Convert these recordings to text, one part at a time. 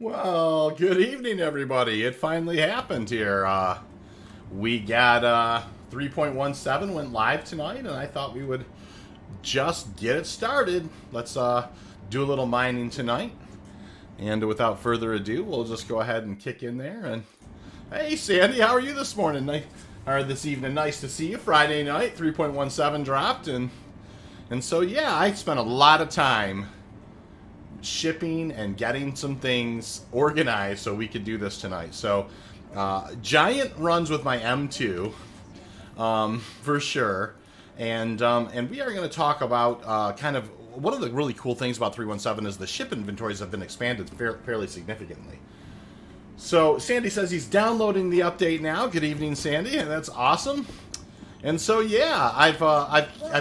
Well, good evening, everybody. It finally happened here. We got 3.17 went live tonight, and I thought we would just get it started. Let's do a little mining tonight. And without further ado, we'll just go ahead and kick in there. And hey, Sandy, how are you this morning? Or this evening? Nice to see you. Friday night, 3.17 dropped, and so yeah, I spent a lot of time shipping and getting some things organized so we could do this tonight. So giant runs with my M2 for sure, and we are going to talk about kind of one of the really cool things about 317 is the ship inventories have been expanded fairly significantly. So Sandy says he's downloading the update now. Good evening, Sandy, and that's awesome. And so yeah, I've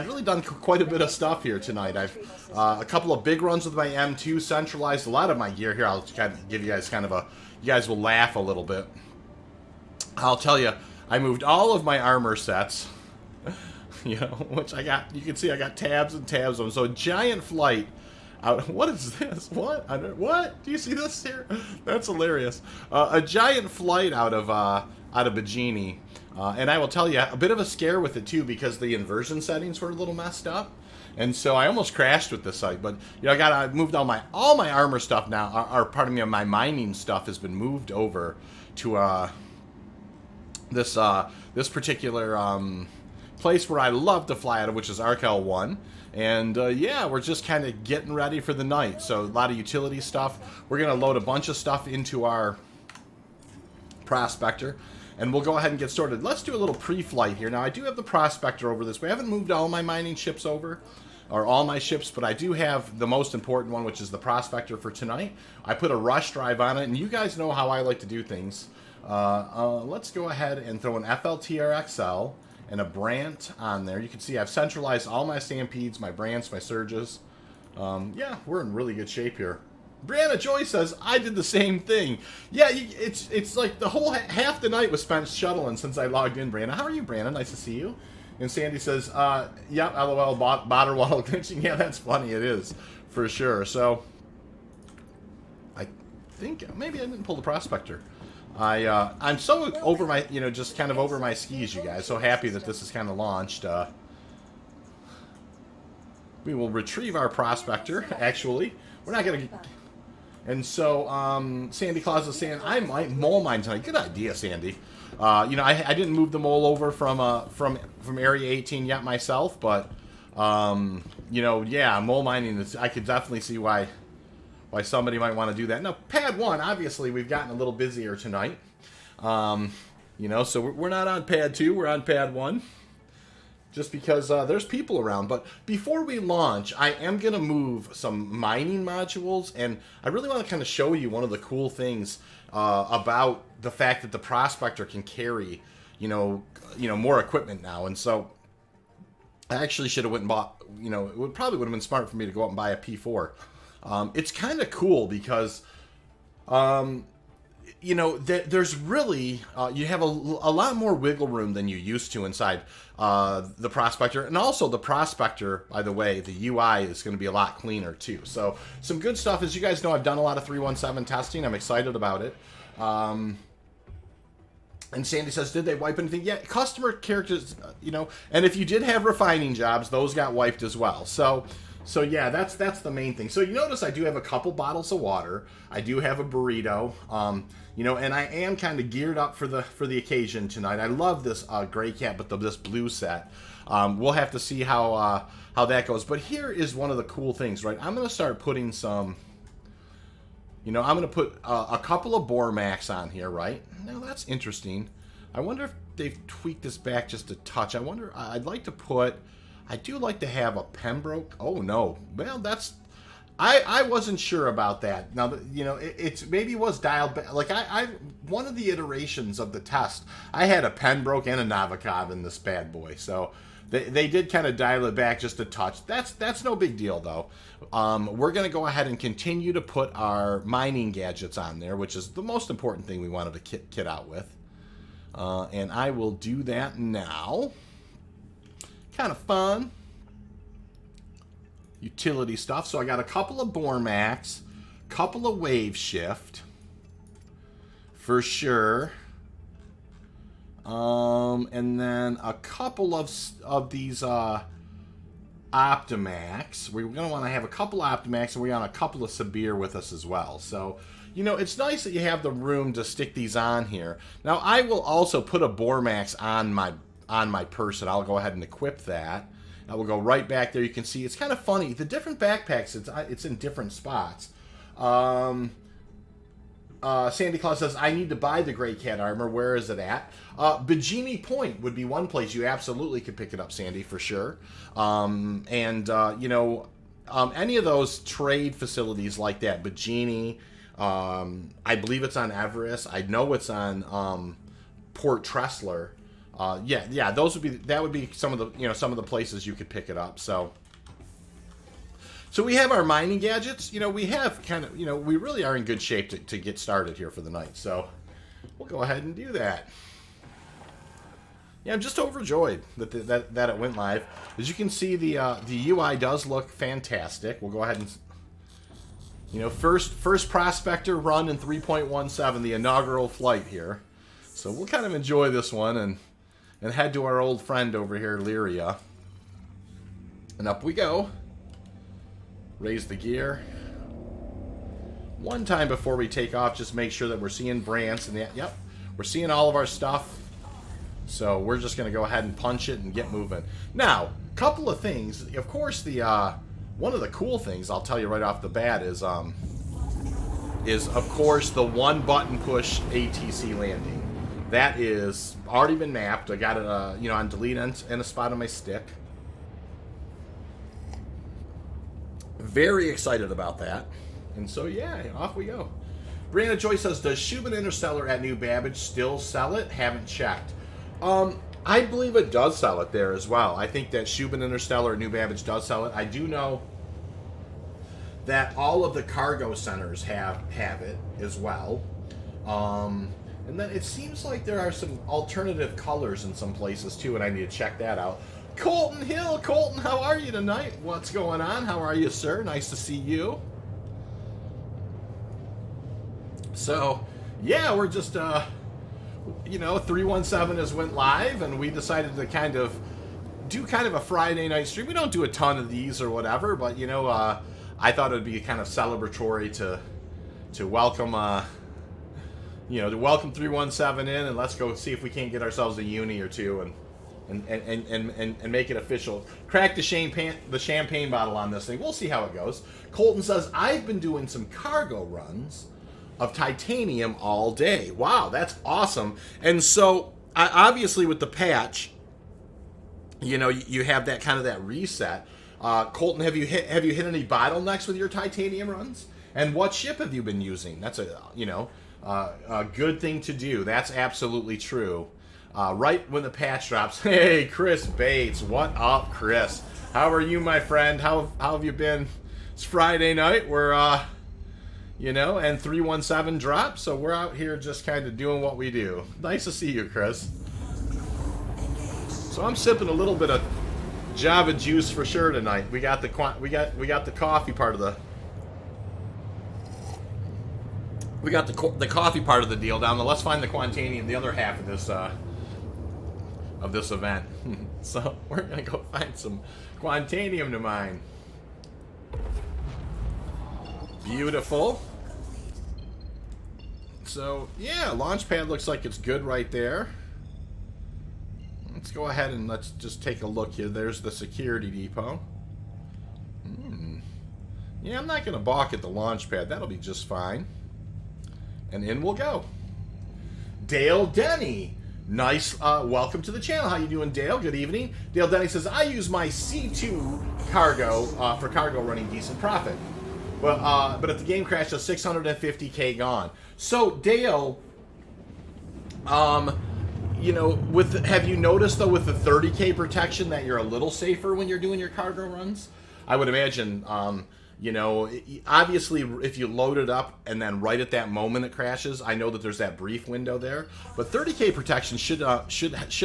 really done quite a bit of stuff here tonight. I've a couple of big runs with my M2, centralized a lot of my gear here. I'll kind of give you guys kind of you guys will laugh a little bit. I'll tell you, I moved all of my armor sets, which I got. You can see I got tabs and tabs on them. So a giant flight out. What is this? What? What? Do you see this here? That's hilarious. A giant flight out of Bajini. And I will tell you, a bit of a scare with it too, because the inversion settings were a little messed up, and so I almost crashed with this site. But I moved all my armor stuff now. Or pardon me, my mining stuff has been moved over to this particular place where I love to fly out of, which is Arkel 1. And yeah, we're just kind of getting ready for the night. So a lot of utility stuff. We're gonna load a bunch of stuff into our Prospector. And we'll go ahead and get started. Let's do a little pre-flight here. Now, I do have the Prospector over this way. I haven't moved all my mining ships over, or all my ships, but I do have the most important one, which is the Prospector for tonight. I put a rush drive on it, and you guys know how I like to do things. Let's go ahead and throw an FLTRXL and a Brant on there. You can see I've centralized all my Stampedes, my Brants, my Surges. Yeah, we're in really good shape here. Brianna Joy says, I did the same thing. Yeah, it's like the whole half the night was spent shuttling since I logged in, Brianna. How are you, Brianna? Nice to see you. And Sandy says, yep, LOL, botter waddle glitching. Yeah, that's funny. It is, for sure. So, I think maybe I didn't pull the Prospector. I'm so over my, just kind of over my skis, you guys. So happy that this is kind of launched. We will retrieve our Prospector, actually. We're not going to... And so, Sandy Claus is saying, I might mole mine tonight. Good idea, Sandy. I didn't move the mole over from Area 18 yet myself, but, yeah, mole mining, I could definitely see why somebody might want to do that. Now, Pad 1, obviously, we've gotten a little busier tonight. So we're not on Pad 2, we're on Pad 1. Just because there's people around. But before we launch, I am going to move some mining modules, and I really want to kind of show you one of the cool things about the fact that the Prospector can carry, more equipment now. And so I actually should have went and bought, it probably would have been smart for me to go out and buy a P4. It's kind of cool because... there's really, you have a lot more wiggle room than you used to inside the Prospector. And also the Prospector, by the way, the UI is going to be a lot cleaner too. So some good stuff. As you guys know, I've done a lot of 317 testing. I'm excited about it. And Sandy says, did they wipe anything? Yeah, customer characters, and if you did have refining jobs, those got wiped as well. So yeah, that's the main thing. So you notice I do have a couple bottles of water. I do have a burrito. And I am kind of geared up for the occasion tonight. I love this gray cat, but this blue set. We'll have to see how that goes. But here is one of the cool things, right? I'm going to start putting some. I'm going to put a couple of Bormax on here, right? Now that's interesting. I wonder if they've tweaked this back just a touch. I'd like to put. I do like to have a Pembroke. Oh no, well that's. I wasn't sure about that. Now, it's maybe it was dialed back. Like I one of the iterations of the test, I had a Pembroke and a Novikov in this bad boy. So they did kind of dial it back just a touch. That's no big deal though. We're gonna go ahead and continue to put our mining gadgets on there, which is the most important thing we wanted to kit out with. And I will do that now. Kind of fun. Utility stuff. So I got a couple of Bormax, couple of Wave Shift. for sure. And then a couple of these Optimax. We're going to want to have a couple Optimax, and we want a couple of Sabir with us as well. So, you know, it's nice that you have the room to stick these on here. Now, I will also put a Bormax on my person. I'll go ahead and equip that. I will go right back there. You can see it's kind of funny. The different backpacks, it's in different spots. Sandy Claus says, I need to buy the Gray Cat armor. Where is it at? Bajini Point would be one place you absolutely could pick it up, Sandy, for sure. You know, any of those trade facilities like that, Bajini, I believe it's on Everest. I know it's on Port Tressler. Yeah, that would be some of the places you could pick it up. So we have our mining gadgets. You know, we have we really are in good shape to get started here for the night. So we'll go ahead and do that. Yeah, I'm just overjoyed that it went live. As you can see, the UI does look fantastic. We'll go ahead and, you know, first Prospector run in 3.17, the inaugural flight here. So we'll kind of enjoy this one and head to our old friend over here, Lyria. And up we go. Raise the gear. One time before we take off, just make sure that we're seeing Brants and yep, we're seeing all of our stuff. So we're just going to go ahead and punch it and get moving. Now, a couple of things. Of course, one of the cool things I'll tell you right off the bat is of course the one button push ATC landing. That is already been mapped. I got it, on delete and a spot on my stick. Very excited about that. And so, yeah, off we go. Brianna Joy says, does Shubin Interstellar at New Babbage still sell it? Haven't checked. I believe it does sell it there as well. I think that Shubin Interstellar at New Babbage does sell it. I do know that all of the cargo centers have it as well. And then it seems like there are some alternative colors in some places too, and I need to check that out. Colton Hill, Colton, how are you tonight? What's going on? How are you, sir? Nice to see you. So, yeah, we're just, 317 has went live, and we decided to kind of do a Friday night stream. We don't do a ton of these or whatever, but, I thought it would be kind of celebratory to welcome, to welcome 317 in, and let's go see if we can't get ourselves a uni or two and make it official. Crack the champagne bottle on this thing. We'll see how it goes. Colton says, I've been doing some cargo runs of titanium all day. Wow, that's awesome. And so, obviously with the patch, you have that kind of that reset. Colton, have you hit any bottlenecks with your titanium runs? And what ship have you been using? That's a good thing to do. That's absolutely true. Right when the patch drops. Hey, Chris Bates. What up, Chris? How are you, my friend? How have you been? It's Friday night. We're, and 317 dropped, so we're out here just kind of doing what we do. Nice to see you, Chris. So I'm sipping a little bit of Java juice for sure tonight. We got the coffee part of the coffee part of the deal down. Now let's find the Quantanium, the other half of this event. So we're gonna go find some Quantanium to mine. Beautiful. So yeah, launch pad looks like it's good right there. Let's go ahead and let's just take a look here. There's the security depot. Yeah, I'm not gonna balk at the launch pad. That'll be just fine. And in we'll go. Dale Denny. Nice. Welcome to the channel. How you doing, Dale? Good evening. Dale Denny says, I use my C2 cargo for cargo running decent profit. But if the game crashes, 650K gone. So, Dale, have you noticed, though, with the 30K protection that you're a little safer when you're doing your cargo runs? I would imagine, obviously, if you load it up and then right at that moment it crashes, I know that there's that brief window there. But 30K protection should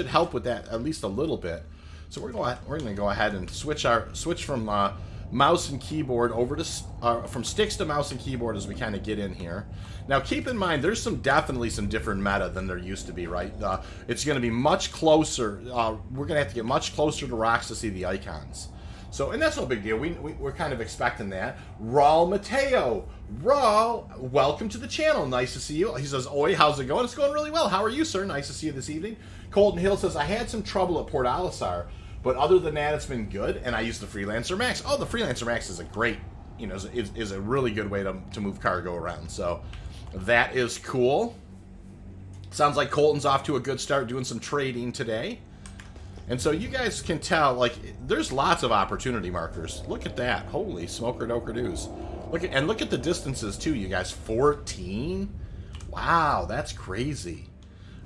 help with that at least a little bit. So we're going to go ahead and switch from mouse and keyboard over to from sticks to mouse and keyboard as we kind of get in here. Now keep in mind, there's definitely some different meta than there used to be, right? It's going to be much closer. We're going to have to get much closer to rocks to see the icons. So, and that's no big deal. We're kind of expecting that. Raul Mateo. Raul, welcome to the channel. Nice to see you. He says, oi, how's it going? It's going really well. How are you, sir? Nice to see you this evening. Colton Hill says, I had some trouble at Port Alisar, but other than that, it's been good, and I use the Freelancer Max. Oh, the Freelancer Max is a great, is a really good way to move cargo around. So that is cool. Sounds like Colton's off to a good start doing some trading today. And so you guys can tell, like, there's lots of opportunity markers. Look at that. Holy smoker doker doos. Look at the distances, too, you guys. 14? Wow, that's crazy.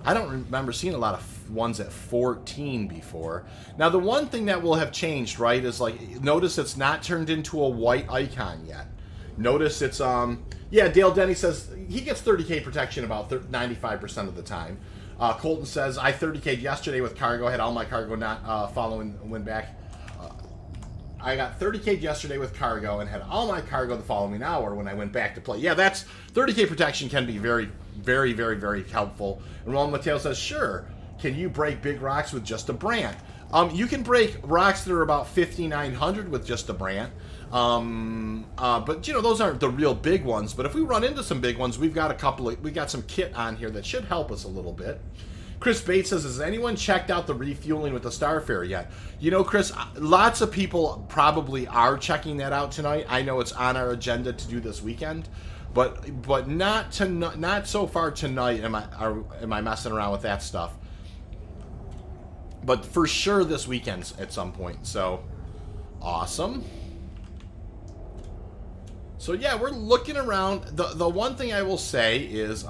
I don't remember seeing a lot of ones at 14 before. Now, the one thing that will have changed, right, is, like, notice it's not turned into a white icon yet. Notice it's, yeah, Dale Denny says he gets 30K protection about 95% of the time. Colton says, I 30K'd yesterday with cargo. I had all my cargo not following went back. I got 30K'd yesterday with cargo and had all my cargo the following hour when I went back to play. Yeah, that's 30K protection can be very, very, very, very helpful. And Ron Mateo says, sure. Can you break big rocks with just a brand? You can break rocks that are about 5,900 with just a brand. But those aren't the real big ones. But if we run into some big ones, we've got some kit on here that should help us a little bit. Chris Bates says, has anyone checked out the refueling with the Starfarer yet? Chris, lots of people probably are checking that out tonight. I know it's on our agenda to do this weekend, but not so far tonight. Am I messing around with that stuff? But for sure this weekend at some point. So awesome. So yeah, we're looking around. The one thing I will say is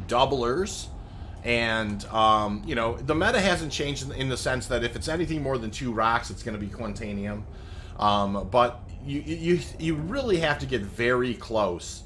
doublers, and the meta hasn't changed in the sense that if it's anything more than 2 rocks, it's going to be Quantanium. But you really have to get very close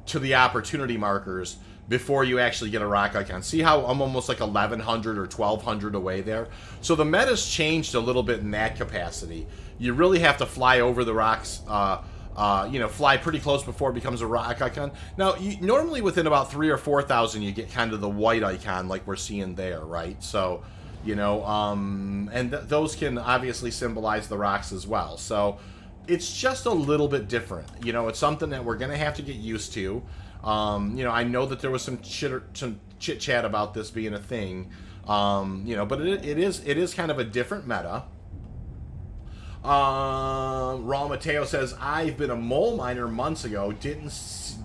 to the opportunity markers before you actually get a rock icon. See how I'm almost like 1,100 or 1,200 away there? So the meta's changed a little bit in that capacity. You really have to fly over the rocks, fly pretty close before it becomes a rock icon. Now, normally within about 3,000 or 4,000, you get kind of the white icon like we're seeing there, right? So, those can obviously symbolize the rocks as well. So it's just a little bit different. It's something that we're going to have to get used to. I know that there was some chit chat about this being a thing, but it is kind of a different meta. Raul Mateo says, I've been a mole miner months ago, didn't see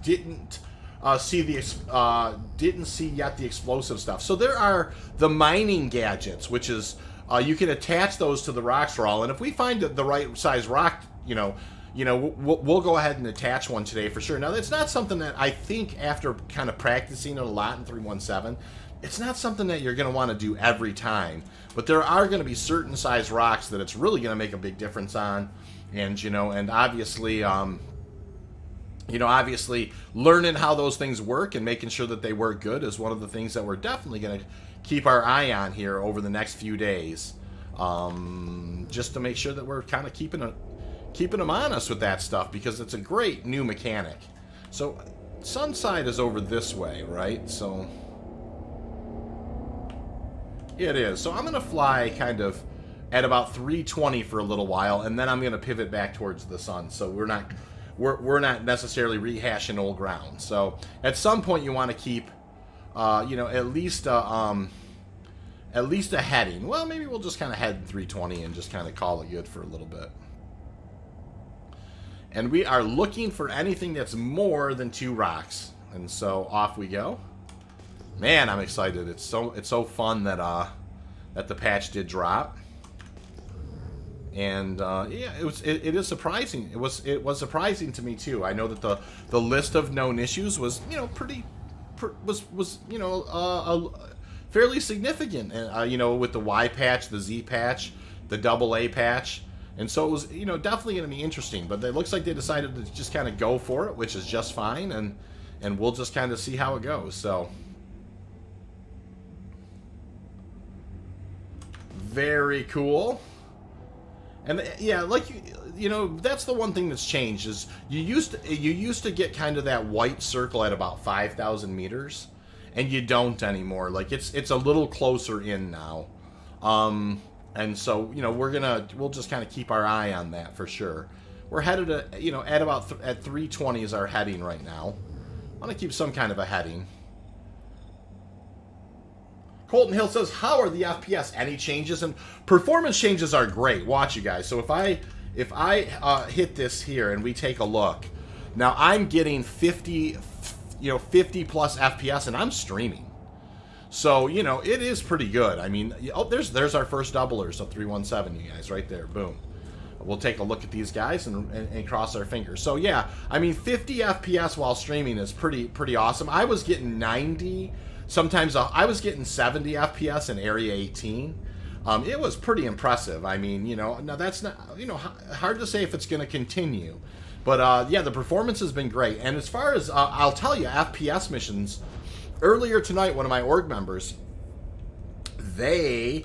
yet the explosive stuff. So there are the mining gadgets, which is you can attach those to the rocks, Raul, and if we find the right size rock, we'll go ahead and attach one today for sure. Now, that's not something that I think after kind of practicing it a lot in 317, it's not something that you're going to want to do every time. But there are going to be certain size rocks that it's really going to make a big difference on. And, and obviously, obviously learning how those things work and making sure that they work good is one of the things that we're definitely going to keep our eye on here over the next few days. Just to make sure that we're kind of keeping them honest with that stuff, because it's a great new mechanic. So Sunside is over this way, right? So it is. So I'm going to fly kind of at about 320 for a little while, and then I'm going to pivot back towards the sun. So we're not necessarily rehashing old ground. So at some point you want to keep at least a heading. Well, maybe we'll just kind of head 320 and just kind of call it good for a little bit. And we are looking for anything that's more than 2 rocks. And so off we go. Man, I'm excited. It's so fun that that the patch did drop. And yeah, it is surprising. It was surprising to me too. I know that the list of known issues was fairly significant. With the Y patch, the Z patch, the AA patch. And so it was, definitely going to be interesting. But it looks like they decided to just kind of go for it, which is just fine. And we'll just kind of see how it goes. So very cool. And yeah, like you know, that's the one thing that's changed is you used to get kind of that white circle at about 5,000 meters, and you don't anymore. Like it's a little closer in now, and so you know we'll just kind of keep our eye on that for sure. We're headed at about at 320 is our heading right now. I want to keep some kind of a heading. Colton Hill says, how are the FPS? Any changes? And performance changes are great. Watch, you guys. So if I hit this here and we take a look, now I'm getting 50 plus FPS, and I'm streaming. So, you know, it is pretty good. I mean, oh, there's our first doubler, so 317, you guys, right there. Boom. We'll take a look at these guys and cross our fingers. So, yeah, I mean, 50 FPS while streaming is pretty awesome. I was getting 90. Sometimes I was getting 70 FPS in Area 18. It was pretty impressive. I mean, you know, now that's not, you know, hard to say if it's going to continue. But, yeah, the performance has been great. And as far as, I'll tell you, FPS missions, earlier tonight, one of my org members, they,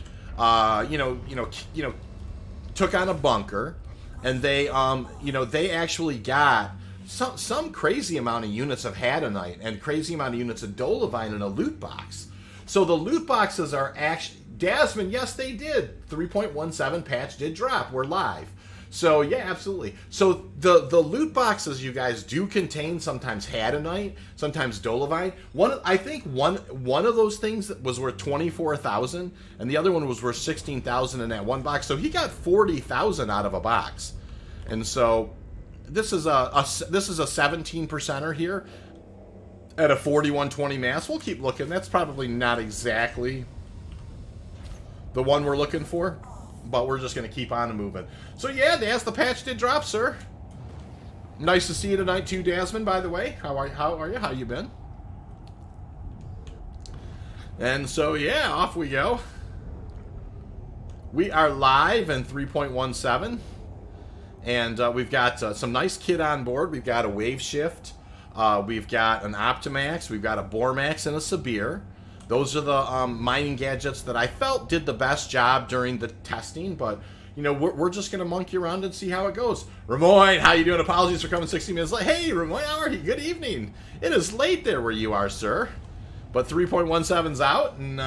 took on a bunker, and they, they actually got some crazy amount of units of Hadonite and crazy amount of units of Dolovine in a loot box. So the loot boxes are actually, Dasman, yes, they did. 3.17 patch did drop. We're live. So, yeah, absolutely. So the loot boxes, you guys, do contain sometimes Hadonite, sometimes Dolovine. I think one of those things was worth 24,000, and the other one was worth 16,000 in that one box. So he got 40,000 out of a box. And so this is a 17%er here at a 4120 mass. We'll keep looking. That's probably not exactly the one we're looking for, but we're just going to keep on moving. So yeah, Daz, the patch did drop, sir. Nice to see you tonight too, Dasman, by the way. How are you? How you been? And so yeah, off we go. We are live in 3.17. And we've got some nice kit on board. We've got a Wave Shift. We've got an Optimax. We've got a Bormax and a Sabir. Those are the mining gadgets that I felt did the best job during the testing. But, you know, we're just going to monkey around and see how it goes. Ramon, how you doing? Apologies for coming 60 minutes late. Hey, Ramon, how are you? Good evening. It is late there where you are, sir. But 3.17's out. And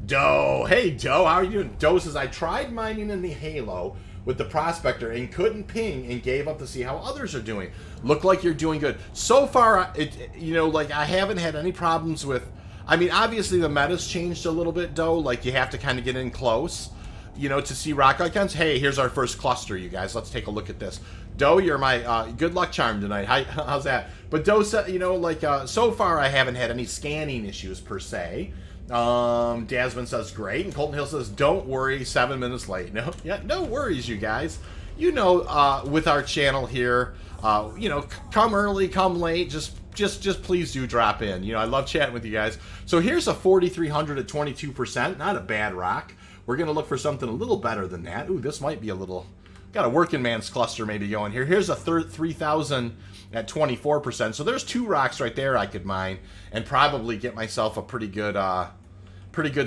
Doe. Hey, Doe, how are you doing? Doe says, I tried mining in the Halo with the Prospector and couldn't ping and gave up to see how others are doing. Look like you're doing good. So far, I haven't had any problems with, I mean, obviously the meta's changed a little bit, Doe. Like, you have to kind of get in close, you know, to see rock icons. Hey, here's our first cluster, you guys. Let's take a look at this. Doe, you're my good luck charm tonight. How's that? But Doe said, you know, like, so far I haven't had any scanning issues per se. Dasman says great, and Colton Hill says don't worry, 7 minutes late. No worries, you guys. You know, with our channel here, you know, come early, come late, just please do drop in. You know, I love chatting with you guys. So here's a 4,300 at 22%, not a bad rock. We're gonna look for something a little better than that. Ooh, this might be a little, got a working man's cluster maybe going here. Here's a 3,000 at 24%. So there's two rocks right there I could mine and probably get myself a pretty good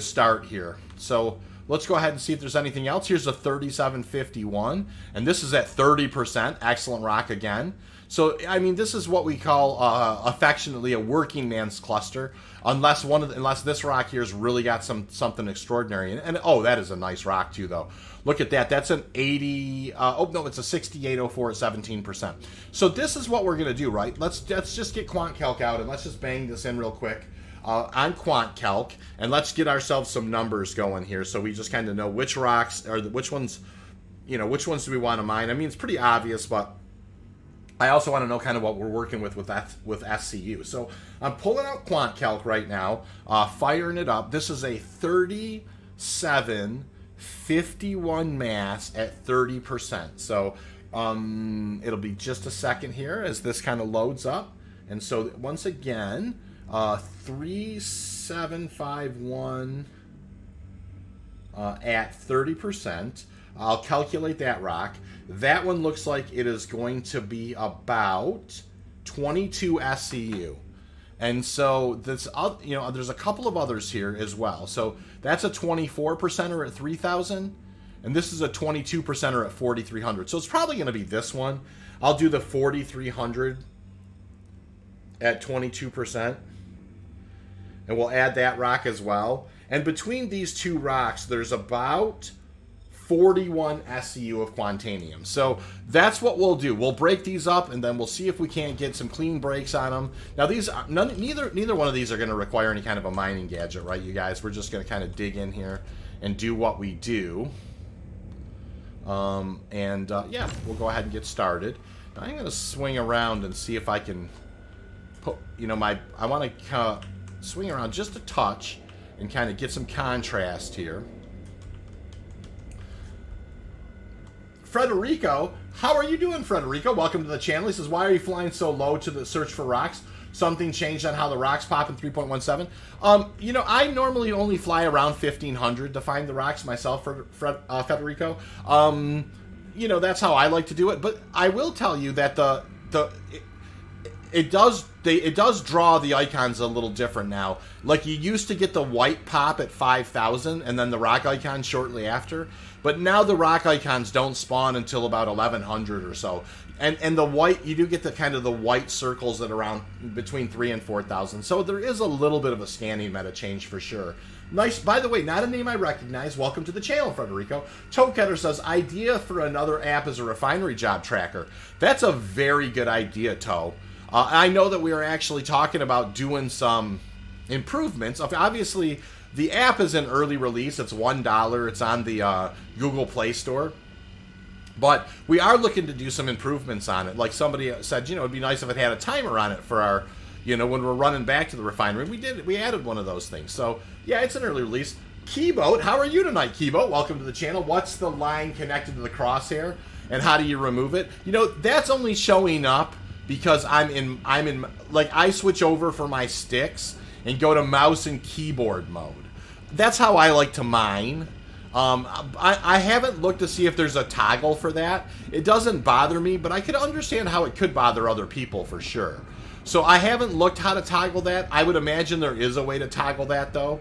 start here. So let's go ahead and see if there's anything else. Here's a 3751, and this is at 30%. Excellent rock again. So, I mean, this is what we call affectionately a working man's cluster, unless this rock here's really got something extraordinary. And oh, that is a nice rock too, though. Look at that. That's an 80. It's a 6804 at 17%. So this is what we're gonna do, right? Let's just get QuantCalc out and let's just bang this in real quick on QuantCalc, and let's get ourselves some numbers going here, so we just kind of know which rocks or which ones do we want to mine. I mean, it's pretty obvious, but I also want to know kind of what we're working with SCU. So I'm pulling out QuantCalc right now, firing it up. This is a 3751 mass at 30%. So it'll be just a second here as this kind of loads up. And so once again, 3751 at 30%. I'll calculate that rock. That one looks like it is going to be about 22 SCU. And so this, there's a couple of others here as well. So that's a 24%er at 3,000. And this is a 22%er at 4,300. So it's probably going to be this one. I'll do the 4,300 at 22%. And we'll add that rock as well. And between these two rocks, there's about 41 SCU of Quantanium. So that's what we'll do. We'll break these up, and then we'll see if we can't get some clean breaks on them. Now, these neither one of these are going to require any kind of a mining gadget, right, you guys? We're just going to kind of dig in here and do what we do. Yeah, we'll go ahead and get started. Now, I'm going to swing around and see if I can put, I want to kind of swing around just a touch and kind of get some contrast here. Frederico, how are you doing, Frederico? Welcome to the channel. He says, why are you flying so low to the search for rocks? Something changed on how the rocks pop in 3.17? I normally only fly around 1,500 to find the rocks myself, Federico. That's how I like to do it. But I will tell you that it does draw the icons a little different now. Like, you used to get the white pop at 5,000 and then the rock icon shortly after. But now the rock icons don't spawn until about 1,100 or so. And the white, you do get the kind of the white circles that are around between 3,000 and 4,000. So there is a little bit of a scanning meta change for sure. Nice, by the way, not a name I recognize. Welcome to the channel, Frederico. Toadcutter says, idea for another app as a refinery job tracker. That's a very good idea, Toe. I know that we are actually talking about doing some improvements. Obviously, the app is in early release. It's $1. It's on the Google Play Store. But we are looking to do some improvements on it. Like somebody said, it'd be nice if it had a timer on it for our, when we're running back to the refinery. We added one of those things. So, yeah, it's an early release. Keyboat, how are you tonight, Keyboat? Welcome to the channel. What's the line connected to the crosshair, and how do you remove it? That's only showing up because I switch over for my sticks and go to mouse and keyboard mode. That's how I like to mine. I haven't looked to see if there's a toggle for that. It doesn't bother me, but I could understand how it could bother other people for sure. So I haven't looked how to toggle that. I would imagine there is a way to toggle that, though.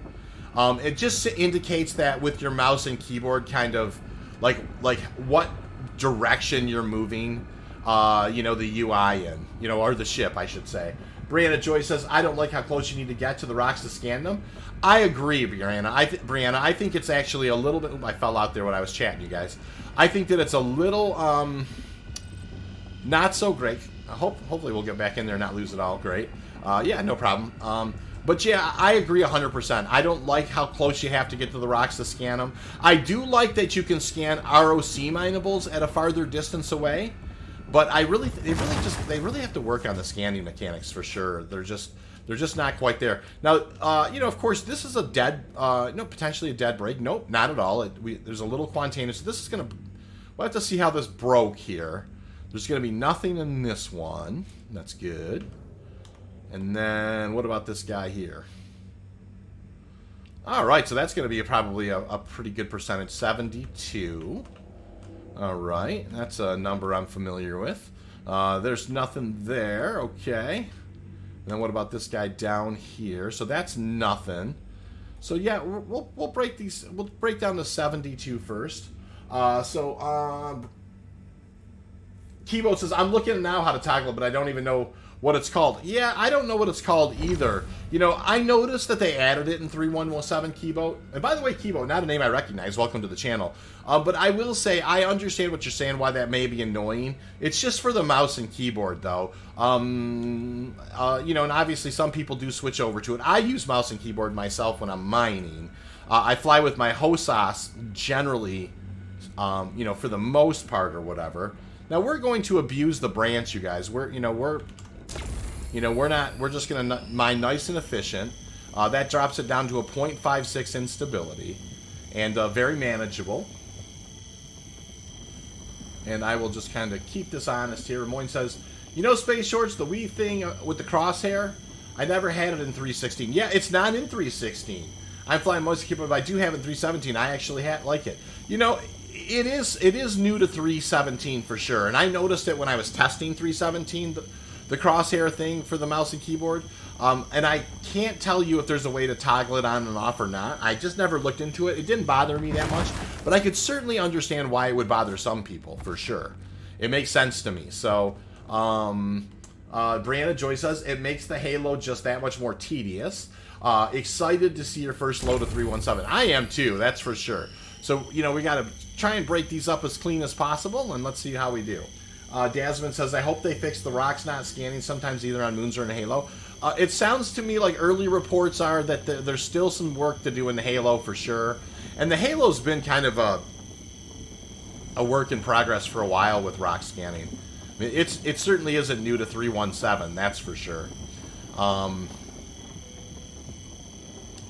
It just indicates that with your mouse and keyboard, kind of like what direction you're moving, the UI in, or the ship, I should say. Brianna Joy says, I don't like how close you need to get to the rocks to scan them. I agree, Brianna. I think it's actually a little bit... I fell out there when I was chatting, you guys. I think that it's a little not so great. Hopefully we'll get back in there and not lose it all. Great. Yeah, no problem. But yeah, I agree 100%. I don't like how close you have to get to the rocks to scan them. I do like that you can scan ROC minables at a farther distance away. But they really have to work on the scanning mechanics for sure. They're just not quite there. Now, of course, this is a potentially a dead break. Nope, not at all. There's a little Quantanium. So this is we'll have to see how this broke here. There's gonna be nothing in this one. That's good. And then what about this guy here? All right, so that's gonna be probably a pretty good percentage, 72. All right, that's a number I'm familiar with. There's nothing there, okay. And then what about this guy down here? So that's nothing. So yeah, we'll break these. We'll break down to 72 first. Keyboard says, I'm looking now how to toggle it, but I don't even know what it's called. Yeah, I don't know what it's called either. I noticed that they added it in 3.117 Keyboard. And by the way, Keyboard, not a name I recognize. Welcome to the channel. But I will say, I understand what you're saying, why that may be annoying. It's just for the mouse and keyboard, though. And obviously some people do switch over to it. I use mouse and keyboard myself when I'm mining. I fly with my HOSAS generally, for the most part or whatever. Now we're going to abuse the branch, you guys. We're just gonna mine nice and efficient. That drops it down to a 0.56 instability, and very manageable. And I will just kind of keep this honest here. Moyne says, Space Shorts, the wee thing with the crosshair, I never had it in 3.16. Yeah, it's not in 3.16. I'm flying most keyboard, but I do have it in 3.17. I actually like it. It is new to 3.17 for sure, and I noticed it when I was testing 3.17 the crosshair thing for the mouse and keyboard. And I can't tell you if there's a way to toggle it on and off or not. I just never looked into it. It didn't bother me that much, but I could certainly understand why it would bother some people, for sure. It makes sense to me. So, Brianna Joy says, it makes the Halo just that much more tedious. Excited to see your first load of 317. I am too, that's for sure. So, you know, we got to try and break these up as clean as possible, and let's see how we do. Dasman says, I hope they fix the rocks not scanning sometimes either on Moons or in Halo. It sounds to me like early reports are that there's still some work to do in the Halo for sure. And the Halo's been kind of a work in progress for a while with rock scanning. I mean, it certainly isn't new to 317, that's for sure.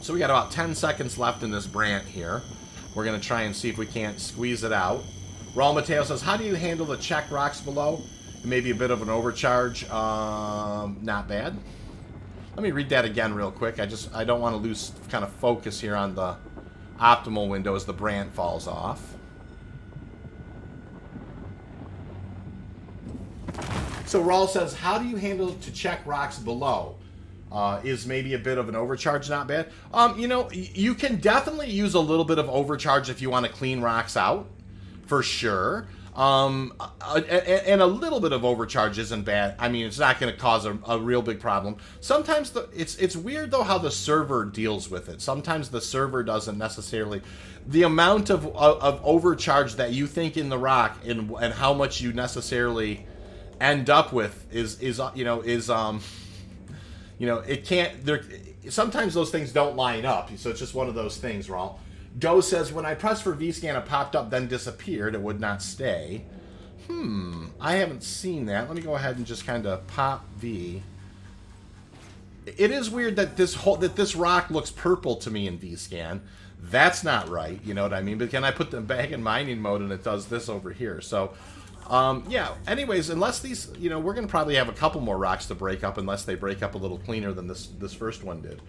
So we got about 10 seconds left in this brant here. We're going to try and see if we can't squeeze it out. Raul Mateo says, how do you handle the check rocks below? Maybe a bit of an overcharge. Not bad. Let me read that again real quick. I don't want to lose kind of focus here on the optimal window as the brant falls off. So Raul says, how do you handle to check rocks below? Is maybe a bit of an overcharge not bad? You know, you can definitely use a little bit of overcharge if you want to clean rocks out, for sure. And a little bit of overcharge isn't bad. I mean, it's not going to cause a real big problem. Sometimes it's weird though how the server deals with it. Sometimes the server doesn't necessarily. The amount of overcharge that you think in the rock and how much you necessarily end up with is it can't. Sometimes those things don't line up. So it's just one of those things, Raul. Doe says, when I pressed for VScan, it popped up, then disappeared. It would not stay. I haven't seen that. Let me go ahead and just kind of pop V. It is weird that this rock looks purple to me in VScan. That's not right. You know what I mean? But can I put them back in mining mode and it does this over here? So, yeah. Anyways, unless these, we're going to probably have a couple more rocks to break up unless they break up a little cleaner than this first one did.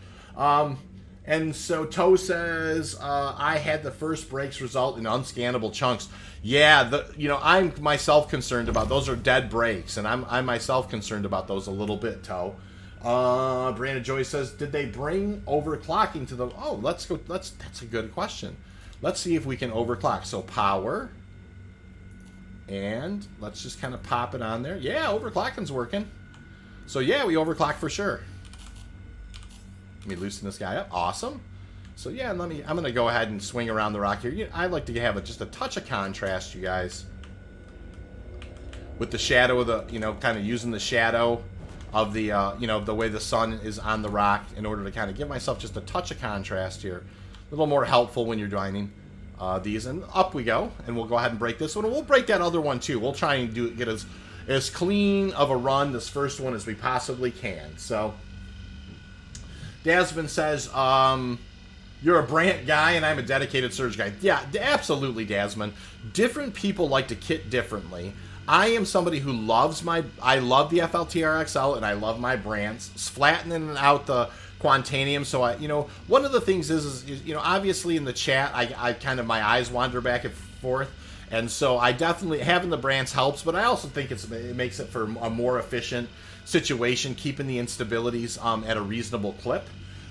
And so Toe says, I had the first breaks result in unscannable chunks. Yeah, I'm myself concerned about those are dead breaks, and I'm myself concerned about those a little bit, Toe. Brandon Joy says, did they bring overclocking to the? Oh, let's go. That's a good question. Let's see if we can overclock. So power, and let's just kind of pop it on there. Yeah, overclocking's working. So yeah, we overclock for sure. Let me loosen this guy up. Awesome. So yeah, I'm going to go ahead and swing around the rock here. I like to have just a touch of contrast, you guys. With the shadow of the, kind of using the shadow of the, the way the sun is on the rock in order to kind of give myself just a touch of contrast here. A little more helpful when you're mining these. And up we go. And we'll go ahead and break this one. And we'll break that other one too. We'll try and get as clean of a run this first one as we possibly can. So Dasman says, you're a brant guy and I'm a dedicated surge guy. Yeah, absolutely, Dasman. Different people like to kit differently. I am somebody who I love the FLTRXL and I love my brants. Flattening out the Quantanium. So one of the things is obviously in the chat, I kind of, my eyes wander back and forth. And so I definitely, having the brants helps, but I also think it makes it for a more efficient situation, keeping the instabilities at a reasonable clip.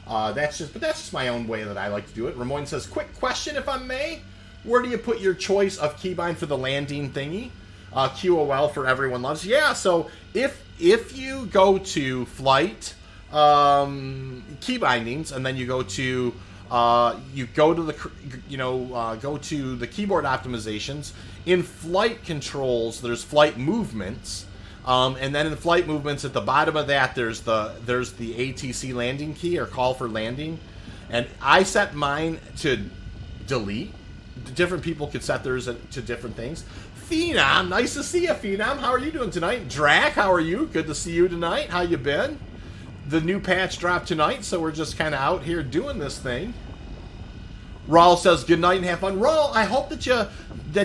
That's just my own way that I like to do it. Ramon says, quick question if I may. Where do you put your choice of keybind for the landing thingy? QOL for everyone loves. Yeah, so if you go to flight key bindings and then you go to go to the keyboard optimizations, in flight controls there's flight movements. And then in flight movements, at the bottom of that, there's the ATC landing key or call for landing, and I set mine to delete. Different people could set theirs to different things. Phenom, nice to see you, Phenom. How are you doing tonight? Drac, how are you? Good to see you tonight. How you been? The new patch dropped tonight, so we're just kind of out here doing this thing. Raul says, good night and have fun. Raul, I hope that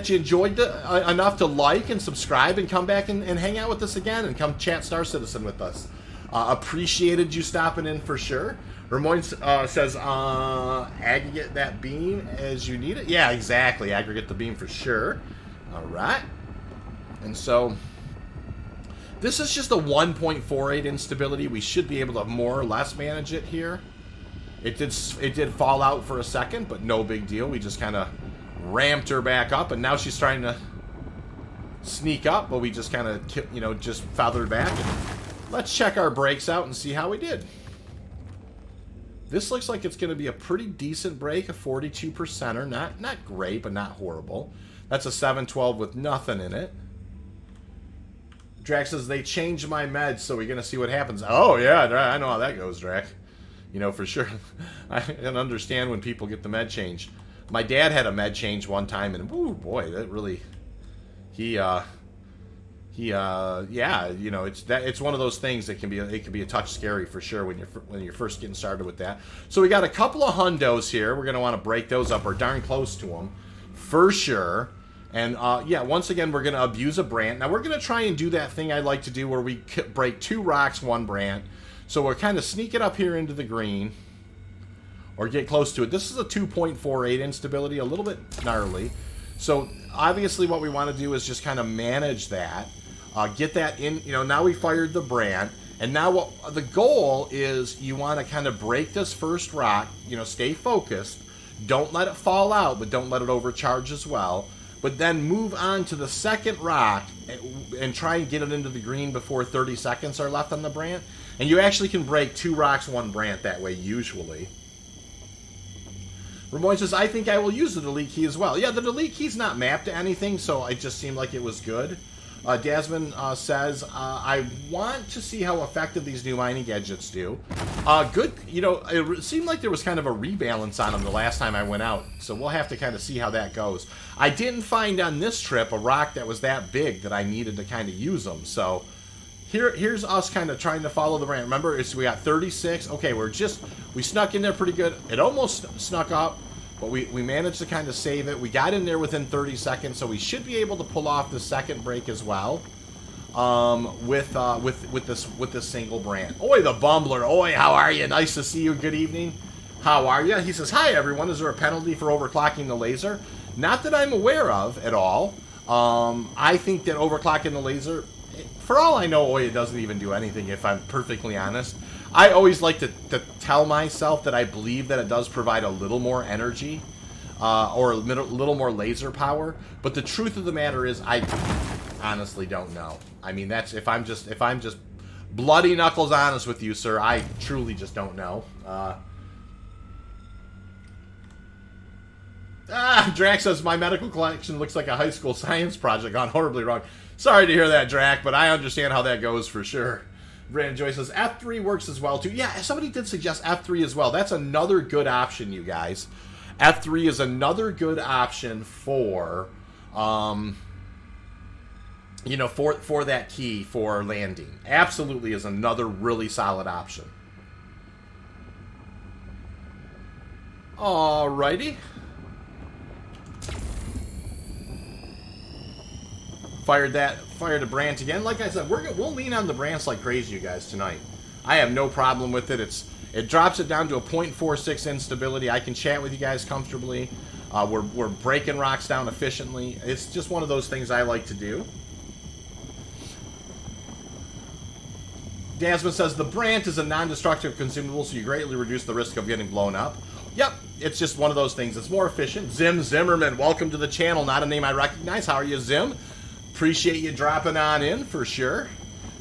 you enjoyed enough to like and subscribe and come back and hang out with us again and come chat Star Citizen with us. Appreciated you stopping in for sure. Ramon says, aggregate that beam as you need it. Yeah, exactly. Aggregate the beam for sure. All right. And so, This is just a 1.48 instability. We should be able to more or less manage it here. It did fall out for a second, but no big deal. We just kind of ramped her back up, and now she's trying to sneak up, but we just kind of, you know, just feathered back. And let's check our brakes out and see how we did. This looks like it's going to be a pretty decent break, a 42%er. Not great, but not horrible. That's a 712 with nothing in it. Drac says, they changed my meds, so we're going to see what happens. Oh, yeah, I know how that goes, Drac. You know, for sure. I can understand when people get the med change. My dad had a med change one time, and, ooh, boy, that really... yeah, you know, it's one of those things that can be a touch scary for sure when you're first getting started with that. So we got a couple of hundos here. We're going to want to break those up. We're darn close to them for sure. And yeah, once again, we're going to abuse a brand. Now we're going to try and do that thing I like to do where we break 2 rocks, 1 brand. So we're kind of sneak it up here into the green or get close to it. This is a 2.48 instability, a little bit gnarly. So obviously what we want to do is just kind of manage that, get that in, you know, now we fired the brand, and now what the goal is, you want to kind of break this first rock, you know, stay focused, don't let it fall out, but don't let it overcharge as well, but then move on to the second rock and try and get it into the green before 30 seconds are left on the brand, and you actually can break 2 rocks, 1 brand that way usually. Ramon says, I think I will use the delete key as well. Yeah, the delete key's not mapped to anything, so it just seemed like it was good. Desmond says, I want to see how effective these new mining gadgets do. Good, you know, it seemed like there was kind of a rebalance on them the last time I went out, so we'll have to kind of see how that goes. I didn't find on this trip a rock that was that big that I needed to kind of use them, so here's us kind of trying to follow the brand. Remember, we got 36. Okay, we snuck in there pretty good. It almost snuck up, but we managed to kind of save it. We got in there within 30 seconds, so we should be able to pull off the second break as well. With this single brand. Oi, the Bumbler. Oi, how are you? Nice to see you. Good evening. How are you? He says, hi, everyone. Is there a penalty for overclocking the laser? Not that I'm aware of at all. I think that overclocking the laser... For all I know, Oya doesn't even do anything, if I'm perfectly honest. I always like to tell myself that I believe that it does provide a little more energy, or a little more laser power. But the truth of the matter is, I honestly don't know. I mean, that's if I'm just bloody knuckles honest with you, sir. I truly just don't know. Drac says, my medical collection looks like a high school science project gone horribly wrong. Sorry to hear that, Drac, but I understand how that goes for sure. Brandon Joy says, F3 works as well, too. Yeah, somebody did suggest F3 as well. That's another good option, you guys. F3 is another good option for, you know, for that key for landing. Absolutely is another really solid option. Alrighty. Fired a branch again. Like I said, we'll lean on the branch like crazy, you guys, tonight. I have no problem with it. It drops it down to a 0.46 instability. I can chat with you guys comfortably. We're breaking rocks down efficiently. It's just one of those things I like to do. Dasman says, the branch is a non-destructive consumable, so you greatly reduce the risk of getting blown up. Yep, it's just one of those things. It's more efficient. Zim Zimmerman, welcome to the channel. Not a name I recognize. How are you, Zim? Appreciate you dropping on in, for sure.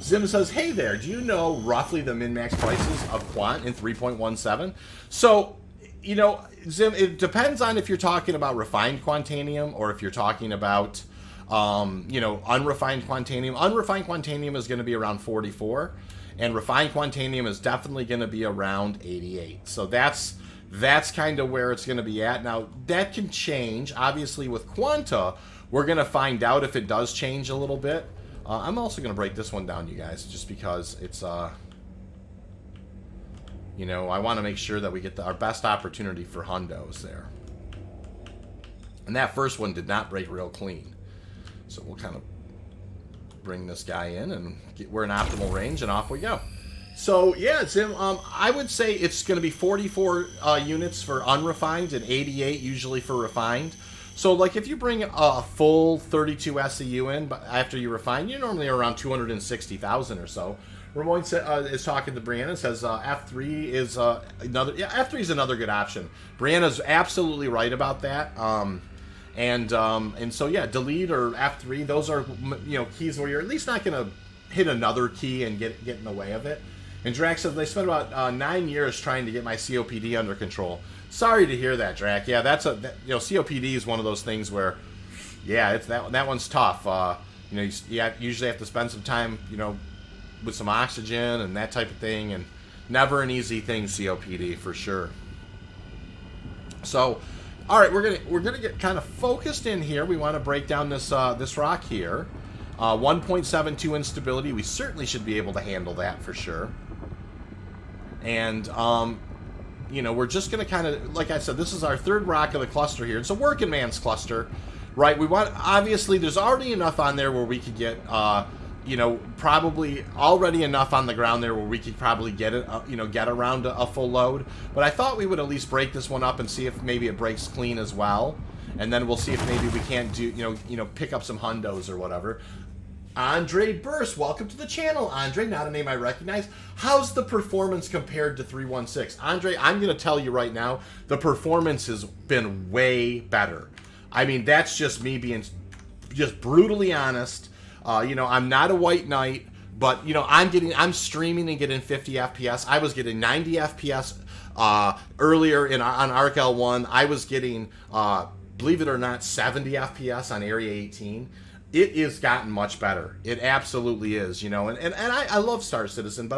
Zim says, hey there, do you know roughly the min-max prices of Quant in 3.17? So, you know, Zim, it depends on if you're talking about refined Quantanium or if you're talking about, you know, unrefined Quantanium. Unrefined Quantanium is going to be around 44, and refined Quantanium is definitely going to be around 88. So that's kind of where it's going to be at. Now, that can change. Obviously, with Quanta, we're going to find out if it does change a little bit. I'm also going to break this one down, you guys, just because it's, you know, I want to make sure that we get our best opportunity for hundos there. And that first one did not break real clean. So we'll kind of bring this guy in, and we're in optimal range, and off we go. So, yeah, Tim, I would say it's going to be 44 units for unrefined and 88 usually for refined. So, like, if you bring a full 32 SEU in, but after you refine, you're normally around 260,000 or so. Ramon is talking to Brianna, says F3 is another. Yeah, F3 is another good option. Brianna's absolutely right about that. And so yeah, delete or F3. Those are keys where you're at least not going to hit another key and get in the way of it. And Drac says they spent about 9 years trying to get my COPD under control. Sorry to hear that, Drac. Yeah, COPD is one of those things where, yeah, it's that one's tough. You usually have to spend some time, with some oxygen and that type of thing, and never an easy thing, COPD, for sure. So, all right, we're gonna get kind of focused in here. We want to break down this rock here. 1.72 instability. We certainly should be able to handle that for sure. And we're just gonna kind of, like I said, this is our third rock of the cluster here. It's a working man's cluster, right? Obviously there's already enough on there where we could get probably already enough on the ground there where we could probably get it, get around a full load. But I thought we would at least break this one up and see if maybe it breaks clean as well. And then we'll see if maybe we can't do, pick up some hundos or whatever. Andre Burst, welcome to the channel. Andre, not a name I recognize. How's the performance compared to 316? Andre, I'm going to tell you right now, the performance has been way better. I mean, that's just me being just brutally honest. I'm not a white knight, but I'm streaming and getting 50 FPS. I was getting 90 FPS earlier on Arc L1. I was getting, believe it or not, 70 FPS on Area 18. It has gotten much better. It absolutely is, and I love Star Citizen, but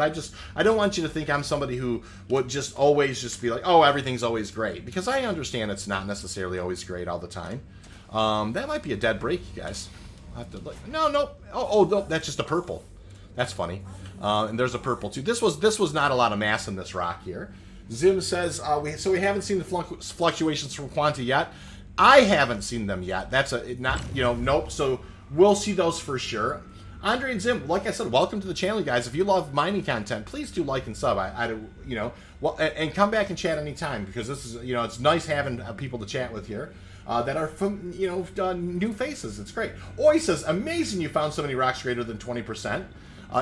I don't want you to think I'm somebody who would just always just be like, oh, everything's always great, because I understand it's not necessarily always great all the time. That might be a dead break, you guys. I'll have to look. No. No, that's just a purple. That's funny. And there's a purple too. This was not a lot of mass in this rock here. Zim says we haven't seen the fluctuations from Quanta yet. I haven't seen them yet. That's nope. So we'll see those for sure. Andre and Zim, like I said, welcome to the channel, guys. If you love mining content, please do like and sub. And come back and chat anytime, because this is it's nice having people to chat with here. That are from, new faces. It's great. Oi says, amazing you found so many rocks greater than 20%.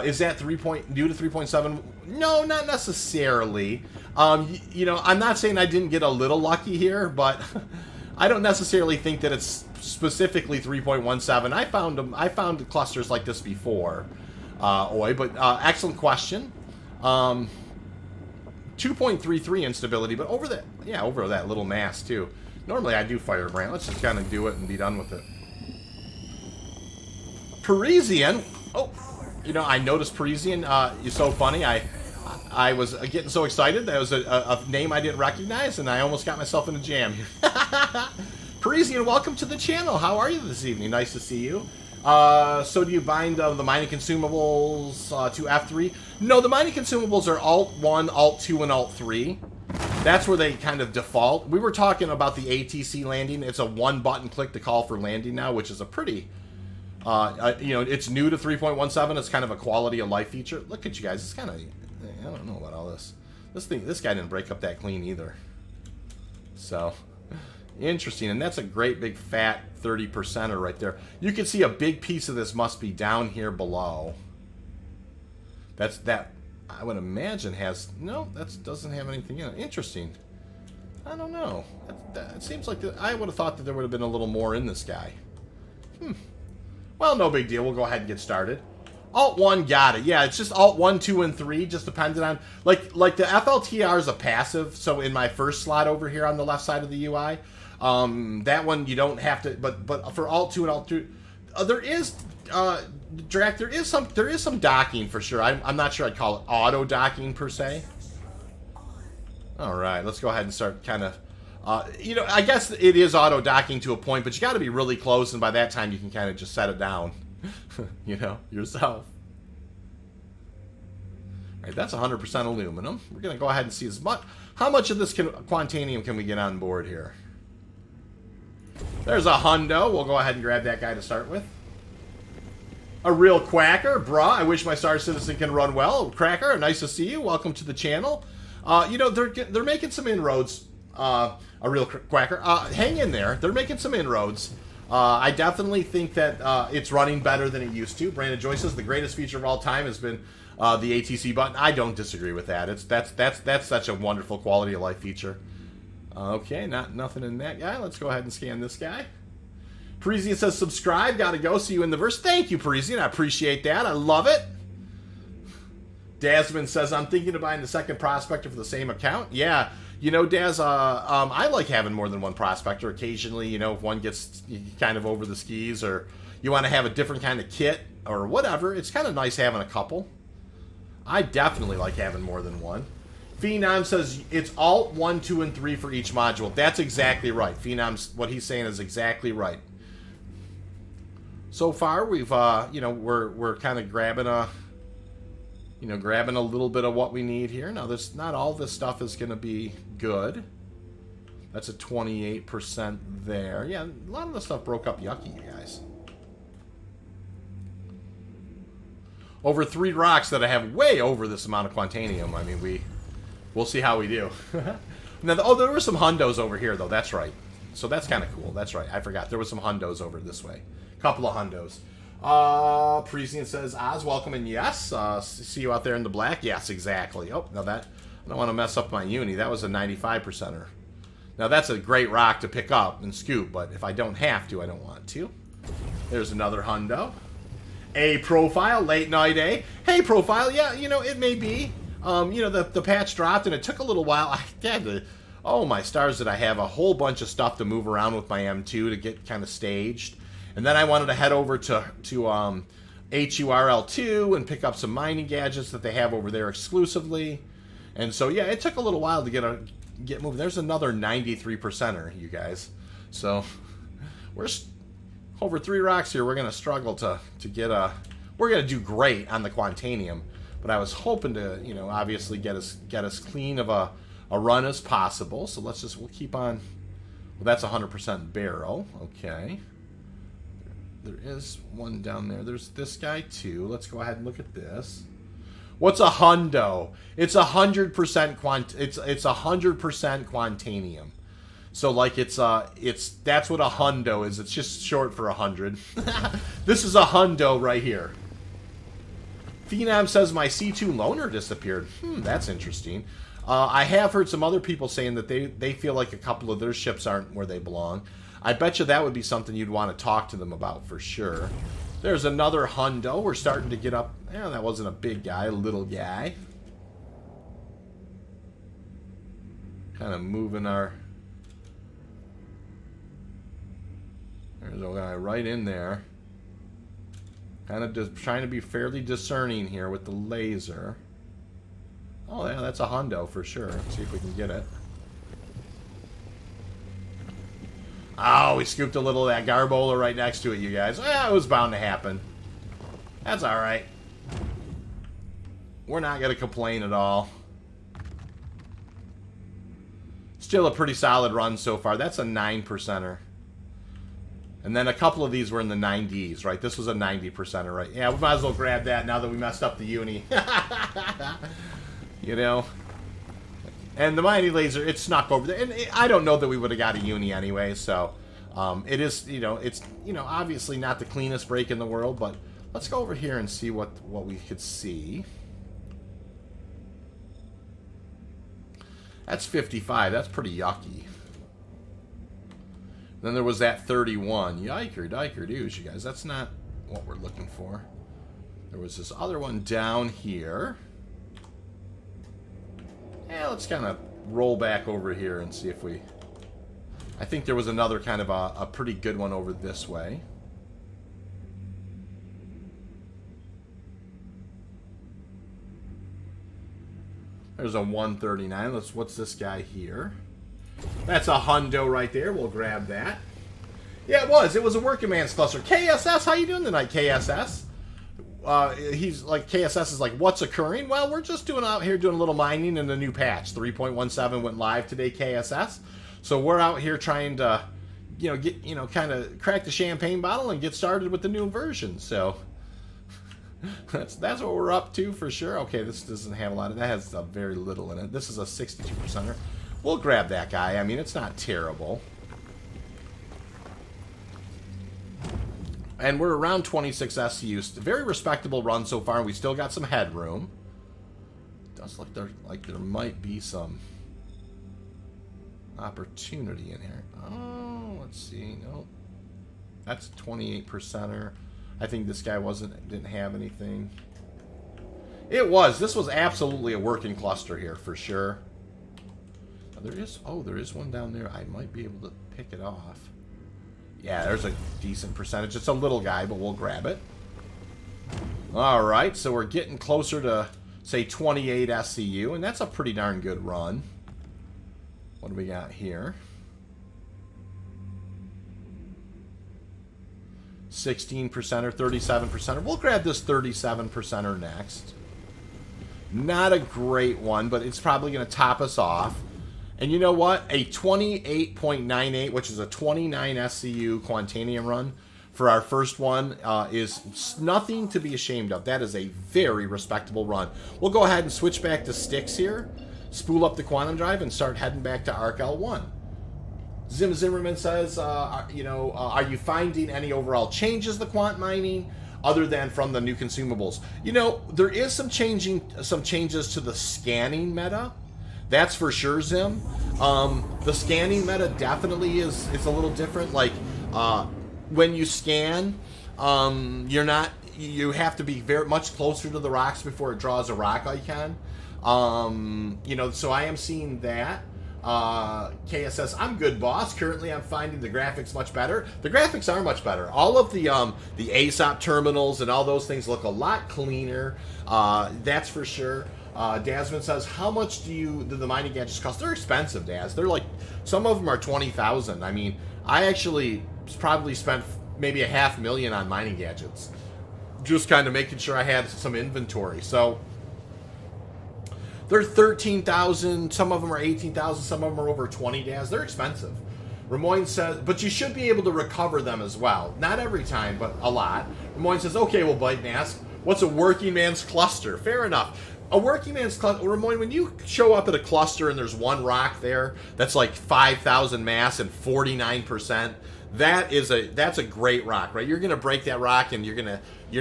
Is that due to 3.7? No, not necessarily. I'm not saying I didn't get a little lucky here, but I don't necessarily think that it's specifically 3.17. I found clusters like this before, Oi, but excellent question. 2.33 instability, but over that little mass too. Normally I do Firebrand. Let's just kind of do it and be done with it. Parisian. Oh, I noticed Parisian. You're so funny. I was getting so excited. That was a name I didn't recognize, and I almost got myself in a jam here. Parisian, welcome to the channel. How are you this evening? Nice to see you. So do you bind the mining consumables to F3? No, the mining consumables are Alt 1, Alt 2, and Alt 3. That's where they kind of default. We were talking about the ATC landing. It's a one-button click to call for landing now, which is a pretty, it's new to 3.17. It's kind of a quality of life feature. Look at you guys. It's kind of, I don't know about all this. This guy didn't break up that clean either. So, interesting. And that's a great big fat 30%er right there. You can see a big piece of this must be down here below. That I would imagine that doesn't have anything in it. Interesting. I don't know. It seems like I would have thought that there would have been a little more in this guy. Well, no big deal. We'll go ahead and get started. Alt 1, got it. Yeah, it's just Alt 1, 2, and 3, just depending on... Like the FLTR is a passive, so in my first slot over here on the left side of the UI, that one you don't have to... But for Alt 2 and Alt 3, there is... Drac, there is some docking for sure. I'm not sure I'd call it auto docking per se. All right, let's go ahead and start kind of, I guess it is auto docking to a point, but you got to be really close, and by that time you can kind of just set it down, yourself. All right, that's 100% aluminum. We're gonna go ahead and see how much of this Quantanium can we get on board here. There's a hundo. We'll go ahead and grab that guy to start with. A real quacker, brah. I wish my Star Citizen can run well. Cracker, nice to see you. Welcome to the channel. They're making some inroads a real quacker. Hang in there. They're making some inroads. I definitely think that it's running better than it used to. Brandon Joyce says the greatest feature of all time has been the ATC button. I don't disagree with that. That's such a wonderful quality of life feature. Okay, nothing in that guy. Let's go ahead and scan this guy. Parisian says subscribe. Gotta go. See you in the verse. Thank you, Parisian. I appreciate that. I love it. Dasman says I'm thinking of buying the second Prospector for the same account. Yeah. You know, Daz, I like having more than one Prospector. Occasionally, you know, if one gets kind of over the skis or you want to have a different kind of kit or whatever, it's kind of nice having a couple. I definitely like having more than one. Phenom says it's Alt 1, 2, and 3 for each module. That's exactly right. Phenom's, what he's saying is exactly right. So far, we've, you know, we're kind of grabbing a... You know, grabbing a little bit of what we need here. Now, this not all this stuff is going to be good. That's a 28% there. Yeah, a lot of the stuff broke up yucky, you guys. Over 3 rocks that I have way over this amount of Quantanium. I mean, we'll see how we do. Now, oh, there were some hundos over here, though. That's right. So that's kind of cool. That's right. I forgot. There was some hundos over this way. A couple of hundos. Parisian says, Oz, welcome, and yes, see you out there in the black. Yes, exactly. Oh, now that, I don't want to mess up my uni. That was a 95%er. Now, that's a great rock to pick up and scoop, but if I don't have to, I don't want to. There's another hundo. A profile, late night, eh? Hey, profile, yeah, you know, it may be. You know, the patch dropped, and it took a little while. I had to, oh, my stars, did I have a whole bunch of stuff to move around with my M2 to get kind of staged. And then I wanted to head over to HURL2 and pick up some mining gadgets that they have over there exclusively. And so, yeah, it took a little while to get moving. There's another 93%er, you guys. So, we're over 3 rocks here. We're going to struggle to get a... We're going to do great on the Quantanium. But I was hoping to, you know, obviously get us clean of a run as possible. So we'll keep on... Well, that's 100% barrel. Okay. There is one down there. There's this guy too. Let's go ahead and look at this. What's a hundo? It's 100% it's 100% Quantanium. So like it's that's what a hundo is. It's just short for 100. This is a hundo right here. Phenom says my C2 loaner disappeared. That's interesting. I have heard some other people saying that they feel like a couple of their ships aren't where they belong. I bet you that would be something you'd want to talk to them about for sure. There's another hundo. We're starting to get up. Yeah, that wasn't a big guy, a little guy. Kind of moving our... There's a guy right in there. Kind of just trying to be fairly discerning here with the laser. Oh, yeah, that's a hundo for sure. Let's see if we can get it. Oh, we scooped a little of that Garbola right next to it, you guys. Well, it was bound to happen. That's alright. We're not going to complain at all. Still a pretty solid run so far. That's a 9%er. And then a couple of these were in the 90s, right? This was a 90%er, right? Yeah, we might as well grab that now that we messed up the uni. You know? And the mighty laser, it snuck over there. And I don't know that we would have got a uni anyway, so it is, you know, it's, you know, obviously not the cleanest break in the world, but let's go over here and see what we could see. That's 55. That's pretty yucky. Then there was that 31. Yiker, diker, doos, you guys. That's not what we're looking for. There was this other one down here. Yeah, let's kind of roll back over here and see if we... I think there was another kind of a pretty good one over this way. There's a 139. What's this guy here? That's a hundo right there. We'll grab that. Yeah, it was. It was a working man's cluster. KSS, how you doing tonight, KSS? He's like, KSS is like, what's occurring? Well, we're just out here doing a little mining in the new patch. 3.17 went live today, KSS. So we're out here trying to, you know, get, you know, kind of crack the champagne bottle and get started with the new version. So that's what we're up to for sure. Okay, this doesn't have a lot of, that has very little in it. This is a 62%er. we'll grab that guy. I mean, it's not terrible. And we're around 26 SCUs. Very respectable run so far, and we still got some headroom. Does look like there might be some opportunity in here. Oh, let's see. No, that's 28%er. I think this guy didn't have anything. It was. This was absolutely a working cluster here for sure. There is one down there. I might be able to pick it off. Yeah, there's a decent percentage. It's a little guy, but we'll grab it. All right, so we're getting closer to, say, 28 SCU, and that's a pretty darn good run. What do we got here? 16%er, 37%er. We'll grab this 37%er next. Not a great one, but it's probably going to top us off. And you know what? A 28.98, which is a 29 SCU Quantanium run for our first one, is nothing to be ashamed of. That is a very respectable run. We'll go ahead and switch back to sticks here, spool up the quantum drive, and start heading back to Arc L1. Zim Zimmerman says, are you finding any overall changes to quant mining other than from the new consumables? You know, there is some changes to the scanning meta. That's for sure, Zim. The scanning meta definitely is a little different. Like, when you scan, you have to be very much closer to the rocks before it draws a rock icon. So I am seeing that. KSS, I'm good, boss. Currently, I'm finding the graphics much better. The graphics are much better. All of the ASOP terminals and all those things look a lot cleaner. That's for sure. Dasman says, how much do the mining gadgets cost? They're expensive, Daz. They're like, some of them are 20,000. I mean, I actually probably spent maybe $500,000 on mining gadgets, just kind of making sure I had some inventory. So they're 13,000. Some of them are 18,000. Some of them are over 20, Daz. They're expensive. Ramoyne says, but you should be able to recover them as well. Not every time, but a lot. Ramoyne says, okay, well, Bite and ask, what's a working man's cluster? Fair enough. A working man's cluster, Ramoyne, when you show up at a cluster and there's one rock there that's like 5,000 mass and 49%, that's a great rock, right? You're going to break that rock and you're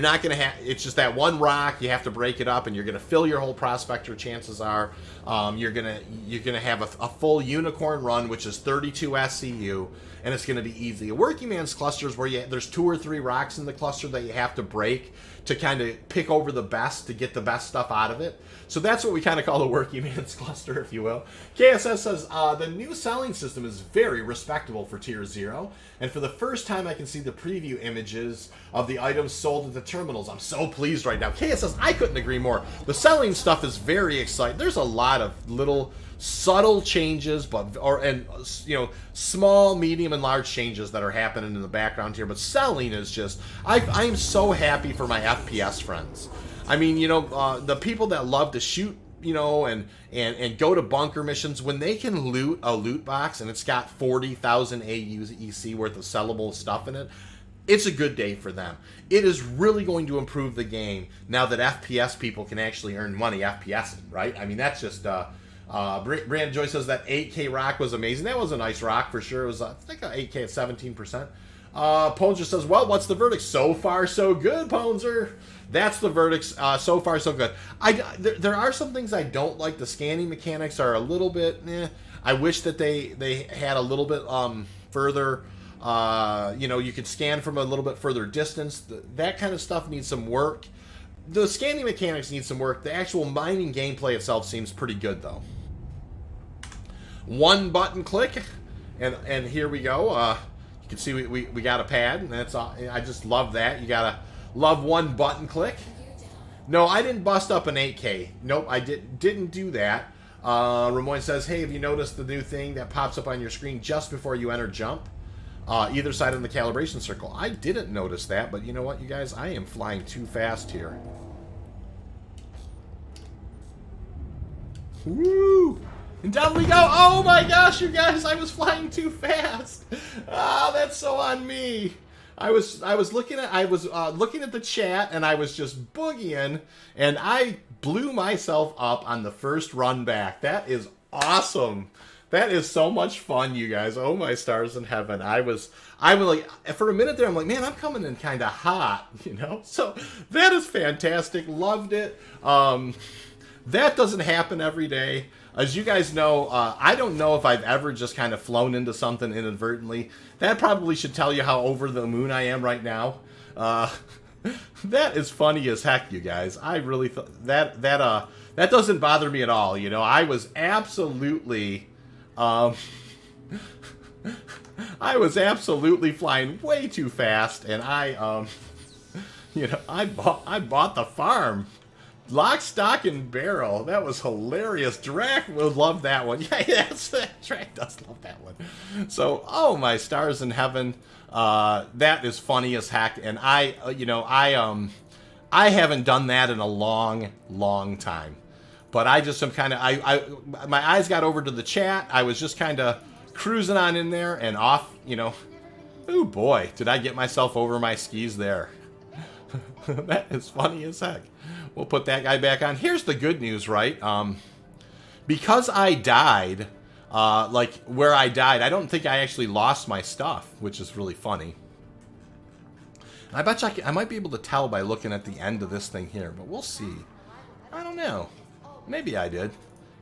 not going to have, it's just that one rock, you have to break it up and you're going to fill your whole prospector, chances are. You're going to have a full unicorn run, which is 32 SCU, and it's going to be easy. A working man's cluster is where there's 2 or 3 rocks in the cluster that you have to break to kind of pick over the best to get the best stuff out of it. So that's what we kind of call a working man's cluster, if you will. KSS says, the new selling system is very respectable for Tier 0, and for the first time I can see the preview images of the items sold at the terminals. I'm so pleased right now. KSS says, I couldn't agree more. The selling stuff is very exciting. There's a lot of little subtle changes, small, medium, and large changes that are happening in the background here. But selling is just, I'm so happy for my FPS friends. I mean, the people that love to shoot, and go to bunker missions, when they can loot a loot box and it's got 40,000 AUEC worth of sellable stuff in it, it's a good day for them. It is really going to improve the game now that FPS people can actually earn money FPSing, right? I mean, that's just, Brandon Joy says that 8K rock was amazing. That was a nice rock for sure. It was, I think, an 8K at 17%. Ponzer says, well, what's the verdict? So far, so good, Ponzer. That's the verdict. So far, so good. There are some things I don't like. The scanning mechanics are a little bit, I wish that they had a little bit further, you could scan from a little bit further distance. That kind of stuff needs some work. The scanning mechanics need some work. The actual mining gameplay itself seems pretty good, though. One button click, and here we go. You can see we got a pad, and that's all. I just love that. You gotta love one button click. No, I didn't bust up an 8K. Nope, I didn't do that. Ramoyne says, hey, have you noticed the new thing that pops up on your screen just before you enter jump? Either side of the calibration circle. I didn't notice that, but you know what, you guys? I am flying too fast here. Woo! And down we go. Oh my gosh, you guys, I was flying too fast. Ah, that's so on me. I was looking at the chat and I was just boogieing and I blew myself up on the first run back. That is awesome. That is so much fun, you guys. Oh my stars in heaven. I was like, for a minute there, I'm like, man, I'm coming in kind of hot, you know? So that is fantastic. Loved it. That doesn't happen every day. As you guys know, I don't know if I've ever just kind of flown into something inadvertently. That probably should tell you how over the moon I am right now. That is funny as heck, you guys. I really thought that doesn't bother me at all. You know, I was absolutely flying way too fast, and you know, I bought the farm. Lock, stock, and barrel. That was hilarious. Drac will love that one. Yeah, yes, Drac does love that one. So, oh my stars in heaven. That is funny as heck. And I haven't done that in a long, long time. But I just am kind of, my eyes got over to the chat. I was just kind of cruising on in there and off, you know. Oh boy, did I get myself over my skis there. That is funny as heck. We'll put that guy back on. Here's the good news, right? Because I died, like where I died, I don't think I actually lost my stuff, which is really funny. I bet you I might be able to tell by looking at the end of this thing here, but we'll see. I don't know. Maybe I did.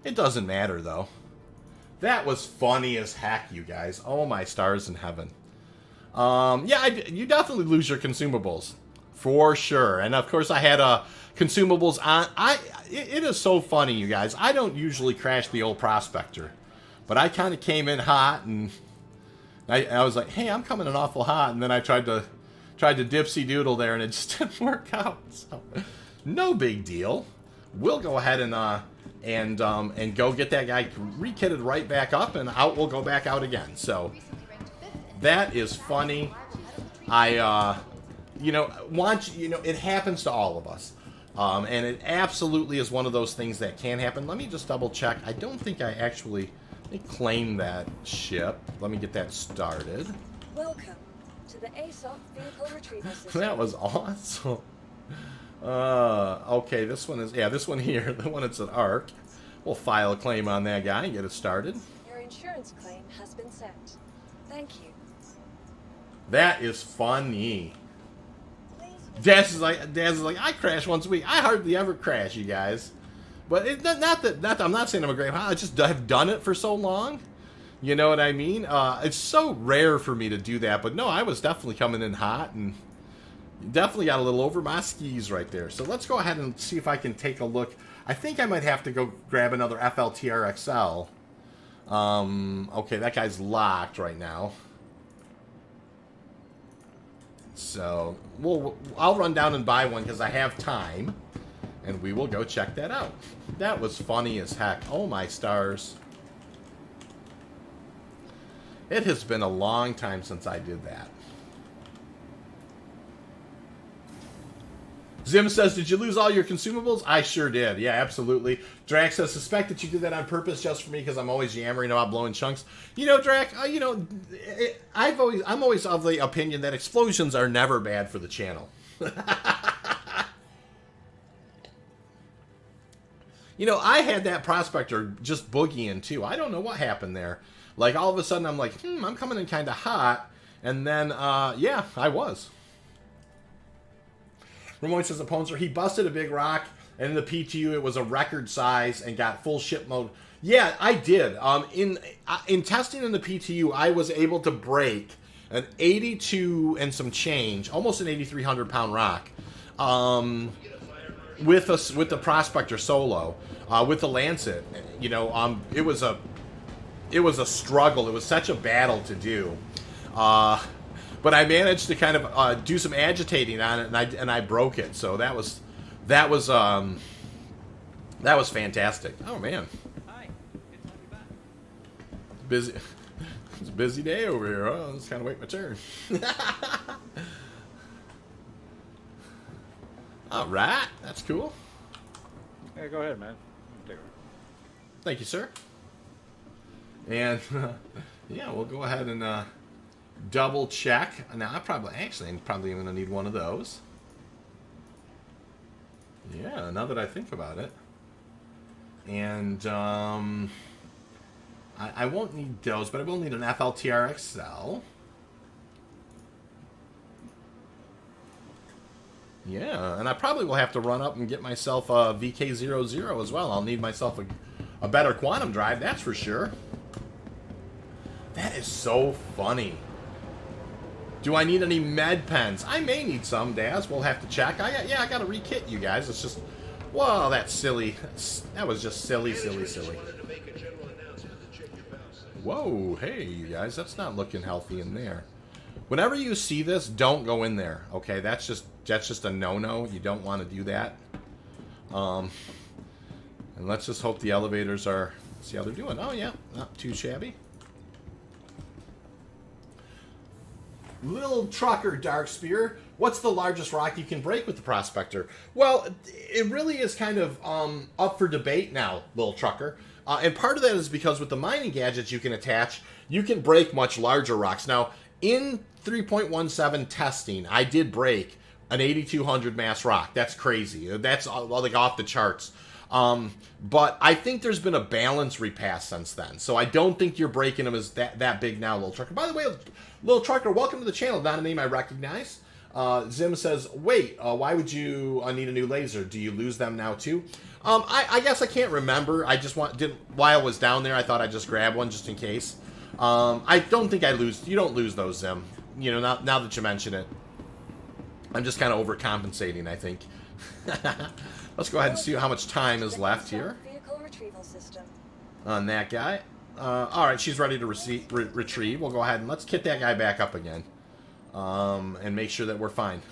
It doesn't matter, though. That was funny as heck, you guys. Oh, my stars in heaven. Yeah, you definitely lose your consumables. For sure. And, of course, I had consumables on. It is so funny, you guys. I don't usually crash the old Prospector. But I kind of came in hot, and I was like, hey, I'm coming in awful hot. And then I tried to dipsy doodle there, and it just didn't work out. So, no big deal. We'll go ahead and go get that guy re-kitted right back up, and out we'll go back out again. So that is funny. It happens to all of us, and it absolutely is one of those things that can happen. Let me just double check. I don't think I actually claimed that ship. Let me get that started. Welcome to the ASOP vehicle retrieval system. That was awesome. Okay, this one here, the one that's an ARC. We'll file a claim on that guy and get it started. Your insurance claim has been sent. Thank you. That is funny. Daz is like, I crash once a week. I hardly ever crash, you guys. But it's not that I'm not saying I'm a great pilot. I just have done it for so long. You know what I mean? It's so rare for me to do that. But no, I was definitely coming in hot and definitely got a little over my skis right there. So let's go ahead and see if I can take a look. I think I might have to go grab another FLTRXL. Okay, that guy's locked right now. So I'll run down and buy one because I have time. And we will go check that out. That was funny as heck. Oh my stars. It has been a long time since I did that. Zim says, did you lose all your consumables? I sure did. Yeah, absolutely. Drac says, suspect that you did that on purpose just for me because I'm always yammering about blowing chunks. You know, Drac, I'm always of the opinion that explosions are never bad for the channel. You know, I had that Prospector just boogieing too. I don't know what happened there. Like, all of a sudden, I'm like, I'm coming in kind of hot. And then, yeah, I was. Ramon says, Opponents, he busted a big rock, and in the PTU, it was a record size and got full ship mode. Yeah, I did. In testing in the PTU, I was able to break an 82 and some change, almost an 8,300 pound rock, with the Prospector solo, with the Lancet. You know, it was a struggle. It was such a battle to do. But I managed to kind of do some agitating on it, and I broke it. So that was fantastic. Oh man, hi, good to have you back. Busy. It's a busy day over here. Huh? I'm just kind of waiting my turn. All right, that's cool. Yeah, go ahead, man. Take it. Thank you, sir. And yeah, we'll go ahead and double check. Now, I'm probably going to need one of those. Yeah, now that I think about it. And I won't need those, but I will need an FLTR XL. Yeah, and I probably will have to run up and get myself a VK00 as well. I'll need myself a better quantum drive, that's for sure. That is so funny. Do I need any med pens? I may need some, Daz. We'll have to check. I got to rekit you guys. It's just, well, that's silly. That was just silly. Whoa, hey, you guys, that's not looking healthy in there. Whenever you see this, don't go in there. Okay, that's just a no-no. You don't want to do that. And let's just hope the elevators are. See how they're doing. Oh yeah, not too shabby. Little trucker, Dark Spear. What's the largest rock you can break with the Prospector? Well, it really is kind of up for debate now, little trucker. And part of that is because with the mining gadgets you can attach, you can break much larger rocks. Now, in 3.17 testing, I did break an 8200 mass rock. That's crazy. That's like off the charts. But I think there's been a balance repass since then. So I don't think you're breaking them as that big now, little trucker. By the way, little trucker, welcome to the channel. Not a name I recognize. Zim says, wait, why would you need a new laser? Do you lose them now too? I guess I can't remember. I just while I was down there, I thought I'd just grab one just in case. I don't think I lose. You don't lose those, Zim. You know, now that you mention it. I'm just kind of overcompensating, I think. Let's go ahead and see how much time is left here. Vehicle retrieval system. On that guy. Alright, she's ready to retrieve. We'll go ahead and let's kit that guy back up again. And make sure that we're fine.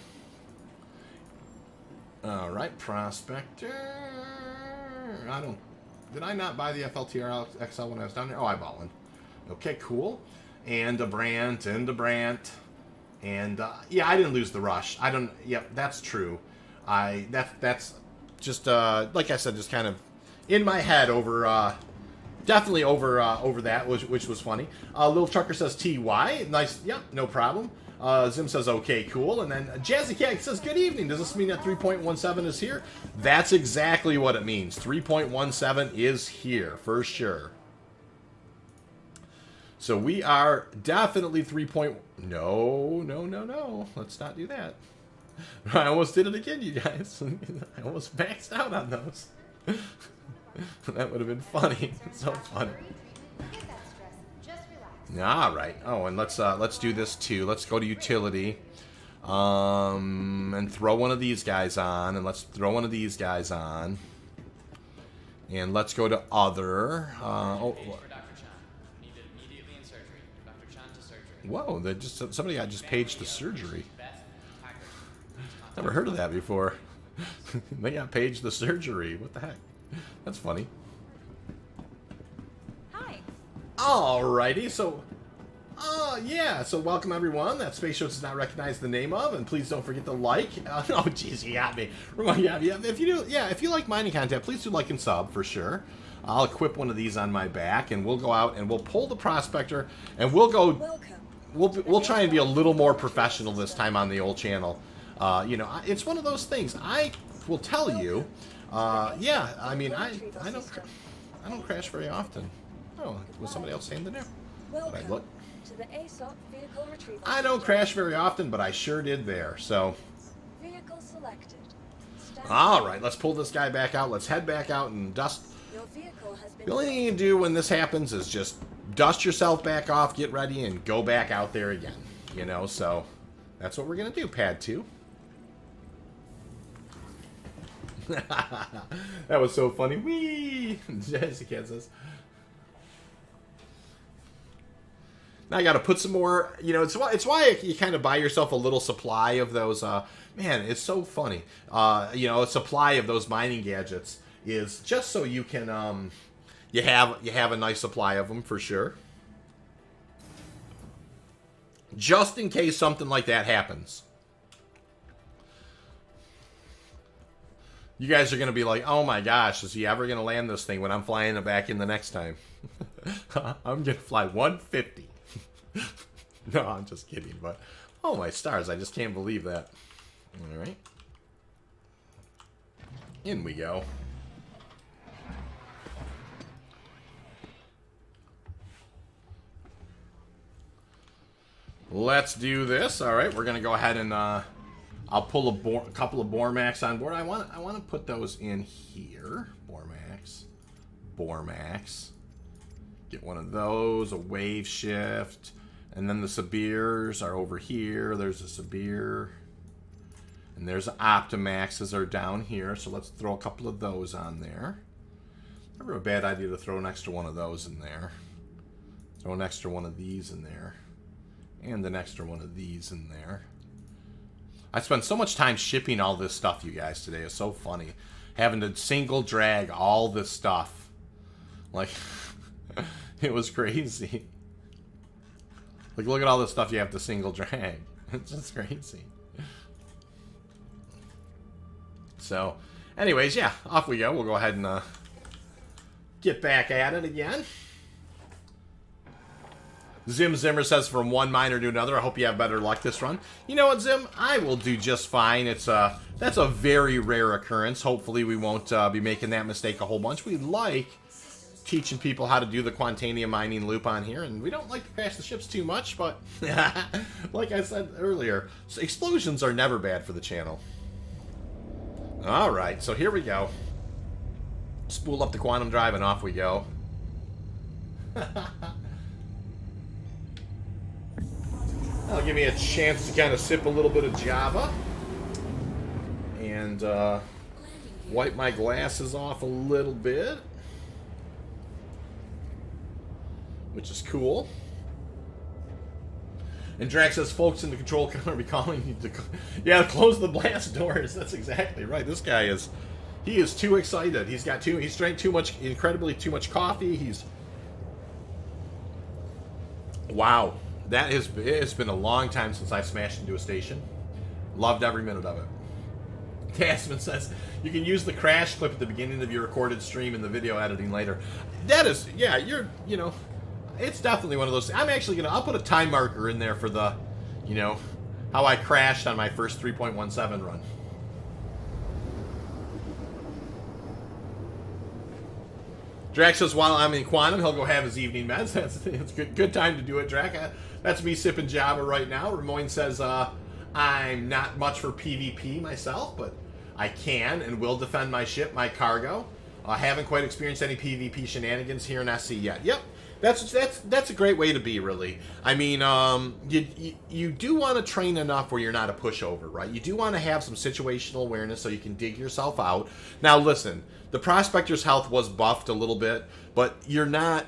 Alright, Prospector. Did I not buy the FLTR XL when I was down there? Oh, I bought one. Okay, cool. And a Brandt, and a Brandt. And, yeah, I didn't lose the rush. Yep, that's true. That's just, like I said, just kind of in my head over, definitely over that, which was funny. Little Trucker says TY. Nice, yep, no problem. Zim says, okay, cool. And then Jazzy Cat says, good evening. Does this mean that 3.17 is here? That's exactly what it means. 3.17 is here, for sure. So we are definitely 3. No. Let's not do that. I almost did it again, you guys. I almost maxed out on those. That would have been funny. So funny. All right. Oh, and let's do this too. Let's go to utility, and throw one of these guys on, and let's throw one of these guys on, and let's go to other. Whoa! Somebody got just paged to surgery. Never heard of that before. They got paged the surgery. What the heck? That's funny. Hi. Alrighty, so, yeah, so welcome everyone. That Space Show does not recognize the name of, and please don't forget to like. Oh, jeez, you got me. Yeah, if you like mining content, please do like and sub for sure. I'll equip one of these on my back, and we'll go out and we'll pull the Prospector, and we'll go. Welcome. We'll try and be a little more professional this time on the old channel. You know, it's one of those things. I will tell you. Yeah, I mean, I don't crash very often. Oh, was somebody else standing there? Did I look? To the ASOP vehicle retrieval. I don't crash very often, but I sure did there. So. Vehicle selected. All right, let's pull this guy back out. Let's head back out and dust. Your vehicle has been. The only thing you can do when this happens is just dust yourself back off, get ready, and go back out there again. You know, so that's what we're gonna do. Pad 2. That was so funny. Whee! Jessica says. Now I got to put some more. You know, it's why you kind of buy yourself a little supply of those. Man, it's so funny. You know, a supply of those mining gadgets is just so you can. You have a nice supply of them for sure. Just in case something like that happens. You guys are going to be like, oh my gosh, is he ever going to land this thing when I'm flying it back in the next time? I'm going to fly 150. No, I'm just kidding, but oh my stars, I just can't believe that. All right. In we go. let's do this. All right, we're gonna go ahead and I'll pull a couple of Bormax on board. I want to put those in here. Bormax. Get one of those. A wave shift, and then the Sabirs are over here. There's a Sabir, and there's Optimaxes are down here. So let's throw a couple of those on there. Never a bad idea to throw an extra one of those in there. Throw an extra one of these in there. And an extra one of these in there. I spent so much time shipping all this stuff, you guys, today. It's so funny. Having to single drag all this stuff. Like, it was crazy. Like, look at all this stuff you have to single drag. It's just crazy. So, anyways, yeah, off we go. We'll go ahead and get back at it again. Zim Zimmer says, from one miner to another, I hope you have better luck this run. You know what, Zim? I will do just fine. That's a very rare occurrence. Hopefully we won't be making that mistake a whole bunch. We like teaching people how to do the Quantanium mining loop on here, and we don't like to crash the ships too much, but like I said earlier, explosions are never bad for the channel. Alright, so here we go. Spool up the quantum drive and off we go. That'll give me a chance to kind of sip a little bit of Java and wipe my glasses off a little bit, which is cool. And Drax says, folks in the control center will be calling you to close the blast doors. That's exactly right. This guy he is too excited. He's drank incredibly too much coffee. Wow. It's been a long time since I smashed into a station. Loved every minute of it. Tasman says, you can use the crash clip at the beginning of your recorded stream in the video editing later. That is, yeah, it's definitely one of those. I'll put a time marker in there for the, how I crashed on my first 3.17 run. Drax says, while I'm in Quantum, he'll go have his evening meds. It's good time to do it, Drax. That's me sipping Java right now. Ramon says, I'm not much for PvP myself, but I can and will defend my ship, my cargo. I haven't quite experienced any PvP shenanigans here in SC yet. Yep, that's a great way to be, really. I mean, you do want to train enough where you're not a pushover, right? You do want to have some situational awareness so you can dig yourself out. Now, listen, the Prospector's health was buffed a little bit, but you're not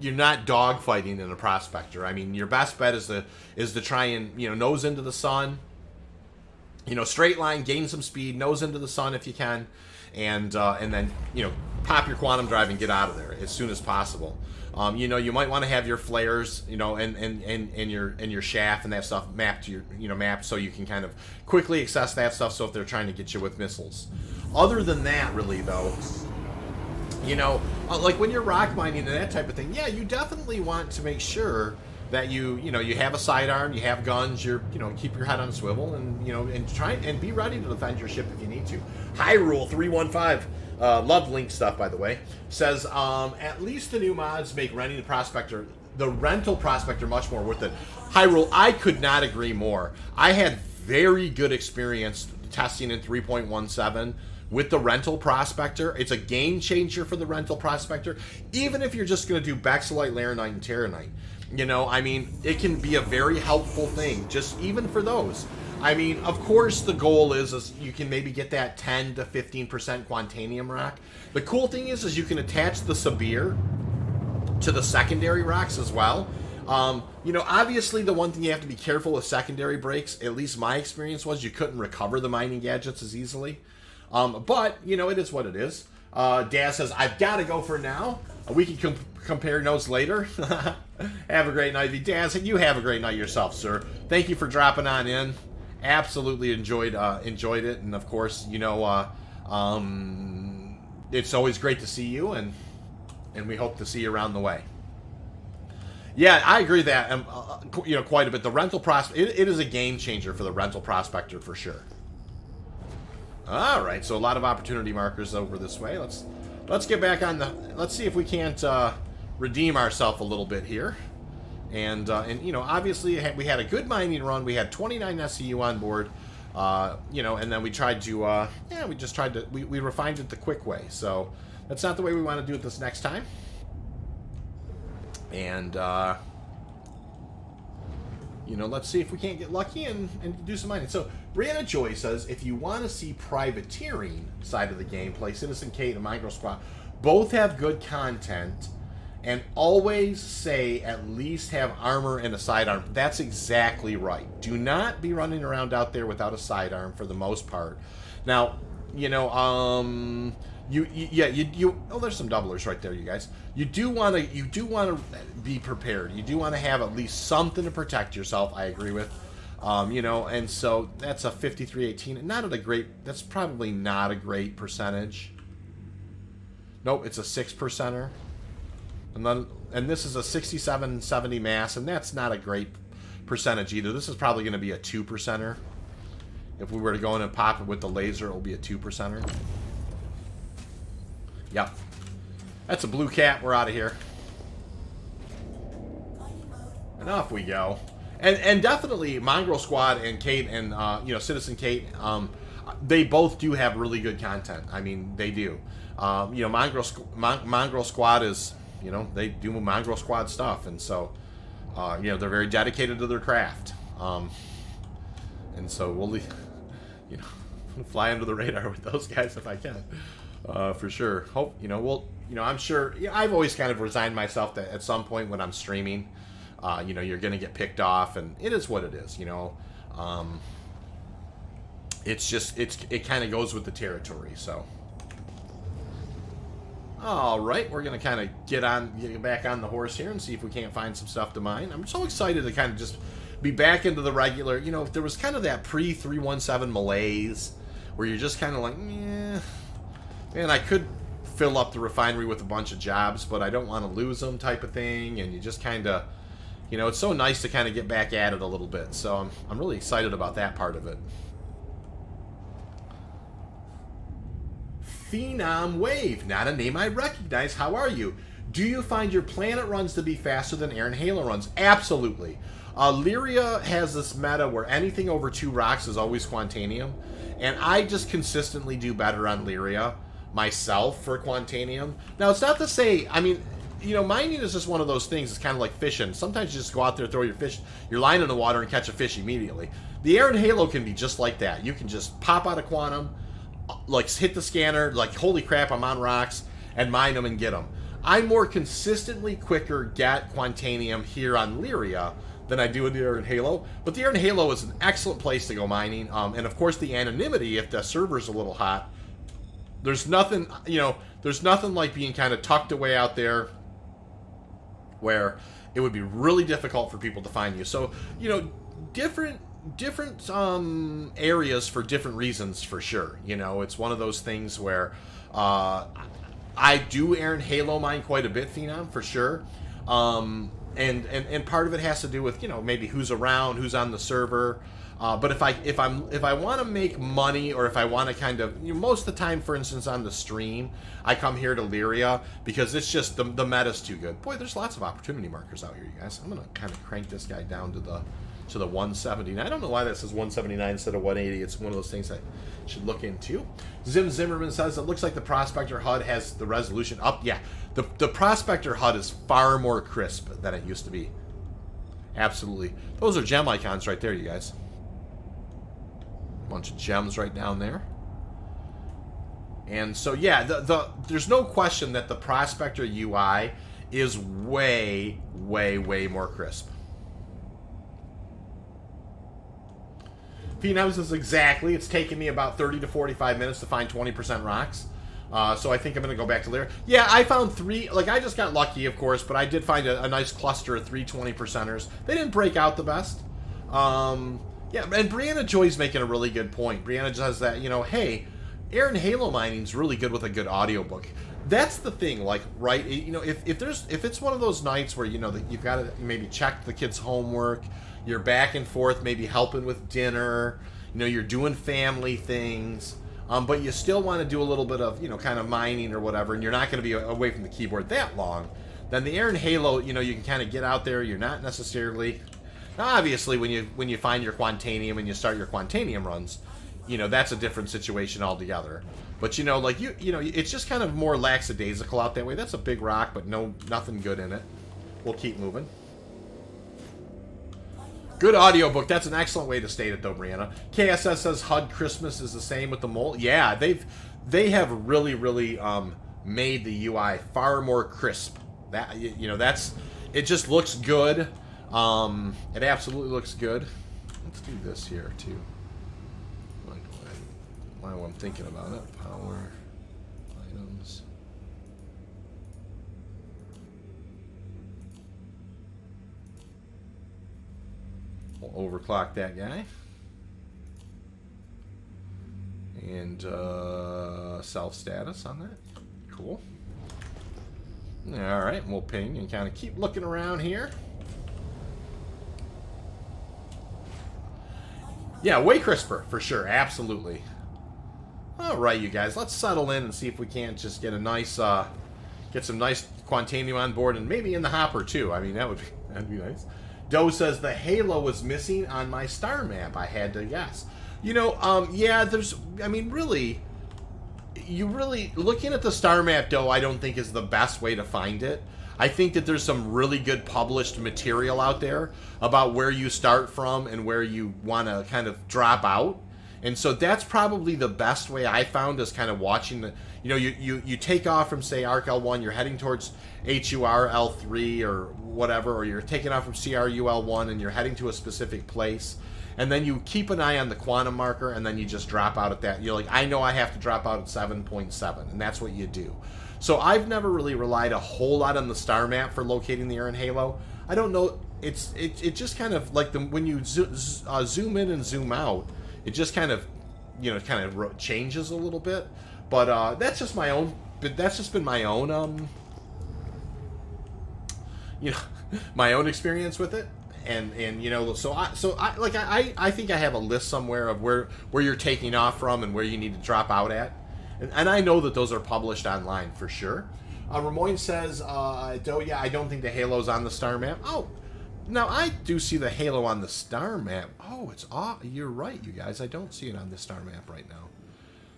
dogfighting in a Prospector. I mean, your best bet is to try and nose into the sun. Straight line, gain some speed, nose into the sun if you can, and then pop your quantum drive and get out of there as soon as possible. You might want to have your flares, and your shaft and that stuff mapped to mapped so you can kind of quickly access that stuff. So if they're trying to get you with missiles, other than that, really though, like when you're rock mining and that type of thing, yeah, you definitely want to make sure that you have a sidearm, you have guns, keep your head on a swivel, and and try and be ready to defend your ship if you need to. Hyrule 315. Love Link stuff, by the way. Says, at least the new mods make renting the rental Prospector much more worth it. Hyrule, I could not agree more. I had very good experience testing in 3.17 with the rental Prospector. It's a game changer for the rental Prospector, even if you're just going to do Bexelite, Laranite, and Terranite. It can be a very helpful thing, just even for those. Of course, the goal is you can maybe get that 10 to 15% Quantanium rock. The cool thing is you can attach the Sabir to the secondary rocks as well. Obviously the one thing you have to be careful with secondary breaks, at least my experience was, you couldn't recover the mining gadgets as easily. But, it is what it is. Daz says, I've got to go for now. We can compare notes later. Have a great night. Daz, you have a great night yourself, sir. Thank you for dropping on in. Absolutely enjoyed it. And, of course, it's always great to see you, and we hope to see you around the way. Yeah, I agree that, quite a bit. The rental it is a game changer for the rental Prospector for sure. All right, so a lot of opportunity markers over this way. Let's get back on let's see if we can't redeem ourselves a little bit here. And you know, obviously we had a good mining run. We had 29 SCU on board. You know, and then we tried to, yeah, we just tried to, we refined it the quick way. So that's not the way we want to do it this next time. And, you know, let's see if we can't get lucky and do some mining. So Brianna Joy says, if you want to see privateering side of the game, play Citizen Kate and Inaugural Squad. Both have good content. And always say at least have armor and a sidearm. That's exactly right. Do not be running around out there without a sidearm for the most part. Now, you know, you oh, there's some doublers right there, you guys. You do want to be prepared. You do want to have at least something to protect yourself. I agree with, you know, and so that's a 53-18. Not at a great. That's probably not a great percentage. Nope, it's a 6%er. And this is a 67-70 mass, and that's not a great percentage either. This is probably going to be a 2%er. If we were to go in and pop it with the laser, it will be a 2%er. Yep. That's a blue cat. We're out of here. And off we go. And definitely Mongrel Squad and Kate and, you know, Citizen Kate, they both do have really good content. I mean, they do. You know, Mongrel Squad is... You know, they do Mongrel Squad stuff, and so, you know, they're very dedicated to their craft. And so we'll, you know, fly under the radar with those guys if I can, for sure. Hope, you know, we'll, you know, I'm sure. Yeah, I've always kind of resigned myself that at some point when I'm streaming, you know, you're going to get picked off, and it is what it is. You know, it's just it kind of goes with the territory. So. All right, we're going to kind of get back on the horse here and see if we can't find some stuff to mine. I'm so excited to kind of just be back into the regular, you know, if there was kind of that pre-317 malaise where you're just kind of like, yeah, man, I could fill up the refinery with a bunch of jobs, but I don't want to lose them type of thing, and you just kind of, you know, it's so nice to kind of get back at it a little bit. So I'm really excited about that part of it. Phenom Wave, not a name I recognize. How are you? Do you find your planet runs to be faster than Air and Halo runs? Absolutely. Lyria has this meta where anything over 2 rocks is always Quantanium, and I just consistently do better on Lyria myself for Quantanium. Now, it's not to say, I mean, you know, mining is just one of those things. It's kind of like fishing. Sometimes you just go out there, throw your line in the water, and catch a fish immediately. The Air and Halo can be just like that. You can just pop out of Quantum, like hit the scanner, like holy crap, I'm on rocks, and mine them and get them. I more consistently quicker get Quantanium here on Lyria than I do in the Air and Halo. But the Air and Halo is an excellent place to go mining. And of course the anonymity, if the server's a little hot, there's nothing, you know, there's nothing like being kind of tucked away out there where it would be really difficult for people to find you. So, you know, different areas for different reasons, for sure. You know, it's one of those things where I do Air and Halo mine quite a bit, Phenom, for sure. And part of it has to do with, you know, maybe who's around, who's on the server. But if I want to make money, or if I want to kind of, you know, most of the time, for instance, on the stream, I come here to Lyria because it's just the meta's too good. Boy, there's lots of opportunity markers out here, you guys. I'm gonna kind of crank this guy down to the 179. I don't know why that says 179 instead of 180. It's one of those things I should look into. Zim Zimmerman says it looks like the Prospector HUD has the resolution up. Yeah, the Prospector HUD is far more crisp than it used to be. Absolutely. Those are gem icons right there, you guys. Bunch of gems right down there. And so, yeah, there's no question that the Prospector UI is way, way, way more crisp. Phenom says exactly. It's taken me about 30 to 45 minutes to find 20% rocks. So I think I'm going to go back to Lyria. Yeah, I found 3. Like, I just got lucky, of course, but I did find a nice cluster of 3 20%ers. They didn't break out the best. Yeah, and Brianna Joy's making a really good point. Brianna says that, you know, hey, Air and Halo mining's really good with a good audiobook. That's the thing, like, right, you know, if it's one of those nights where, you know, that you've got to maybe check the kids' homework, you're back and forth, maybe helping with dinner, you know, you're doing family things, but you still want to do a little bit of, you know, kind of mining or whatever, and you're not going to be away from the keyboard that long, then the air and halo, you know, you can kind of get out there. You're not necessarily... Now, obviously, when you find your Quantanium and you start your Quantanium runs, you know, that's a different situation altogether. But, you know, like, you know, it's just kind of more lackadaisical out that way. That's a big rock, but nothing good in it. We'll keep moving. Good audiobook. That's an excellent way to state it, though, Brianna. KSS says HUD Christmas is the same with the mole. Yeah, they have really, really made the UI far more crisp. That, you know, it just looks good. It absolutely looks good. Let's do this here too. While I'm thinking about it, power items. We'll overclock that guy. And self status on that. Cool. Alright, we'll ping and kind of keep looking around here. Yeah, way crisper, for sure. Absolutely. Alright, you guys. Let's settle in and see if we can't just get a nice, get some nice Quantanium on board and maybe in the hopper, too. I mean, that'd be nice. Doe says, the halo was missing on my star map. I had to guess. You know, yeah, I mean, really, looking at the star map, Doe, I don't think is the best way to find it. I think that there's some really good published material out there about where you start from and where you want to kind of drop out. And so that's probably the best way I found is kind of watching the, you know, you take off from, say, ARC L1, you're heading towards HUR L3 or whatever, or you're taking off from CRU L1 and you're heading to a specific place. And then you keep an eye on the quantum marker and then you just drop out at that. You're like, I know I have to drop out at 7.7, and that's what you do. So I've never really relied a whole lot on the star map for locating the air and halo. I don't know. It just kind of like when you zoom in and zoom out, it just kind of, you know, kind of changes a little bit. But that's just my own. But that's just been my own, you know, my own experience with it. And you know, so I think I have a list somewhere of where you're taking off from and where you need to drop out at. And I know that those are published online for sure. Ramon says, yeah, I don't think the halo's on the star map. Oh, now I do see the halo on the star map. Oh, it's off. You're right, you guys. I don't see it on the star map right now.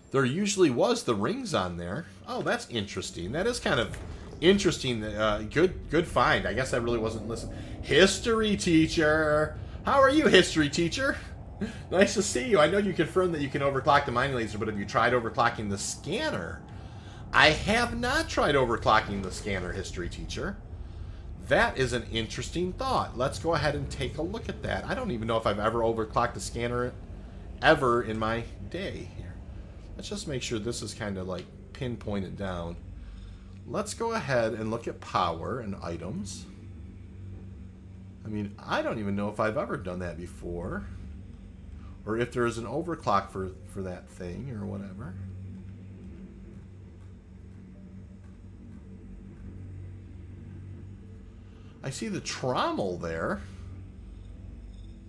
There usually was the rings on there. Oh, that's interesting. That is kind of interesting. Good find. I guess I really wasn't listening. History teacher. How are you, history teacher? Nice to see you. I know you confirmed that you can overclock the mining laser, but have you tried overclocking the scanner? I have not tried overclocking the scanner, history teacher. That is an interesting thought. Let's go ahead and take a look at that. I don't even know if I've ever overclocked the scanner ever in my day here. Let's just make sure this is kind of like pinpointed down. Let's go ahead and look at power and items. I mean, I don't even know if I've ever done that before. Or if there is an overclock for that thing or whatever. I see the trommel there.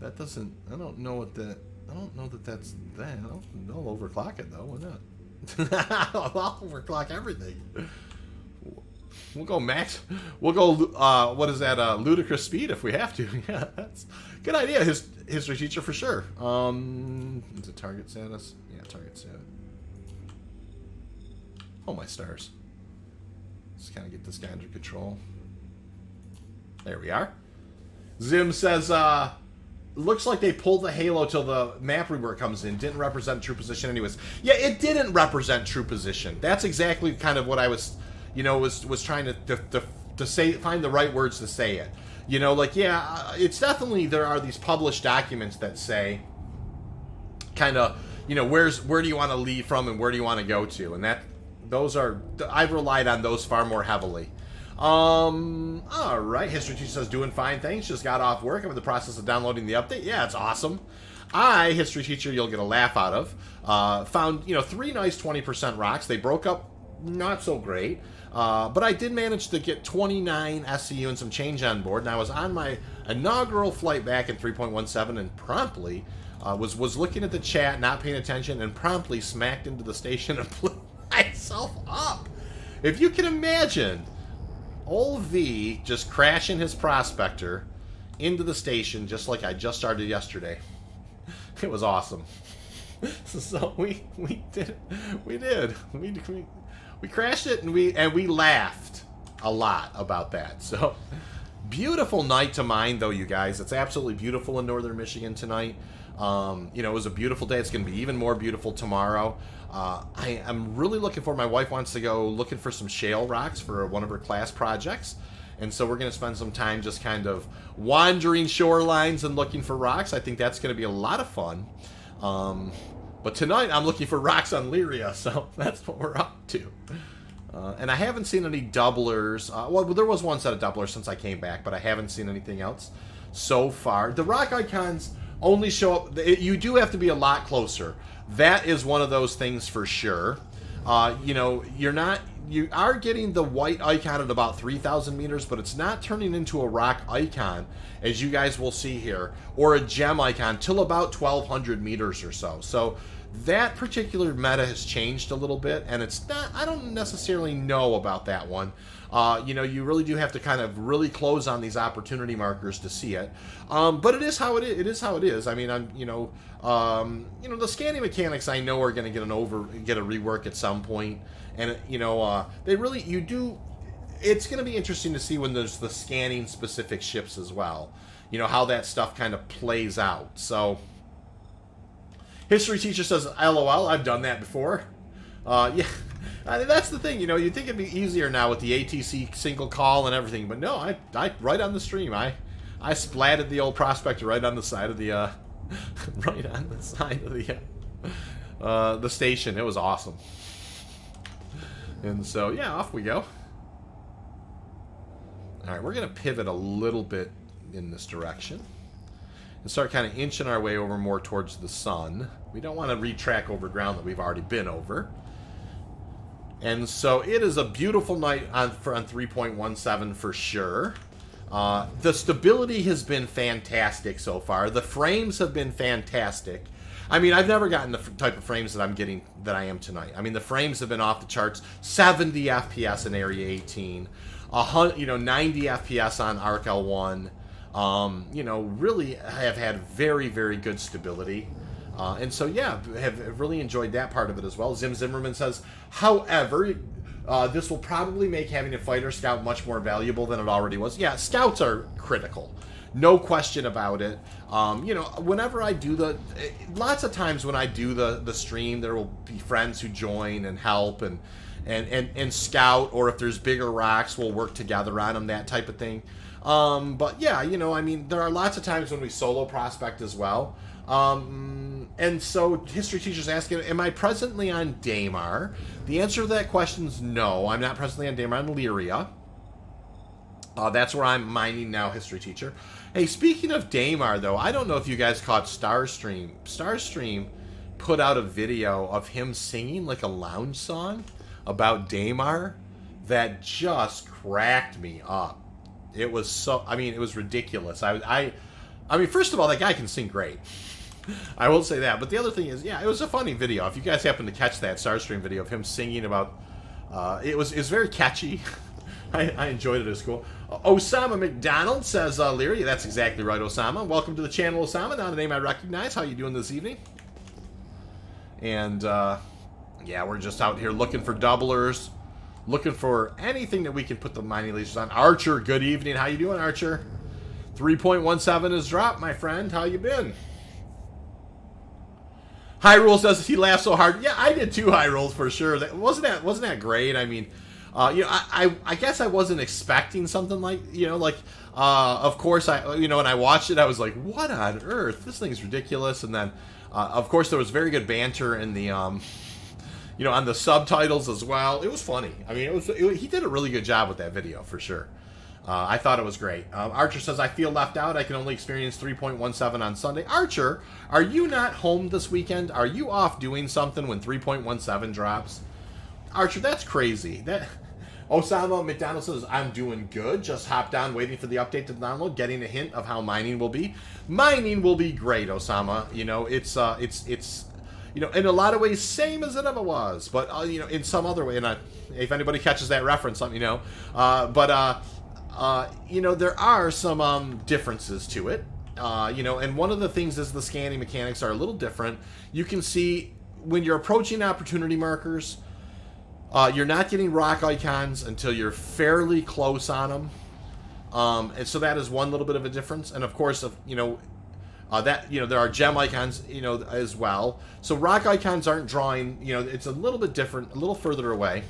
That doesn't... I don't know what that... I don't know that that's that. I'll overclock it, though. Why not? I'll overclock everything. We'll go max... We'll go, what is that, ludicrous speed if we have to. Yeah, that's... Good idea, history teacher, for sure. Is it target status? Yeah, target status. Oh, my stars. Let's kind of get this guy under control. There we are. Zim says, looks like they pulled the halo till the map rework comes in. Didn't represent true position anyways. Yeah, it didn't represent true position. That's exactly kind of what I was, you know, was trying to say, find the right words to say it. You know, like, yeah, it's definitely, there are these published documents that say kind of, you know, where do you want to leave from and where do you want to go to? And those are, I've relied on those far more heavily. All right, history teacher says, doing fine, thanks. Just got off work. I'm in the process of downloading the update. Yeah, it's awesome. History teacher, you'll get a laugh out of, found, you know, 3 nice 20% rocks. They broke up not so great. But I did manage to get 29 SCU and some change on board, and I was on my inaugural flight back in 3.17 and promptly was looking at the chat, not paying attention, and promptly smacked into the station and blew myself up. If you can imagine Old V just crashing his Prospector into the station just like I just started yesterday. It was awesome. So we did it. We crashed it and we laughed a lot about that. So beautiful night to mine though, you guys. It's absolutely beautiful in northern Michigan tonight. You know, it was a beautiful day. It's going to be even more beautiful tomorrow. I'm really looking for, my wife wants to go looking for some shale rocks for one of her class projects. And so we're going to spend some time just kind of wandering shorelines and looking for rocks. I think that's going to be a lot of fun. But tonight I'm looking for rocks on Lyria, so that's what we're up to. And I haven't seen any doublers. Well, there was one set of doublers since I came back, but I haven't seen anything else so far. The rock icons only show up. You do have to be a lot closer. That is one of those things for sure. You know, you are getting the white icon at about 3,000 meters, but it's not turning into a rock icon, as you guys will see here, or a gem icon till about 1,200 meters or so. So that particular meta has changed a little bit, and it's not, I don't necessarily know about that one. You know, you really do have to kind of really close on these opportunity markers to see it. But it is how it is. It is how it is. I mean, you know, the scanning mechanics I know are going to get a rework at some point, and you know, it's going to be interesting to see when there's the scanning specific ships as well. You know how that stuff kind of plays out. So, history teacher says, "LOL, I've done that before." Yeah. I mean, that's the thing, you know, you'd think it'd be easier now with the ATC single call and everything, but no, I right on the stream, I splatted the old Prospector right on the side of the, right on the side of the station. It was awesome. And so, yeah, off we go. Alright, we're going to pivot a little bit in this direction and start kind of inching our way over more towards the sun. We don't want to retrack over ground that we've already been over. And so it is a beautiful night on 3.17 for sure. The stability has been fantastic so far. The frames have been fantastic. I mean, I've never gotten the type of frames that I'm getting, that I am tonight. I mean, the frames have been off the charts. 70 FPS in Area 18. 90 FPS on Arc L1. You know, really have had very, very good stability. And so, yeah, have really enjoyed that part of it as well. Zim Zimmerman says, however, this will probably make having a fighter scout much more valuable than it already was. Yeah, scouts are critical. No question about it. You know, whenever I do lots of times when I do the stream, there will be friends who join and help and scout, or if there's bigger rocks, we'll work together on them, that type of thing. But yeah, you know, I mean, there are lots of times when we solo prospect as well. And so history teacher's asking, am I presently on Daymar? The answer to that question is no, I'm not presently on Daymar. I'm on Lyria. That's where I'm mining now, history teacher. Hey, speaking of Daymar, though, I don't know if you guys caught Starstream. Starstream put out a video of him singing like a lounge song about Daymar that just cracked me up. It was so, I mean, it was ridiculous. I mean, first of all, that guy can sing great. I will say that. But the other thing is, yeah, it was a funny video. If you guys happen to catch that Starstream video of him singing about, it was very catchy. I enjoyed it. It was cool. Osama McDonald says, Lyria, that's exactly right, Osama. Welcome to the channel, Osama. Not a name I recognize. How you doing this evening? And, yeah, we're just out here looking for doublers. Looking for anything that we can put the mining lasers on. Archer, good evening. How you doing, Archer? 3.17 is dropped, my friend. How you been? High Rules says he laughed so hard. Yeah, I did too, High Rules, for sure. Wasn't that great? I mean, you know, I guess I wasn't expecting something like, you know, like, of course, when I watched it, I was like, what on earth? This thing's ridiculous. And then, of course, there was very good banter in the, you know, on the subtitles as well. It was funny. I mean, he did a really good job with that video, for sure. I thought it was great. Archer says, I feel left out. I can only experience 3.17 on Sunday. Archer, are you not home this weekend? Are you off doing something when 3.17 drops? Archer, that's crazy. Osama McDonald says, I'm doing good. Just hopped on, waiting for the update to download, getting a hint of how mining will be. Mining will be great, Osama. You know, it's in a lot of ways, same as it ever was, but in some other way. And if anybody catches that reference, let me know. There are some differences to it. And one of the things is the scanning mechanics are a little different. You can see when you're approaching opportunity markers, you're not getting rock icons until you're fairly close on them. And so that is one little bit of a difference. And of course, there are gem icons, as well. So rock icons aren't drawing, it's a little bit different, a little further away.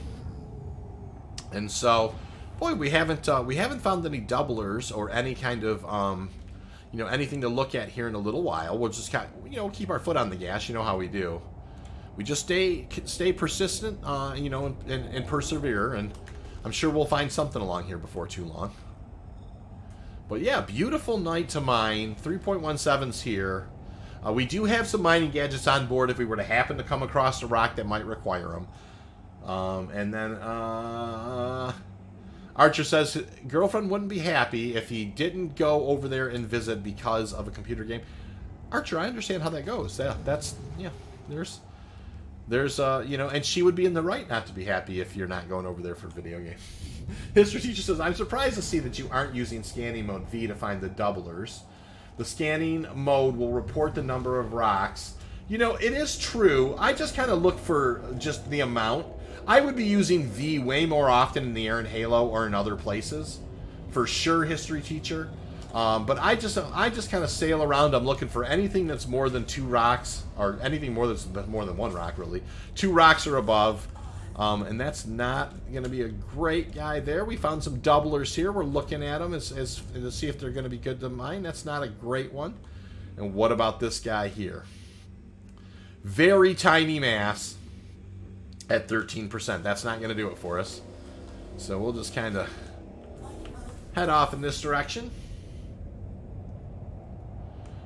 And so, boy, we haven't found any doublers or any kind of, anything to look at here in a little while. We'll just keep our foot on the gas. You know how we do. We just stay persistent, and persevere, and I'm sure we'll find something along here before too long. But yeah, beautiful night to mine. 3.17's here. We do have some mining gadgets on board if we were to happen to come across a rock that might require them. And then Archer says girlfriend wouldn't be happy if he didn't go over there and visit because of a computer game. Archer, I understand how that goes. There's and she would be in the right not to be happy if you're not going over there for a video game. History teacher says, I'm surprised to see that you aren't using scanning mode V to find the doublers. The scanning mode will report the number of rocks. It is true. I just kind of look for just the amount. I would be using V way more often in the air and Halo or in other places. For sure, history teacher. But I just kind of sail around. I'm looking for anything that's more than 2 rocks, or anything more that's more than 1 rock, really. 2 rocks or above. And that's not going to be a great guy there. We found some doublers here. We're looking at them as to see if they're going to be good to mine. That's not a great one. And what about this guy here? Very tiny mass at 13%. That's not going to do it for us. So we'll just kind of head off in this direction.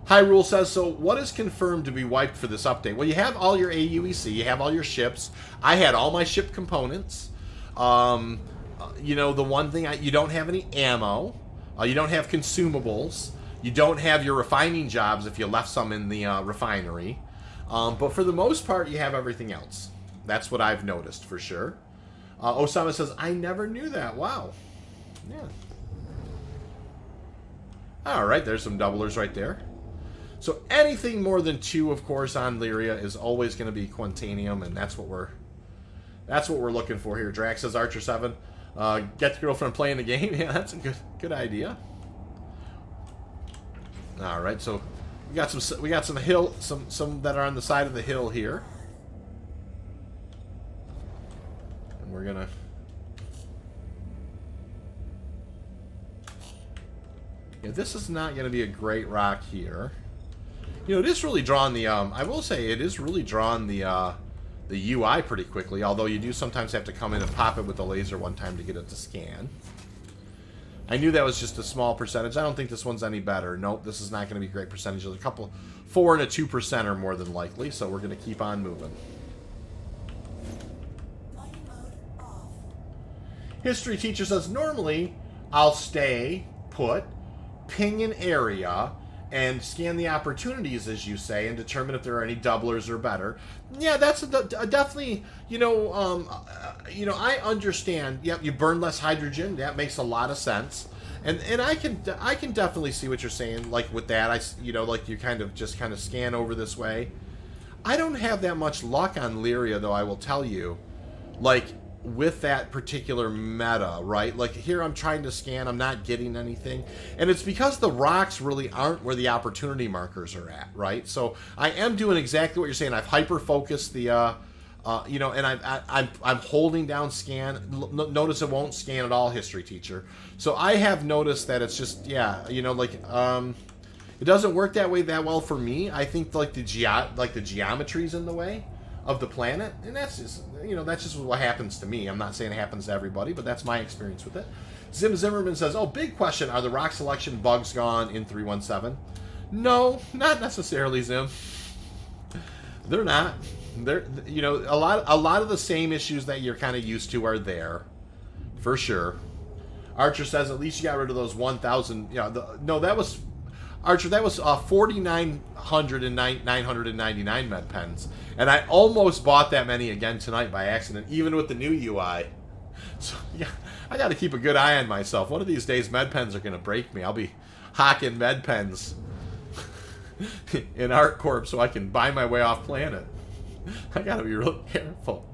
Hyrule says, so what is confirmed to be wiped for this update? Well, you have all your AUEC, you have all your ships. I had all my ship components. The one thing, you don't have any ammo. You don't have consumables. You don't have your refining jobs if you left some in the refinery. But for the most part, you have everything else. That's what I've noticed for sure. Osama says, I never knew that. Wow. Yeah. All right, there's some doublers right there. So anything more than 2, of course, on Lyria is always going to be Quantanium, and that's what we're looking for here. Drax says Archer 7, get the girlfriend playing the game. Yeah, that's a good idea. All right, so we got some hill, some that are on the side of the hill here, and we're gonna. Yeah, this is not going to be a great rock here. It is really drawing the, I will say, it is really drawing the UI pretty quickly, although you do sometimes have to come in and pop it with the laser one time to get it to scan. I knew that was just a small percentage. I don't think this one's any better. Nope, this is not going to be great percentages. A couple, 4 and a 2% are more than likely, so we're going to keep on moving. History teacher says, normally, I'll stay put, ping an area, and scan the opportunities, as you say, and determine if there are any doublers or better. Yeah, that's definitely, I understand. Yep, you burn less hydrogen. That makes a lot of sense. And I can definitely see what you're saying. Like with that, like you kind of scan over this way. I don't have that much luck on Lyria, though, I will tell you. Like, with that particular meta, right? Like here I'm trying to scan, I'm not getting anything. And it's because the rocks really aren't where the opportunity markers are at, right? So I am doing exactly what you're saying. I've hyper-focused the, and I'm holding down scan. Notice it won't scan at all, history teacher. So I have noticed that it's just, it doesn't work that way that well for me. I think like the geometry's in the way of the planet, and that's just what happens to me. I'm not saying it happens to everybody, but that's my experience with it. Zim Zimmerman says, oh, big question, are the rock selection bugs gone in 317? No, not necessarily, Zim. They're not. They're, a lot of the same issues that you're kind of used to are there, for sure. Archer says, at least you got rid of those 1,000, no, that was, Archer, that was 4,900 and 999 med pens. And I almost bought that many again tonight by accident, even with the new UI. So, yeah, I got to keep a good eye on myself. One of these days, med pens are going to break me. I'll be hawking med pens in ArtCorp so I can buy my way off planet. I got to be really careful.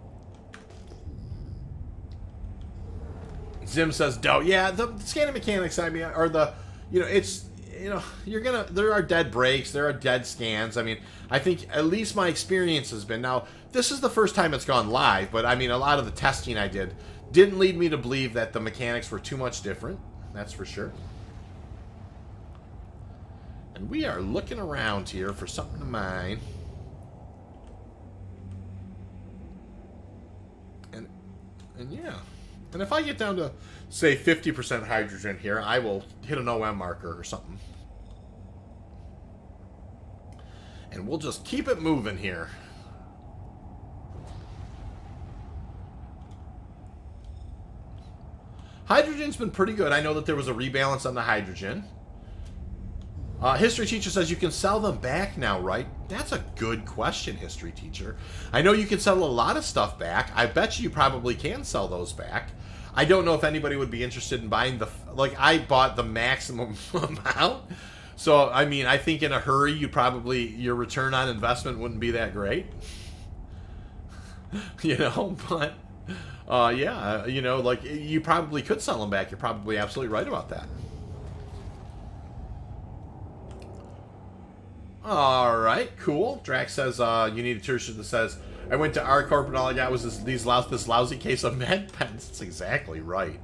Zim says, "Doe, yeah, the scanning mechanics. I mean, are the, it's, there are dead breaks, there are dead scans. I mean, I think at least my experience has been, now this is the first time it's gone live, but I mean, a lot of the testing I did didn't lead me to believe that the mechanics were too much different. That's for sure. And we are looking around here for something to mine. And yeah. And if I get down to, say, 50% hydrogen here, I will hit an OM marker or something. And we'll just keep it moving here. Hydrogen's been pretty good. I know that there was a rebalance on the hydrogen. History teacher says you can sell them back now, right? That's a good question, history teacher. I know you can sell a lot of stuff back. I bet you probably can sell those back. I don't know if anybody would be interested in buying the... Like, I bought the maximum amount. So, I mean, I think in a hurry, your return on investment wouldn't be that great. But... yeah, like, you probably could sell them back. You're probably absolutely right about that. Alright, cool. Drax says, you need a t-shirt that says, I went to ArtCorp and all I got was this lousy case of med pens. That's exactly right.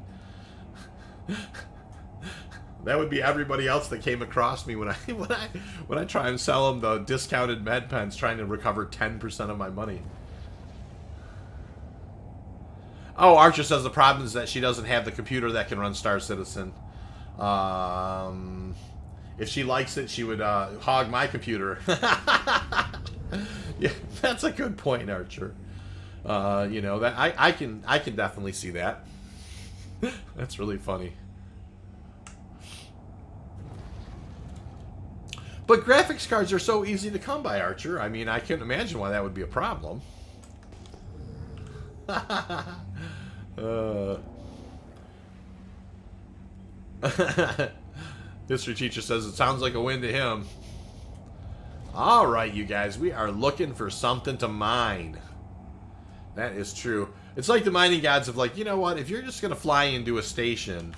That would be everybody else that came across me when I try and sell them the discounted med pens, trying to recover 10% of my money. Oh, Archer says the problem is that she doesn't have the computer that can run Star Citizen. If she likes it, she would hog my computer. Yeah, that's a good point, Archer. That I can definitely see that. That's really funny. But graphics cards are so easy to come by, Archer. I mean, I couldn't imagine why that would be a problem. History teacher says it sounds like a win to him. Alright, you guys, we are looking for something to mine. That is true. It's like the mining gods of like, you know what, if you're just going to fly into a station,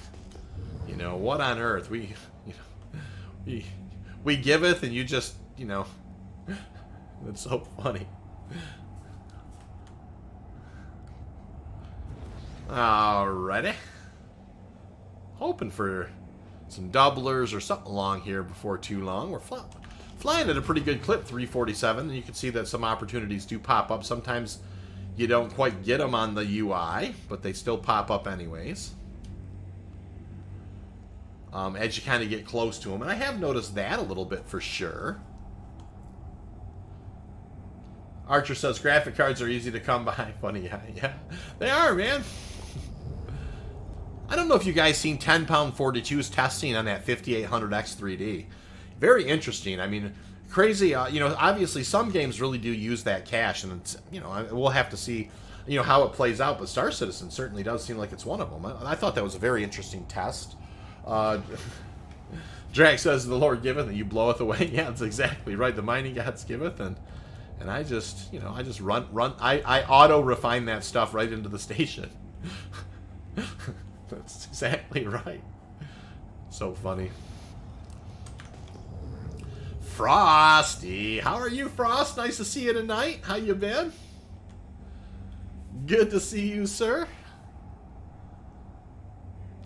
what on earth? We giveth and you just, it's so funny. Alrighty. Hoping for some doublers or something along here before too long. We're flying at a pretty good clip, 347, and you can see that some opportunities do pop up. Sometimes you don't quite get them on the UI, but they still pop up anyways. As you kind of get close to them. And I have noticed that a little bit for sure. Archer says graphic cards are easy to come by. Funny, yeah. They are, man. I don't know if you guys seen 10-pound 42's testing on that 5800X 3D. Very interesting. I mean, crazy. Obviously some games really do use that cache, and it's, we'll have to see, how it plays out. But Star Citizen certainly does seem like it's one of them. I thought that was a very interesting test. Drax says the Lord giveth and you bloweth away. Yeah, that's exactly right. The mining gods giveth, and I just, I just run. I auto refine that stuff right into the station. That's exactly right. So funny. Frosty. How are you, Frost? Nice to see you tonight. How you been? Good to see you, sir.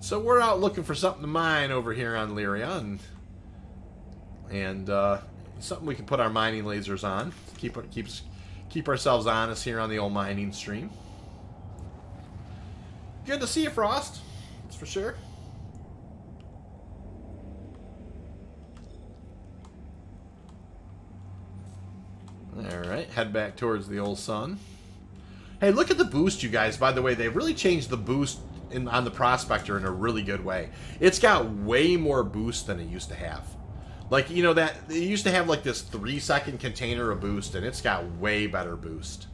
So we're out looking for something to mine over here on Lyria, and something we can put our mining lasers on. Keep ourselves honest here on the old mining stream. Good to see you, Frost. That's for sure. Alright, head back towards the old sun. Hey, look at the boost, you guys. By the way, they've really changed the boost on the Prospector in a really good way. It's got way more boost than it used to have. Like, you know, that it used to have like this 3-second container of boost, and it's got way better boost.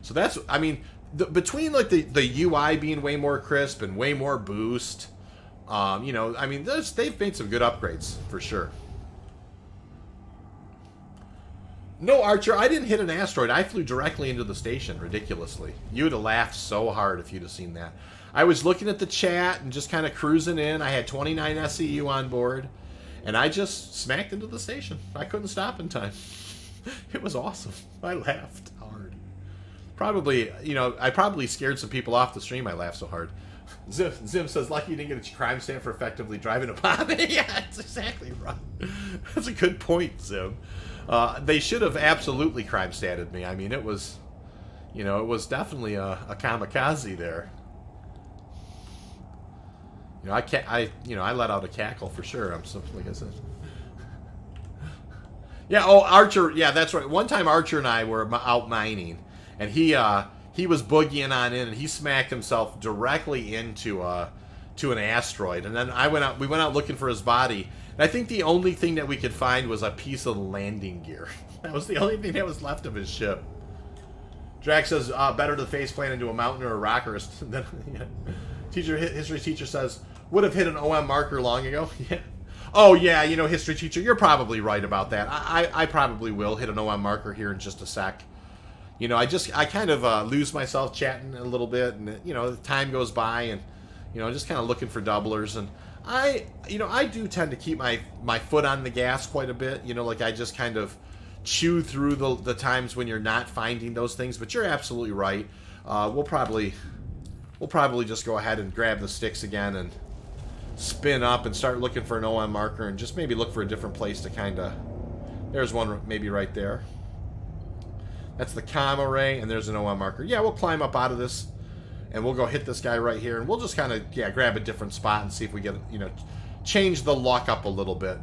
So that's, I mean, between like the UI being way more crisp and way more boost, you know, I mean, they've made some good upgrades for sure. No, Archer, I didn't hit an asteroid. I flew directly into the station, ridiculously. You would have laughed so hard if you'd have seen that. I was looking at the chat and just kind of cruising in. I had 29 SEU on board, and I just smacked into the station. I couldn't stop in time. It was awesome. I laughed hard. Probably, you know, I probably scared some people off the stream. I laughed so hard. Zim says, lucky you didn't get a crime stamp for effectively driving a bomb. Yeah, that's exactly right. That's a good point, Zim. They should have absolutely crime statted me. I mean, it was, you know, it was definitely a kamikaze there. You know, I let out a cackle for sure. I'm so, like I said. Yeah. Oh, Archer. Yeah, that's right. One time, Archer and I were out mining, and he was boogieing on in, and he smacked himself directly into to an asteroid. And then we went out looking for his body. And I think the only thing that we could find was a piece of landing gear. That was the only thing that was left of his ship. Drax says, better to face plant into a mountain or a rock or a... Yeah. History teacher says, would have hit an OM marker long ago. Yeah. Oh, yeah, you know, history teacher, you're probably right about that. I probably will hit an OM marker here in just a sec. You know, I kind of lose myself chatting a little bit, and, you know, time goes by, and, you know, just kind of looking for doublers, and I do tend to keep my foot on the gas quite a bit. You know, like I just kind of chew through the times when you're not finding those things. But you're absolutely right. We'll probably just go ahead and grab the sticks again and spin up and start looking for an OM marker and just maybe look for a different place to kind of... There's one maybe right there. That's the comm array, and there's an OM marker. Yeah, we'll climb up out of this. And we'll go hit this guy right here, and we'll just kind of, yeah, grab a different spot and see if we get, you know, change the luck up a little bit.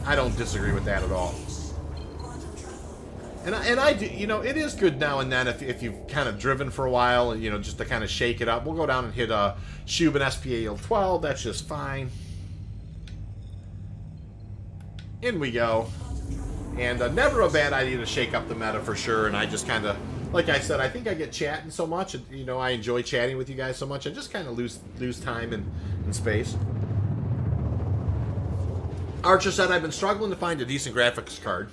I don't disagree with that at all. And I do, you know, it is good now and then if you've kind of driven for a while, you know, just to kind of shake it up. We'll go down and hit Shub and SPA 12. That's just fine. In we go. And never a bad idea to shake up the meta for sure, and I just kind of... Like I said, I think I get chatting so much, and, you know, I enjoy chatting with you guys so much, I just kind of lose time and space. Archer said, I've been struggling to find a decent graphics card.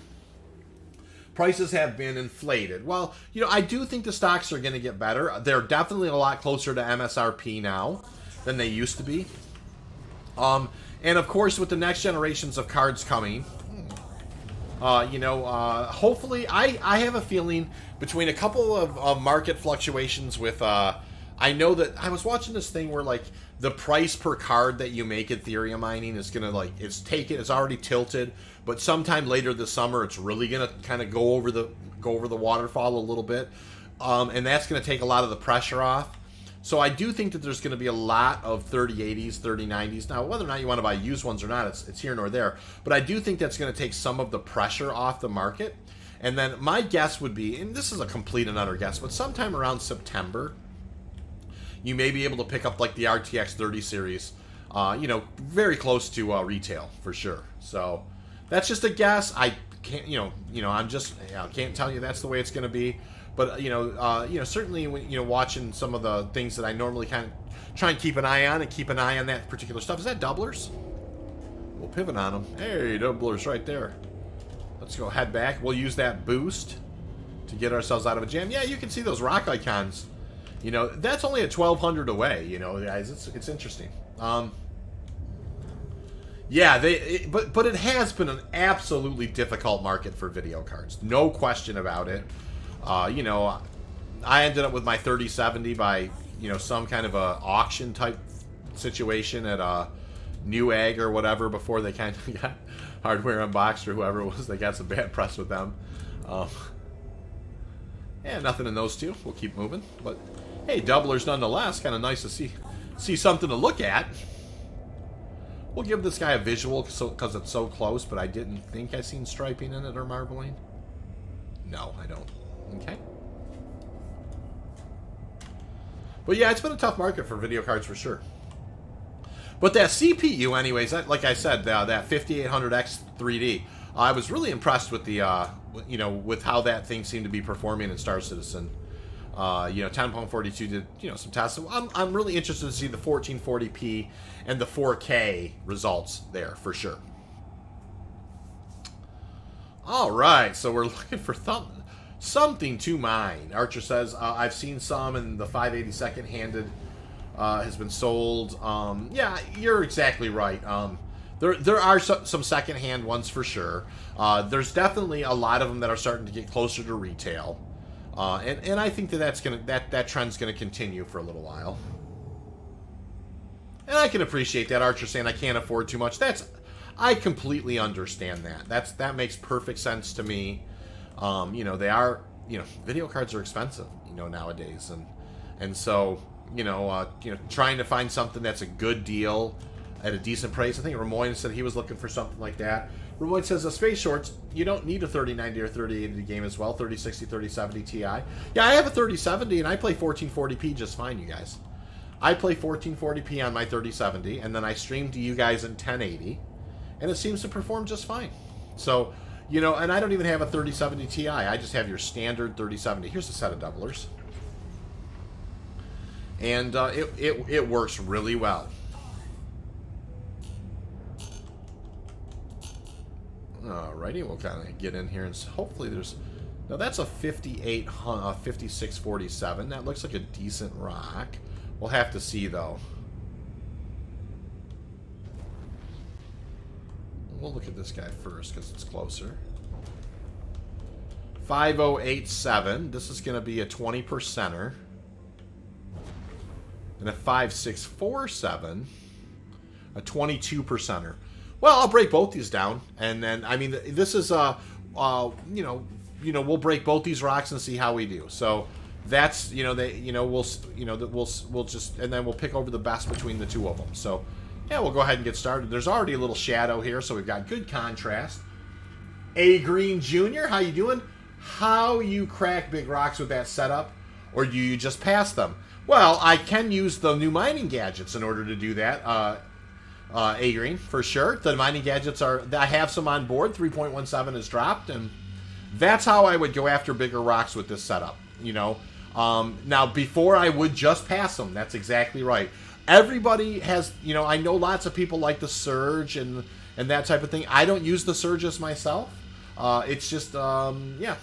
Prices have been inflated. Well, you know, I do think the stocks are going to get better. They're definitely a lot closer to MSRP now than they used to be. And, of course, with the next generations of cards coming... you know, hopefully, I have a feeling between a couple of market fluctuations with, I know that I was watching this thing where, like, the price per card that you make Ethereum mining is going to, like, it's already tilted, but sometime later this summer, it's really going to kind of go over the waterfall a little bit, and that's going to take a lot of the pressure off. So I do think that there's going to be a lot of 3080s, 3090s. Now, whether or not you want to buy used ones or not, it's here nor there. But I do think that's going to take some of the pressure off the market. And then my guess would be, and this is a complete and utter guess, but sometime around September, you may be able to pick up like the RTX 30 series, you know, very close to retail for sure. So that's just a guess. I can't, I can't tell you that's the way it's going to be. But, you know, certainly, when, you know, watching some of the things that I normally kind of try and keep an eye on that particular stuff. Is that doublers? We'll pivot on them. Hey, doublers right there. Let's go head back. We'll use that boost to get ourselves out of a jam. Yeah, you can see those rock icons. You know, that's only at 1,200 away, you know, guys. It's interesting. Yeah, but it has been an absolutely difficult market for video cards. No question about it. You know, I ended up with my 3070 by, you know, some kind of a auction type situation at Newegg or whatever before they kind of got Hardware Unboxed or whoever it was. They got some bad press with them. Yeah, nothing in those two. We'll keep moving. But, hey, doublers nonetheless. Kind of nice to see something to look at. We'll give this guy a visual because it's so close, but I didn't think I seen striping in it or marbling. No, I don't. Okay. But yeah, it's been a tough market for video cards for sure. But that CPU, anyways, like I said, that 5800X 3D, I was really impressed with the, with how that thing seemed to be performing in Star Citizen. 10.42 did, some tests. I'm really interested to see the 1440p and the 4K results there, for sure. All right, so we're looking for something to mine. Archer says, I've seen some, and the 580 second-handed has been sold. Yeah, you're exactly right. There are some second-hand ones for sure. There's definitely a lot of them that are starting to get closer to retail. And I think that trend's gonna continue for a little while. And I can appreciate that. Archer saying I can't afford too much. I completely understand that. That makes perfect sense to me. They are, video cards are expensive, nowadays, and so, trying to find something that's a good deal at a decent price. I think Ramoyne said he was looking for something like that. Ramoyne says, Space Shorts, you don't need a 3090 or 3080 game as well, 3060, 3070 Ti. Yeah, I have a 3070, and I play 1440p just fine, you guys. I play 1440p on my 3070, and then I stream to you guys in 1080, and it seems to perform just fine. So, and I don't even have a 3070 Ti. I just have your standard 3070. Here's a set of doublers. And it works really well. Alrighty, we'll kind of get in here and hopefully there's... Now that's a 5647. That looks like a decent rock. We'll have to see though. We'll look at this guy first because it's closer. 5087. This is going to be a 20%er. And a 5647. A 22%er. Well, I'll break both these down, and then this is we'll break both these rocks and see how we do. So that's we'll just, and then we'll pick over the best between the two of them. So yeah, we'll go ahead and get started. There's already a little shadow here, so we've got good contrast. A Green Jr., how you doing? How you crack big rocks with that setup, or do you just pass them? Well, I can use the new mining gadgets in order to do that. A-Green, for sure. The mining gadgets I have some on board. 3.17 is dropped, and that's how I would go after bigger rocks with this setup. Now, before I would just pass them. That's exactly right. Everybody has, I know lots of people like the Surge and that type of thing. I don't use the Surges myself. It's just, yeah.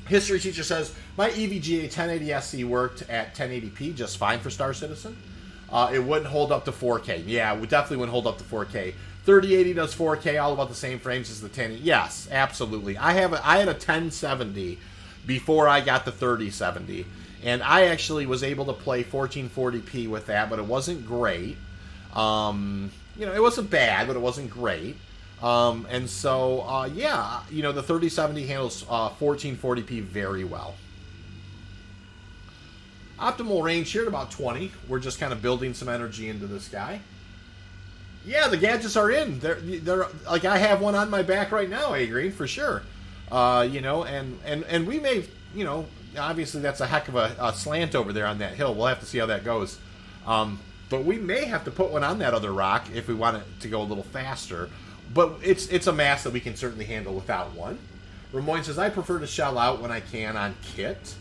History teacher says, my EVGA 1080 SC worked at 1080p just fine for Star Citizen. It wouldn't hold up to 4K. Yeah, it definitely wouldn't hold up to 4K. 3080 does 4K, all about the same frames as the 1080. Yes, absolutely. I had a 1070 before I got the 3070, and I actually was able to play 1440p with that, but it wasn't great. It wasn't bad, but it wasn't great. And so, yeah, the 3070 handles 1440p very well. Optimal range here at about 20. We're just kind of building some energy into this guy. Yeah, the gadgets are in. They're like, I have one on my back right now, A-Green, for sure. And we may, obviously that's a heck of a slant over there on that hill. We'll have to see how that goes. But we may have to put one on that other rock if we want it to go a little faster. But it's a mass that we can certainly handle without one. Ramoyne says, I prefer to shell out when I can on kit.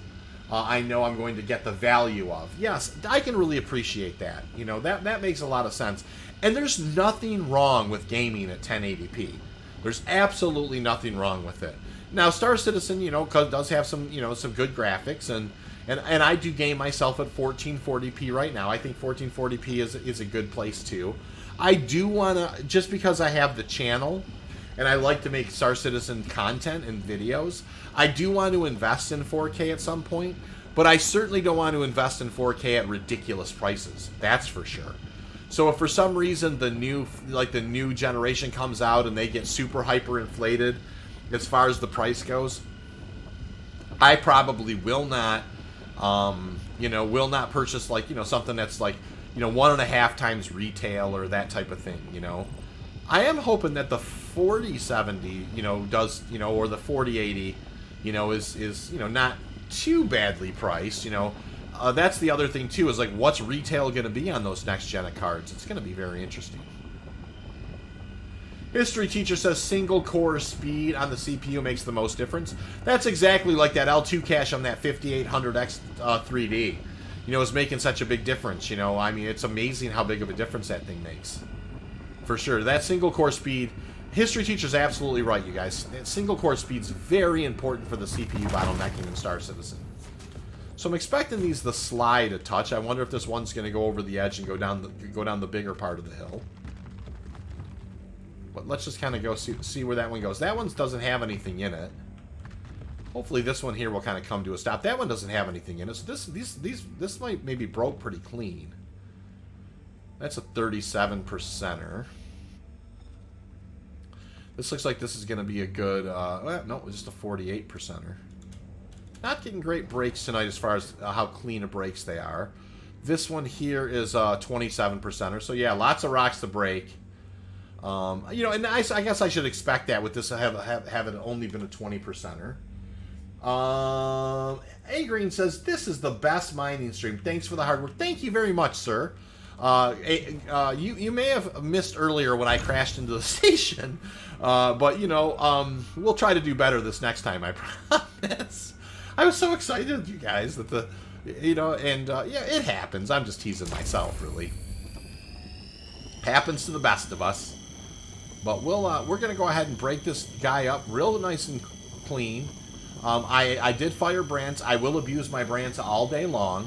I know I'm going to get the value of. Yes, I can really appreciate that. That makes a lot of sense. And there's nothing wrong with gaming at 1080p. There's absolutely nothing wrong with it. Now, Star Citizen, does have some good graphics, and I do game myself at 1440p right now. I think 1440p is a good place too. I do want to, just because I have the channel, and I like to make Star Citizen content and videos, I do want to invest in 4K at some point, but I certainly don't want to invest in 4K at ridiculous prices. That's for sure. So if for some reason the new generation comes out and they get super hyper inflated as far as the price goes, I probably will not purchase something that's 1.5 times retail or that type of thing. I am hoping that the 4070 does or the 4080 is not too badly priced. that's the other thing too, is like what's retail going to be on those next gen of cards. It's going to be very interesting. History teacher says single core speed on the CPU makes the most difference. That's exactly like that L2 cache on that 5800X 3D. You know, is making such a big difference. You know, I mean, it's amazing how big of a difference that thing makes. For sure. That single core speed, history teacher's absolutely right, you guys. That single core speed's very important for the CPU bottlenecking in Star Citizen. So I'm expecting these to slide a touch. I wonder if this one's going to go over the edge and go down the bigger part of the hill. But let's just kind of go see where that one goes. That one doesn't have anything in it. Hopefully this one here will kind of come to a stop. That one doesn't have anything in it. So this might maybe broke pretty clean. That's a 37%er. This looks like this is going to be a good... well, no, just a 48%er. Not getting great breaks tonight as far as how clean of breaks they are. This one here is 27%er. So yeah, lots of rocks to break. You know, and I guess I should expect that with this have it only been a 20%er. A Green says, this is the best mining stream. Thanks for the hard work. Thank you very much, sir. You may have missed earlier when I crashed into the station. But, you know, we'll try to do better this next time, I promise. I was so excited, you guys, that the, you know, and, yeah, it happens. I'm just teasing myself, really. Happens to the best of us. But we're going to go ahead and break this guy up real nice and clean. I did fire Brants. I will abuse my Brants all day long,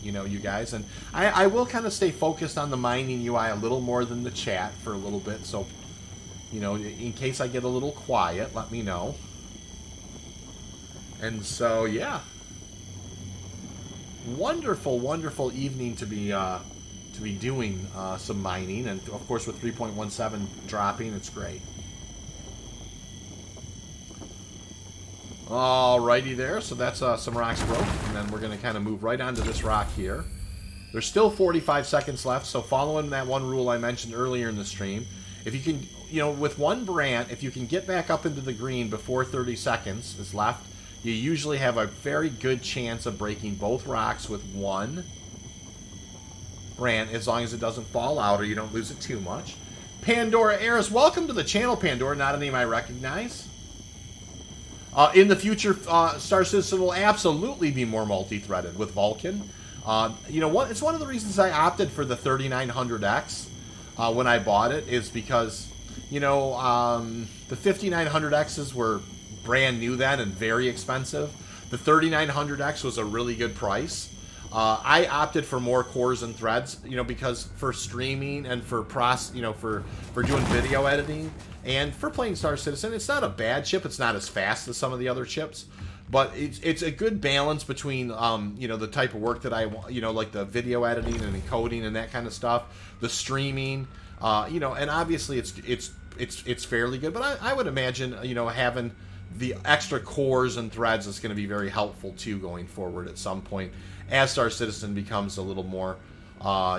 you know, you guys. And I will kind of stay focused on the mining UI a little more than the chat for a little bit. So, you know, in case I get a little quiet, let me know. And so, yeah. Wonderful, wonderful evening to be doing some mining, and of course with 3.17 dropping, it's great. Alrighty there, so that's some rocks broke, and then we're going to kind of move right onto this rock here. There's still 45 seconds left, so following that one rule I mentioned earlier in the stream, if you can, you know, with one Brant, if you can get back up into the green before 30 seconds is left, you usually have a very good chance of breaking both rocks with one Brant, as long as it doesn't fall out or you don't lose it too much. Pandora Eris, welcome to the channel, Pandora. Not a name I recognize. In the future, Star Citizen will absolutely be more multi-threaded with Vulcan. You know what? It's one of the reasons I opted for the 3900X when I bought it, is because, you know, the 5900Xs were brand new then and very expensive. The 3900X was a really good price. I opted for more cores and threads, you know, because for streaming and for for doing video editing and for playing Star Citizen, it's not a bad chip. It's not as fast as some of the other chips, but it's a good balance between you know, the type of work that I want, you know, like the video editing and encoding and that kind of stuff, the streaming, you know, and obviously it's fairly good. But I would imagine, you know, having the extra cores and threads is going to be very helpful too going forward at some point, as Star Citizen becomes a little more,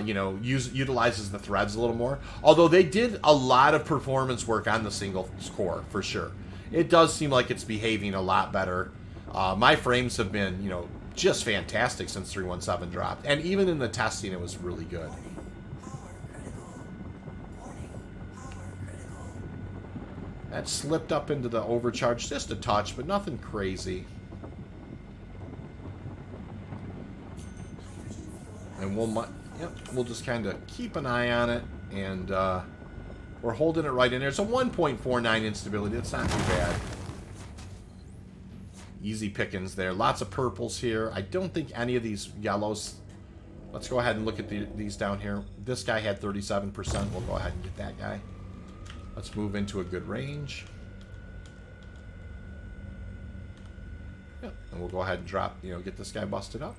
you know, utilizes the threads a little more. Although they did a lot of performance work on the single core, for sure. It does seem like it's behaving a lot better. My frames have been, you know, just fantastic since 317 dropped. And even in the testing, it was really good. That slipped up into the overcharge just a touch, but nothing crazy. And we'll just kind of keep an eye on it, and we're holding it right in there. It's a 1.49 instability. That's not too bad. Easy pickings there. Lots of purples here. I don't think any of these yellows. Let's go ahead and look at these down here. This guy had 37%. We'll go ahead and get that guy. Let's move into a good range. Yep. And we'll go ahead and drop, you know, get this guy busted up.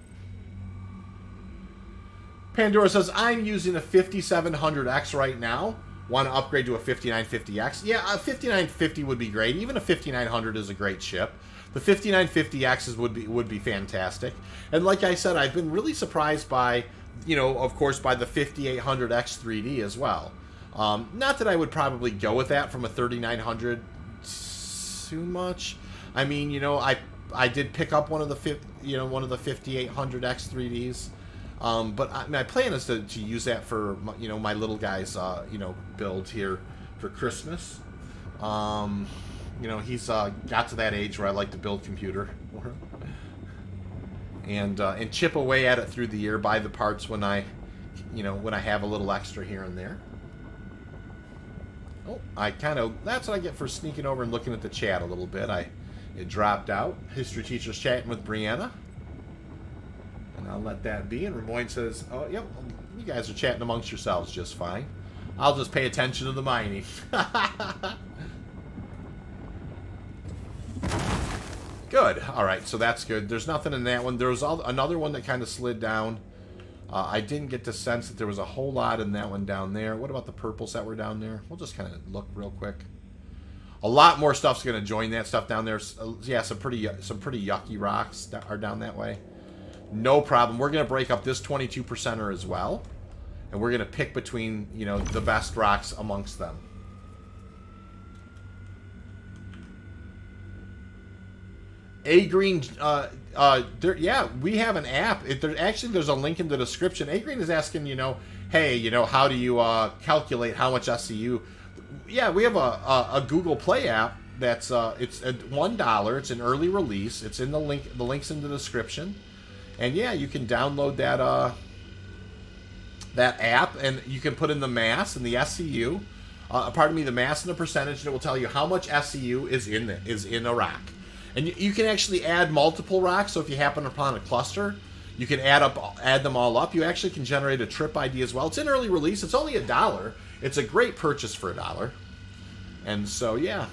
Pandora says, I'm using a 5700X right now. Want to upgrade to a 5950X? Yeah, a 5950 would be great. Even a 5900 is a great chip. The 5950Xs would be fantastic. And like I said, I've been really surprised by, you know, of course, by the 5800X 3D as well. Not that I would probably go with that from a 3900 too much. I mean, you know, I did pick up one of the one of the 5800 X3Ds. But my plan is to use that for my little guy's build here for Christmas. He's got to that age where I like to build computer for him, and chip away at it through the year, buy the parts when I have a little extra here and there. Oh, that's what I get for sneaking over and looking at the chat a little bit. It dropped out. History teacher's chatting with Brianna. And I'll let that be. And Ramoyne says, oh, yep, you guys are chatting amongst yourselves just fine. I'll just pay attention to the mining. Good. All right, so that's good. There's nothing in that one. There was another one that kind of slid down. I didn't get the sense that there was a whole lot in that one down there. What about the purples that were down there? We'll just kind of look real quick. A lot more stuff's going to join that stuff down there. Yeah, some pretty yucky rocks that are down that way. No problem. We're going to break up this 22%er as well. And we're going to pick between, the best rocks amongst them. A-Green, yeah, we have an app. There's a link in the description. A-Green is asking, hey, how do you calculate how much SCU? Yeah, we have a Google Play app that's it's at $1. It's an early release. It's in the link. The link's in the description. And yeah, you can download that app, and you can put in the mass and the SCU. The mass and the percentage, and it will tell you how much SCU is in a rock. And you can actually add multiple rocks. So if you happen upon a cluster, you can add them all up. You actually can generate a trip ID as well. It's in early release. It's only $1. It's a great purchase for $1. And so yeah.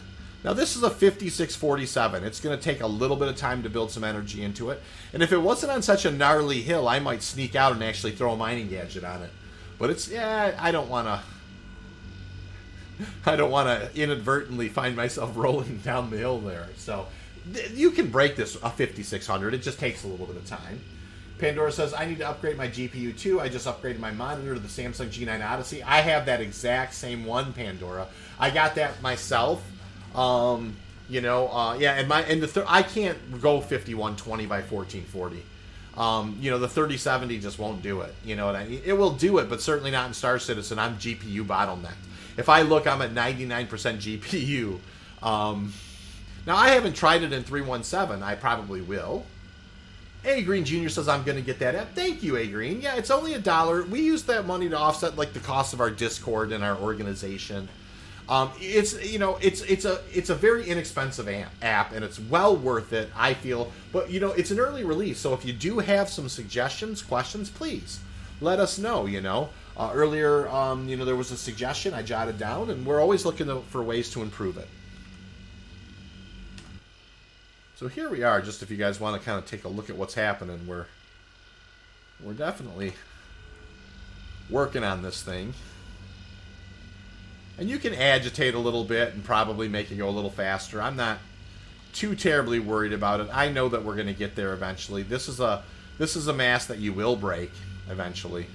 Now this is a 5647. It's going to take a little bit of time to build some energy into it. And if it wasn't on such a gnarly hill, I might sneak out and actually throw a mining gadget on it. But I don't want to inadvertently find myself rolling down the hill there. So you can break this a 5600. It just takes a little bit of time. Pandora says, I need to upgrade my GPU too. I just upgraded my monitor to the Samsung G9 Odyssey. I have that exact same one, Pandora. I got that myself. And I can't go 5120 by 1440. The 3070 just won't do it. You know what I mean? It will do it, but certainly not in Star Citizen. I'm GPU bottlenecked. If I look, I'm at 99% GPU. Now, I haven't tried it in 317. I probably will. A Green Jr. says, I'm going to get that app. Thank you, A Green. Yeah, it's only $1. We use that money to offset the cost of our Discord and our organization. It's a very inexpensive app, and it's well worth it, I feel. But it's an early release, so if you do have some suggestions, questions, please let us know. Earlier, there was a suggestion I jotted down, and we're always looking for ways to improve it. So here we are. Just if you guys want to kind of take a look at what's happening, we're definitely working on this thing. And you can agitate a little bit and probably make it go a little faster. I'm not too terribly worried about it. I know that we're going to get there eventually. This is a mass that you will break eventually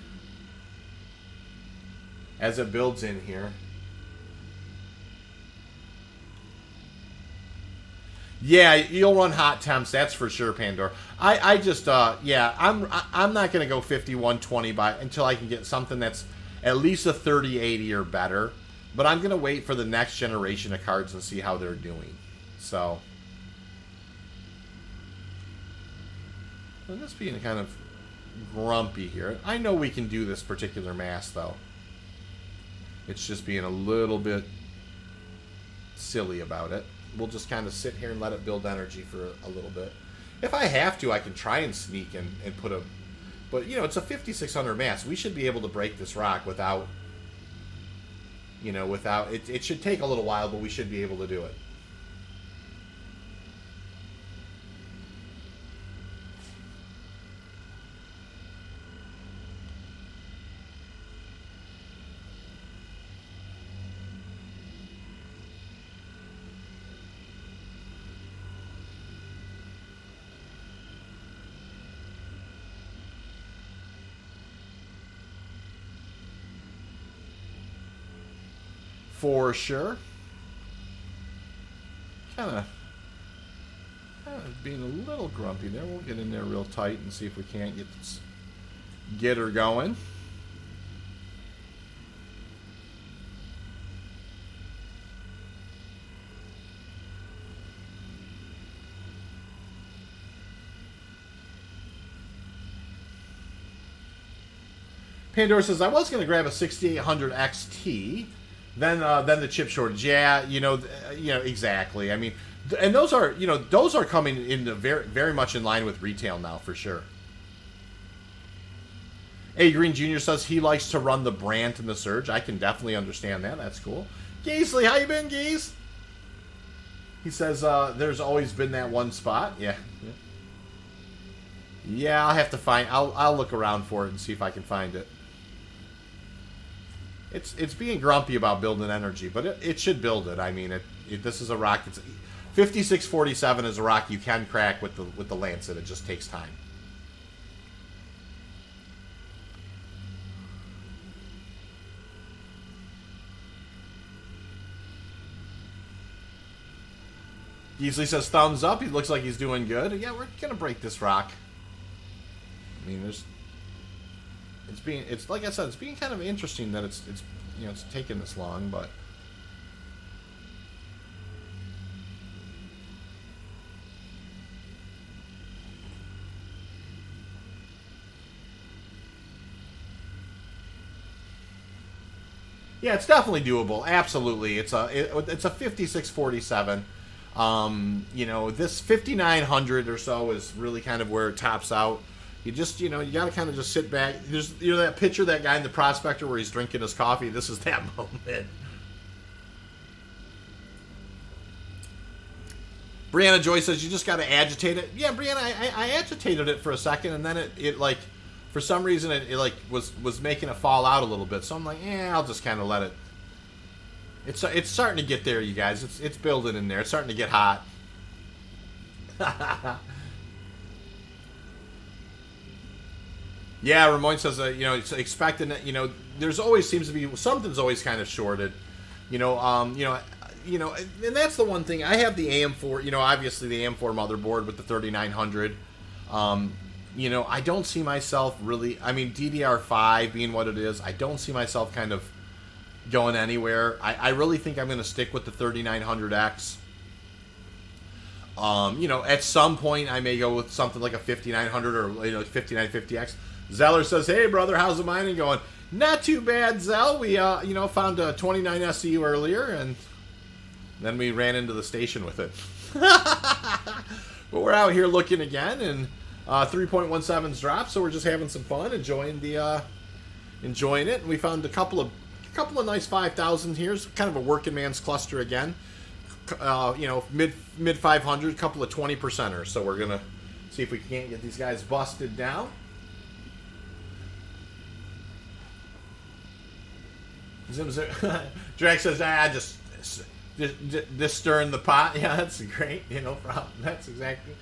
as it builds in here. Yeah, you'll run hot temps, that's for sure, Pandora. I'm not going to go 5120 until I can get something that's at least a 3080 or better. But I'm going to wait for the next generation of cards and see how they're doing. So, I'm just being kind of grumpy here. I know we can do this particular mass, though. It's just being a little bit silly about it. We'll just kind of sit here and let it build energy for a little bit. If I have to, I can try and sneak and put a... But, it's a 5600 mass. We should be able to break this rock without... It should take a little while, but we should be able to do it. For sure. Kind being a little grumpy there. We'll get in there real tight and see if we can't get her going. Pandora says, I was going to grab a 6800 XT, then the chip shortage. Yeah, exactly. I mean, and those are coming into very, very much in line with retail now, for sure. A Green Jr. says he likes to run the Brant and the Surge. I can definitely understand that. That's cool. Geesley, how you been, Geese? He says, there's always been that one spot. Yeah. Yeah, I'll have to find... I'll look around for it and see if I can find it. It's being grumpy about building energy, but it should build it. I mean, this is a rock. 5647 is a rock you can crack with the Lancet. It just takes time. Easily says thumbs up. He looks like he's doing good. Yeah, we're gonna break this rock. I mean, it's like I said, it's being kind of interesting that it's taking this long, but yeah, it's definitely doable. Absolutely, it's a 5647. This 5900 or so is really kind of where it tops out. You just, you got to kind of just sit back. There's, that picture of that guy in the Prospector where he's drinking his coffee. This is that moment. Brianna Joy says, you just got to agitate it. Yeah, Brianna, I agitated it for a second, and then it like, for some reason, it like, was making it fall out a little bit. So I'm like, I'll just kind of let it. It's starting to get there, you guys. It's building in there. It's starting to get hot. Yeah, Ramon says, it's expecting that, there's always seems to be, something's always kind of shorted, and that's the one thing. I have the AM4, obviously the AM4 motherboard with the 3900. I don't see myself really, I mean, DDR5 being what it is, I don't see myself kind of going anywhere. I really think I'm going to stick with the 3900X. At some point I may go with something like a 5900 or 5950X. Zeller says, "Hey brother, how's the mining going?" Not too bad, Zell. We found a 29 SEU earlier, and then we ran into the station with it. But we're out here looking again, and 3.17's dropped, so we're just having some fun, enjoying it. And we found a couple of nice 5,000 here. It's kind of a working man's cluster again. Mid 500, couple of 20%ers. So we're gonna see if we can't get these guys busted down. Drake says, just stirring the pot. Yeah, that's great. That's exactly.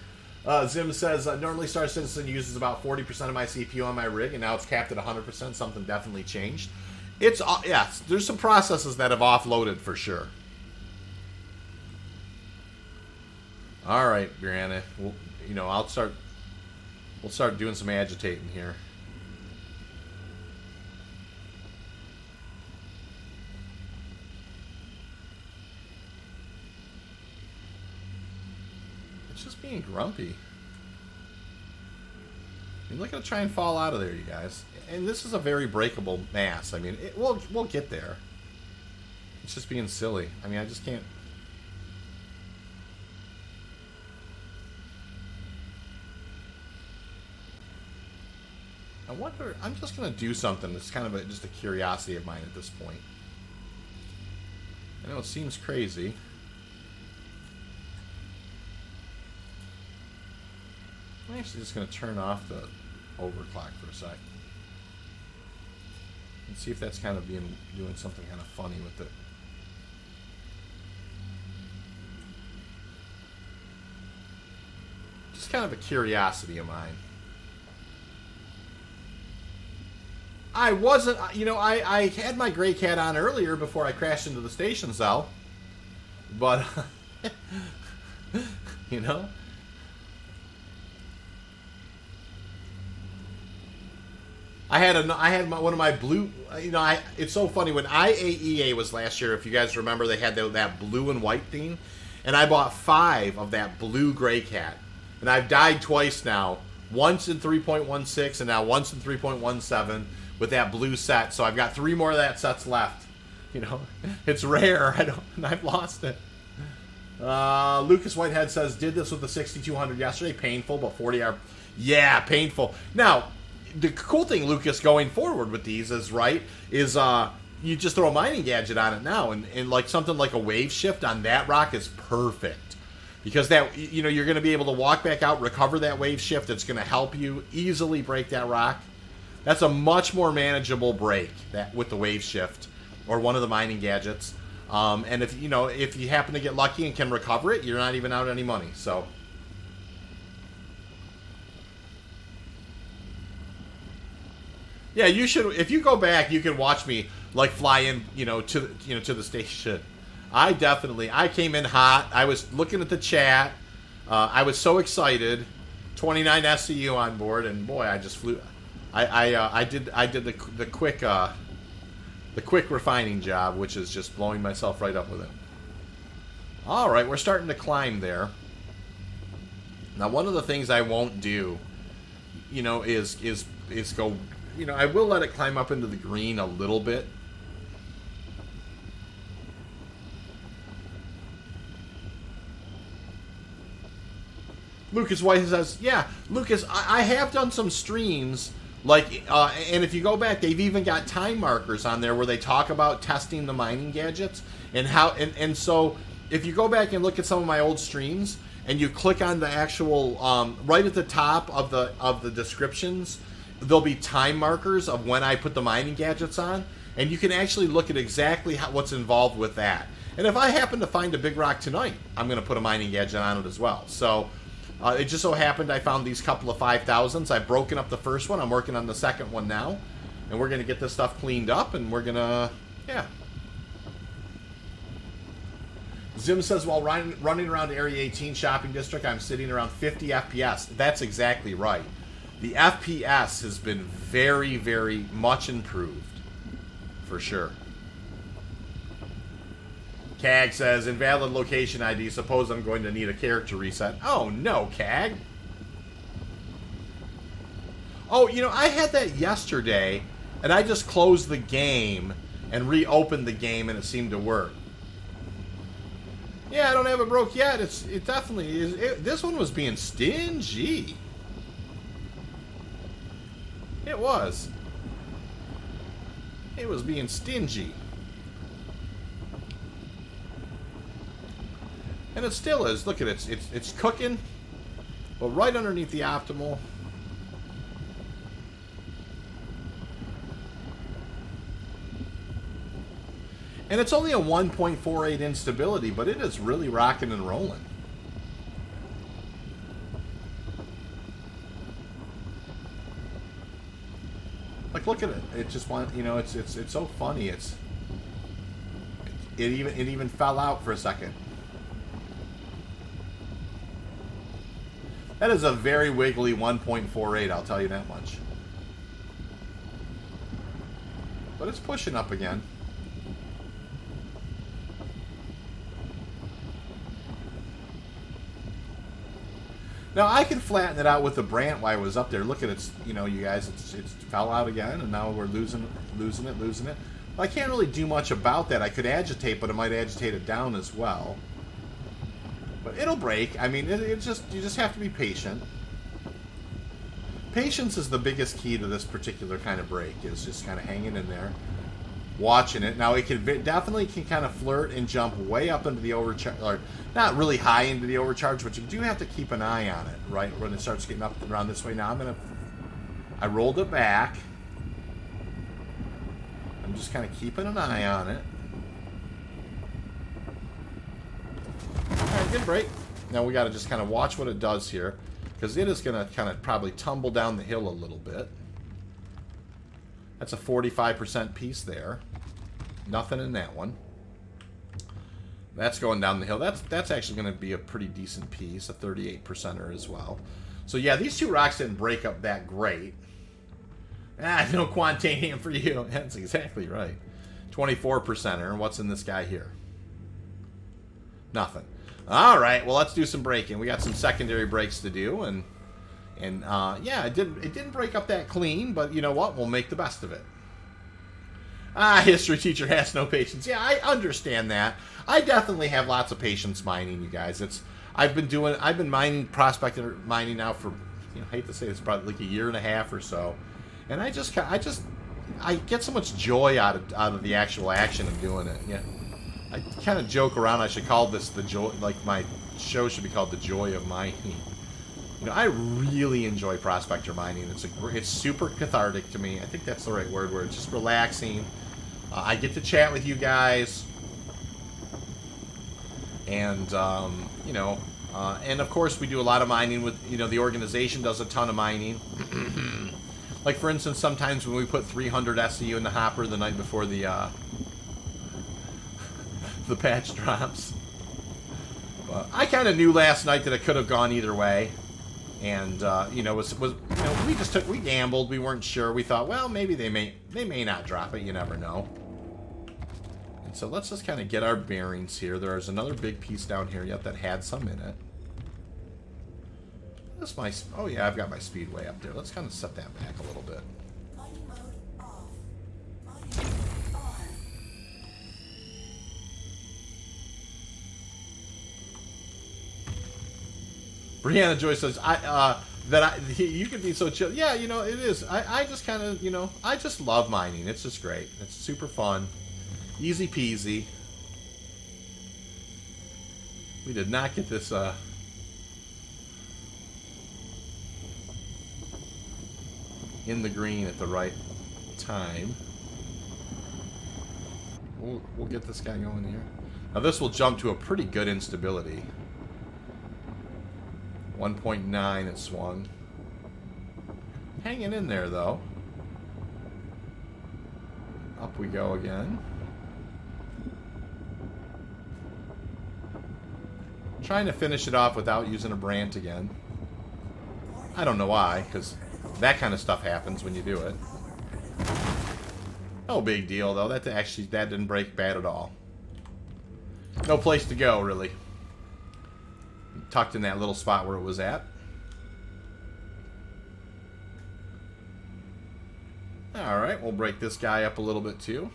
Zim says, normally Star Citizen uses about 40% of my CPU on my rig, and now it's capped at 100%. Something definitely changed. There's some processes that have offloaded for sure. All right, Brianna. We'll start doing some agitating here. It's just being grumpy. I mean, look at it try and fall out of there, you guys. And this is a very breakable mass. I mean, we'll get there. It's just being silly. I mean, I just can't. I wonder. I'm just gonna do something that's kind of just a curiosity of mine at this point. I know it seems crazy. I'm actually just going to turn off the overclock for a sec. And see if that's kind of doing something kind of funny with it. Just kind of a curiosity of mine. I wasn't, I had my gray cat on earlier before I crashed into the station cell. But, one of my blue. You know, it's so funny when IAEA was last year. If you guys remember, they had that blue and white theme, and I bought 5 of that blue gray cat, and I've died twice now. Once in 3.16, and now once in 3.17 with that blue set. So I've got 3 more of that sets left. You know, it's rare. I've lost it. Lucas Whitehead says, did this with the 6200 yesterday. Painful, but 40 hour. Yeah, painful. Now, the cool thing, Lucas, going forward with these is you just throw a mining gadget on it now, and like something like a wave shift on that rock is perfect. Because that, you know, you're going to be able to walk back out, recover that wave shift. It's going to help you easily break that rock. That's a much more manageable break that with the wave shift or one of the mining gadgets. And if you happen to get lucky and can recover it, you're not even out any money. So, yeah, you should. If you go back, you can watch me like fly in, to the station. I came in hot. I was looking at the chat. I was so excited. 29 SCU on board, and boy, I just flew. I did the quick refining job, which is just blowing myself right up with it. All right, we're starting to climb there. Now, one of the things I won't do, is go. I will let it climb up into the green a little bit. Lucas White says, yeah, Lucas, I have done some streams, and if you go back, they've even got time markers on there where they talk about testing the mining gadgets, and so if you go back and look at some of my old streams, and you click on the actual, right at the top of the descriptions, there'll be time markers of when I put the mining gadgets on, and you can actually look at exactly what's involved with that. And if I happen to find a big rock tonight, I'm going to put a mining gadget on it as well. So, it just so happened I found these couple of 5,000s. I've broken up the first one. I'm working on the second one now. And we're going to get this stuff cleaned up, and we're going to, yeah. Zim says, while running around Area 18 shopping district, I'm sitting around 50 FPS. That's exactly right. The FPS has been very, very much improved. For sure. CAG says, invalid location ID. Suppose I'm going to need a character reset. Oh, no, CAG. Oh, I had that yesterday, and I just closed the game and reopened the game, and it seemed to work. Yeah, I don't have it broke yet. It definitely is. This one was being stingy. It was. It was being stingy. And it still is. Look at it. It's cooking. Well, right underneath the optimal. And it's only a 1.48 instability, but it is really rocking and rolling. Like, look at it. It just it's so funny. It even fell out for a second. That is a very wiggly 1.48, I'll tell you that much. But it's pushing up again. Now, I can flatten it out with the Brant while I was up there. Look at it, you guys, it fell out again, and now we're losing it. But I can't really do much about that. I could agitate, but it might agitate it down as well. But it'll break. I mean, you just have to be patient. Patience is the biggest key to this particular kind of break, is just kind of hanging in there, watching it. Now, it definitely can kind of flirt and jump way up into the overcharge, or not really high into the overcharge, but you do have to keep an eye on it, right, when it starts getting up around this way. Now, I rolled it back. I'm just kind of keeping an eye on it. Alright, good break. Now we got to just kind of watch what it does here, because it is going to kind of probably tumble down the hill a little bit. That's a 45% piece there. Nothing in that one. That's going down the hill. That's actually going to be a pretty decent piece, a 38%er as well. So yeah, these two rocks didn't break up that great. Ah, no Quantanium for you. That's exactly right. 24%er. What's in this guy here? Nothing. All right. Well, let's do some breaking. We got some secondary breaks to do, and yeah, it didn't break up that clean, but you know what? We'll make the best of it. Ah, history teacher has no patience. Yeah, I understand that. I definitely have lots of patience mining, you guys. I've been mining Prospector mining now for, you know, I hate to say this, probably like a year and a half or so, and I get so much joy out of the actual action of doing it. Yeah, I kind of joke around. I should call this the joy. Like my show should be called the Joy of Mining. You know, I really enjoy Prospector mining. It's super cathartic to me. I think that's the right word. Where it's just relaxing. I get to chat with you guys, and you know, and of course we do a lot of mining with, you know, the organization does a ton of mining. Like for instance, sometimes when we put 300 SEU in the hopper the night before the the patch drops. I kind of knew last night that it could have gone either way, and you know, you know, we gambled. We weren't sure. We thought, well, maybe they may not drop it. You never know. And so let's just kind of get our bearings here. There's another big piece down here yet that had some in it. Oh yeah, I've got my speed way up there. Let's kind of set that back a little bit. Brianna Joy says, you could be so chill. Yeah, you know, it is. I just kind of, you know, I just love mining. It's just great. It's super fun. Easy peasy. We did not get this, in the green at the right time. We'll get this guy going here. Now this will jump to a pretty good instability. 1.9 it swung. Hanging in there though. Up we go again. Trying to finish it off without using a brand again. I don't know why, because that kind of stuff happens when you do it. No big deal though. That didn't break bad at all. No place to go really. Tucked in that little spot where it was at. Alright, we'll break this guy up a little bit too.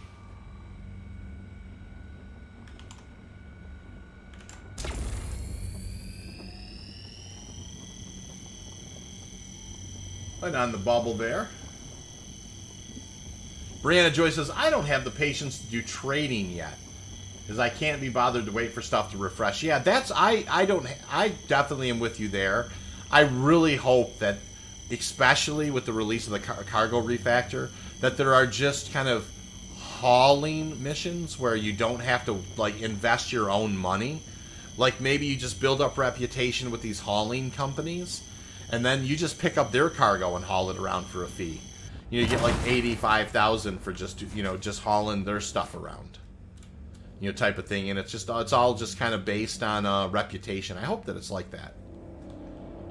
Right on the bubble there. Brianna Joy says, I don't have the patience to do trading yet, because I can't be bothered to wait for stuff to refresh. Yeah, I definitely am with you there. I really hope that, especially with the release of the cargo refactor, that there are just kind of hauling missions where you don't have to like invest your own money. Like maybe you just build up reputation with these hauling companies, and then you just pick up their cargo and haul it around for a fee. You get like 85,000 for just, you know, just hauling their stuff around. You know, type of thing, and it's all just kind of based on reputation. I hope that it's like that.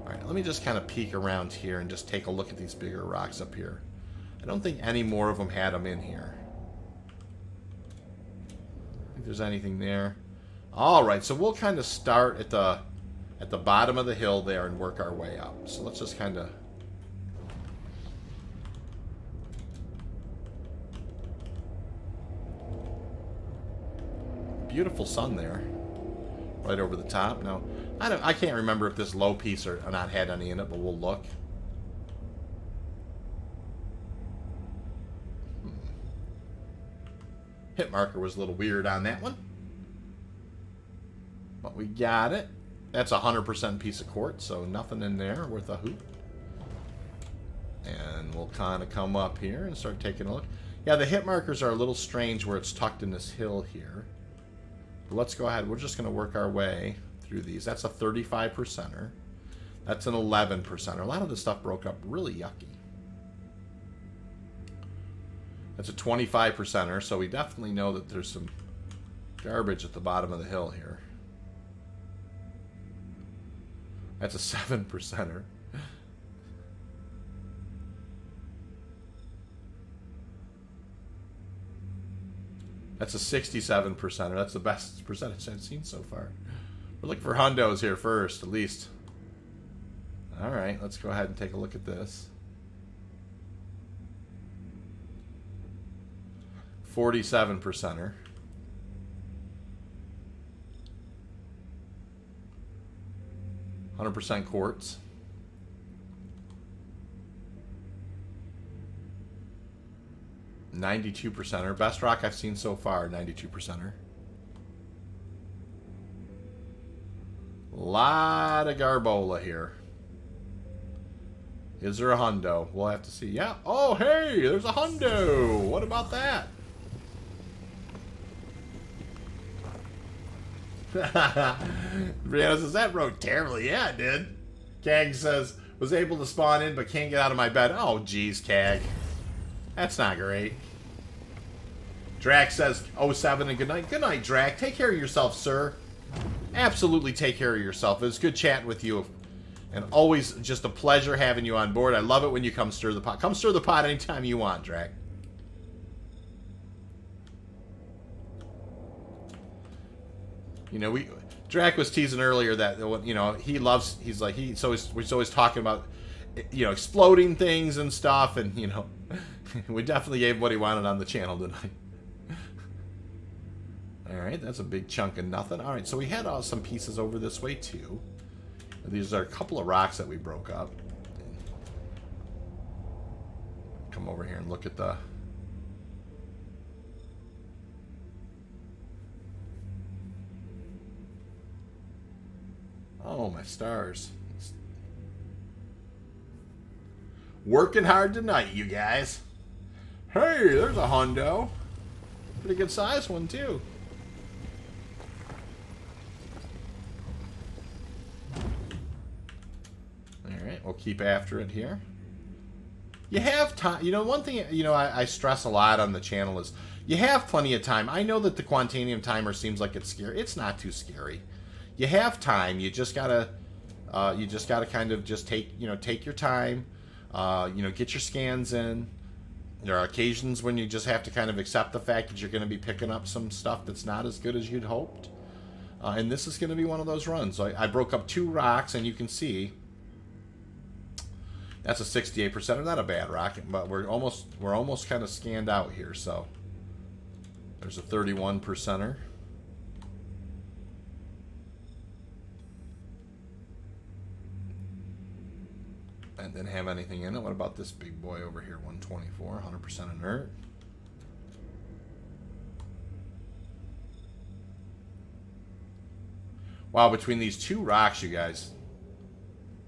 All right, let me just kind of peek around here and just take a look at these bigger rocks up here. I don't think any more of them had them in here. I don't think there's anything there. All right, so we'll kind of start at the bottom of the hill there and work our way up. So let's just kind of. Beautiful sun there, right over the top. Now, I can't remember if this low piece or not had any in it, but we'll look. Hit marker was a little weird on that one, but we got it. That's a 100% piece of quartz, so nothing in there worth a hoot. And we'll kind of come up here and start taking a look. Yeah, the hit markers are a little strange where it's tucked in this hill here. Let's go ahead. We're just going to work our way through these. That's a 35%er. That's an 11%er. A lot of this stuff broke up really yucky. That's a 25%er, so we definitely know that there's some garbage at the bottom of the hill here. That's a 7%er. That's a 67%er. That's the best percentage I've seen so far. We're looking for hundos here first, at least. All right, let's go ahead and take a look at this. 47%er. 100% quartz. %er. Best rock I've seen so far, 92%er. Lot of Garbola here. Is there a hundo? We'll have to see. Yeah. Oh, hey, there's a hundo. What about that? Brianna says, that rode terribly. Yeah, it did. Cag says, was able to spawn in but can't get out of my bed. Oh, geez, Cag. That's not great. Drac says, 07 and good night. Good night, Drac. Take care of yourself, sir. Absolutely take care of yourself. It was good chatting with you. And always just a pleasure having you on board. I love it when you come stir the pot. Come stir the pot anytime you want, Drac. You know, Drac was teasing earlier that, you know, we're always talking about, you know, exploding things and stuff, and, you know, we definitely gave him what he wanted on the channel tonight. Alright, that's a big chunk of nothing. Alright, so we had some pieces over this way, too. These are a couple of rocks that we broke up. Come over here and look at the... Oh, my stars. Working hard tonight, you guys. Hey, there's a hundo. Pretty good size one, too. Alright, we'll keep after it here. You have time. You know, one thing, you know, I stress a lot on the channel is you have plenty of time. I know that the Quantanium timer seems like it's scary. It's not too scary. You have time. You just gotta kind of just take your time. You know, get your scans in. There are occasions when you just have to kind of accept the fact that you're going to be picking up some stuff that's not as good as you'd hoped. And this is going to be one of those runs. So I broke up 2 rocks, and you can see that's a 68%. Not a bad rock, but we're almost kind of scanned out here. So there's a 31%er. And didn't have anything in it. What about this big boy over here? 124, 100% inert. Wow, between these 2 rocks, you guys,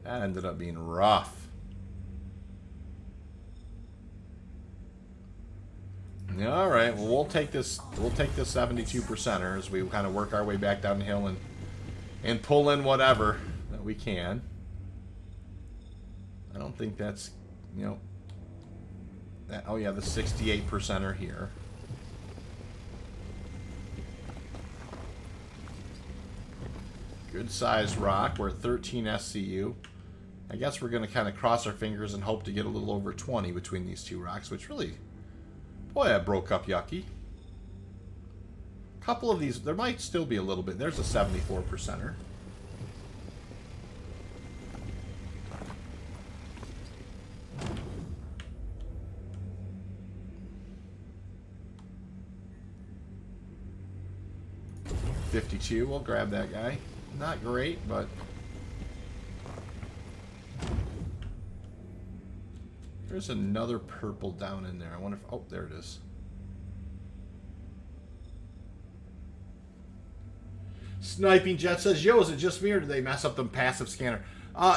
that ended up being rough. All right, well, we'll take this 72%er as we kind of work our way back down the hill and pull in whatever that we can. I don't think that's, you know, that, oh yeah, the 68%er here. Good size rock. We're at 13 SCU. I guess we're going to kind of cross our fingers and hope to get a little over 20 between these 2 rocks, which really, boy, that broke up yucky. A couple of these, there might still be a little bit. There's a 74%er. $52. We'll grab that guy. Not great, but there's another purple down in there. I wonder if, oh, there it is. Sniping Jet says, yo, is it just me or did they mess up the passive scanner?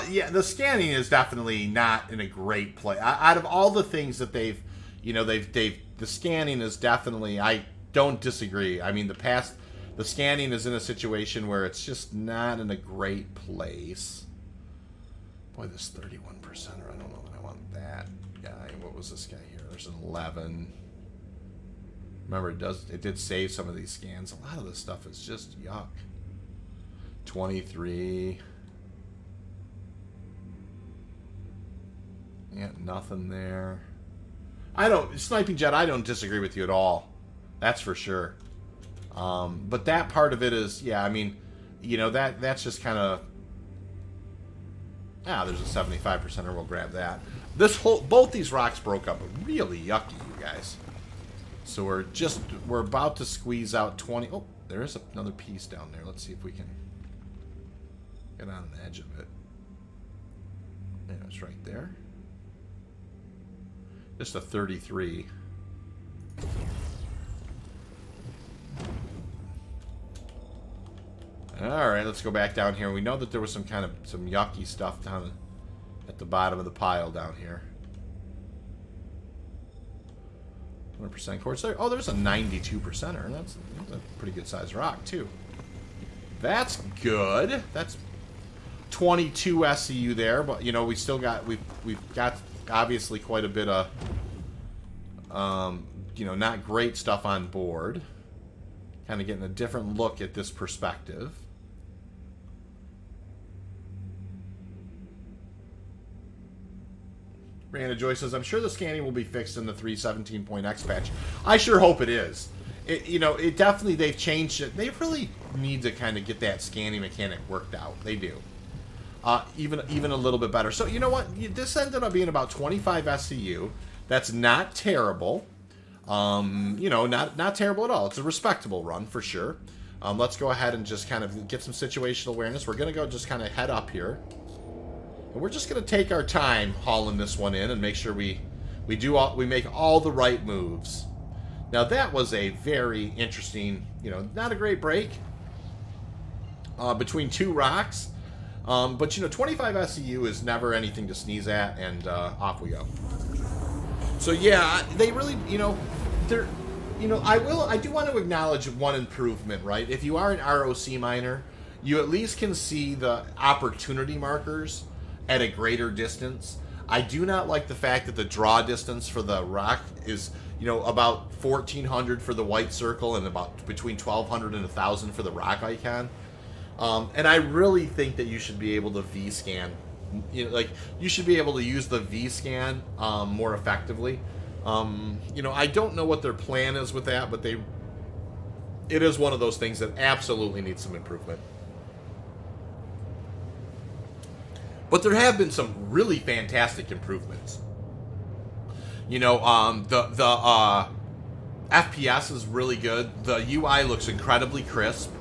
Yeah, the scanning is definitely not in a great place. Out of all the things that they've, you know, the scanning is definitely, I don't disagree. I mean, the scanning is in a situation where it's just not in a great place. Boy, this 31%er, I don't know that I want that guy. What was this guy here? There's an 11. Remember, it did save some of these scans. A lot of this stuff is just yuck. 23. Yeah, nothing there. Sniping Jet, I don't disagree with you at all. That's for sure. But that part of it is, yeah, I mean, you know, that's just kind of... there's a 75%er. We'll grab that. Both these rocks broke up. Really yucky, you guys. So we're about to squeeze out 20. Oh, there is another piece down there. Let's see if we can get on the edge of it. Yeah, it's right there. Just a 33. Alright, let's go back down here. We know that there was some yucky stuff down at the bottom of the pile down here. 100% quartz there. Oh, there's a 92%er. That's a pretty good sized rock, too. That's good. That's 22 SCU there, but you know, we still got we've got obviously quite a bit of you know, not great stuff on board. Kind of getting a different look at this perspective. Brianna Joy says, I'm sure the scanning will be fixed in the 3.17.x patch. I sure hope it is. You know, it definitely, they've changed it. They really need to kind of get that scanning mechanic worked out. They do. Even a little bit better. So, you know what? This ended up being about 25 SCU. That's not terrible. You know, not terrible at all. It's a respectable run, for sure. Let's go ahead and just kind of get some situational awareness. We're going to go just kind of head up here. And we're just going to take our time hauling this one in and make sure we make all the right moves. Now, that was a very interesting, you know, not a great break between two rocks. But, you know, 25 SCU is never anything to sneeze at, and off we go. So, yeah, they really, you know, they're, you know, I do want to acknowledge one improvement, right? If you are an ROC miner, you at least can see the opportunity markers at a greater distance. I do not like the fact that the draw distance for the rock is, you know, about 1,400 for the white circle and about between 1,200 and 1,000 for the rock icon. And I really think that you should be able to V-scan. You know, like, you should be able to use the V-scan more effectively. You know, I don't know what their plan is with that, but it is one of those things that absolutely needs some improvement. But there have been some really fantastic improvements. You know, the FPS is really good. The UI looks incredibly crisp.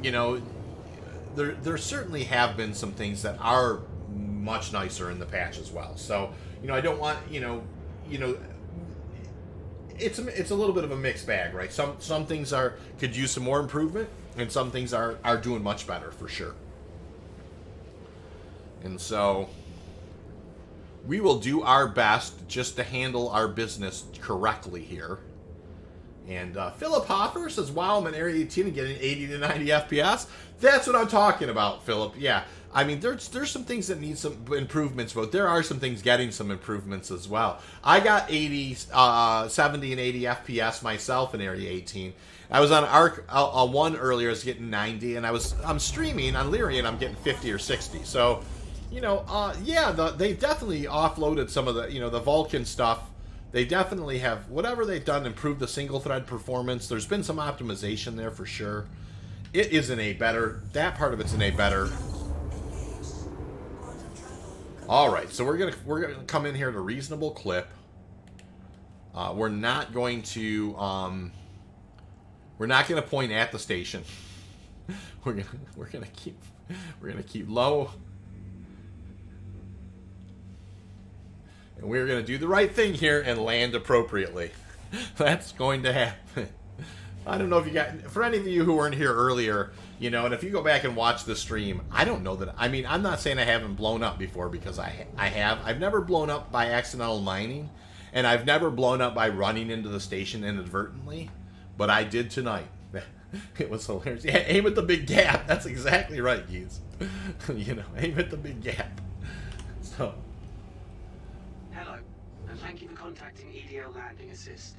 You know, there certainly have been some things that are much nicer in the patch as well. So, you know, I don't want, you know, it's a little bit of a mixed bag, right? Some things could use some more improvement, and some things are doing much better for sure. And so we will do our best just to handle our business correctly here. And Philip Hoffer says, wow, I'm in Area 18 and getting 80 to 90 FPS. That's what I'm talking about, Philip. Yeah, I mean, there's some things that need some improvements, but there are some things getting some improvements as well. I got 70 and 80 FPS myself in Area 18. I was on Arc 1 earlier, I was getting 90, and I'm streaming on Lyria, and I'm getting 50 or 60. So, you know, yeah, they definitely offloaded some of the, you know, the Vulcan stuff. They definitely have, whatever they've done, improved the single thread performance. There's been some optimization there for sure. It is in a better, that part of it's in a better. All right, so we're gonna come in here at a reasonable clip. We're not going to point at the station. we're gonna keep low. And we're going to do the right thing here and land appropriately. That's going to happen. I don't know if you got... For any of you who weren't here earlier, you know, and if you go back and watch the stream, I don't know that... I mean, I'm not saying I haven't blown up before, because I have. I've never blown up by accidental mining, and I've never blown up by running into the station inadvertently, but I did tonight. It was hilarious. Yeah, aim at the big gap. That's exactly right, Geese. You know, aim at the big gap. So... Hello, and thank you for contacting EDL Landing Assist.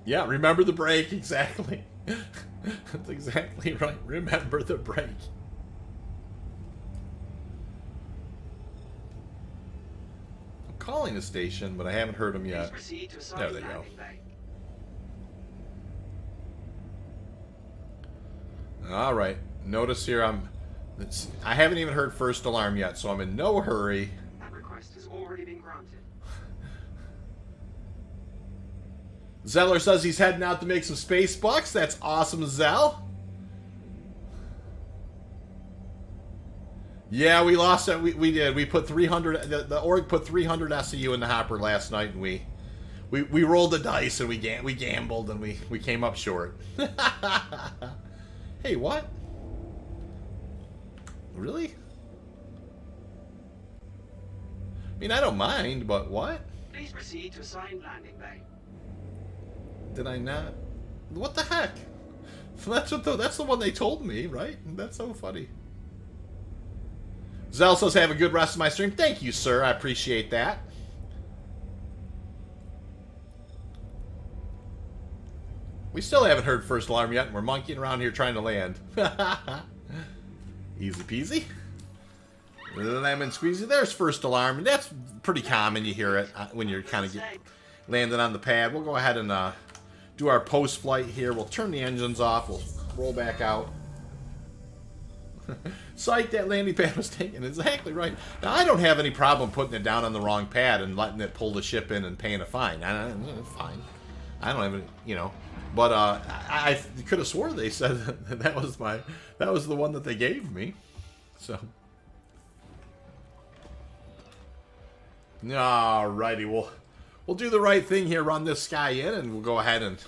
Yeah, remember the break, exactly. That's exactly right. Remember the break. I'm calling calling the station, but I haven't heard him Please yet. proceed to There assigned they go. landing bay. All right. Notice here I haven't even heard first alarm yet, so I'm in no hurry. That request has already been granted. Zeller says he's heading out to make some space bucks. That's awesome, Zell. Yeah, we lost it. We did. We put 300. The org put 300 SEU in the hopper last night, and we rolled the dice and we gambled and we came up short. Hey, what? Really? I mean, I don't mind, but what? Please proceed to assigned landing bay. Did I not? What the heck? That's the one they told me, right? That's so funny. Zell says, have a good rest of my stream. Thank you, sir. I appreciate that. We still haven't heard first alarm yet, and we're monkeying around here trying to land. Easy peasy. Lemon squeezy. There's first alarm, and that's pretty common. You hear it when you're kind of landing on the pad. We'll go ahead and do our post-flight here. We'll turn the engines off. We'll roll back out. Psych, that landing pad was taken. Exactly right. Now, I don't have any problem putting it down on the wrong pad and letting it pull the ship in and paying a fine. It's fine. I don't have any, you know. But I could have swore they said that was the one that they gave me. So. Alrighty, we'll do the right thing here. Run this guy in, and we'll go ahead and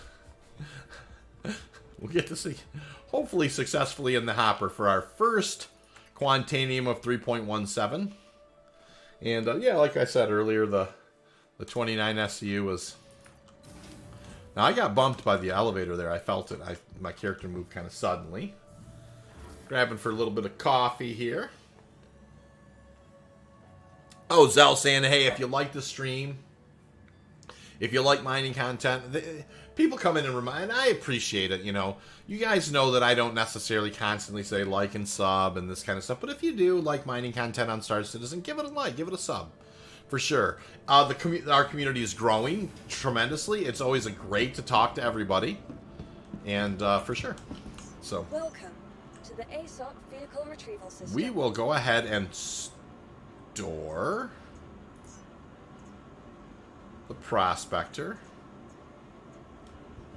we'll get to see, hopefully successfully in the hopper for our first Quantanium of 3.17. And yeah, like I said earlier, the 29 SCU was. Now, I got bumped by the elevator there. I felt it. My character moved kind of suddenly. Grabbing for a little bit of coffee here. Oh, Zell saying, hey, if you like the stream, if you like mining content, people come in and remind, I appreciate it, you know. You guys know that I don't necessarily constantly say like and sub and this kind of stuff, but if you do like mining content on Star Citizen, give it a like, give it a sub. For sure. Our community is growing tremendously. It's always great to talk to everybody. And for sure. So Welcome to the ASOP vehicle retrieval system. we will go ahead and store the Prospector.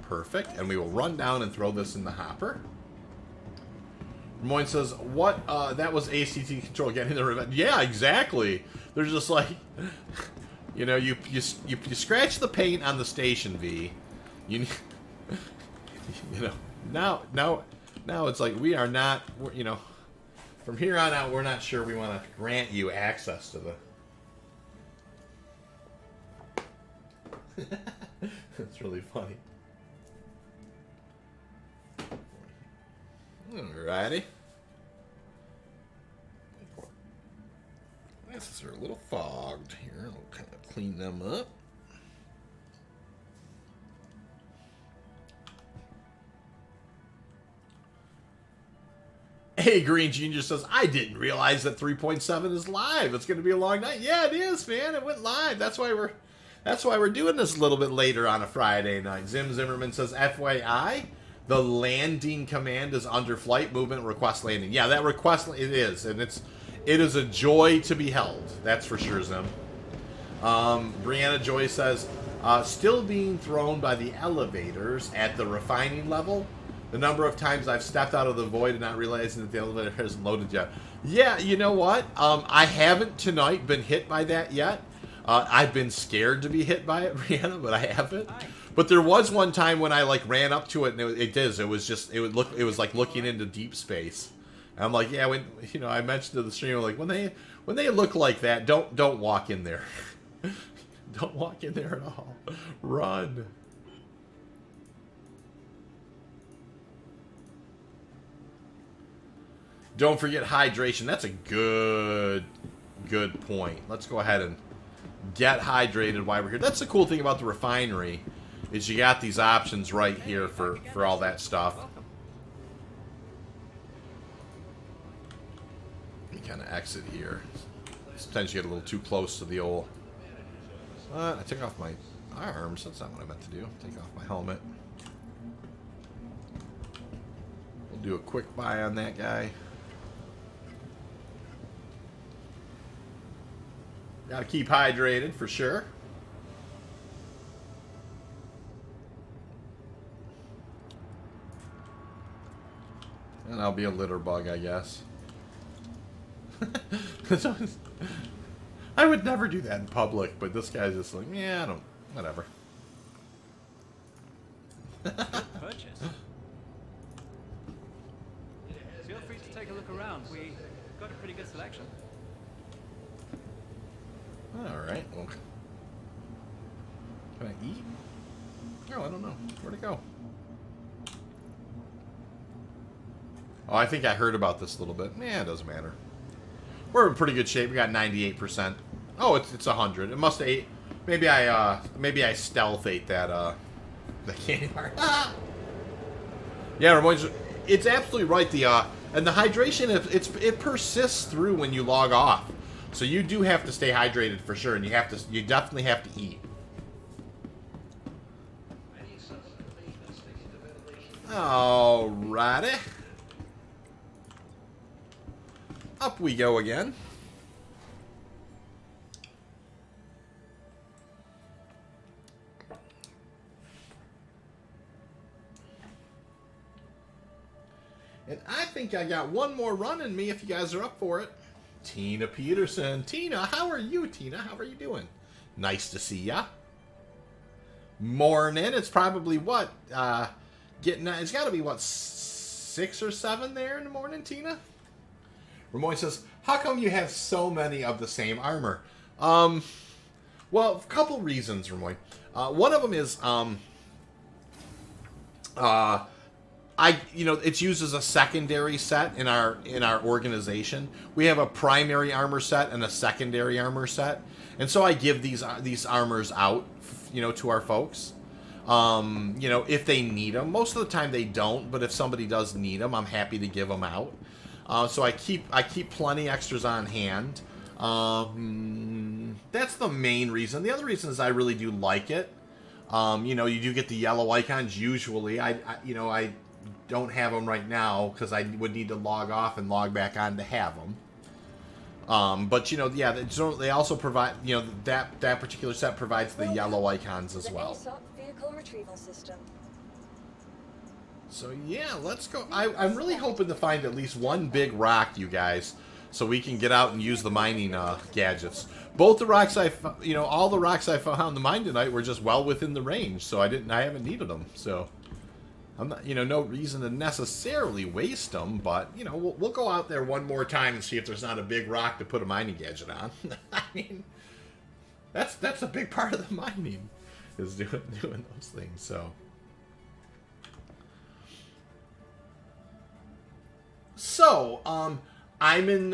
Perfect. And we will run down and throw this in the hopper. Moyne says, what, that was ACT control getting the revenge. Yeah, exactly. They're just like, you know, you scratch the paint on the station, V. You know, now it's like we are not, you know, from here on out, we're not sure we want to grant you access to the. That's really funny. Alrighty. Glasses are a little fogged here. I'll kind of clean them up. Hey, Green Junior says, I didn't realize that 3.7 is live. It's going to be a long night. Yeah, it is, man. It went live. That's why we're doing this a little bit later on a Friday night. Zim Zimmerman says, FYI, the landing command is under flight movement request landing. Yeah, that request it is, and it is a joy to be held. That's for sure, Zim. Brianna Joy says, still being thrown by the elevators at the refining level. The number of times I've stepped out of the void and not realizing that the elevator hasn't loaded yet. Yeah, you know what? I haven't tonight been hit by that yet. I've been scared to be hit by it, Brianna, but I haven't. But there was one time when I like ran up to it and it was like looking into deep space. And I'm like, yeah, when you know, I mentioned to the streamer like when they look like that, don't walk in there. Don't walk in there at all. Run. Don't forget hydration. That's a good point. Let's go ahead and get hydrated while we're here. That's the cool thing about the refinery, is you got these options right here for all that stuff. You kind of exit here. Sometimes you get a little too close to the old I took off my arms. That's not what I meant to do. Take off my helmet. We'll do a quick buy on that guy. Gotta keep hydrated for sure. And I'll be a litter bug, I guess. I would never do that in public, but this guy's just like, yeah, I don't, whatever. Purchase. Feel free to take a look around. We got a pretty good selection. Alright, well. Can I eat? Oh, I don't know. Where'd it go? Oh, I think I heard about this a little bit. Yeah, it doesn't matter. We're in pretty good shape. We got 98%. Oh, it's 100. It must have maybe I stealth ate that the candy bar. Yeah, Ramones, it's absolutely right. And the hydration, it persists through when you log off. So you do have to stay hydrated for sure, and you definitely have to eat. Alrighty. Up we go again. And I think I got one more run in me if you guys are up for it. Tina Peterson. Tina, how are you, Tina? How are you doing? Nice to see ya. Morning. It's probably what? It's got to be what, 6 or 7 there in the morning, Tina? Ramoy says, how come you have so many of the same armor? Well, a couple reasons, Ramoy. One of them is, it's used as a secondary set in our organization. We have a primary armor set and a secondary armor set, and so I give these armors out, to our folks. If they need them. Most of the time they don't, but if somebody does need them, I'm happy to give them out. So I keep plenty extras on hand. That's the main reason. The other reason is I really do like it. You do get the yellow icons usually. I don't have them right now because I would need to log off and log back on to have them. But they also provide, that particular set provides the yellow icons as well. Vehicle retrieval system. So yeah, let's go. I'm really hoping to find at least one big rock, you guys, so we can get out and use the mining gadgets. Both the rocks all the rocks I found to mine tonight were just well within the range, so I haven't needed them. So I'm not, no reason to necessarily waste them, but we'll go out there one more time and see if there's not a big rock to put a mining gadget on. I mean, that's a big part of the mining, is doing those things. So, Iman,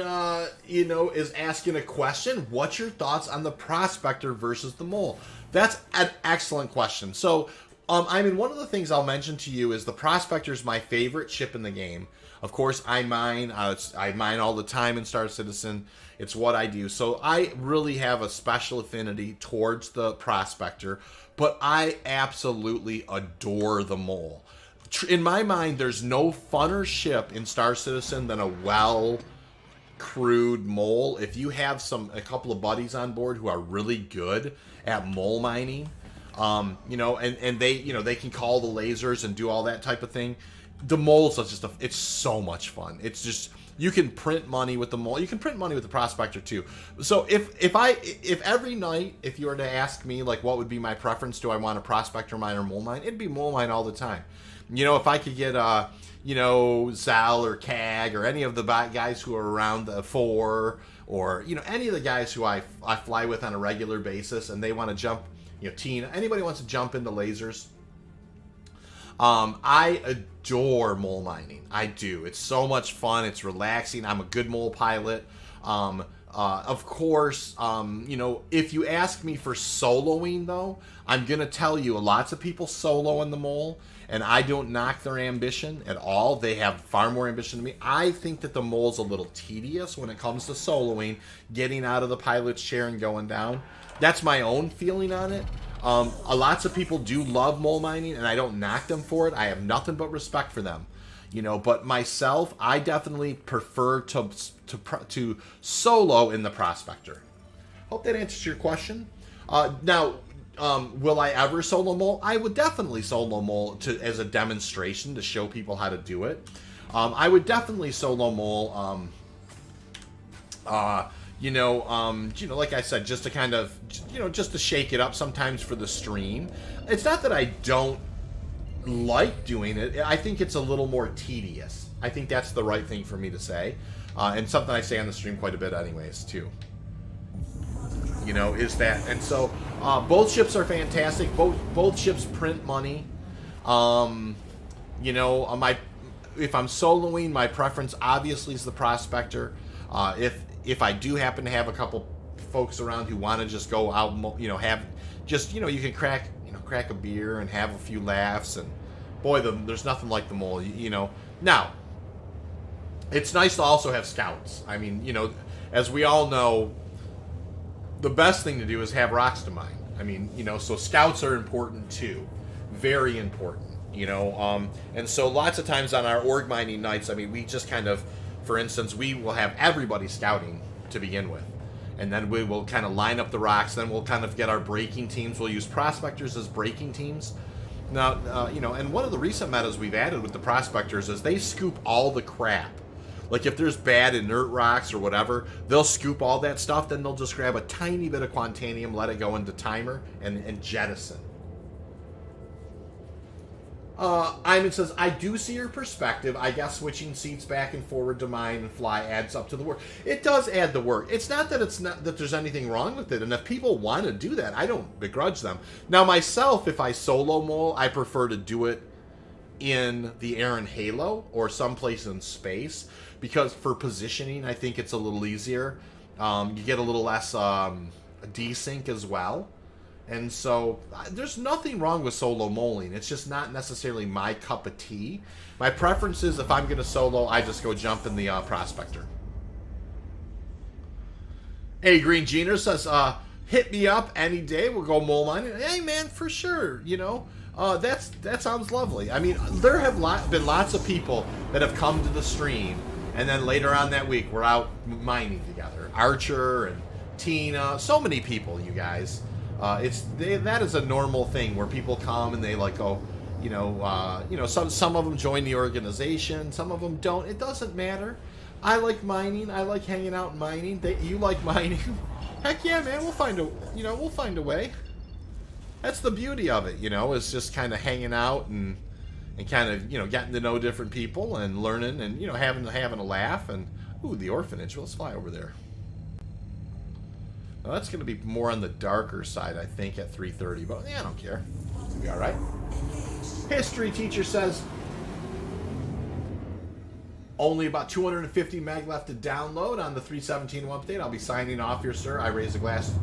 is asking a question. What's your thoughts on the Prospector versus the Mole? That's an excellent question. So, Iman, one of the things I'll mention to you is the Prospector is my favorite ship in the game. Of course, I mine. I mine all the time in Star Citizen. It's what I do. So I really have a special affinity towards the Prospector, but I absolutely adore the Mole. In my mind, there's no funner ship in Star Citizen than a well-crewed mole. If you have a couple of buddies on board who are really good at mole mining, and they can call the lasers and do all that type of thing. The mole's it's so much fun. It's just, you can print money with the mole. You can print money with the Prospector too. So if every night, if you were to ask me like what would be my preference, do I want a Prospector mine or mole mine? It'd be mole mine all the time. If I could get Zal or Cag or any of the guys who are around the 4, or any of the guys who I fly with on a regular basis, and they want to jump, Tina, anybody wants to jump into lasers, I adore mole mining. I do. It's so much fun. It's relaxing. I'm a good mole pilot. Of course, you know, if you ask me for soloing, though, I'm going to tell you lots of people solo in the mole, and I don't knock their ambition at all. They have far more ambition than me. I think that the mole's a little tedious when it comes to soloing, getting out of the pilot's chair and going down. That's my own feeling on it. Lots of people do love mole mining, and I don't knock them for it. I have nothing but respect for them. You know, but myself, I definitely prefer to solo in the Prospector. Hope that answers your question. Now, will I ever solo mole? I would definitely solo mole as a demonstration to show people how to do it. I would definitely solo mole. Like I said, just to kind of, just to shake it up sometimes for the stream. It's not that I don't like doing it. I think it's a little more tedious. I think that's the right thing for me to say, and something I say on the stream quite a bit anyways too, is that. And so both ships are fantastic. Both ships print money. If I'm soloing, my preference obviously is the Prospector. If I do happen to have a couple folks around who want to just go out, you can crack a beer and have a few laughs, and boy, there's nothing like the mole, Now, it's nice to also have scouts. I mean, as we all know, the best thing to do is have rocks to mine. I mean, so scouts are important too. Very important, and so lots of times on our org mining nights, I mean, we just kind of, for instance, we will have everybody scouting to begin with. And then we will kind of line up the rocks. Then we'll kind of get our breaking teams. We'll use prospectors as breaking teams. Now, and one of the recent metas we've added with the prospectors is they scoop all the crap. Like if there's bad inert rocks or whatever, they'll scoop all that stuff. Then they'll just grab a tiny bit of Quantanium, let it go into timer, and jettison. Iman says, I do see your perspective. I guess switching seats back and forward to mine and fly adds up to the work. It does add the work. It's not that there's anything wrong with it. And if people want to do that, I don't begrudge them. Now, myself, if I solo mole, I prefer to do it in the air and halo or someplace in space. Because for positioning, I think it's a little easier. You get a little less desync as well. And so there's nothing wrong with solo moling. It's just not necessarily my cup of tea. My preference is if I'm going to solo, I just go jump in the Prospector. Hey, Green Jeaner says, hit me up any day. We'll go mole mining. Hey, man, for sure. That sounds lovely. I mean, there have been lots of people that have come to the stream, and then later on that week, we're out mining together. Archer and Tina, so many people, you guys. That is a normal thing where people come and they like go, some of them join the organization, some of them don't. It doesn't matter. I like mining. I like hanging out and mining. You like mining. Heck yeah, man. We'll find a way. That's the beauty of it, is just kind of hanging out and kind of, getting to know different people and learning and, having a laugh. And ooh, the orphanage. Let's fly over there. Well, that's going to be more on the darker side, I think, at 3:30. But yeah, I don't care. It'll be all right. History teacher says, only about 250 meg left to download on the 3.17 update. I'll be signing off here, sir. I raise a glass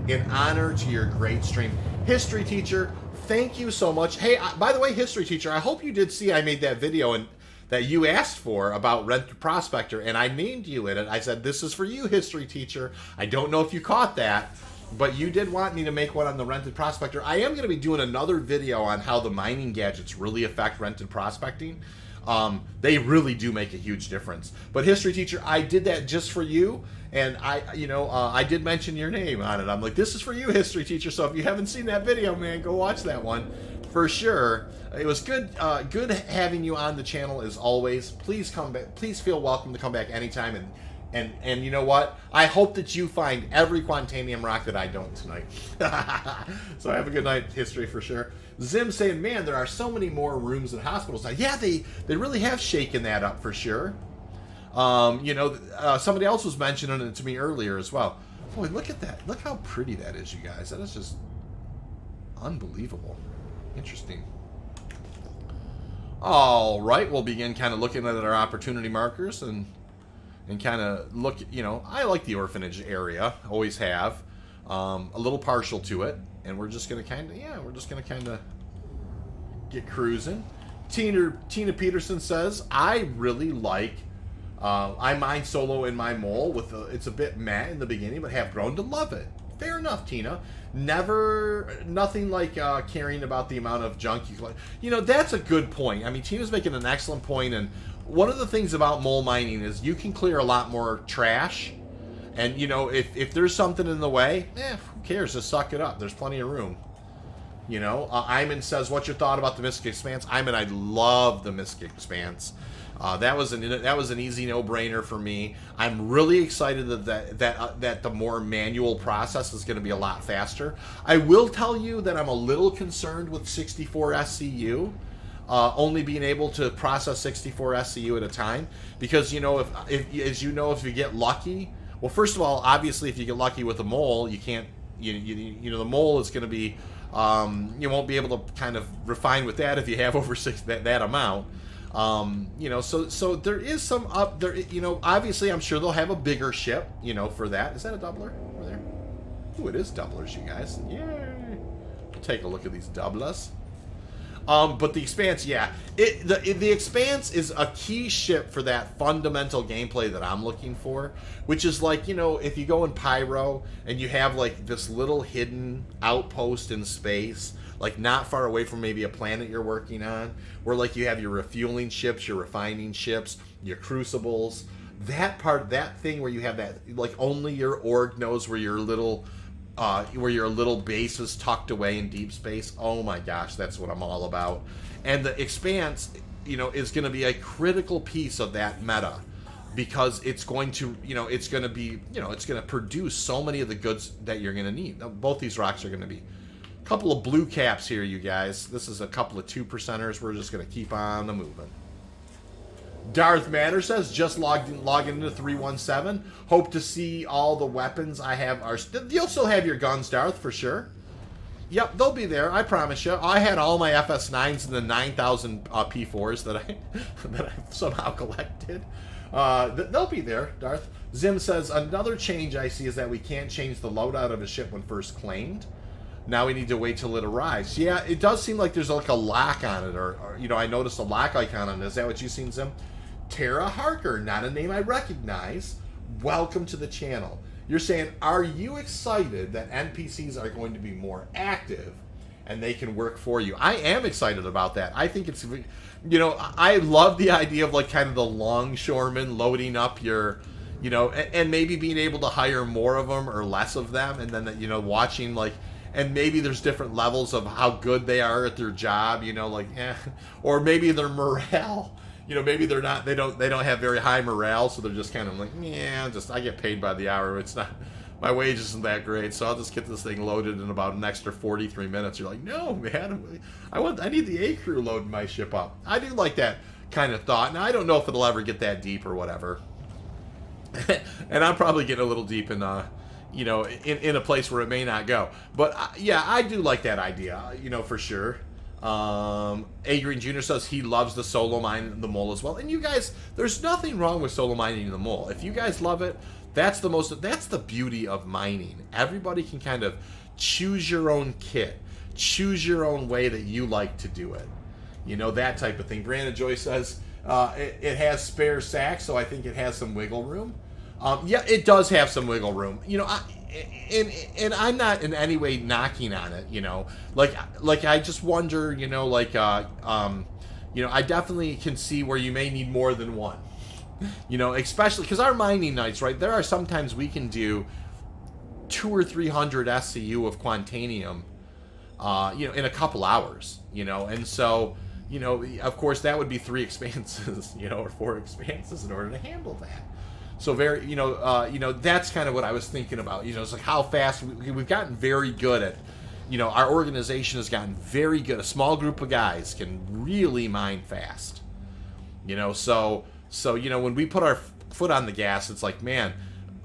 in honor to your great stream. History teacher, thank you so much. Hey, by the way, history teacher, I hope you did see I made that video and that you asked for about Rent the Prospector, and I named you in it. I said, this is for you, history teacher. I don't know if you caught that, but you did want me to make one on the Rented Prospector. I am going to be doing another video on how the mining gadgets really affect rented prospecting. They really do make a huge difference. But history teacher, I did that just for you, and I did mention your name on it. I'm like, this is for you, history teacher. So if you haven't seen that video, man, go watch that one for sure. It was good having you on the channel as always. Please come back. Please feel welcome to come back anytime. And you know what? I hope that you find every Quantanium rock that I don't tonight. So have a good night, history for sure. Zim saying, man, there are so many more rooms in hospitals now. Yeah, they really have shaken that up for sure. Somebody else was mentioning it to me earlier as well. Boy, look at that. Look how pretty that is, you guys. That is just unbelievable. Interesting. All right, we'll begin kind of looking at our opportunity markers and and kind of look, I like the orphanage area, always have, a little partial to it, and we're just going to kind of get cruising. Tina Peterson says, I really like, I mine solo in my mole with it's a bit meh in the beginning, but have grown to love it. Fair enough, Tina. Nothing like caring about the amount of junk you collect. That's a good point. I mean, Tina's making an excellent point, and one of the things about mole mining is you can clear a lot more trash, and, if there's something in the way, who cares? Just suck it up. There's plenty of room. Iman says, what's your thought about the Mystic Expanse? Iman, I love the Mystic Expanse. That was an easy no-brainer for me. I'm really excited that the more manual process is going to be a lot faster. I will tell you that I'm a little concerned with 64 SCU, only being able to process 64 SCU at a time, because if you get lucky, well, first of all, obviously, if you get lucky with a mole, you can't. The mole is going to be. You won't be able to kind of refine with that if you have over that amount. So there is some up there. Obviously, I'm sure they'll have a bigger ship. For that. Is that a doubler over there? Ooh, it is doublers, you guys. Yay! We'll take a look at these doublers. But the Expanse, yeah. The Expanse is a key ship for that fundamental gameplay that I'm looking for, which is like, if you go in Pyro and you have like this little hidden outpost in space, like not far away from maybe a planet you're working on, where like you have your refueling ships, your refining ships, your crucibles, that thing where you have that, like only your org knows where your little base is tucked away in deep space. Oh my gosh, that's what I'm all about. And the Expanse, is going to be a critical piece of that meta, because it's going to, it's going to produce so many of the goods that you're going to need. Now, both these rocks are going to be a couple of blue caps here, you guys. This is a couple of 2%ers. We're just going to keep on the moving. Darth Matter says, just logging into 317. Hope to see all the weapons I have are... You'll still have your guns, Darth, for sure. Yep, they'll be there, I promise you. I had all my FS9s and the 9,000 P4s that I've somehow collected. They'll be there, Darth. Zim says, another change I see is that we can't change the loadout of a ship when first claimed. Now we need to wait till it arrives. Yeah, it does seem like there's like a lock on it, or I noticed a lock icon on it. Is that what you've seen, Zim? Tara Harker, not a name I recognize. Welcome to the channel. You're saying, are you excited that NPCs are going to be more active and they can work for you? I am excited about that. I think it's, I love the idea of like kind of the longshoremen loading up your, and maybe being able to hire more of them or less of them, and then, watching like, and maybe there's different levels of how good they are at their job, or maybe their morale. Maybe they don't have very high morale, so they're just kind of like, I get paid by the hour. It's not, my wage isn't that great, so I'll just get this thing loaded in about an extra 43 minutes. You're like, no, man, I need the A crew loading my ship up. I do like that kind of thought. Now, I don't know if it'll ever get that deep or whatever. And I'm probably getting a little deep in, in a place where it may not go. But, yeah, I do like that idea, for sure. Adrian Jr. says he loves the solo mine in the mole as well. And you guys, there's nothing wrong with solo mining in the mole. If you guys love it, that's the beauty of mining. Everybody can kind of choose your own kit, choose your own way that you like to do it. That type of thing. Brandon Joy says it has spare sacks, so I think it has some wiggle room. Yeah, it does have some wiggle room. And I'm not in any way knocking on it, like I just wonder, I definitely can see where you may need more than one, especially because our mining nights, right, there are sometimes we can do 200 or 300 SCU of Quantanium, in a couple hours, and so, of course that would be 3 expanses, or 4 expanses in order to handle that. So very, that's kind of what I was thinking about. It's like how fast we've gotten very good at, our organization has gotten very good. A small group of guys can really mine fast. So when we put our foot on the gas, it's like, man,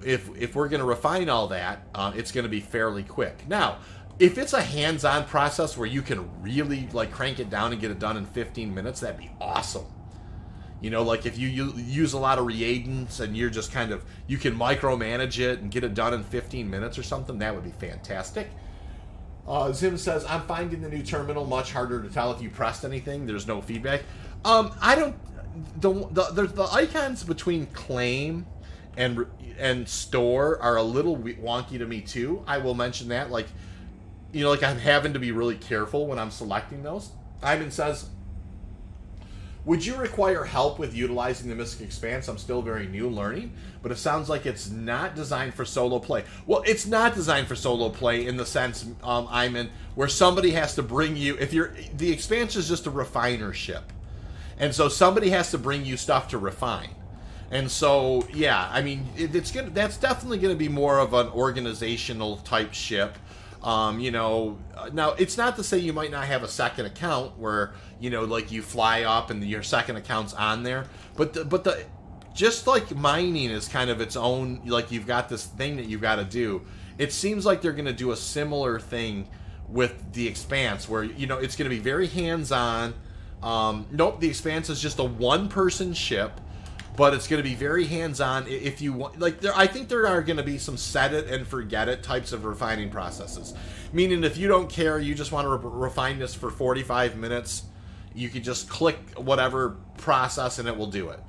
if we're going to refine all that, it's going to be fairly quick. Now, if it's a hands-on process where you can really like crank it down and get it done in 15 minutes, that'd be awesome. You know, like if you use a lot of reagents and you're just kind of, you can micromanage it and get it done in 15 minutes or something, that would be fantastic. Zim says, I'm finding the new terminal much harder to tell if you pressed anything. There's no feedback. I don't, the icons between claim and store are a little wonky to me too. I will mention that, like, you know, like I'm having to be really careful when I'm selecting those. Ivan says, would you require help with utilizing the Mystic Expanse? I'm still very new learning, but it sounds like it's not designed for solo play. Well, it's not designed for solo play in the sense, Iman, where somebody has to bring you, the Expanse is just a refiner ship. And so somebody has to bring you stuff to refine. And so, yeah, I mean, that's definitely going to be more of an organizational type ship. You know, now it's not to say you might not have a second account where, you know, like you fly up and your second account's on there, but the just like mining is kind of its own, like you've got this thing that you've got to do. It seems like they're going to do a similar thing with the Expanse where, you know, it's going to be very hands-on. Nope, the Expanse is just a one-person ship, but it's going to be very hands-on. If you want, like, I think there are going to be some set it and forget it types of refining processes. Meaning, if you don't care, you just want to refine this for 45 minutes, you can just click whatever process and it will do it.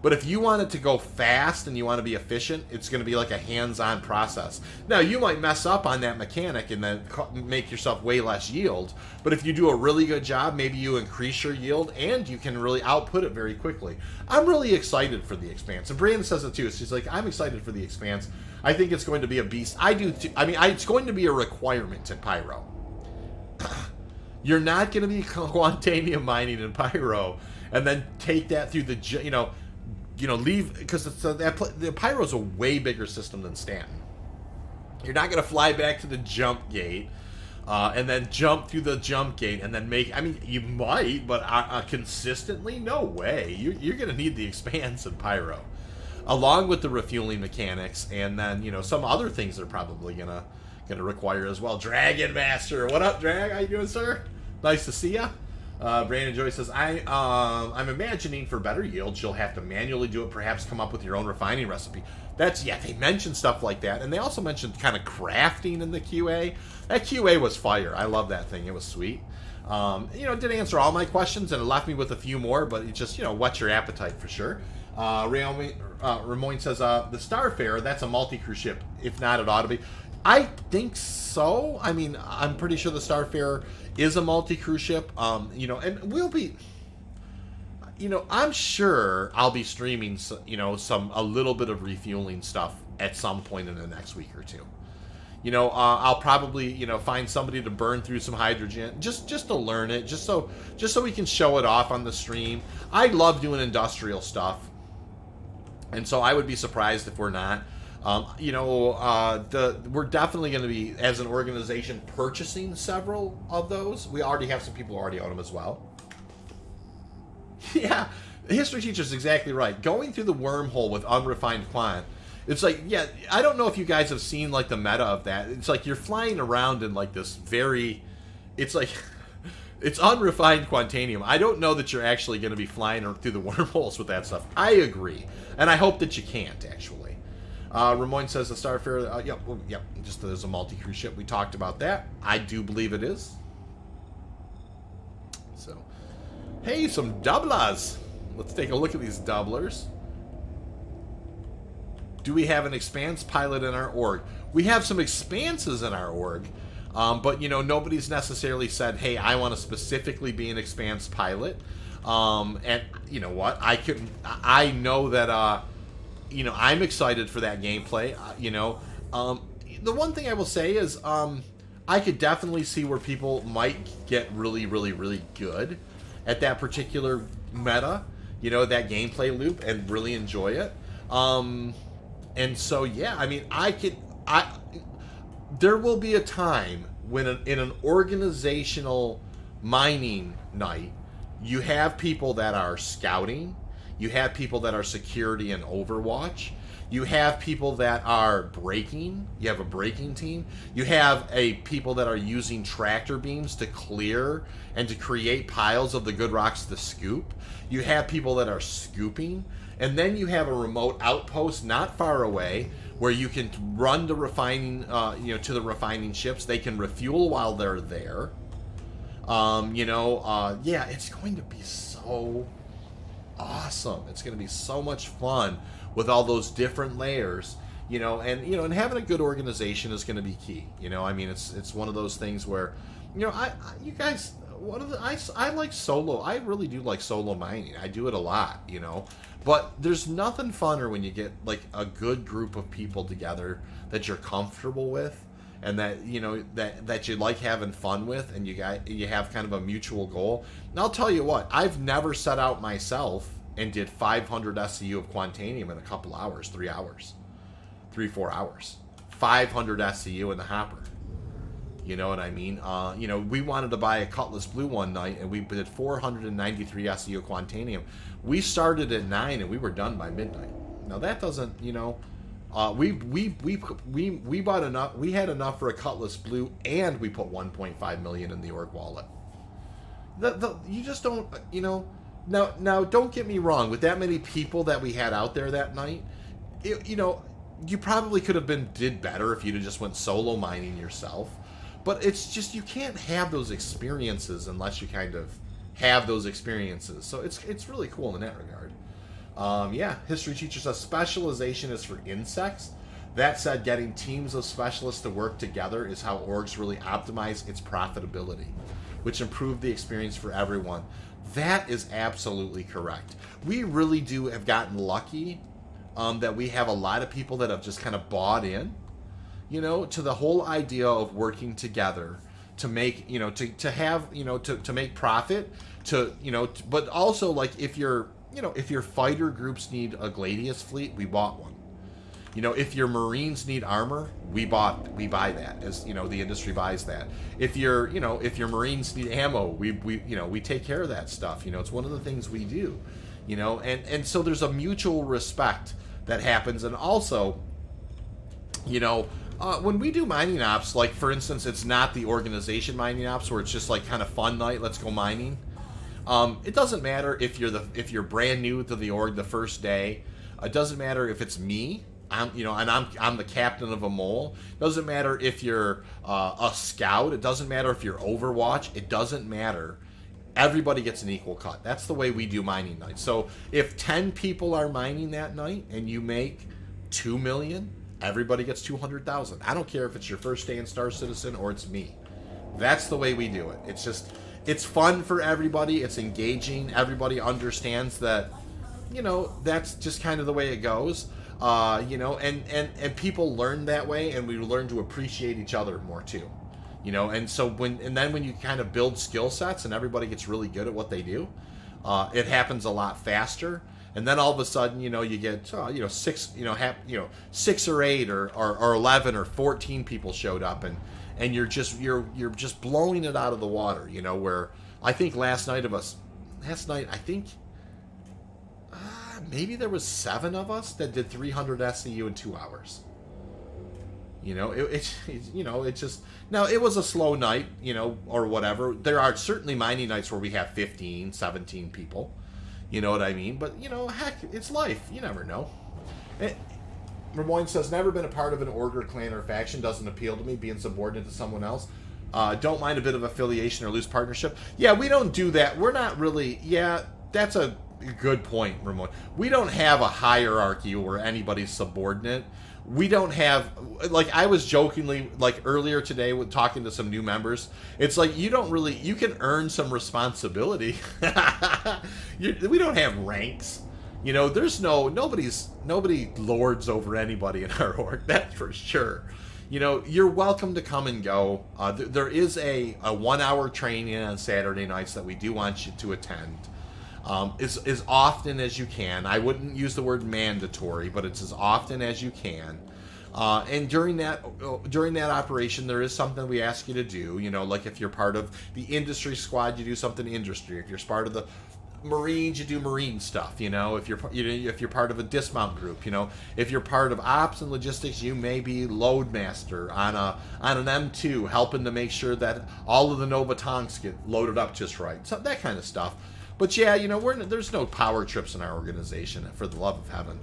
But if you want it to go fast and you want to be efficient, it's going to be like a hands-on process. Now, you might mess up on that mechanic and then make yourself way less yield. But if you do a really good job, maybe you increase your yield and you can really output it very quickly. I'm really excited for the Expanse. And Brandon says it too. She's like, I'm excited for the Expanse. I think it's going to be a beast. I do too. I mean, it's going to be a requirement in Pyro. You're not going to be Quantanium mining in Pyro and then take that through the, you know, leave, because the Pyro's a way bigger system than Stanton. You're not going to fly back to the jump gate and then jump through the jump gate and then make, I mean, you might, but consistently, no way. You're going to need the Expanse in Pyro, along with the refueling mechanics, and then, you know, some other things they're probably going to require as well. Dragon Master, what up, Drag? How you doing, sir? Nice to see ya. Brandon Joy says, I'm imagining for better yields, you'll have to manually do it, perhaps come up with your own refining recipe. Yeah, they mentioned stuff like that. And they also mentioned kind of crafting in the QA. That QA was fire. I love that thing. It was sweet. You know, it didn't answer all my questions, and it left me with a few more, but it just, you know, whets your appetite for sure. Ramon says, the Starfarer, that's a multi-crew ship. If not, it ought to be. I think so. I mean, I'm pretty sure the Starfarer is a multi-crew ship. You know, and we'll be, you know, I'm sure I'll be streaming, you know, a little bit of refueling stuff at some point in the next week or two. You know, I'll probably, you know, find somebody to burn through some hydrogen just to learn it, just so we can show it off on the stream. I love doing industrial stuff, and so I would be surprised if we're not. You know, we're definitely going to be, as an organization, purchasing several of those. We already have some people who already own them as well. Yeah, the history teacher's exactly right. Going through the wormhole with unrefined quant, it's like, yeah, I don't know if you guys have seen, like, the meta of that. It's like you're flying around in, like, this very, it's like, it's unrefined Quantanium. I don't know that you're actually going to be flying through the wormholes with that stuff. I agree, and I hope that you can't, actually. Ramon says the Starfarer, yep, just there's a multi-crew ship. We talked about that. I do believe it is. So, hey, some doublers. Let's take a look at these doublers. Do we have an Expanse pilot in our org? We have some Expanses in our org, but, you know, nobody's necessarily said, hey, I want to specifically be an Expanse pilot. And, you know what? I know that, you know, I'm excited for that gameplay. You know, the one thing I will say is I could definitely see where people might get really, really, really good at that particular meta, you know, that gameplay loop, and really enjoy it. And so, yeah, I mean, there will be a time when in an organizational mining night, you have people that are scouting, you have people that are security and Overwatch, You have people that are braking. You have a braking team. You have people that are using tractor beams to clear and to create piles of the good rocks to scoop. You have people that are scooping. And then you have a remote outpost not far away where you can run the refining, to the refining ships. They can refuel while they're there. It's going to be so awesome. It's going to be so much fun with all those different layers, and having a good organization is going to be key. It's one of those things where, I like solo. I really do like solo mining. I do it a lot, but there's nothing funner when you get like a good group of people together that you're comfortable with, and that that you like having fun with, and you have kind of a mutual goal. And I'll tell you what, I've never set out myself and did 500 SCU of Quantanium in a couple hours, 3 hours, 4 hours, 500 SCU in the hopper. You know what I mean? We wanted to buy a Cutlass Blue one night, and we did 493 SCU of Quantanium. We started at 9 and we were done by midnight. Now that doesn't, we bought enough. We had enough for a Cutlass Blue, and we put 1.5 million in the org wallet. You just don't, Now don't get me wrong. With that many people that we had out there that night, you probably could have did better if you'd have just went solo mining yourself. But it's just, you can't have those experiences unless you kind of have those experiences. So it's really cool in that regard. History teacher says specialization is for insects. That said, getting teams of specialists to work together is how orgs really optimize its profitability, which improve the experience for everyone. That is absolutely correct. We really do have gotten lucky that we have a lot of people that have just kind of bought in, to the whole idea of working together to make, to have, to make profit, but also, like, if your fighter groups need a Gladius fleet, we bought one. If your Marines need armor, we buy that, as the industry buys that. If your Marines need ammo, we take care of that stuff. It's one of the things we do. And so there's a mutual respect that happens. And also, when we do mining ops, like, for instance, it's not the organization mining ops where it's just like kind of fun night, let's go mining. It doesn't matter if you're brand new to the org the first day. It doesn't matter if it's me. I'm the captain of a mole. It doesn't matter if you're a scout. It doesn't matter if you're Overwatch. It doesn't matter. Everybody gets an equal cut. That's the way we do mining nights. So if 10 people are mining that night and you make 2 million, everybody gets 200,000. I don't care if it's your first day in Star Citizen or it's me. That's the way we do it. It's fun for everybody. It's engaging. Everybody understands that, that's just kind of the way it goes. And people learn that way, and we learn to appreciate each other more too. And so when you kind of build skill sets and everybody gets really good at what they do, it happens a lot faster. And then all of a sudden, you get 6 or 8 or 11 or 14 people showed up, and you're just blowing it out of the water. Where I think last night I think maybe there was 7 of us that did 300 SCU in 2 hours. It just, now it was a slow night, or whatever. There are certainly mining nights where we have 15, 17 people. You know what I mean? But, heck, it's life. You never know. Ramoyne says, never been a part of an org or clan or faction. Doesn't appeal to me, being subordinate to someone else. Don't mind a bit of affiliation or loose partnership. Yeah, we don't do that. We're not really, that's a good point, Ramon. We don't have a hierarchy where anybody's subordinate. We don't have, like, I was jokingly, like, earlier today with talking to some new members, it's like, you can earn some responsibility. We don't have ranks. There's nobody lords over anybody in our org, that's for sure. You're welcome to come and go. There is a 1-hour training on Saturday nights that we do want you to attend. As often as you can. I wouldn't use the word mandatory, but it's as often as you can. And during that operation, there is something we ask you to do. Like if you're part of the industry squad, you do something industry. If you're part of the Marines, you do Marine stuff. If you're part of a dismount group, if you're part of ops and logistics, you may be loadmaster on an M2, helping to make sure that all of the Nova tanks get loaded up just right. So that kind of stuff. But yeah, there's no power trips in our organization, for the love of heaven.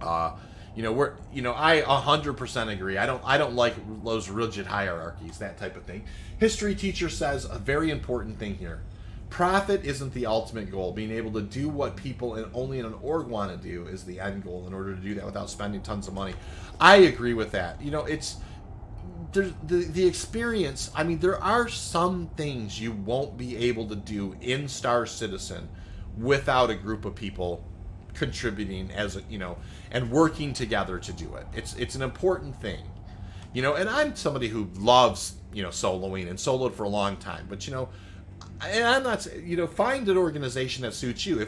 I 100% agree. I don't like those rigid hierarchies, that type of thing. History teacher says a very important thing here. Profit isn't the ultimate goal. Being able to do what people only in an org want to do is the end goal in order to do that without spending tons of money. I agree with that. There's the experience. I mean, there are some things you won't be able to do in Star Citizen without a group of people contributing and working together to do it. It's an important thing. And I'm somebody who loves, soloing and soloed for a long time, but and I'm not, find an organization that suits you.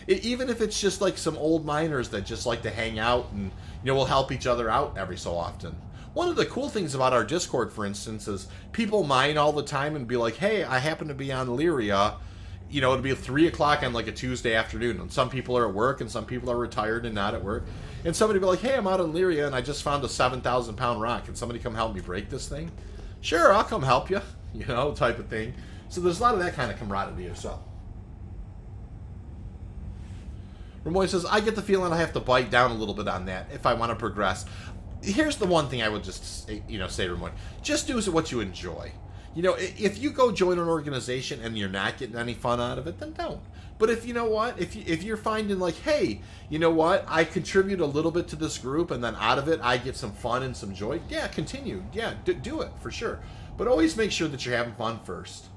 Even if it's just like some old miners that just like to hang out and, we'll help each other out every so often. One of the cool things about our Discord, for instance, is people mine all the time and be like, hey, I happen to be on Lyria. It'll be 3 o'clock on like a Tuesday afternoon, and some people are at work and some people are retired and not at work. And somebody will be like, hey, I'm out on Lyria and I just found a 7,000 pound rock. Can somebody come help me break this thing? Sure, I'll come help you, type of thing. So there's a lot of that kind of camaraderie as well. Ramoy says, I get the feeling I have to bite down a little bit on that if I want to progress. Here's the one thing I would just, say, Ramoy. Just do what you enjoy. If you go join an organization and you're not getting any fun out of it, then don't. But if if you're finding like, hey, I contribute a little bit to this group and then out of it I get some fun and some joy, yeah, continue. Yeah, do it for sure. But always make sure that you're having fun first.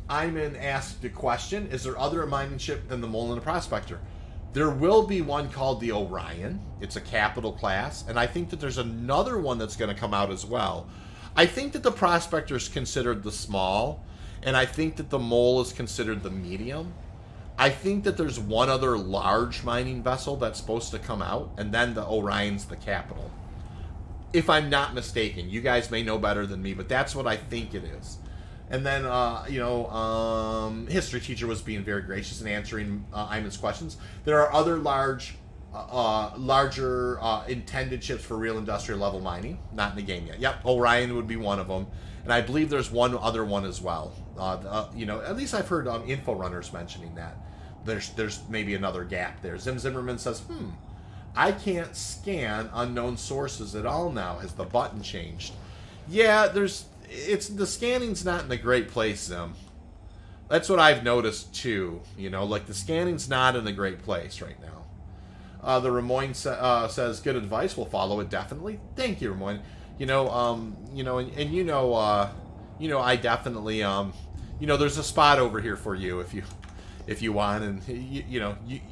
Iman asked the question, is there other mining ship than the Mole and the Prospector? There will be one called the Orion. It's a capital class, and I think that there's another one that's going to come out as well. I think that the Prospector is considered the small, and I think that the Mole is considered the medium. I think that there's one other large mining vessel that's supposed to come out, and then the Orion's the capital. If I'm not mistaken, you guys may know better than me, but that's what I think it is. And then, history teacher was being very gracious in answering Iman's questions. There are other larger intended ships for real industrial level mining. Not in the game yet. Yep, Orion would be one of them. And I believe there's one other one as well. At least I've heard info runners mentioning that. There's maybe another gap there. Zimmerman says, I can't scan unknown sources at all now. Has the button changed? Yeah, the scanning's not in a great place, Zim. That's what I've noticed too. Like the scanning's not in a great place right now. The Ramoyne says, good advice. We'll follow it definitely. Thank you, Ramoyne. I definitely, there's a spot over here for you if you want, and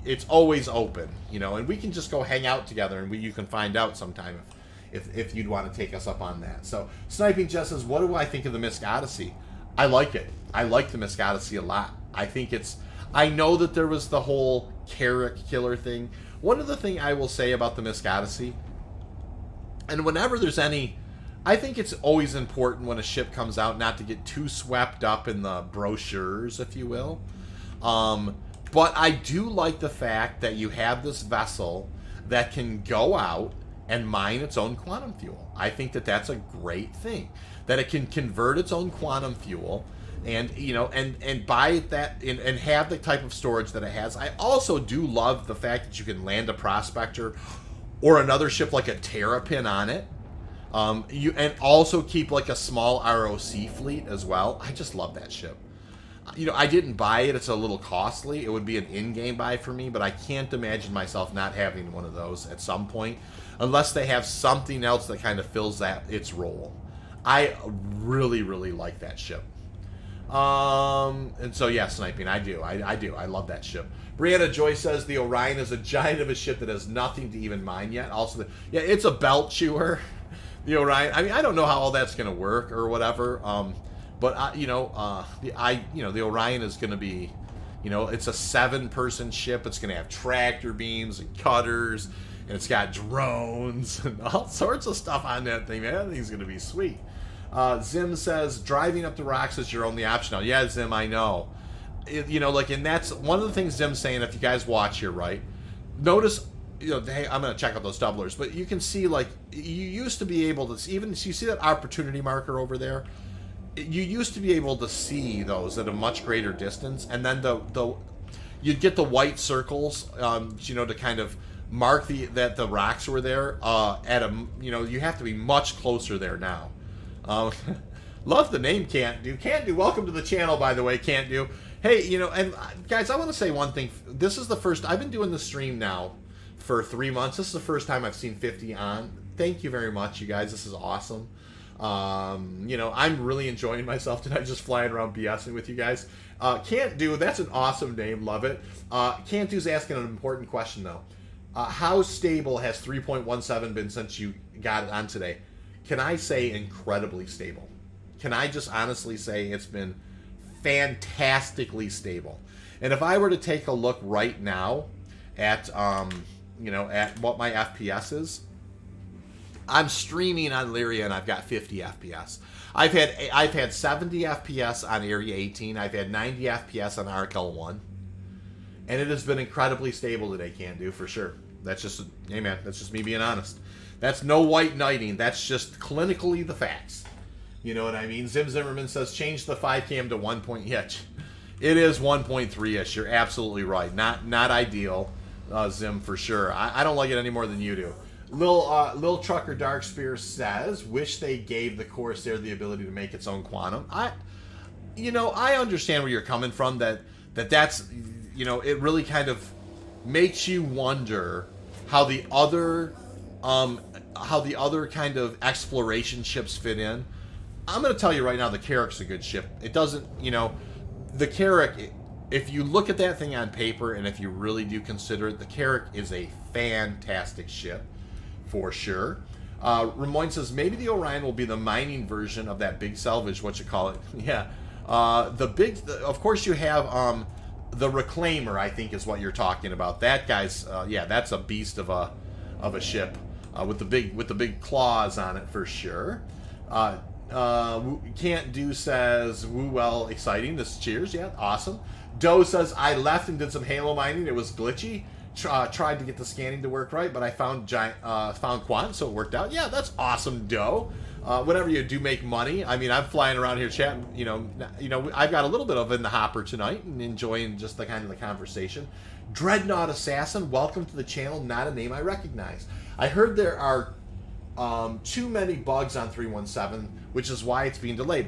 it's always open, and we can just go hang out together, and you can find out sometime if you'd want to take us up on that. So Sniping Jess says, what do I think of the Misk Odyssey? I like it. I like the Misk Odyssey a lot. I know that there was the whole Carrick killer thing. One of the things I will say about the Misk Odyssey, and whenever there's I think it's always important when a ship comes out not to get too swept up in the brochures, if you will. But I do like the fact that you have this vessel that can go out and mine its own quantum fuel. I think that that's a great thing. That it can convert its own quantum fuel and and buy that and have the type of storage that it has. I also do love the fact that you can land a Prospector or another ship like a Terrapin on it. And also keep like a small ROC fleet as well. I just love that ship. I didn't buy it. It's a little costly. It would be an in-game buy for me, but I can't imagine myself not having one of those at some point, unless they have something else that kind of fills its role. I really, really like that ship. And so, yeah, Sniping, I do. I love that ship. Brianna Joy says the Orion is a giant of a ship that has nothing to even mine yet. Also, it's a belt chewer. The Orion. I mean, I don't know how all that's going to work or whatever. But the Orion is going to be, it's a 7-person ship. It's going to have tractor beams and cutters, and it's got drones and all sorts of stuff on that thing. Man, that thing's going to be sweet. Zim says, driving up the rocks is your only option now. Yeah, Zim, I know. And that's one of the things Zim's saying, if you guys watch here, right? Notice, hey, I'm going to check out those doublers, but you can see, like, you used to be able to, even, you see that opportunity marker over there? You used to be able to see those at a much greater distance, and then you'd get the white circles, to kind of mark that the rocks were there. You have to be much closer there now. Love the name Can't Do. Can't Do, welcome to the channel, by the way, Can't Do. Hey, and guys, I want to say one thing. This is the first, I've been doing the stream now for 3 months. This is the first time I've seen 50 on. Thank you very much, you guys. This is awesome. I'm really enjoying myself tonight, just flying around BSing with you guys. Can't Do, that's an awesome name. Love it. Can't Do's asking an important question, though. How stable has 3.17 been since you got it on today? Can I say incredibly stable? Can I just honestly say it's been fantastically stable? And if I were to take a look right now at at what my FPS is, I'm streaming on Lyria and I've got 50 FPS. I've had 70 FPS on Area 18. I've had 90 FPS on Arcal 1, and it has been incredibly stable today. Can Do, for sure. That's just, hey man, that's just me being honest. That's no white knighting. That's just clinically the facts. You know what I mean? Zim Zimmerman says, change the 5 cam to 1 point. Yeah, it is 1.3-ish. You're absolutely right. Not ideal, Zim, for sure. I don't like it any more than you do. Lil Trucker Darkspear says, wish they gave the Corsair the ability to make its own quantum. I understand where you're coming from. That's it really kind of makes you wonder how the other kind of exploration ships fit in. I'm going to tell you right now, the Carrack's a good ship. It doesn't, the Carrack, if you look at that thing on paper and if you really do consider it, the Carrack is a fantastic ship, for sure. Ramoin says, maybe the Orion will be the mining version of that big salvage, what you call it. Yeah. Of course you have the Reclaimer, I think is what you're talking about. That guy's, that's a beast of a ship with the big claws on it, for sure. Can't Do says, woo, well, exciting. This cheers, yeah, awesome. Doe says, I left and did some Halo mining. It was glitchy. Tried to get the scanning to work right, but I found Quant, so it worked out. Yeah, that's awesome, Doe. Whenever you do make money, I mean, I'm flying around here chatting. I've got a little bit of it in the hopper tonight and enjoying just the kind of the conversation. Dreadnought Assassin, welcome to the channel. Not a name I recognize. I heard there are too many bugs on 317, which is why it's being delayed.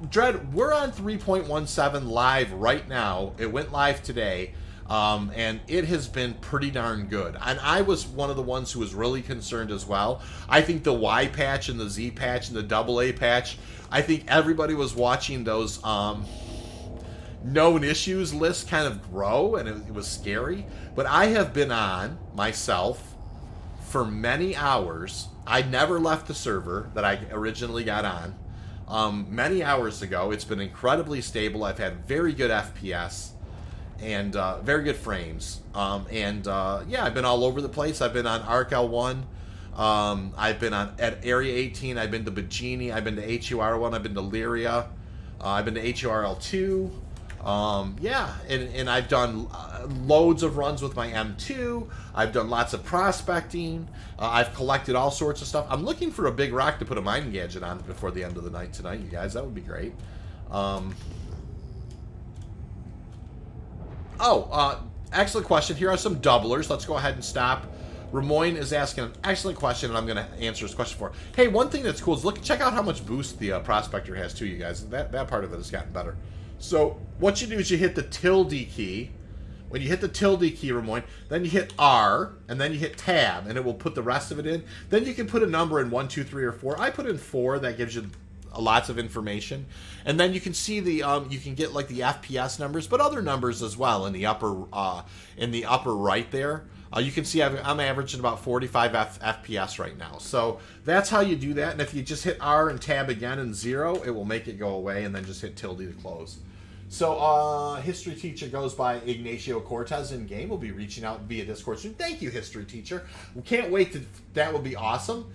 Dread, we're on 3.17 live right now. It went live today, and it has been pretty darn good. And I was one of the ones who was really concerned as well. I think the Y patch and the Z patch and the AA patch, I think everybody was watching those known issues list kind of grow, and it was scary. But I have been on myself for many hours. I never left the server that I originally got on. Many hours ago. It's been incredibly stable. I've had very good FPS and very good frames. I've been all over the place. I've been on Arcal 1. I've been at Area 18. I've been to Bajini. I've been to HUR1. I've been to Lyria. I've been to HURL 2. And I've done loads of runs with my M2. I've done lots of prospecting. I've collected all sorts of stuff. I'm looking for a big rock to put a mining gadget on before the end of the night tonight, you guys. That would be great. Excellent question. Here are some doublers. Let's go ahead and stop. Ramoin is asking an excellent question, and I'm going to answer his question for. Hey, one thing that's cool is check out how much boost the Prospector has too, you guys. That part of it has gotten better. So what you do is you hit the tilde key. When you hit the tilde key, Ramoin, then you hit R, and then you hit Tab, and it will put the rest of it in. Then you can put a number in 1, 2, 3, or 4. I put in 4. That gives you lots of information. And then you can see the you can get like the FPS numbers, but other numbers as well in the upper right there. You can see I'm averaging about 45 FPS right now. So that's how you do that. And if you just hit R and Tab again and 0, it will make it go away, and then just hit tilde to close. So History Teacher goes by Ignacio Cortez in game. We'll be reaching out via Discord soon. Thank you, History Teacher. We can't wait that will be awesome.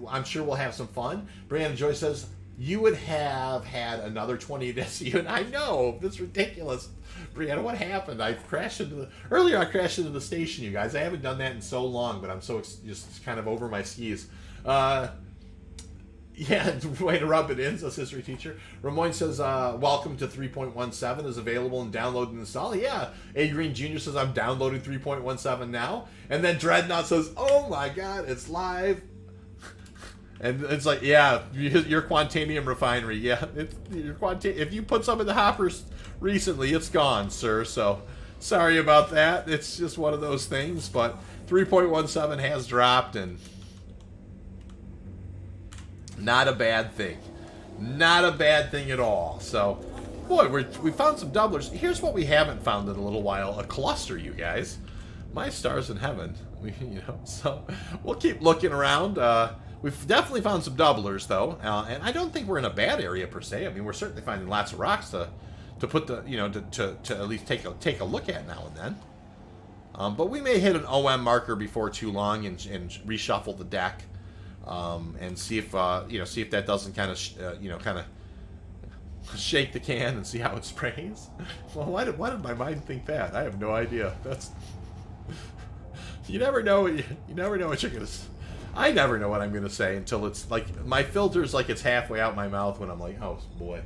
I'm sure we'll have some fun. Brianna Joy says, you would have had another 20 SU, and I know, that's ridiculous. Brianna, what happened? I crashed into the station, you guys. I haven't done that in so long, but I'm so just kind of over my skis. Yeah, way to rub it in, says history teacher. Ramon says, welcome to 3.17 is available and download and install. Yeah. A Green Jr. says, I'm downloading 3.17 now. And then Dreadnought says, oh my god, it's live. And it's like, yeah, your Quantanium refinery. Yeah, if you put some in the hoppers recently, it's gone, sir. So, sorry about that. It's just one of those things. But 3.17 has dropped, and not a bad thing. Not a bad thing at all. So, boy, we found some doublers. Here's what we haven't found in a little while. A cluster, you guys. My stars in heaven. So we'll keep looking around. We've definitely found some doublers, though. And I don't think we're in a bad area, per se. I mean, we're certainly finding lots of rocks to put the, to at least take a look at now and then. But we may hit an OM marker before too long and reshuffle the deck. And see if see if that doesn't kind of shake the can and see how it sprays. Well, why did my mind think that? I have no idea. That's you never know. You never know what you're gonna. I never know what I'm gonna say until it's like my filter's like it's halfway out my mouth when I'm like, oh boy.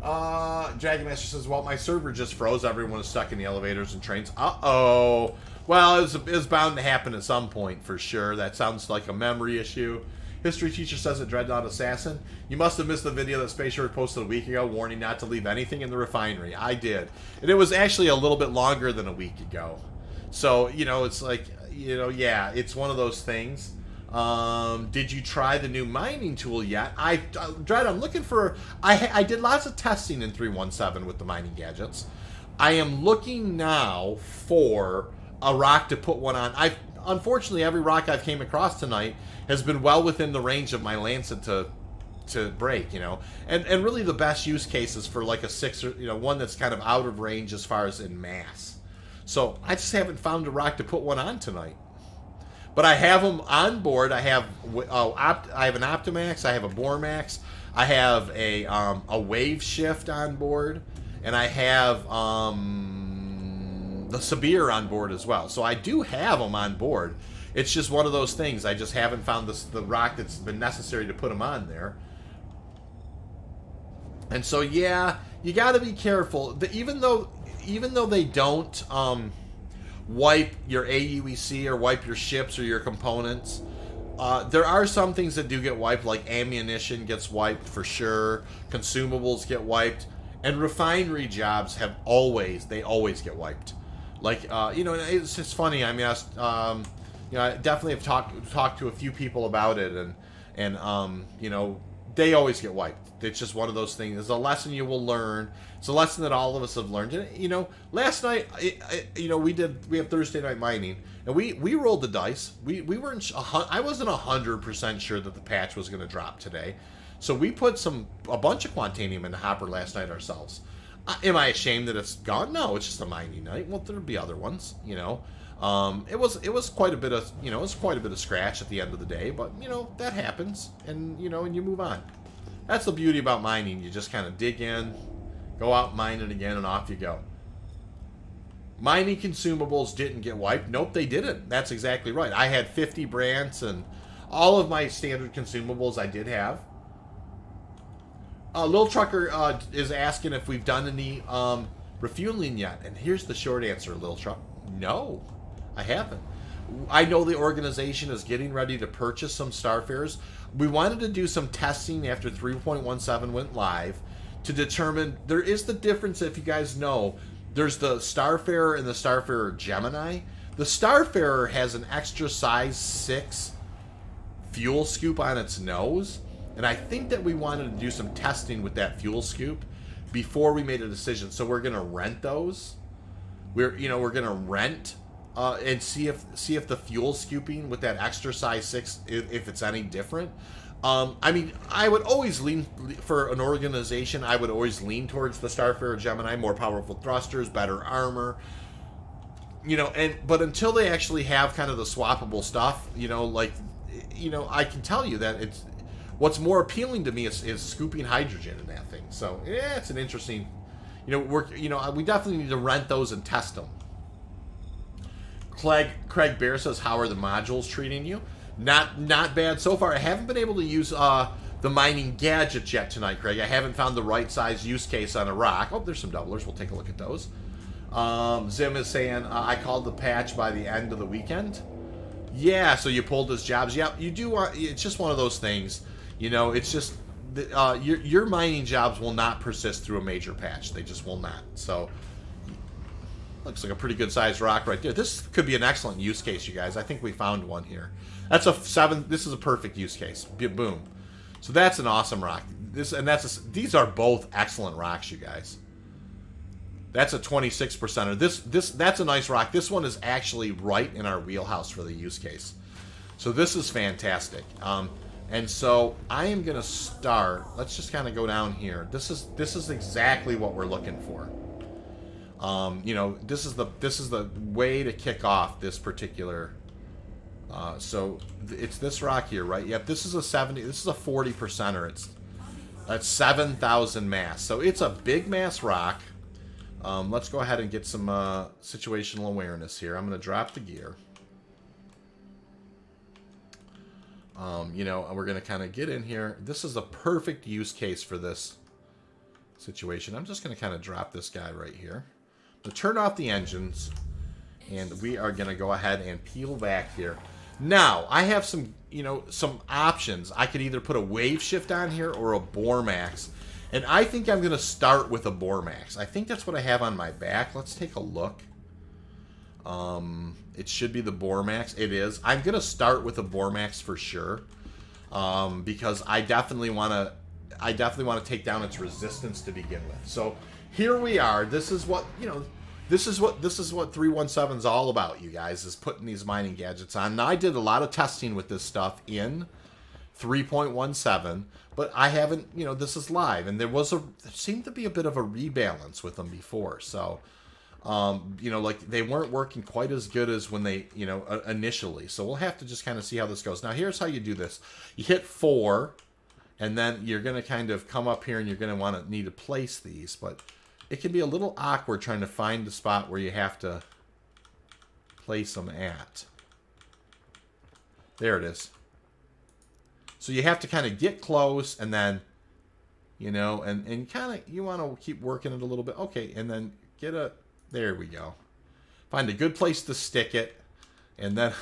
Dragon Master says, well, my server just froze. Everyone is stuck in the elevators and trains. Uh-oh. Well, it was bound to happen at some point, for sure. That sounds like a memory issue. History teacher says, a Dreadnought Assassin. You must have missed the video that Space Short posted a week ago, warning not to leave anything in the refinery. I did. And it was actually a little bit longer than a week ago. So, it's like, yeah, it's one of those things. Did you try the new mining tool yet? Dread, I'm looking for... I did lots of testing in 317 with the mining gadgets. I am looking now for a rock to put one on. Unfortunately, every rock I've came across tonight has been well within the range of my Lancet to break, And really the best use case is for like a 6 or, one that's kind of out of range as far as in mass. So I just haven't found a rock to put one on tonight. But I have them on board. I have an Optimax, I have a Bormax, I have a Wave Shift on board, and I have the Sabir on board as well. So I do have them on board. It's just one of those things. I just haven't found the rock that's been necessary to put them on there. And so, yeah, you got to be careful. Even though they don't wipe your AUEC or wipe your ships or your components, there are some things that do get wiped, like ammunition gets wiped for sure. Consumables get wiped. And refinery jobs always get wiped. Like, it's just funny. I mean, I definitely have talked to a few people about it, and they always get wiped. It's just one of those things. It's a lesson you will learn. It's a lesson that all of us have learned. And, last night, we have Thursday night mining, and we rolled the dice. We weren't. I wasn't 100% sure that the patch was going to drop today, so we put a bunch of Quantanium in the hopper last night ourselves. Am I ashamed that it's gone? No, it's just a mining night. Well, there'll be other ones, It was quite a bit of scratch at the end of the day, but that happens, and and you move on. That's the beauty about mining. You just kind of dig in, go out, mine it again, and off you go. Mining consumables didn't get wiped. Nope, they didn't. That's exactly right. I had 50 Brants, and all of my standard consumables I did have. Lil Trucker is asking if we've done any refueling yet, and here's the short answer, Lil Truck. No, I haven't. I know the organization is getting ready to purchase some Starfarers. We wanted to do some testing after 3.17 went live to determine, there is the difference, if you guys know, there's the Starfarer and the Starfarer Gemini. The Starfarer has an extra size 6 fuel scoop on its nose, and I think that we wanted to do some testing with that fuel scoop before we made a decision. So we're going to rent those. We're going to rent and see if the fuel scooping with that extra size 6, if it's any different. I mean, I would always lean, for an organization, I would always lean towards the Starfarer Gemini, more powerful thrusters, better armor, but until they actually have kind of the swappable stuff, like you know, I can tell you that it's what's more appealing to me is scooping hydrogen in that thing. So yeah, it's an interesting. You know, we definitely need to rent those and test them. Craig Bear says, "How are the modules treating you?" Not bad so far. I haven't been able to use the mining gadget yet tonight, Craig. I haven't found the right size use case on a rock. Oh, there's some doublers. We'll take a look at those. Zim is saying, I called the patch by the end of the weekend. Yeah, so you pulled his jobs. Yeah, you do. It's just one of those things. You know, it's just your mining jobs will not persist through a major patch. They just will not. So, looks like a pretty good sized rock right there. This could be an excellent use case, you guys. I think we found one here. That's a 7. This is a perfect use case. Boom. So that's an awesome rock. These are both excellent rocks, you guys. That's a 26%er. That's a nice rock. This one is actually right in our wheelhouse for the use case. So this is fantastic. And so I am gonna start. Let's just kind of go down here. This is exactly what we're looking for. You know, this is the way to kick off this particular. So it's this rock here, right? Yep. This is a 70. This is a 40%er. That's 7,000 mass. So it's a big mass rock. Let's go ahead and get some situational awareness here. I'm going to drop the gear. You know, and we're going to kind of get in here. This is a perfect use case for this situation. I'm just going to kind of drop this guy right here. To turn off the engines, and we are going to go ahead and peel back here. Now, I have some options. I could either put a wave shift on here or a bore max. And I think I'm going to start with a bore max. I think that's what I have on my back. Let's take a look. It should be the bore max. It is. I'm going to start with a bore max for sure. Because I definitely want to take down its resistance to begin with. So here we are. This is what, this is what 317 is all about, you guys, is putting these mining gadgets on. Now, I did a lot of testing with this stuff in 3.17, but I haven't, this is live, and there seemed to be a bit of a rebalance with them before. So, like they weren't working quite as good as when they, initially. So we'll have to just kind of see how this goes. Now, here's how you do this. You hit 4, and then you're going to kind of come up here, and you're going to need to place these, but it can be a little awkward trying to find the spot where you have to place them at. There it is. So you have to kind of get close, and then, and kind of, you want to keep working it a little bit. Okay, and then there we go. Find a good place to stick it, and then,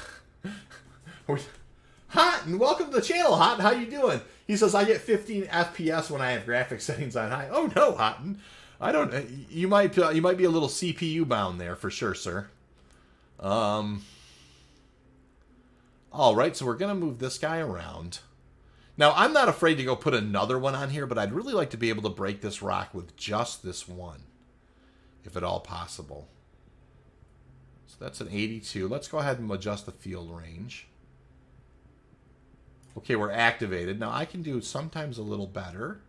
Hot, and welcome to the channel, Hot. How you doing? He says, I get 15 FPS when I have graphics settings on high. Oh no, Hotton. I don't. You might be a little CPU bound there for sure, sir. All right, so we're gonna move this guy around. Now, I'm not afraid to go put another one on here, but I'd really like to be able to break this rock with just this one, if at all possible. So that's an 82. Let's go ahead and adjust the field range. Okay, we're activated. Now, I can do sometimes a little better.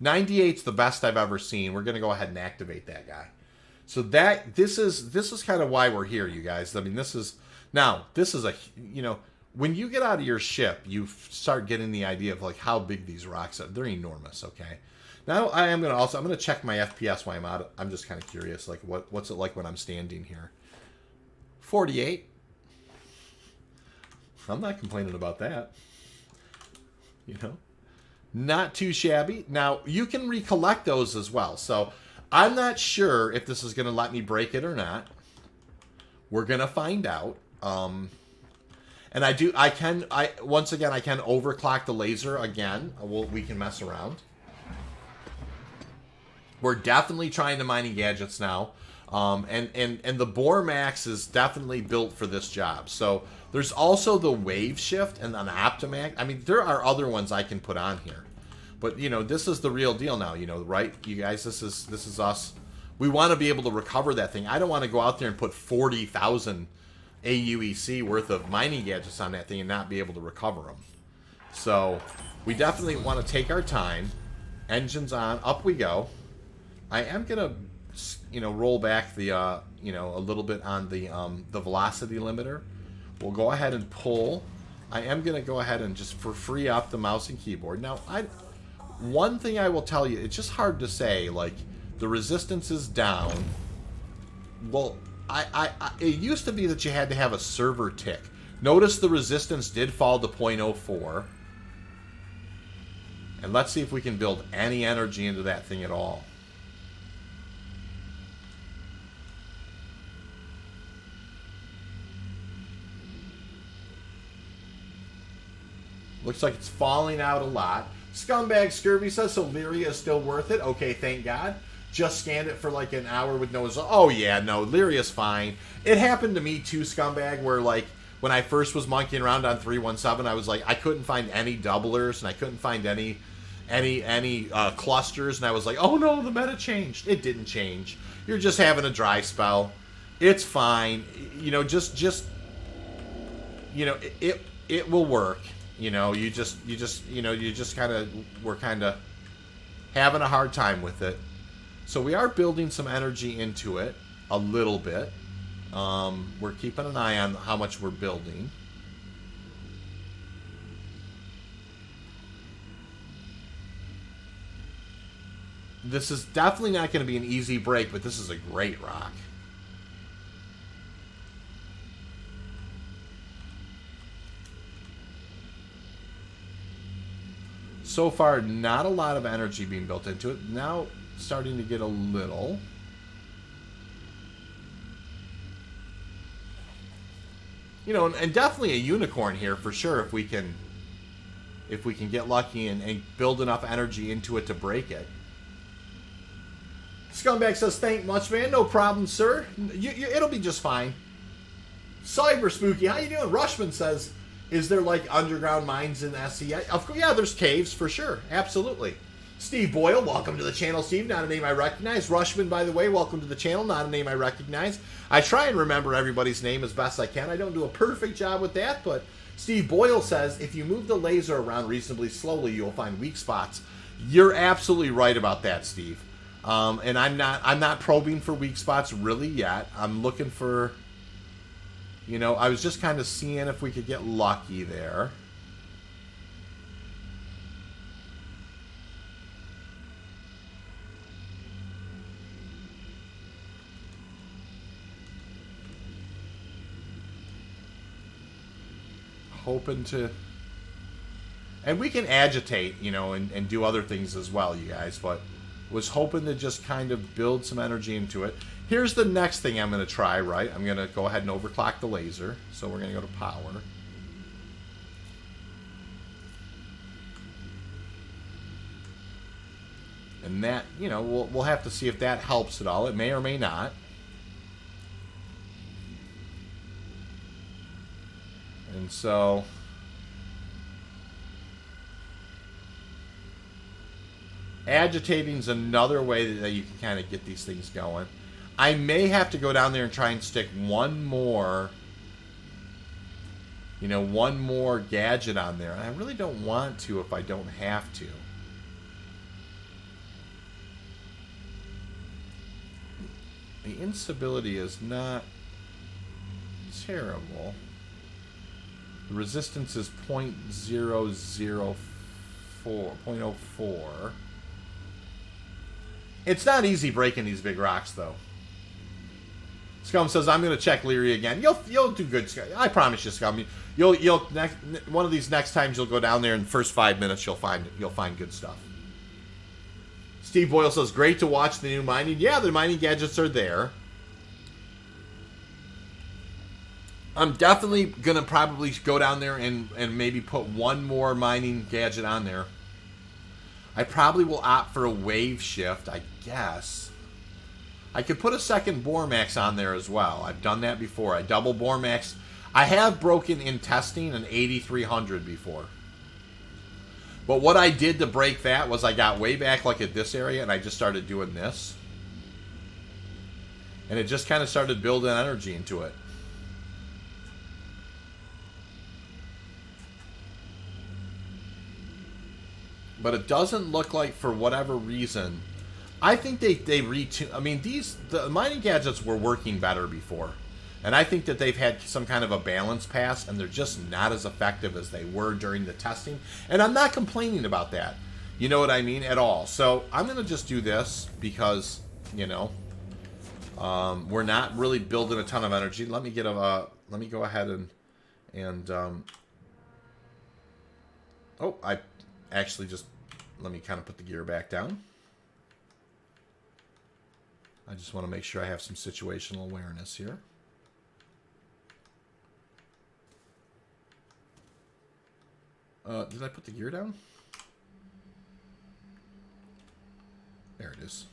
98's the best I've ever seen. We're going to go ahead and activate that guy. So this is kind of why we're here, you guys. I mean, this is a, when you get out of your ship, you start getting the idea of like how big these rocks are. They're enormous, okay? Now I'm going to check my FPS while I'm out. I'm just kind of curious, like what's it like when I'm standing here? 48. I'm not complaining about that. Not too shabby. Now, you can recollect those as well. So, I'm not sure if this is going to let me break it or not. We're going to find out. And once again, I can overclock the laser again. We can mess around. We're definitely trying the mining gadgets now. And the bore max is definitely built for this job. So, there's also the wave shift and an optimax. I mean, there are other ones I can put on here. But, this is the real deal now, right? You guys, this is us. We want to be able to recover that thing. I don't want to go out there and put 40,000 AUEC worth of mining gadgets on that thing and not be able to recover them. So, we definitely want to take our time. Engines on. Up we go. I am going to, roll back the, a little bit on the velocity limiter. we'll go ahead and pull. I am going to go ahead and just free up the mouse and keyboard. Now, one thing I will tell you, it's just hard to say, like, the resistance is down. Well, it used to be that you had to have a server tick. Notice the resistance did fall to 0.04. And let's see if we can build any energy into that thing at all. Looks like it's falling out a lot. Scumbag Scurvy says, so Lyria is still worth it? Okay, thank God. Just scanned it for like an hour with no result. Oh yeah, no, Lyria's fine. It happened to me too, Scumbag, where like when I first was monkeying around on 317, I was like, I couldn't find any doublers and I couldn't find any clusters, and I was like, oh no, the meta changed. It didn't change. You're just having a dry spell. It's fine. You know, just you know, it will work. You know, you just kind of, we're kind of having a hard time with it. So we are building some energy into it a little bit. We're keeping an eye on how much we're building. This is definitely not going to be an easy break, but this is a great rock. So far, not a lot of energy being built into it. Now, starting to get a little. You know, and definitely a unicorn here for sure if we can get lucky and build enough energy into it to break it. Scumbag says, thank much, man. No problem, sir. It'll be just fine. Cyber Spooky, how you doing? Rushman says, is there like underground mines in SC? Of course, yeah, there's caves for sure. Absolutely. Steve Boyle, welcome to the channel, Steve. Not a name I recognize. Rushman, by the way, welcome to the channel. Not a name I recognize. I try and remember everybody's name as best I can. I don't do a perfect job with that, but Steve Boyle says, if you move the laser around reasonably slowly, you'll find weak spots. You're absolutely right about that, Steve. And I'm not probing for weak spots really yet. I'm looking for, you know, I was just kind of seeing if we could get lucky there. Hoping to, and we can agitate, you know, and do other things as well, you guys, but was hoping to just kind of build some energy into it. Here's the next thing I'm going to try, right? I'm going to go ahead and overclock the laser. So we're going to go to power. And that, you know, we'll have to see if that helps at all. It may or may not. And so agitating is another way that you can kind of get these things going. I may have to go down there and try and stick one more, you know, one more gadget on there. I really don't want to if I don't have to. The instability is not terrible. The resistance is 0.004. It's not easy breaking these big rocks, though. Scum says, "I'm going to check Lyria again." You'll do good, Scum. I promise you, Scum. One of these next times you'll go down there in the first 5 minutes you'll find good stuff. Steve Boyle says, "Great to watch the new mining." Yeah, the mining gadgets are there. I'm definitely going to probably go down there and maybe put one more mining gadget on there. I probably will opt for a wave shift, I guess. I could put a second Bormax on there as well. I've done that before. I double Bormax. I have broken in testing an 8300 before. But what I did to break that was I got way back like at this area and I just started doing this. And it just kind of started building energy into it. But it doesn't look like, for whatever reason, I think they retune. I mean, the mining gadgets were working better before. And I think that they've had some kind of a balance pass, and they're just not as effective as they were during the testing. And I'm not complaining about that. You know what I mean? At all. So I'm going to just do this because, you know, we're not really building a ton of energy. Let me get a, let me go ahead and oh, I actually just, let me kind of put the gear back down. I just want to make sure I have some situational awareness here. Did I put the gear down? There it is.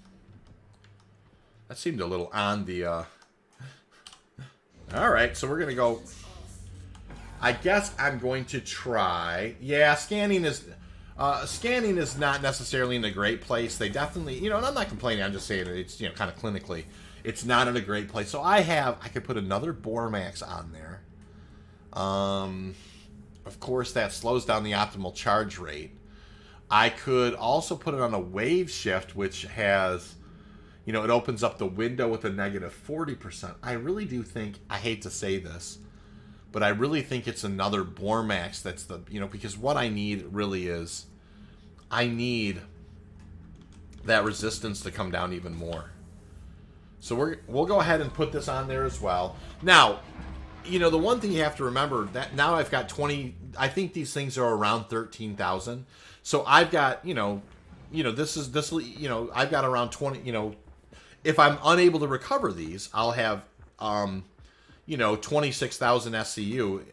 That seemed a little on the... Alright, so we're going to go... I guess I'm going to try... Yeah, scanning is not necessarily in a great place. They definitely... You know, and I'm not complaining. I'm just saying it's, you know, kind of clinically. It's not in a great place. So I could put another Bormax on there. Of course, that slows down the optimal charge rate. I could also put it on a wave shift, which has, you know, it opens up the window with a negative 40%. I really do think, I hate to say this, but I really think it's another Bormax that's the, you know, because what I need really is, I need that resistance to come down even more. So we'll go ahead and put this on there as well. Now, you know, the one thing you have to remember, that now I've got 20, I think these things are around 13,000. So I've got, you know, this, you know, I've got around 20, you know, if I'm unable to recover these, I'll have, you know, 26,000 SCU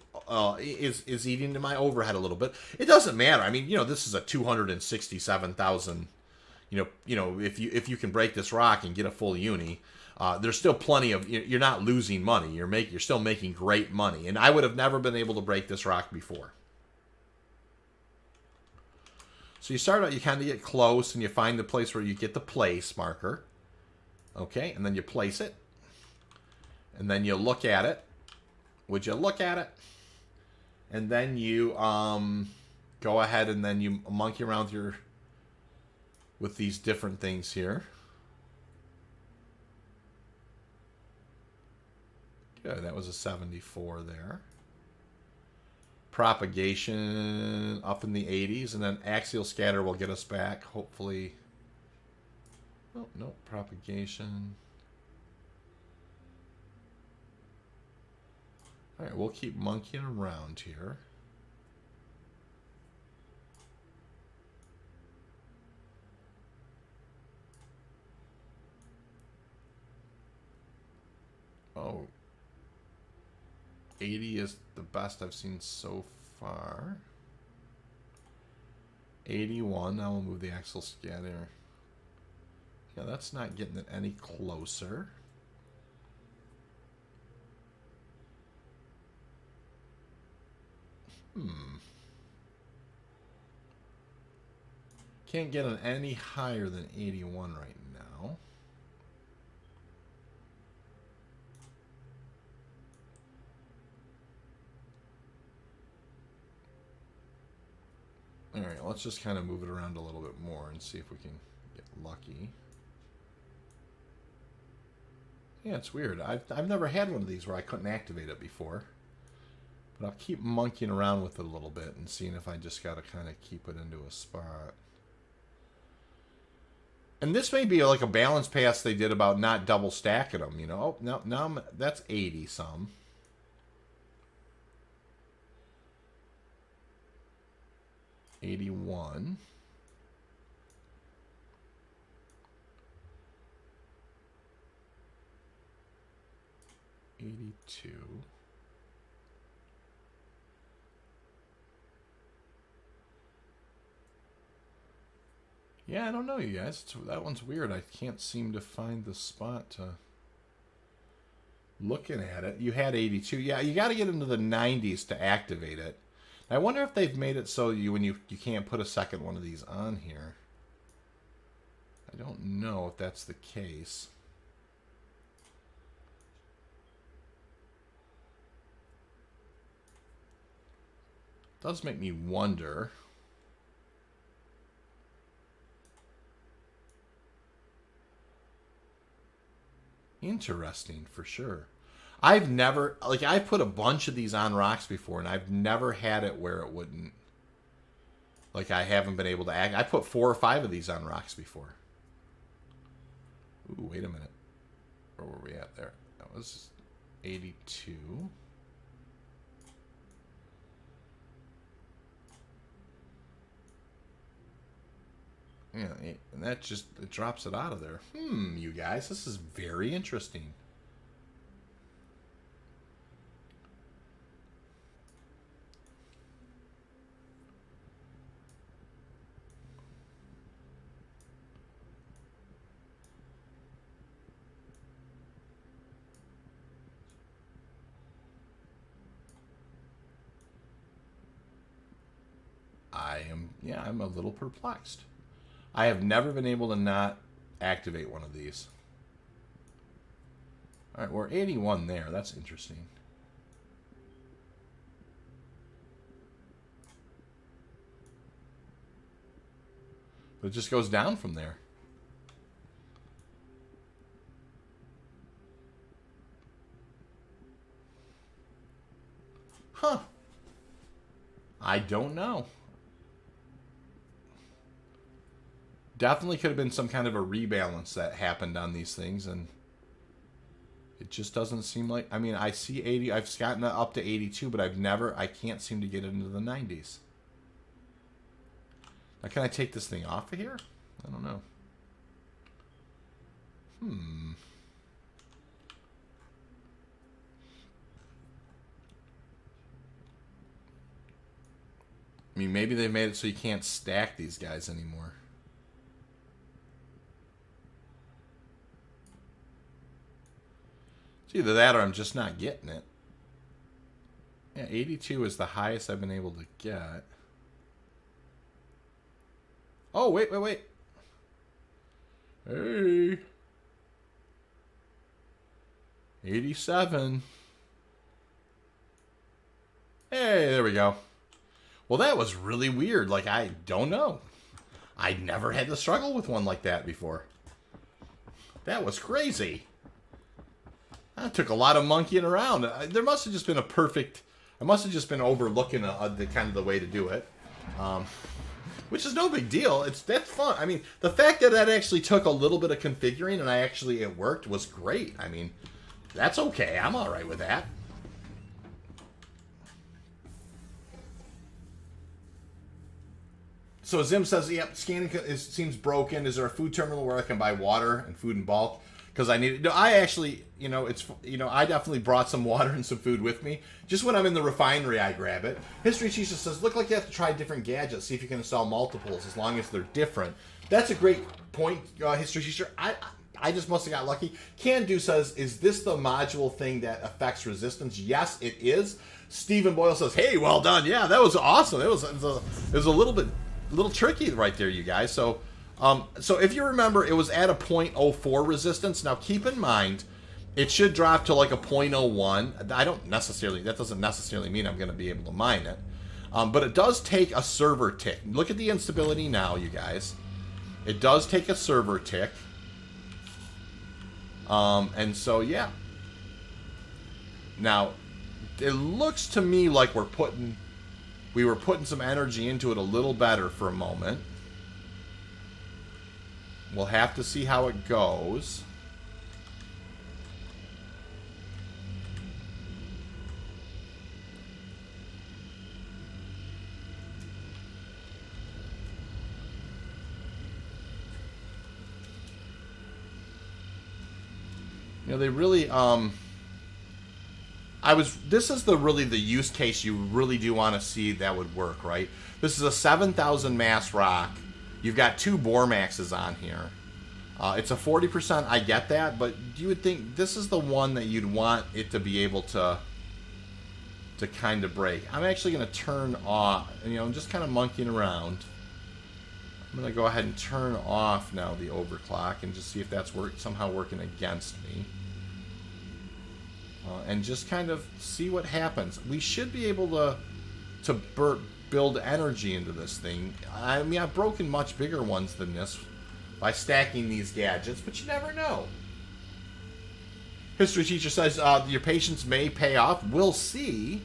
is eating into my overhead a little bit. It doesn't matter. I mean, you know, this is a 267,000, you know, if you can break this rock and get a full uni, there's still plenty of, you're not losing money. You're still making great money. And I would have never been able to break this rock before. So you start out, you kind of get close, and you find the place where you get the place marker. Okay, and then you place it. And then you look at it. Would you look at it? And then you go ahead and then you monkey around with these different things here. Good, that was a 74 there. Propagation up in the 80s, and then axial scatter will get us back, hopefully. Oh, no, propagation. All right, we'll keep monkeying around here. Oh. 80 is the best I've seen so far. 81, now we'll move the axial scatter. Yeah, that's not getting it any closer. Can't get it any higher than 81 right now. Alright, let's just kind of move it around a little bit more and see if we can get lucky. Yeah, it's weird. I've never had one of these where I couldn't activate it before. But I'll keep monkeying around with it a little bit and seeing if I just got to kind of keep it into a spot. And this may be like a balance pass they did about not double stacking them, you know. Oh, now that's 80 some. $81. $82. Yeah, I don't know, you guys. That one's weird. I can't seem to find the spot to... Looking at it, you had 82. Yeah, you got to get into the 90s to activate it. I wonder if they've made it so when you can't put a second one of these on here. I don't know if that's the case. It does make me wonder. Interesting, for sure. I've never, like, I've put a bunch of these on rocks before, and I've never had it where it wouldn't, like, I haven't been able to act. I put 4 or 5 of these on rocks before. Ooh, wait a minute. Where were we at there? That was 82. Yeah, and that just, it drops it out of there. You guys, this is very interesting. I'm a little perplexed. I have never been able to not activate one of these. All right, we're 81 there. That's interesting. But it just goes down from there. Huh. I don't know. Definitely could have been some kind of a rebalance that happened on these things, and it just doesn't seem like... I mean, I see 80... I've gotten up to 82, but I can't seem to get it into the 90s. Now, can I take this thing off of here? I don't know. I mean, maybe they've made it so you can't stack these guys anymore. It's either that or I'm just not getting it. Yeah, 82 is the highest I've been able to get. Oh, wait. Hey. 87. Hey, there we go. Well, that was really weird. Like, I don't know. I never had to struggle with one like that before. That was crazy. That took a lot of monkeying around. There must have just been a perfect... I must have just been overlooking the kind of the way to do it. Which is no big deal. That's fun. I mean, the fact that that actually took a little bit of configuring and it worked was great. I mean, that's okay. I'm all right with that. So Zim says, yep, scanning seems broken. Is there a food terminal where I can buy water and food in bulk? Because I need it. No, I actually, I definitely brought some water and some food with me. Just when I'm in the refinery, I grab it. History Teacher says, look like you have to try different gadgets, see if you can install multiples as long as they're different. That's a great point, History Teacher. I just must have got lucky. Can-Do says, is this the module thing that affects resistance? Yes, it is. Stephen Boyle says, hey, well done. Yeah, that was awesome. It was a little tricky right there, you guys. So if you remember, it was at a 0.04 resistance. Now, keep in mind, it should drop to like a 0.01. That doesn't necessarily mean I'm going to be able to mine it. But it does take a server tick. Look at the instability now, you guys. It does take a server tick. And so, yeah. Now, it looks to me like we were putting some energy into it a little better for a moment. We'll have to see how it goes. They really, this is really the use case you really do want to see that would work, right? This is a 7,000 mass rock. You've got 2 bore maxes on here. It's a 40%, I get that, but you would think this is the one that you'd want it to be able to kind of break. I'm actually going to turn off, I'm just kind of monkeying around. I'm going to go ahead and turn off now the overclock and just see if that's somehow working against me. And just kind of see what happens. We should be able to build energy into this thing. I mean, I've broken much bigger ones than this by stacking these gadgets, but you never know. History teacher says your patience may pay off. We'll see.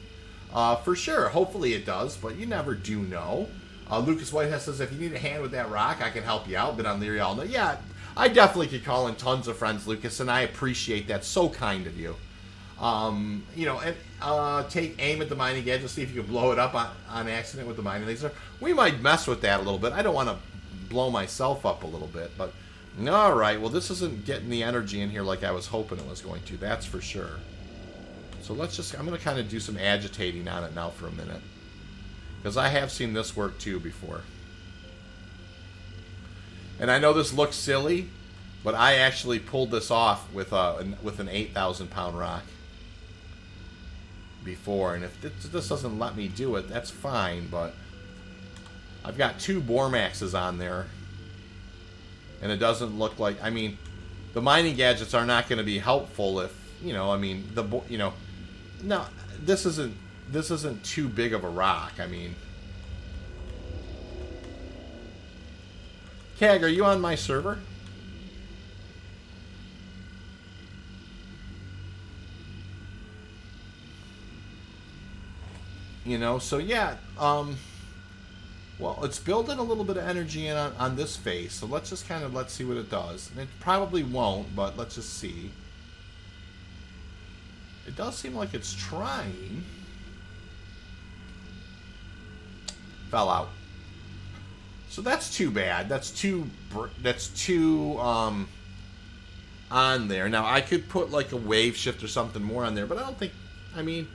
For sure. Hopefully it does, but you never do know. Lucas Whitehead says, if you need a hand with that rock, I can help you out. Been on Lyria all night. Yeah, I definitely could call in tons of friends, Lucas, and I appreciate that. So kind of you. You know, and take aim at the mining gadget, see if you can blow it up on accident with the mining laser. We might mess with that a little bit. I don't want to blow myself up a little bit, but all right. Well, this isn't getting the energy in here like I was hoping it was going to. That's for sure. So let's just, I'm going to kind of do some agitating on it now for a minute. Because I have seen this work too before. And I know this looks silly, but I actually pulled this off with an 8,000 pound rock before. And if this doesn't let me do it, that's fine, but I've got 2 Bormaxes on there. And it doesn't look like, I mean, the mining gadgets are not going to be helpful if, you know, I mean, no, this isn't too big of a rock. I mean, Cag, are you on my server? You know, so yeah, well, it's building a little bit of energy in on this face, so let's just kind of, let's see what it does. And it probably won't, but let's just see. It does seem like it's trying. Fell out. So that's too bad. That's too on there. Now I could put like a wave shift or something more on there, but I don't think, I mean,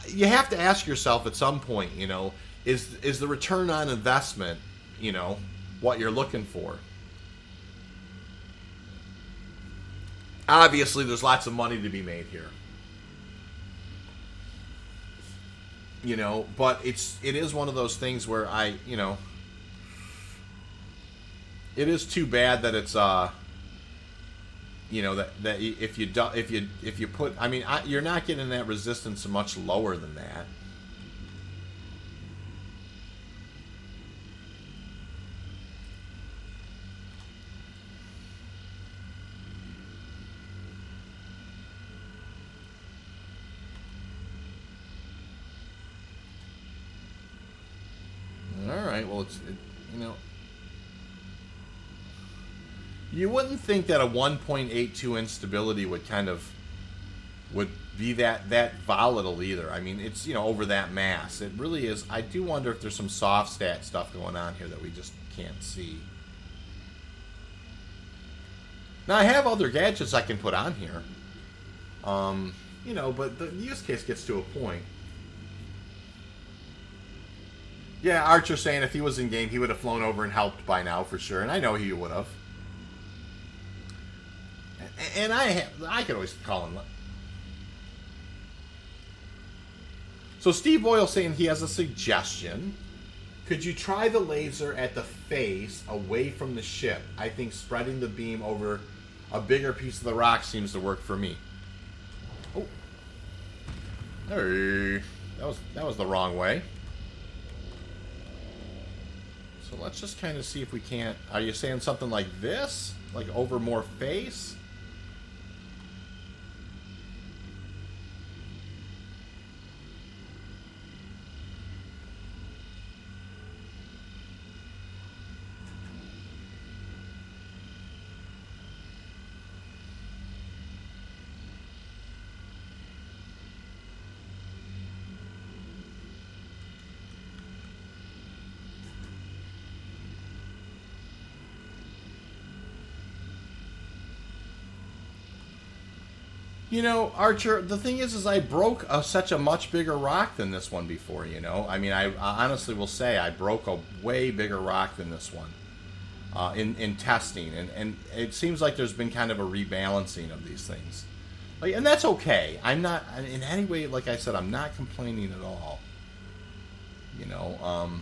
you have to ask yourself at some point, you know, is the return on investment, you know, what you're looking for? Obviously there's lots of money to be made here. You know, but it is one of those things where you know, it is too bad that it's you know, that if you put, I mean, you're not getting that resistance much lower than that. Well, you know, you wouldn't think that a 1.82 instability would be that volatile either. I mean, it's, you know, over that mass. It really is. I do wonder if there's some soft stat stuff going on here that we just can't see. Now, I have other gadgets I can put on here. You know, but the use case gets to a point. Yeah, Archer saying if he was in game, he would have flown over and helped by now for sure, and I know he would have. And I could always call him. So Steve Boyle saying he has a suggestion. Could you try the laser at the face away from the ship? I think spreading the beam over a bigger piece of the rock seems to work for me. Oh, hey, that was the wrong way. So let's just kind of see if we can't... Are you saying something like this? Like over more face? You know, Archer, the thing is I broke such a much bigger rock than this one before, you know? I mean, I honestly will say I broke a way bigger rock than this one in testing. And it seems like there's been kind of a rebalancing of these things. Like, and that's okay. I'm not, in any way, like I said, I'm not complaining at all. You know,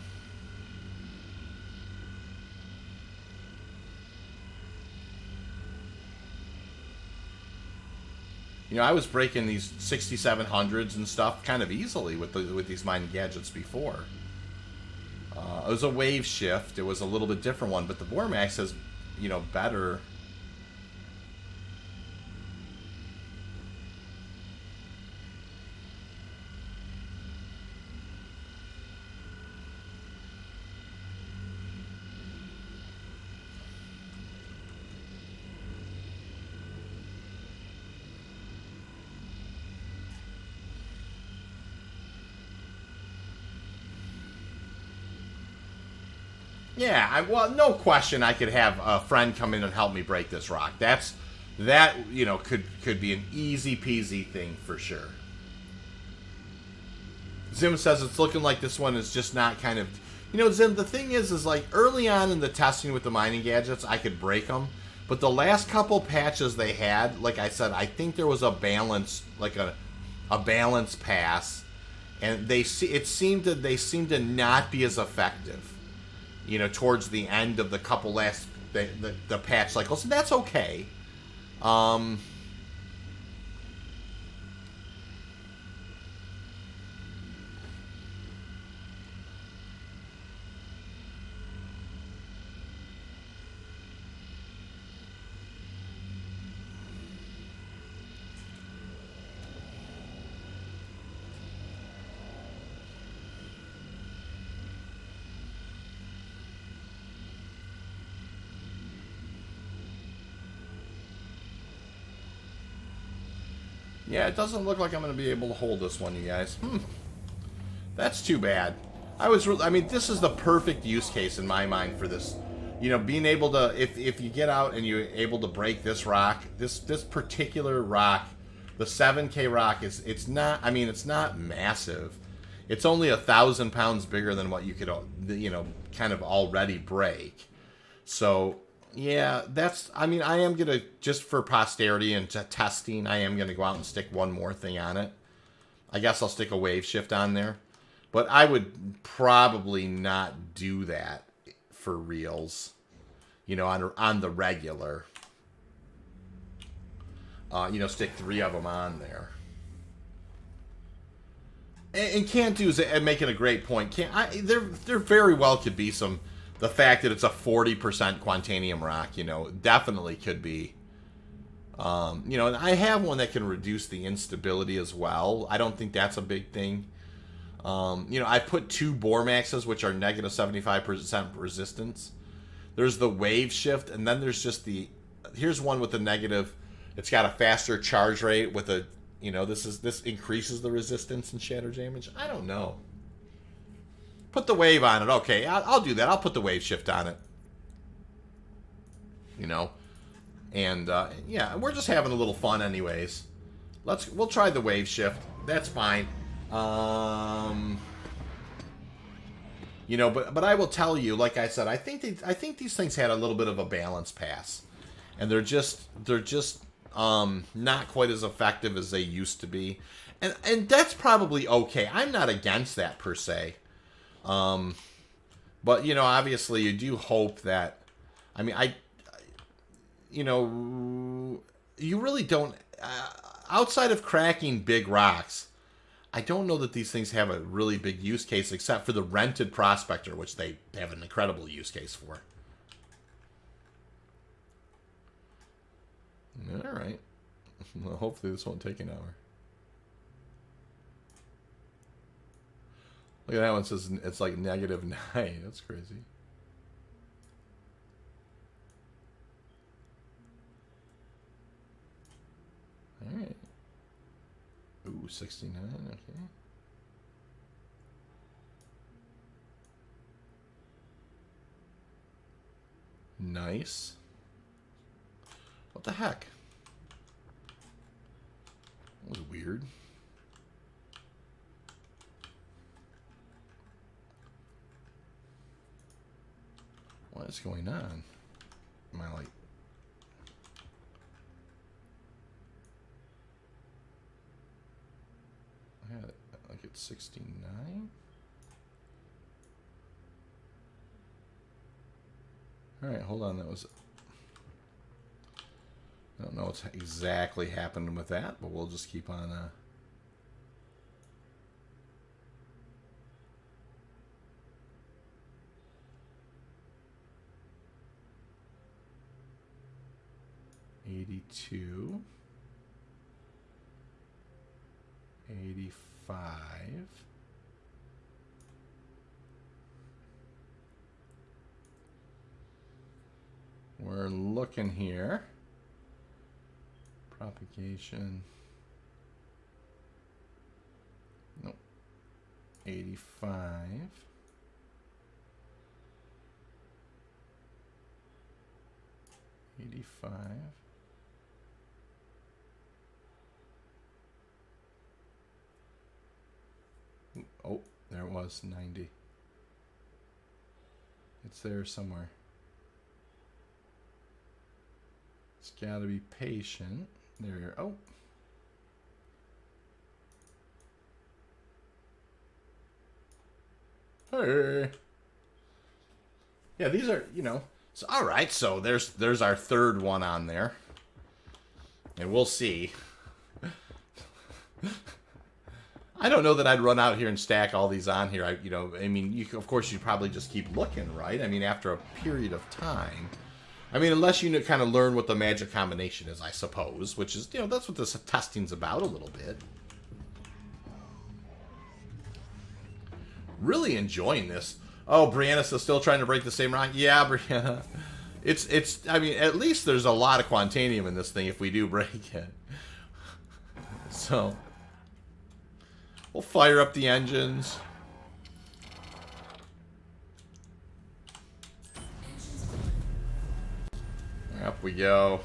you know, I was breaking these 6700s and stuff kind of easily with these mining gadgets before. It was a wave shift. It was a little bit different one, but the Bormax has, you know, better. Yeah, well, no question I could have a friend come in and help me break this rock. That, you know, could be an easy peasy thing for sure. Zim says it's looking like this one is just not kind of... You know, Zim, the thing is like early on in the testing with the mining gadgets, I could break them. But the last couple patches they had, like I said, I think there was a balance, like a balance pass. And they seemed to not be as effective, you know, towards the end of the couple last the patch cycles. And that's okay. Yeah, it doesn't look like I'm going to be able to hold this one, you guys. That's too bad. I mean, this is the perfect use case in my mind for this. You know, being able to, if you get out and you're able to break this rock, this particular rock, the 7K rock, it's not, I mean, it's not massive. It's only 1,000 pounds bigger than what you could, you know, kind of already break. So... yeah, I mean, I am going to, just for posterity and testing, I am going to go out and stick one more thing on it. I guess I'll stick a wave shift on there. But I would probably not do that for reals, you know, on the regular. You know, stick 3 of them on there. And Can't Do is making a great point. There very well could be some... The fact that it's a 40% Quantanium rock, you know, definitely could be. You know, and I have one that can reduce the instability as well. I don't think that's a big thing. You know, I put 2 Bormaxes, which are negative 75% resistance. There's the wave shift, and then there's just the... Here's one with the negative. It's got a faster charge rate with a... You know, this increases the resistance and shatter damage. I don't know. Put the wave on it. Okay, I'll do that. I'll put the wave shift on it. You know, and yeah, we're just having a little fun, anyways. We'll try the wave shift. That's fine. You know, but I will tell you, like I said, I think these things had a little bit of a balance pass, and they're just not quite as effective as they used to be, and that's probably okay. I'm not against that per se. But, you know, obviously you do hope that, I mean, you know, you really don't, outside of cracking big rocks, I don't know that these things have a really big use case except for the rented Prospector, which they have an incredible use case for. All right. Well, hopefully this won't take an hour. Look at that one. It says it's like -9. That's crazy. All right. Ooh, 69. Okay. Nice. What the heck? That was weird. What is going on? Am I like... I had it like it's 69? Alright, hold on. That was... I don't know what's exactly happening with that, but we'll just keep on... 82, 85. We're looking here. Propagation. Nope. 85. 85. Oh, there it was, 90. It's there somewhere. It's got to be patient. There. Oh. Hey. Yeah, these are, you know. So, all right, so there's our third one on there. And we'll see. I don't know that I'd run out here and stack all these on here. I mean, of course, you'd probably just keep looking, right? I mean, after a period of time. I mean, unless you kind of learn what the magic combination is, I suppose, which is, that's what this testing's about a little bit. Really enjoying this. Oh, Brianna's still trying to break the same rock. Yeah, Brianna. I mean, at least there's a lot of Quantanium in this thing if we do break it. So, we'll fire up the engines. Up we go.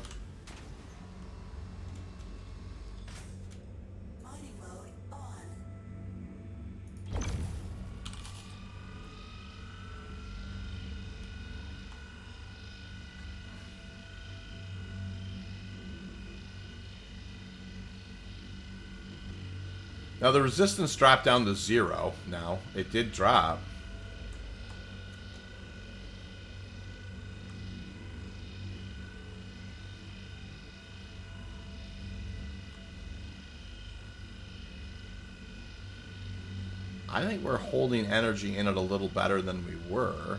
Now the resistance dropped down to 0 now. It did drop. I think we're holding energy in it a little better than we were.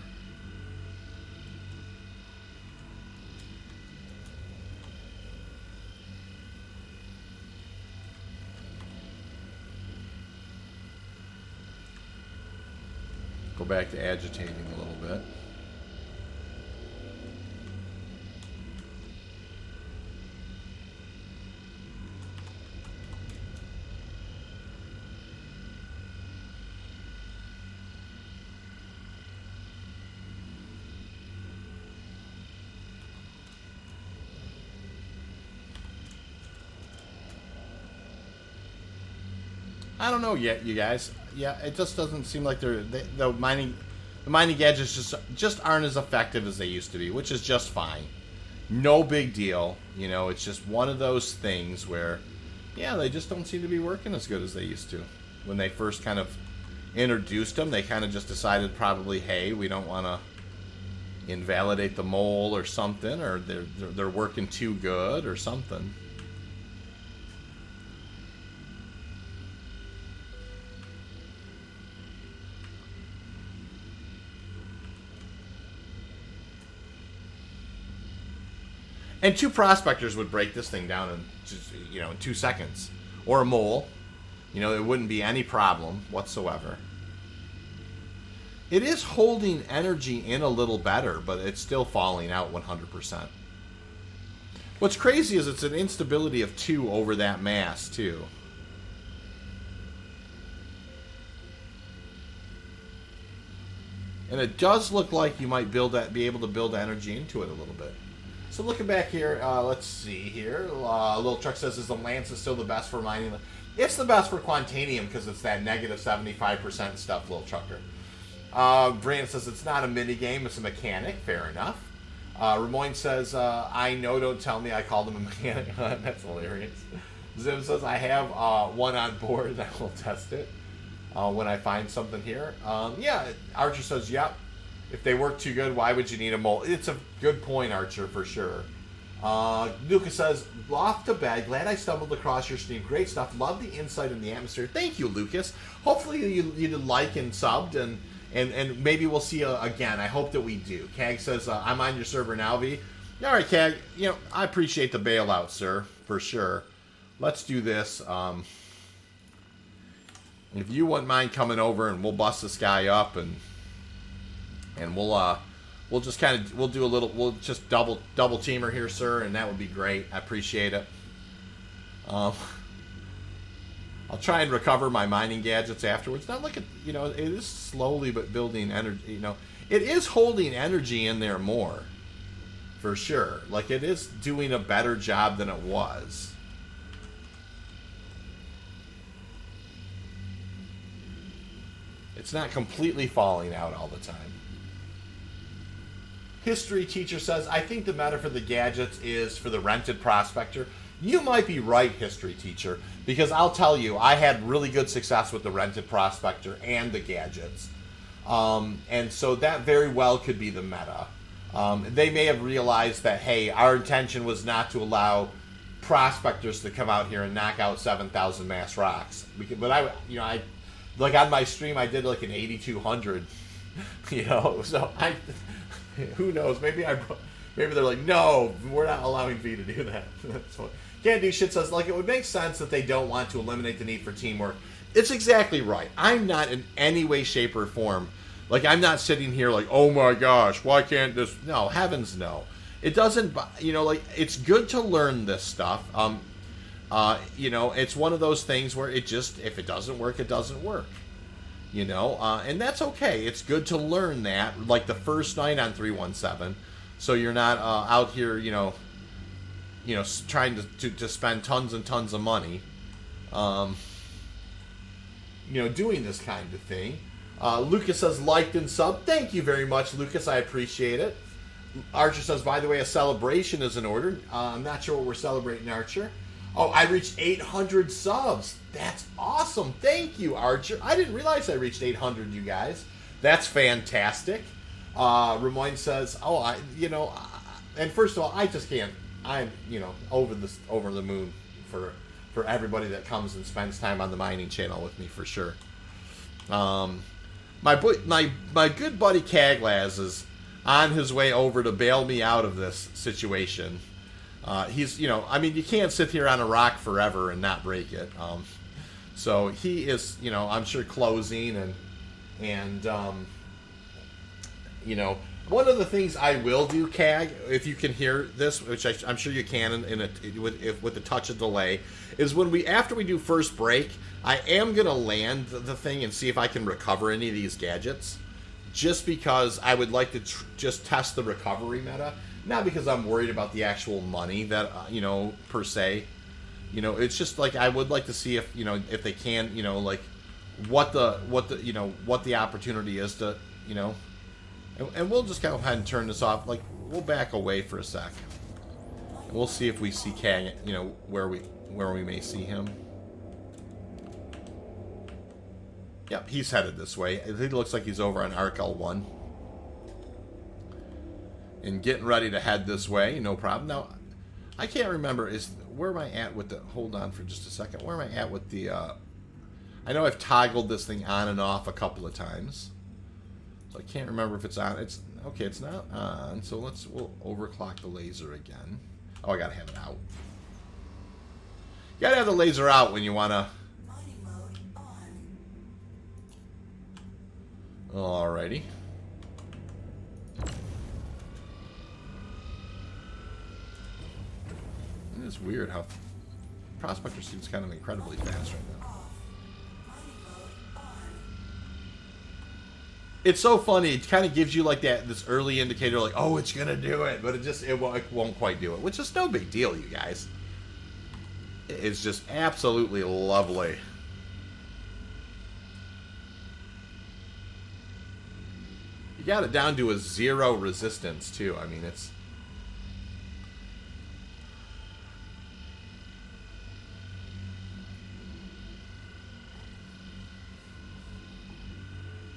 Go back to agitating a little bit. I don't know yet, you guys. Yeah, it just doesn't seem like the mining gadgets just aren't as effective as they used to be, which is just fine. No big deal. It's just one of those things where, yeah, they just don't seem to be working as good as they used to. When they first kind of introduced them, they kind of just decided probably, hey, we don't want to invalidate the mole or something, or they're working too good or something. And 2 prospectors would break this thing down in just, in 2 seconds. Or a mole. It wouldn't be any problem whatsoever. It is holding energy in a little better, but it's still falling out 100%. What's crazy is it's an instability of 2 over that mass, too. And it does look like you might be able to build energy into it a little bit. So looking back here, let's see here. Little Truck says, is the Lance still the best for mining? It's the best for Quantanium because it's that negative 75% stuff, Little Trucker. Brandon says, it's not a mini game, it's a mechanic. Fair enough. Ramoyne says, I know, don't tell me I called him a mechanic. That's hilarious. Zim says, I have one on board. I will test it when I find something here. Yeah, Archer says, yep. If they work too good, why would you need a mole? It's a good point, Archer, for sure. Lucas says, off to bed. Glad I stumbled across your stream. Great stuff. Love the insight in the atmosphere. Thank you, Lucas. Hopefully you did like and subbed, and maybe we'll see you again. I hope that we do. Cag says, I'm on your server now, V. All right, Cag. I appreciate the bailout, sir, for sure. Let's do this. If you wouldn't mind coming over, and we'll bust this guy up, and we'll just we'll just double teamer here, sir, and that would be great. I appreciate it. I'll try and recover my mining gadgets afterwards. Now look at, it is slowly but building energy. It is holding energy in there more for sure. Like, it is doing a better job than it was. It's not completely falling out all the time. History teacher says, I think the meta for the gadgets is for the rented prospector. You might be right, history teacher, because I'll tell you, I had really good success with the rented prospector and the gadgets. And so that very well could be the meta. They may have realized that, hey, our intention was not to allow prospectors to come out here and knock out 7,000 mass rocks. But I like on my stream, I did like an 8,200, so who knows? Maybe they're like, no, we're not allowing V to do that. That's what Can't Do Shit says, like, it would make sense that they don't want to eliminate the need for teamwork. It's exactly right. I'm not in any way, shape, or form. Like, I'm not sitting here like, oh my gosh, why can't this? No, heavens no. It doesn't, it's good to learn this stuff. It's one of those things where it just, if it doesn't work, it doesn't work. And that's okay. It's good to learn that, like the first night on 317, so you're not out here, trying to spend tons and tons of money, doing this kind of thing. Lucas says, liked and sub. Thank you very much, Lucas. I appreciate it. Archer says, by the way, a celebration is in order. I'm not sure what we're celebrating, Archer. Oh, I reached 800 subs. That's awesome. Thank you, Archer. I didn't realize I reached 800, you guys. That's fantastic. Ramon says, and first of all, I just can't. I'm, over the moon for everybody that comes and spends time on the mining channel with me, for sure. My good buddy Caglaz is on his way over to bail me out of this situation. He's, you can't sit here on a rock forever and not break it. So he is, I'm sure closing and one of the things I will do, Cag, if you can hear this, which I'm sure you can with the touch of delay, is after we do first break, I am gonna land the thing and see if I can recover any of these gadgets, just because I would like to just test the recovery meta. Not because I'm worried about the actual money that, per se. It's just like I would like to see if they can, what the opportunity is to, and we'll just go ahead and turn this off. Like, we'll back away for a sec. And we'll see if we see Kang, where we may see him. Yep, he's headed this way. It looks like he's over on Arc L1. And getting ready to head this way, no problem. Now, I can't remember, where am I at with the, hold on for just a second, where am I at with the, I know I've toggled this thing on and off a couple of times. So I can't remember if it's on, it's not on, so we'll overclock the laser again. Oh, I gotta have it out. You gotta have the laser out when you wanna. Alrighty. It's weird how Prospector seems kind of incredibly fast right now. It's so funny. It kind of gives you like this early indicator, like, oh, it's gonna do it, but it won't quite do it, which is no big deal, you guys. It's just absolutely lovely. You got it down to a 0 resistance too. I mean, it's.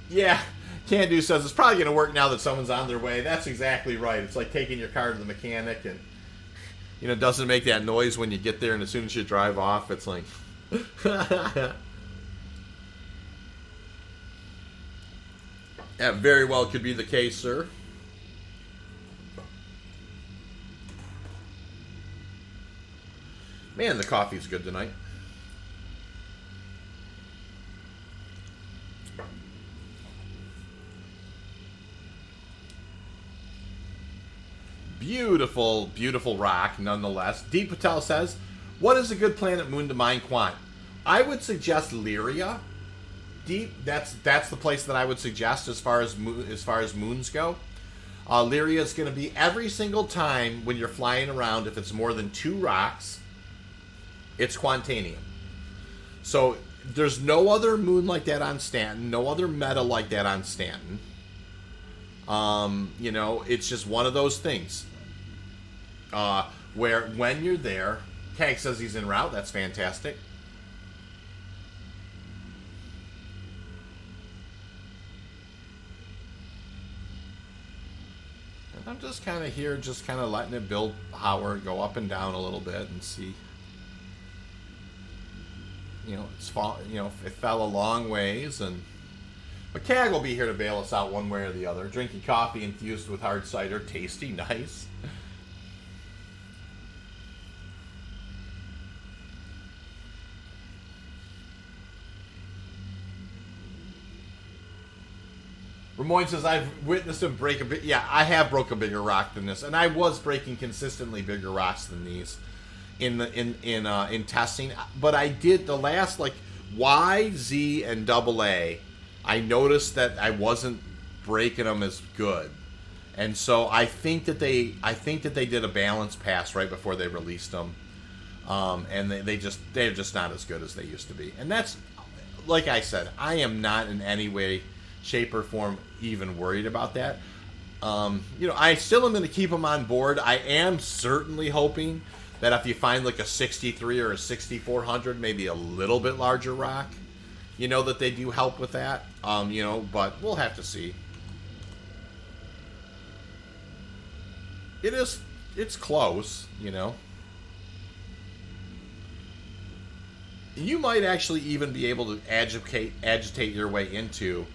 Yeah, Can Do says it's probably going to work now that someone's on their way. That's exactly right. It's like taking your car to the mechanic and, it doesn't make that noise when you get there, and as soon as you drive off, it's like... That very well could be the case, sir. Man, the coffee's good tonight. Beautiful, beautiful rock, nonetheless. Deep Patel says, what is a good planet moon to mine quant? I would suggest Lyria. Deep, that's the place that I would suggest as far as moons go. Lyria is going to be every single time when you're flying around, if it's more than 2 rocks, it's Quantanium. So there's no other moon like that on Stanton, no other meta like that on Stanton. You know, it's just one of those things where when you're there, Kag says he's en route. That's fantastic. And I'm just kind of here, just kind of letting it build power, go up and down a little bit and see. You know, it fell a long ways, but Kag will be here to bail us out one way or the other. Drinking coffee infused with hard cider, tasty, nice. Ramoyne says, I've witnessed him break a bit. Yeah, I have broke a bigger rock than this, and I was breaking consistently bigger rocks than these in testing. But I did the last like Y, Z, and AA. I noticed that I wasn't breaking them as good, and so I think that they did a balance pass right before they released them, and they're just not as good as they used to be. And that's, like I said, I am not in any way, shape, or form even worried about that. You know, I still am going to keep them on board. I am certainly hoping that if you find like a 63 or a 6400, maybe a little bit larger rock, you know, that they do help with that. You know, but we'll have to see. It's close, you know. You might actually even be able to agitate your way into,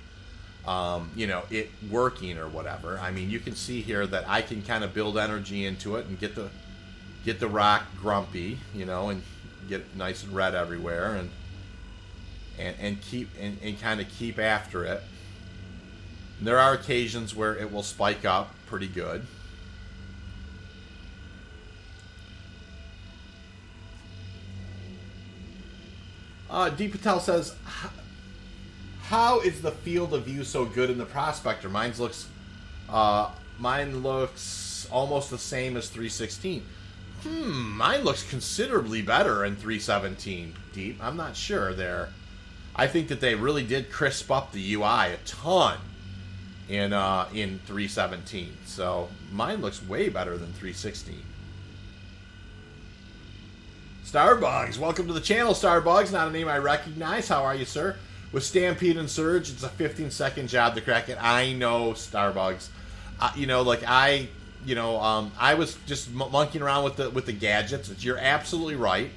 you know, it working or whatever. I mean, you can see here that I can kind of build energy into it and get the rock grumpy, you know, and get it nice and red everywhere, and kind of keep after it. And there are occasions where it will spike up pretty good. D. Patel says, how is the field of view so good in the Prospector? Mine looks almost the same as 316. Mine looks considerably better in 317, Deep. I'm not sure there. I think that they really did crisp up the UI a ton in 317. So mine looks way better than 316. Starbugs, welcome to the channel, Starbugs. Not a name I recognize. How are you, sir? With Stampede and Surge, it's a 15-second job to crack it. I know, Starbugs. You know, like I was just monkeying around with the gadgets. You're absolutely right.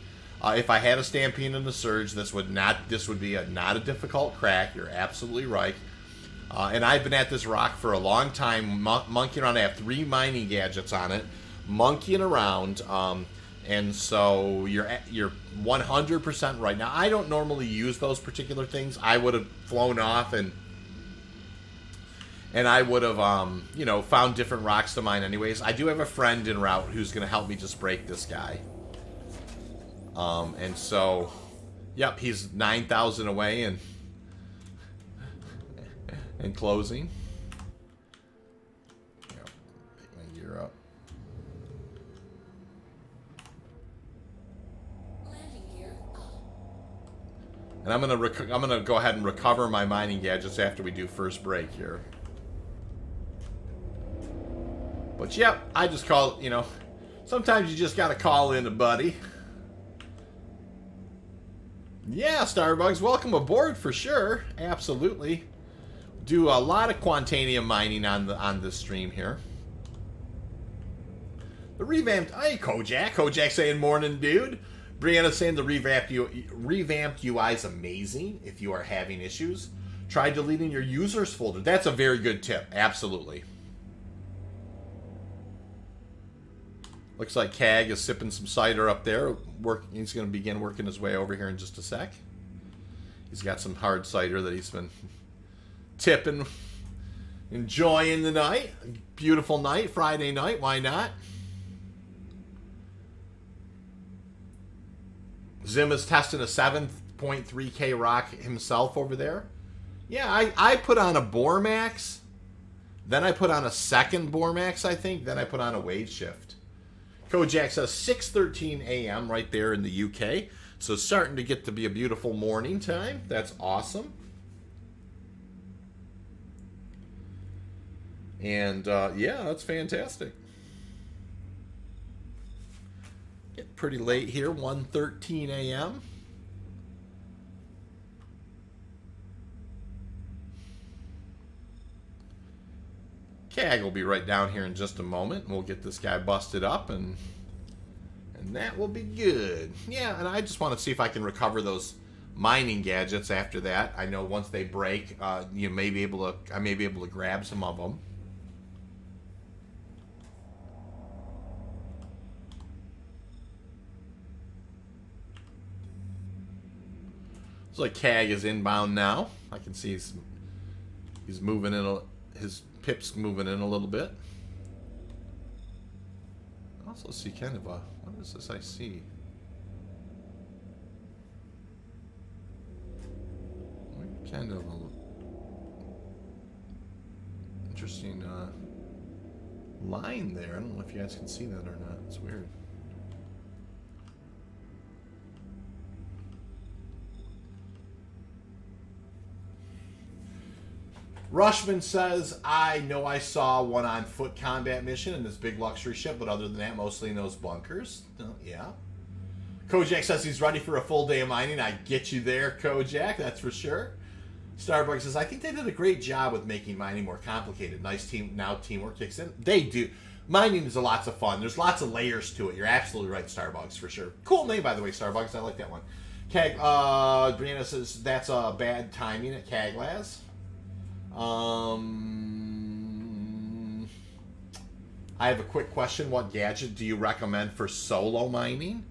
If I had a Stampede and a Surge, this would be not a difficult crack. You're absolutely right. And I've been at this rock for a long time, monkeying around. I have 3 mining gadgets on it, monkeying around. And so you're 100% right. Now, I don't normally use those particular things. I would have flown off and I would have, you know, found different rocks to mine anyways. I do have a friend en route who's going to help me just break this guy. And so, yep, he's 9,000 away and closing. Yep, make my gear up. And I'm gonna go ahead and recover my mining gadgets after we do first break here. But yep, I just call, you know, sometimes you just gotta call in a buddy. Yeah, Starbugs, welcome aboard for sure. Absolutely. Do a lot of Quantanium mining on this stream here. The revamped, hey Kojak saying morning, dude. Brianna saying the revamped UI is amazing if you are having issues. Try deleting your users folder. That's a very good tip. Absolutely. Looks like Kag is sipping some cider up there. He's going to begin working his way over here in just a sec. He's got some hard cider that he's been tipping, enjoying the night. Beautiful night, Friday night. Why not? Zim is testing a 7.3K rock himself over there. Yeah, I put on a Bormax Then I put on a second Bormax, I think. Then I put on a wave shift. Kojak says 6:13 a.m. right there in the UK. So starting to get to be a beautiful morning time. That's awesome. And yeah, that's fantastic. Getting pretty late here, 1:13 a.m. CAG will be right down here in just a moment, and we'll get this guy busted up, and that will be good. Yeah, and I just want to see if I can recover those mining gadgets after that. I know once they break, you may be able to. I may be able to grab some of them. Looks like CAG is inbound now. I can see he's moving in. His pip's moving in a little bit. I also see kind of a, what is this I see? Kind of a interesting line there. I don't know if you guys can see that or not. It's weird. Rushman says, I know I saw one on foot combat mission in this big luxury ship, but other than that, mostly in those bunkers. Yeah. Kojak says he's ready for a full day of mining. I get you there, Kojak, that's for sure. Starbucks says, I think they did a great job with making mining more complicated. Nice team. Now teamwork kicks in. They do. Mining is lots of fun. There's lots of layers to it. You're absolutely right, Starbucks, for sure. Cool name, by the way, Starbucks. I like that one. Cag, Brianna says, that's bad timing at Caglaz. I have a quick question. What gadget do you recommend for solo mining?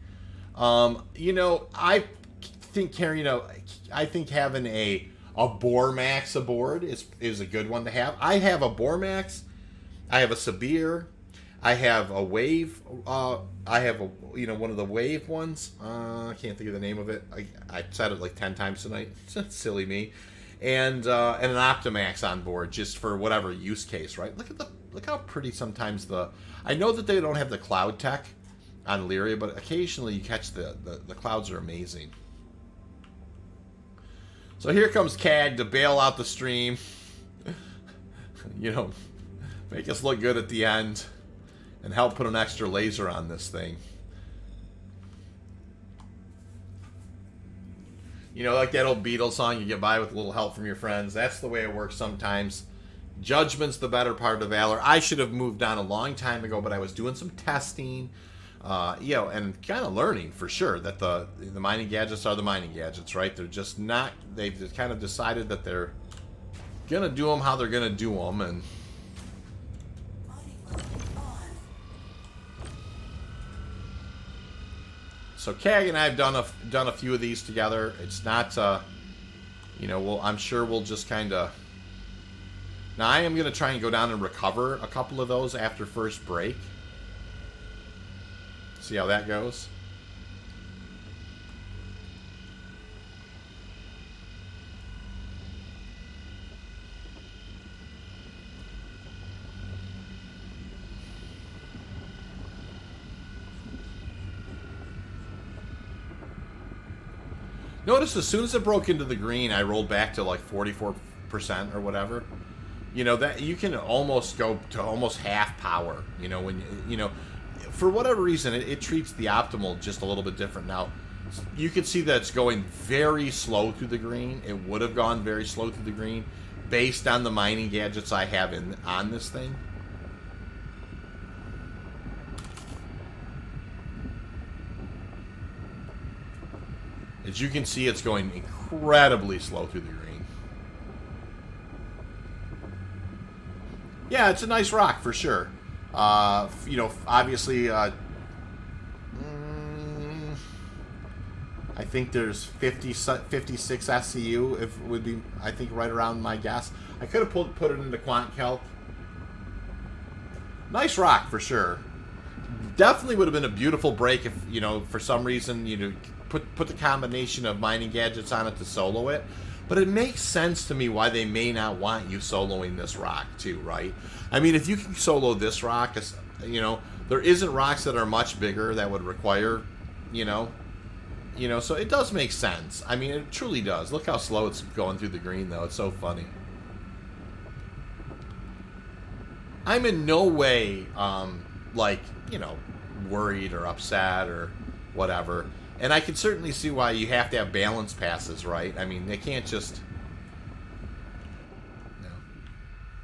You know, I think carrying I think having a Bormax aboard is a good one to have. I have a Bormax. I have a Sabir. I have a Wave. I have one of the Wave ones. I can't think of the name of it. I said it like 10 times tonight. Silly me. And an Optimax on board just for whatever use case, right? Look how pretty sometimes I know that they don't have the cloud tech on Lyria, but occasionally you catch the clouds are amazing. So here comes CAG to bail out the stream. Make us look good at the end and help put an extra laser on this thing. Like that old Beatles song, you get by with a little help from your friends. That's the way it works sometimes. Judgment's the better part of valor. I should have moved on a long time ago, but I was doing some testing, and kind of learning for sure that the mining gadgets are the mining gadgets, right? They're just not, they've just kind of decided that they're going to do them how they're going to do them, and so CAG and I have done a few of these together. It's not, I'm sure we'll just kind of. Now I am going to try and go down and recover a couple of those after first break. See how that goes. Notice as soon as it broke into the green, I rolled back to like 44% or whatever. That you can almost go to almost half power. For whatever reason, it treats the optimal just a little bit different. Now, you can see that it's going very slow through the green. It would have gone very slow through the green based on the mining gadgets I have on this thing. As you can see, it's going incredibly slow through the green. Yeah, it's a nice rock for sure. Obviously, I think there's 56 SCU, if it would be, I think, right around my guess. I could have put it into QuantCalc. Nice rock for sure. Definitely would have been a beautiful break if, for some reason, put the combination of mining gadgets on it to solo it. But it makes sense to me why they may not want you soloing this rock too, right? I mean, if you can solo this rock, you know, there isn't rocks that are much bigger that would require, you know, so it does make sense. I mean, it truly does. Look how slow it's going through the green, though. It's so funny. I'm in no way, like, you know, worried or upset or whatever. And I can certainly see why you have to have balance passes, right? I mean, they can't just... No.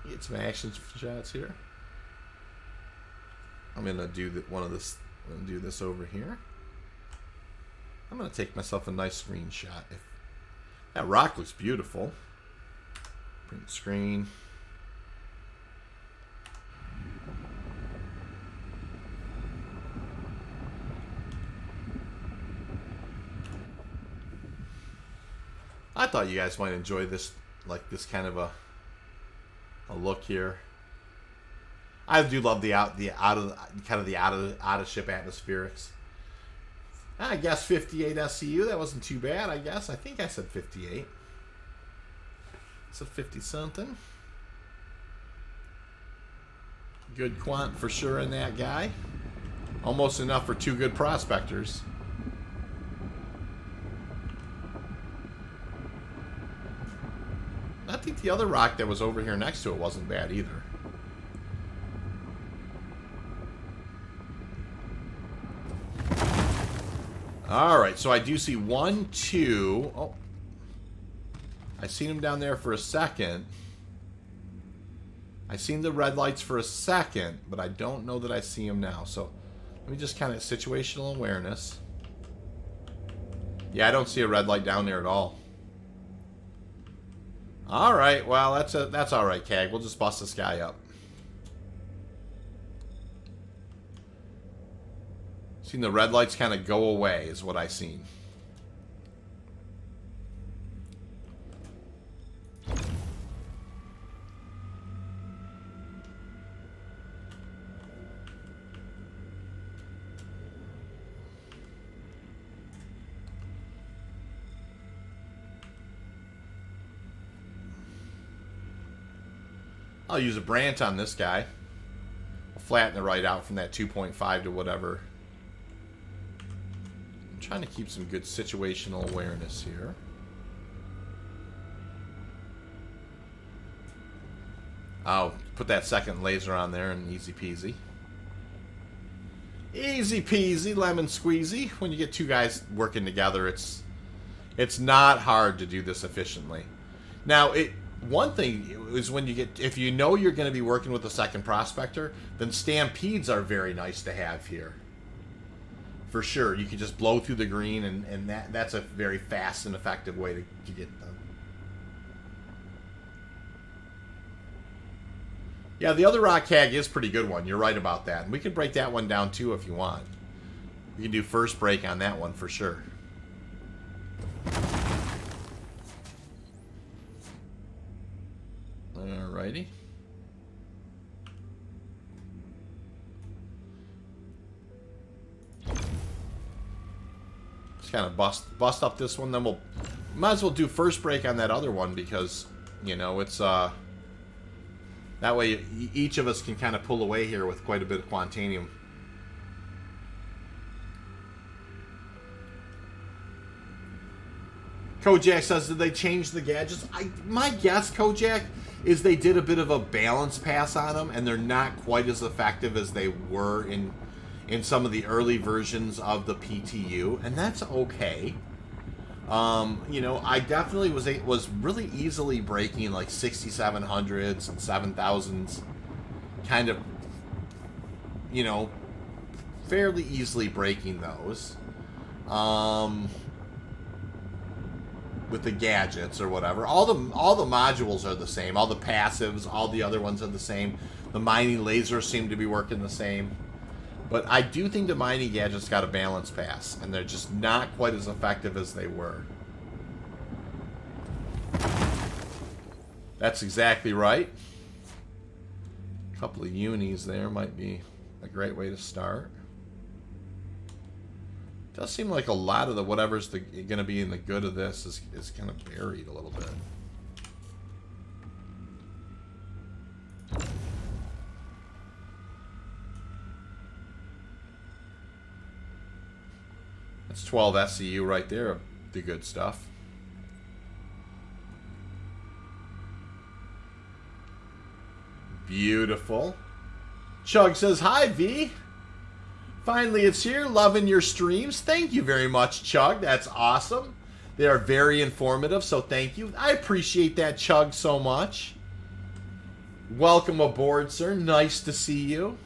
Get some action shots here. I'm going to do one of this. I'm going to do this over here. I'm going to take myself a nice screenshot. That rock looks beautiful. Print screen. I thought you guys might enjoy this, like this kind of a look here. I do love the out of ship atmospherics. I guess 58 SCU. That wasn't too bad. I guess I think I said 58. It's a 50 something. Good quant for sure in that guy. Almost enough for 2 good prospectors. I think the other rock that was over here next to it wasn't bad either. Alright, so I do see 1, 2. Oh. I seen him down there for a second. I seen the red lights for a second, but I don't know that I see him now. So let me just kind of situational awareness. Yeah, I don't see a red light down there at all. Alright, well, that's alright, Cag. We'll just bust this guy up. Seen the red lights kind of go away is what I seen. I'll use a Brant on this guy. I'll flatten the right out from that 2.5 to whatever. I'm trying to keep some good situational awareness here. I'll put that second laser on there and easy peasy. Easy peasy, lemon squeezy. When you get 2 guys working together, it's not hard to do this efficiently. Now, one thing is when you get, if you know you're going to be working with a second prospector, then stampedes are very nice to have here. For sure. You can just blow through the green, and that's a very fast and effective way to get them. Yeah, the other rock hag is a pretty good one. You're right about that. And we can break that one down too if you want. We can do first break on that one for sure. Alrighty. Just kind of bust up this one, then we'll might as well do first break on that other one because, you know, it's that way each of us can kind of pull away here with quite a bit of Quantanium. Kojak says, did they change the gadgets? My guess, Kojak, is they did a bit of a balance pass on them, and they're not quite as effective as they were in some of the early versions of the PTU, and that's okay. You know, I definitely was really easily breaking like 6700s and 7000s, kind of, you know, fairly easily breaking those. With the gadgets or whatever. All the modules are the same. All the passives, all the other ones are the same. The mining lasers seem to be working the same. But I do think the mining gadgets got a balance pass, and they're just not quite as effective as they were. That's exactly right. A couple of unis there might be a great way to start. Does seem like a lot of the whatever's going to be in the good of this is kind of buried a little bit. That's 12 SCU right there, the good stuff. Beautiful. Chug says, hi, V. Finally, it's here. Loving your streams. Thank you very much, Chug. That's awesome. They are very informative, so thank you. I appreciate that, Chug, so much. Welcome aboard, sir. Nice to see you.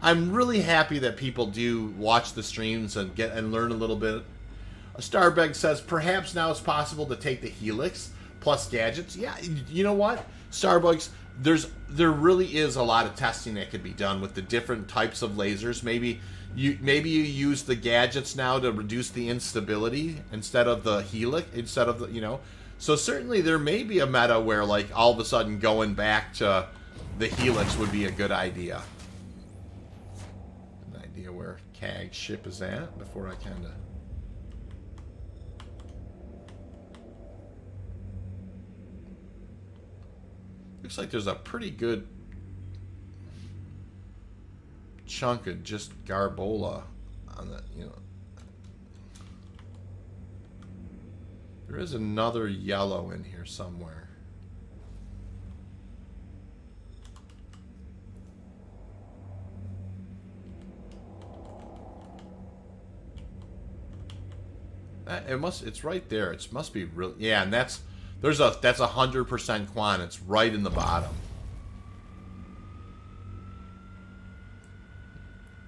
I'm really happy that people do watch the streams and learn a little bit. Starbeg says, perhaps now it's possible to take the Helix plus gadgets. Yeah, you know what? Starbucks, there really is a lot of testing that could be done with the different types of lasers. Maybe you use the gadgets now to reduce the instability instead of the Helix, So certainly there may be a meta where like all of a sudden going back to the Helix would be a good idea. An idea where CAG's ship is at before I kind of. Looks like there's a pretty good chunk of just Garbola on the, There is another yellow in here somewhere. It's right there. It must be real. Yeah, and that's 100% quant. It's right in the bottom.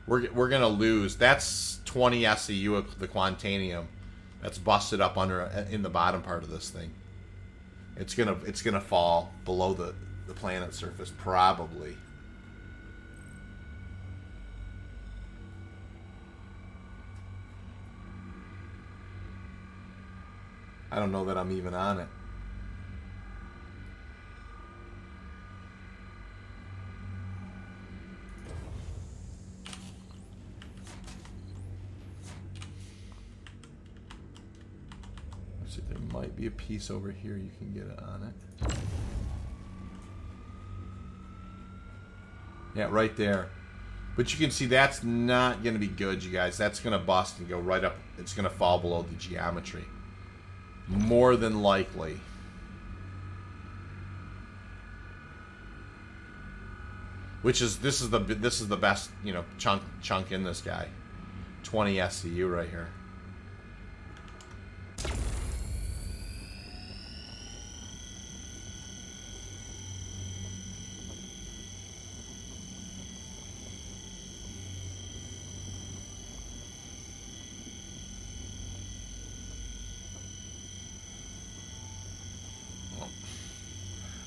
We're gonna lose. That's 20 SCU of the Quantanium. That's busted up in the bottom part of this thing. It's gonna fall below the planet surface probably. I don't know that I'm even on it. There might be a piece over here you can get it on it. Yeah, right there. But you can see that's not going to be good, you guys. That's going to bust and go right up. It's going to fall below the geometry. More than likely. This is the best, chunk in this guy. 20 SCU right here.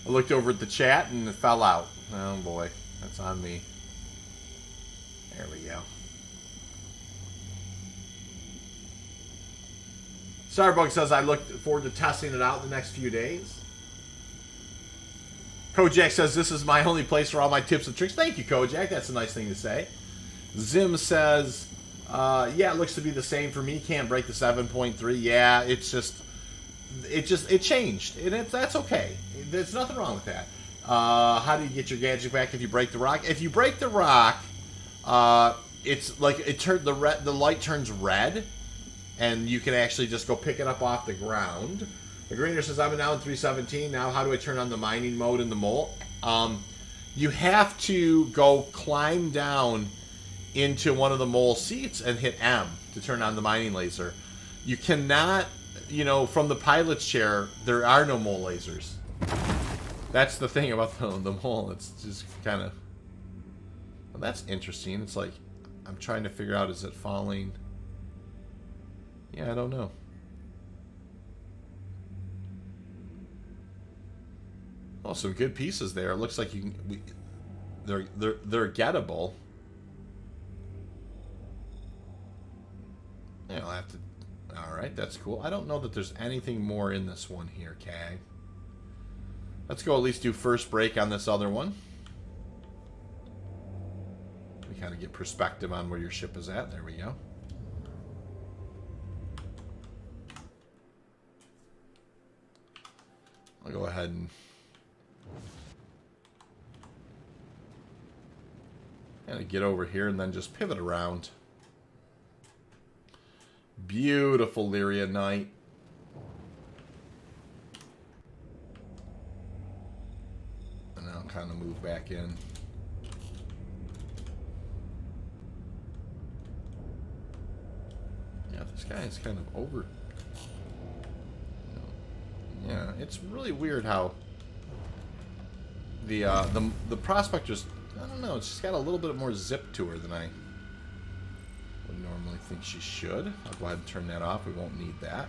I looked over at the chat and it fell out. Oh boy, that's on me. There we go. Starbucks says I look forward to testing it out in the next few days. Kojak says this is my only place for all my tips and tricks. Thank you, Kojak. That's a nice thing to say. Zim says, yeah, it looks to be the same for me. Can't break the 7.3. Yeah, it changed, and that's okay. There's nothing wrong with that. How do you get your gadget back if you break the rock? If you break the rock, it's like the light turns red, and you can actually just go pick it up off the ground. The Greener says I'm now in 317. Now, how do I turn on the mining mode in the mole? You have to go climb down into one of the mole seats and hit M to turn on the mining laser. You cannot. From the pilot's chair, there are no mole lasers. That's the thing about the mole. It's just kind of... Well, that's interesting. It's like, I'm trying to figure out, is it falling? Yeah, I don't know. Oh, some good pieces there. It looks like you can... They're gettable. Yeah, I'll have to... Alright, that's cool. I don't know that there's anything more in this one here, CAG. Let's go at least do first break on this other one. We kind of get perspective on where your ship is at. There we go. I'll go ahead and kind of get over here and then just pivot around. Beautiful Lyria night. And now kind of move back in. Yeah, this guy is kind of over. Yeah, it's really weird how the Prospector's, I don't know, she's got a little bit more zip to her than I would normally think she should. I'll go ahead and turn that off. We won't need that.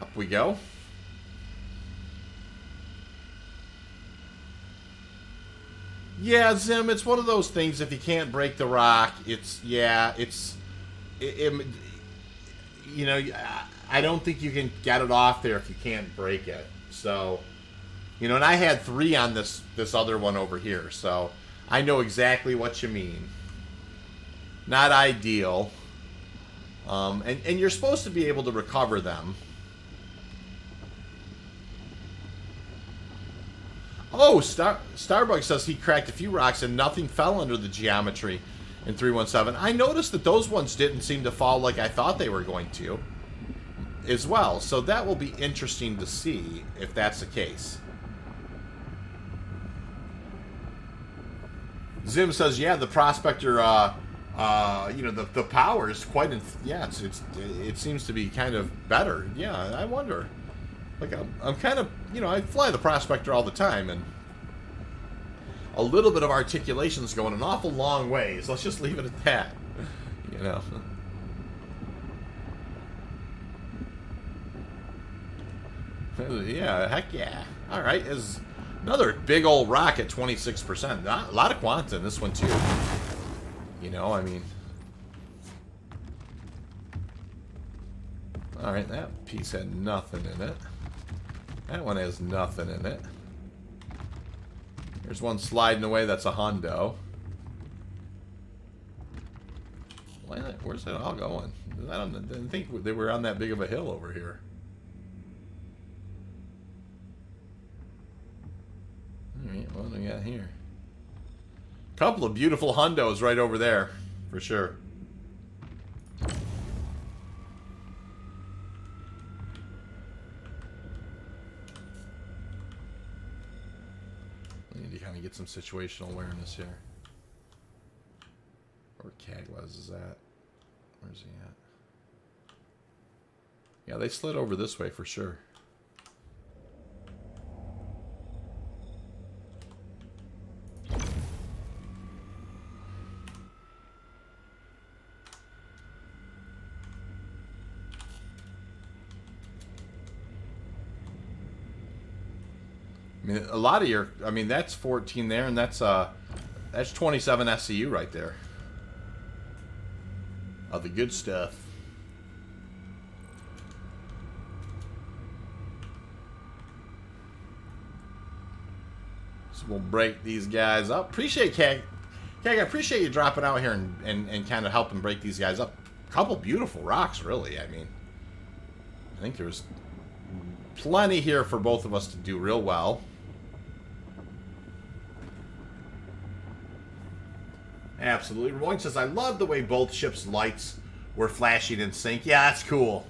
Up we go. Yeah, Zim, it's one of those things, if you can't break the rock, it's, yeah, you know, I don't think you can get it off there if you can't break it. So, you know, and I had 3 on this other one over here, so I know exactly what you mean. Not ideal. And you're supposed to be able to recover them. Oh, Starbug says he cracked a few rocks and nothing fell under the geometry in 317. I noticed that those ones didn't seem to fall like I thought they were going to as well. So that will be interesting to see if that's the case. Zim says, yeah, the Prospector, you know, the power is quite, yeah, it seems to be kind of better. Yeah, I wonder. Like, I'm kind of, you know, I fly the Prospector all the time, and a little bit of articulation is going an awful long way, so let's just leave it at that, you know. Yeah, heck yeah. All right, is another big old rock at 26%. A lot of quanta in this one, too. You know, I mean. All right, that piece had nothing in it. That one has nothing in it. There's one sliding away that's a hundo. Where's it all going? I didn't think they were on that big of a hill over here. Alright, what do we got here? Couple of beautiful hundos right over there, for sure. I need to kind of get some situational awareness here. Where Cagwaz is at? Where's he at? Yeah, they slid over this way for sure. I mean, a lot of your, I mean, that's 14 there, and that's 27 SCU right there. Of the good stuff. So we'll break these guys up. Appreciate Keg, I appreciate you dropping out here and kind of helping break these guys up. A couple beautiful rocks, really. I mean, I think there's plenty here for both of us to do real well. Absolutely. Roy says, I love the way both ships' lights were flashing in sync. Yeah, that's cool.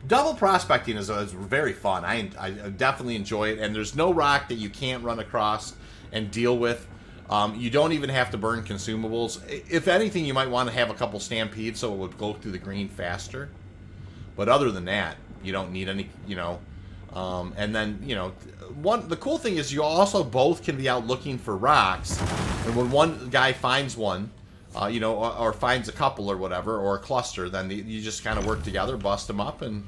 Double prospecting is very fun. I definitely enjoy it. And there's no rock that you can't run across and deal with. You don't even have to burn consumables. If anything, you might want to have a couple stampedes so it would go through the green faster. But other than that, you don't need any, you know. And then, you know, the cool thing is you also both can be out looking for rocks. And when one guy finds one, you know, or finds a couple or whatever, or a cluster, then you just kind of work together, bust them up, and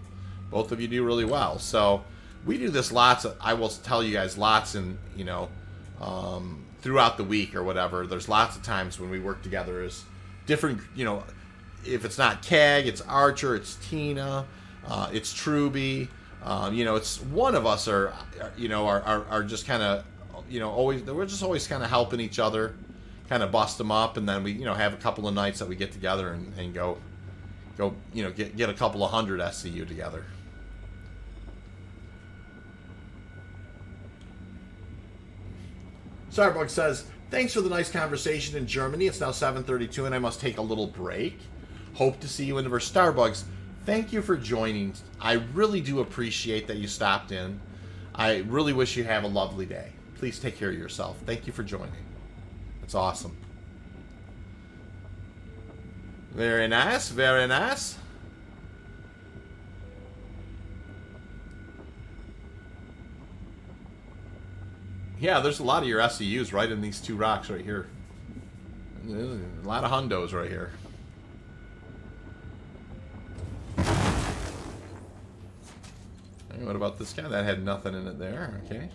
both of you do really well. So we do this lots. I will tell you guys lots, and you know, throughout the week or whatever. There's lots of times when we work together as different. You know, if it's not Cag, it's Archer, it's Tina, it's Truby. You know, it's one of us are just kind of, you know, we're just always kind of helping each other, kind of bust them up, and then we, you know, have a couple of nights that we get together and go, you know, get a couple of 100 SCU together. Starbucks says, thanks for the nice conversation in Germany. It's now 7:32 and I must take a little break. Hope to see you in Starbucks. Thank you for joining. I really do appreciate that you stopped in. I really wish you have a lovely day. Please take care of yourself. Thank you for joining. It's awesome. Very nice, very nice. Yeah, there's a lot of your SEUs right in these two rocks right here. A lot of hundos right here. Hey, what about this guy? That had nothing in it there. Okay.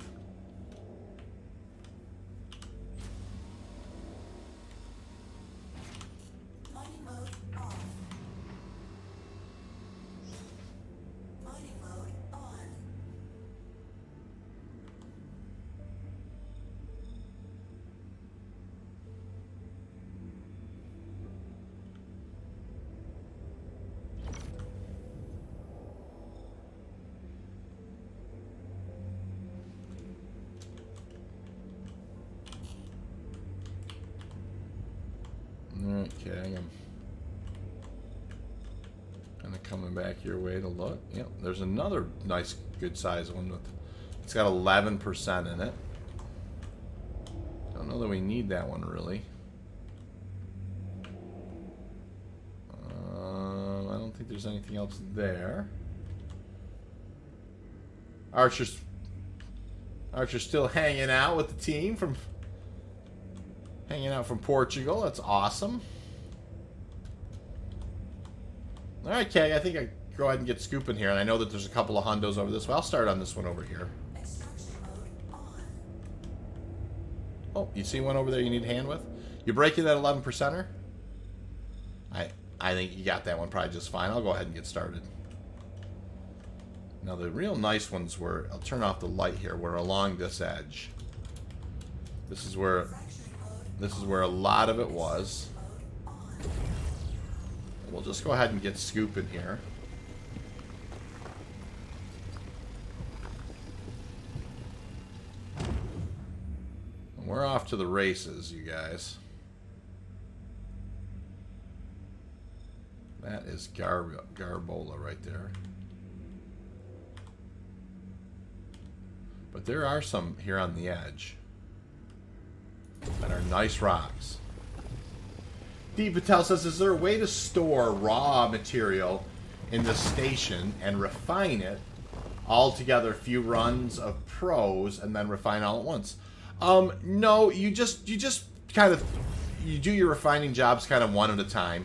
Okay, I'm kind of coming back your way to look. Yep, there's another nice, good size one with. It's got 11% in it. Don't know that we need that one really. I don't think there's anything else there. Archer's still hanging out with the team from. Hanging out from Portugal. That's awesome. Alright, Kay, I think I go ahead and get scooping here. And I know that there's a couple of hundos over this way. I'll start on this one over here. Oh, you see one over there you need a hand with? You breaking that 11%er? I think you got that one probably just fine. I'll go ahead and get started. Now the real nice ones were, I'll turn off the light here, were along this edge. This is where a lot of it was. We'll just go ahead and get scooping here. And we're off to the races, you guys. That is Garbola right there. But there are some here on the edge that are nice rocks. D. Patel says, is there a way to store raw material in the station and refine it all together, a few runs of pros, and then refine all at once? No, you just kind of, you do your refining jobs kind of one at a time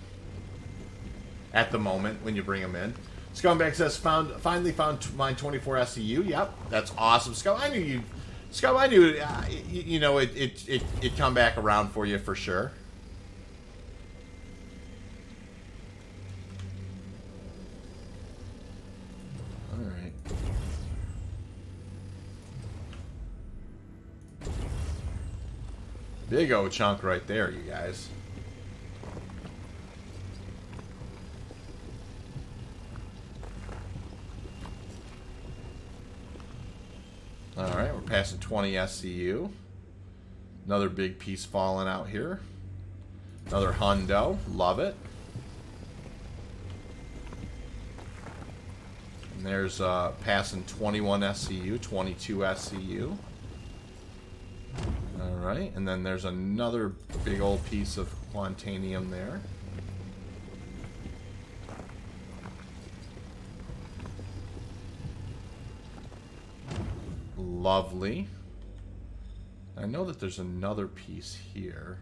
at the moment when you bring them in. Scumbag says, finally found mine 24 SEU. Yep, that's awesome. Scum, I knew you know, it'd come back around for you for sure. All right. Big old chunk right there, you guys. Alright, we're passing 20 SCU. Another big piece falling out here. Another hundo. Love it. And there's passing 21 SCU, 22 SCU. Alright, and then there's another big old piece of Quantanium there. Lovely. I know that there's another piece here.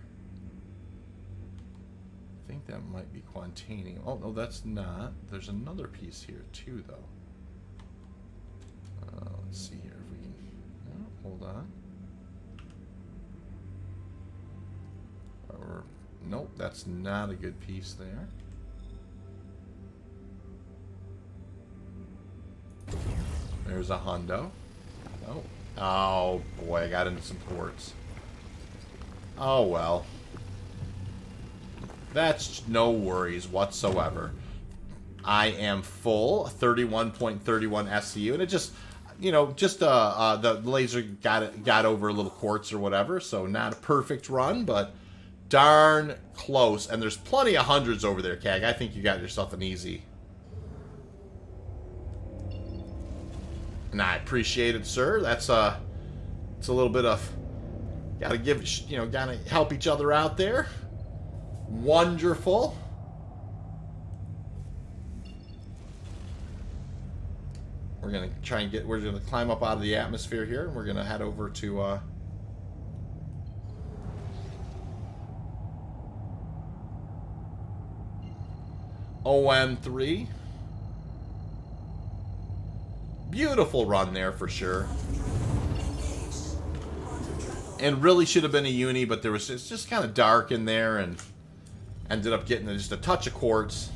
I think that might be Quantanium. Oh, no, that's not. There's another piece here, too, though. Let's see here if we can... Oh, hold on. Nope, that's not a good piece there. There's a hundo. Oh. Oh, boy, I got into some ports. Oh, well. That's no worries whatsoever. I am full, 31.31 SCU, and it just... you know, just the laser got over a little quartz or whatever, so not a perfect run, but darn close. And there's plenty of hundreds over there, Cag. I think you got yourself an easy. And I appreciate it, sir. That's it's a little bit of gotta give, you know, gotta help each other out there. Wonderful. We're gonna try and we're gonna climb up out of the atmosphere here, and we're gonna head over to OM3. Beautiful run there for sure. And really should have been a uni, but there was it's just kind of dark in there, and ended up getting just a touch of quartz.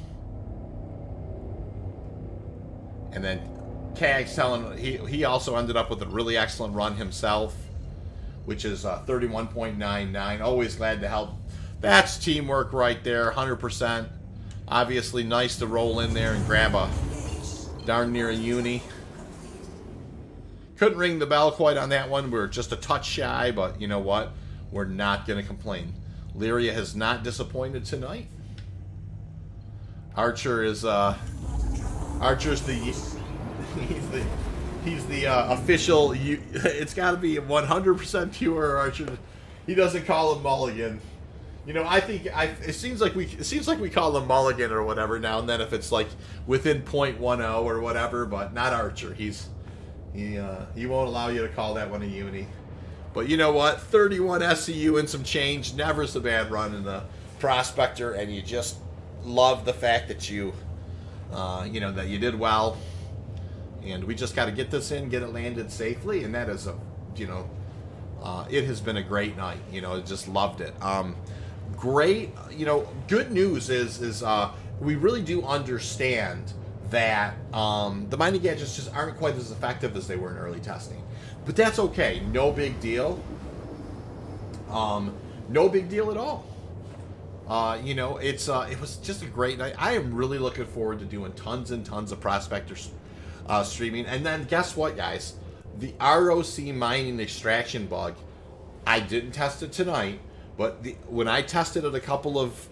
And then Cag's telling he also ended up with a really excellent run himself, which is 31.99. Always glad to help. That's teamwork right there, 100%. Obviously nice to roll in there and grab a darn near a uni. Couldn't ring the bell quite on that one. We were just a touch shy, but you know what? We're not going to complain. Lyria has not disappointed tonight. Archer is Archer's the he's the official. It's got to be 100% pure Archer. He doesn't call him Mulligan. You know, I think it seems like we call him Mulligan or whatever now and then if it's like within 0.10 or whatever, but not Archer. He won't allow you to call that one a uni. But you know what? 31 SCU and some change. Never so bad run in the Prospector, and you just love the fact that you know, that you did well. And we just got to get this in, get it landed safely, and that is you know, it has been a great night. You know, just loved it. Great. You know, good news is we really do understand that the mining gadgets just aren't quite as effective as they were in early testing. But that's okay. No big deal. No big deal at all. You know, it was just a great night. I am really looking forward to doing tons and tons of Prospector streaming. And then guess what, guys? The ROC mining extraction bug, I didn't test it tonight, but when I tested it a couple of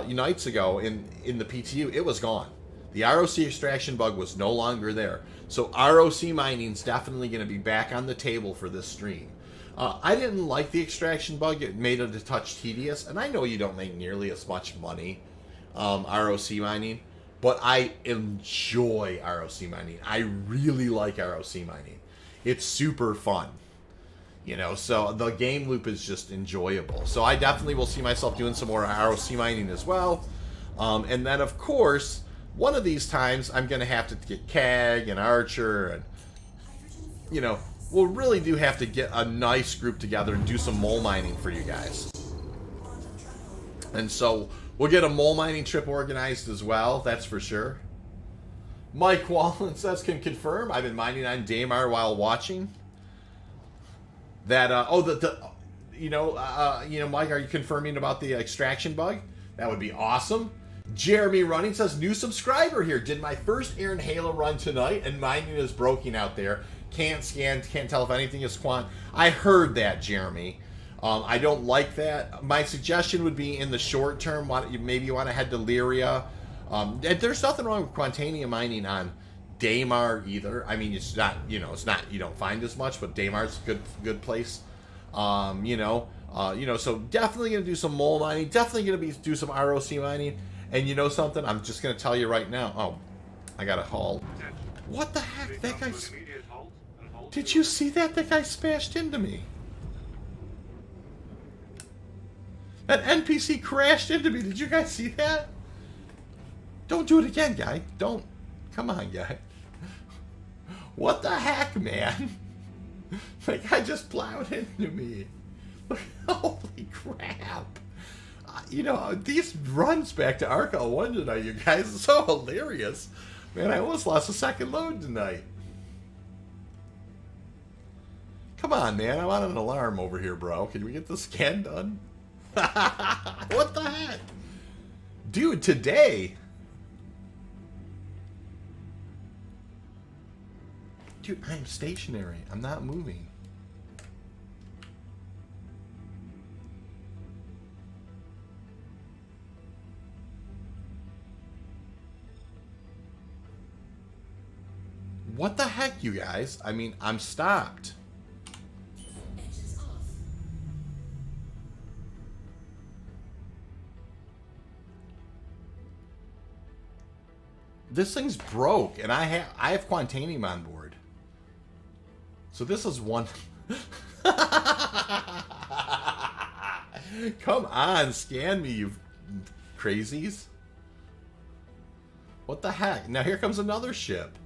nights ago in the PTU, it was gone. The ROC extraction bug was no longer there. So ROC mining is definitely going to be back on the table for this stream. I didn't like the extraction bug. It made it a touch tedious. And I know you don't make nearly as much money ROC mining, but I enjoy ROC mining. I really like ROC mining. It's super fun. You know, so the game loop is just enjoyable. So I definitely will see myself doing some more ROC mining as well. And then, of course, one of these times, I'm going to have to get Cag and Archer, and, you know, we'll really do have to get a nice group together and do some mole mining for you guys. And so, we'll get a mole mining trip organized as well, that's for sure. Mike Wallen says, can confirm, I've been mining on Daymar while watching. That, you know, Mike, are you confirming about the extraction bug? That would be awesome. Jeremy Running says, new subscriber here. Did my first Aaron Halo run tonight, and mining is broken out there. Can't scan, can't tell if anything is quant. I heard that, Jeremy. I don't like that. My suggestion would be in the short term, maybe you want to head to Lyria. There's nothing wrong with Quantanium mining on Daymar either. I mean, it's not, you know, you don't find as much, but Daymar's a good place. You know, so definitely going to do some mole mining. Definitely going to do some ROC mining. And you know something? I'm just going to tell you right now. Oh, I got a haul. What the heck? That guy... Did you see that? That guy smashed into me. That NPC crashed into me. Did you guys see that? Don't do it again, guy. Don't. Come on, guy. What the heck, man? That guy just plowed into me. Holy crap. You know, these runs back to Arca 1 tonight, you guys, are so hilarious. Man, I almost lost a second load tonight. Come on, man. I'm on an alarm over here, bro. Can we get the scan done? What the heck? Dude, today... Dude, I'm stationary. I'm not moving. What the heck, you guys? I mean, I'm stopped. This thing's broke, and I have Quantanium on board. So this is one. Come on, scan me, you crazies. What the heck? Now here comes another ship.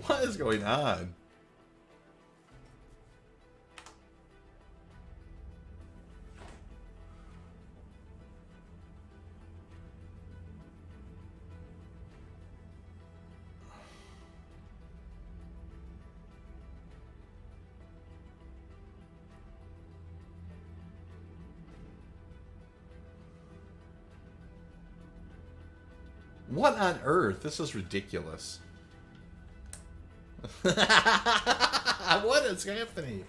What is going on? What on earth? This is ridiculous. What is happening?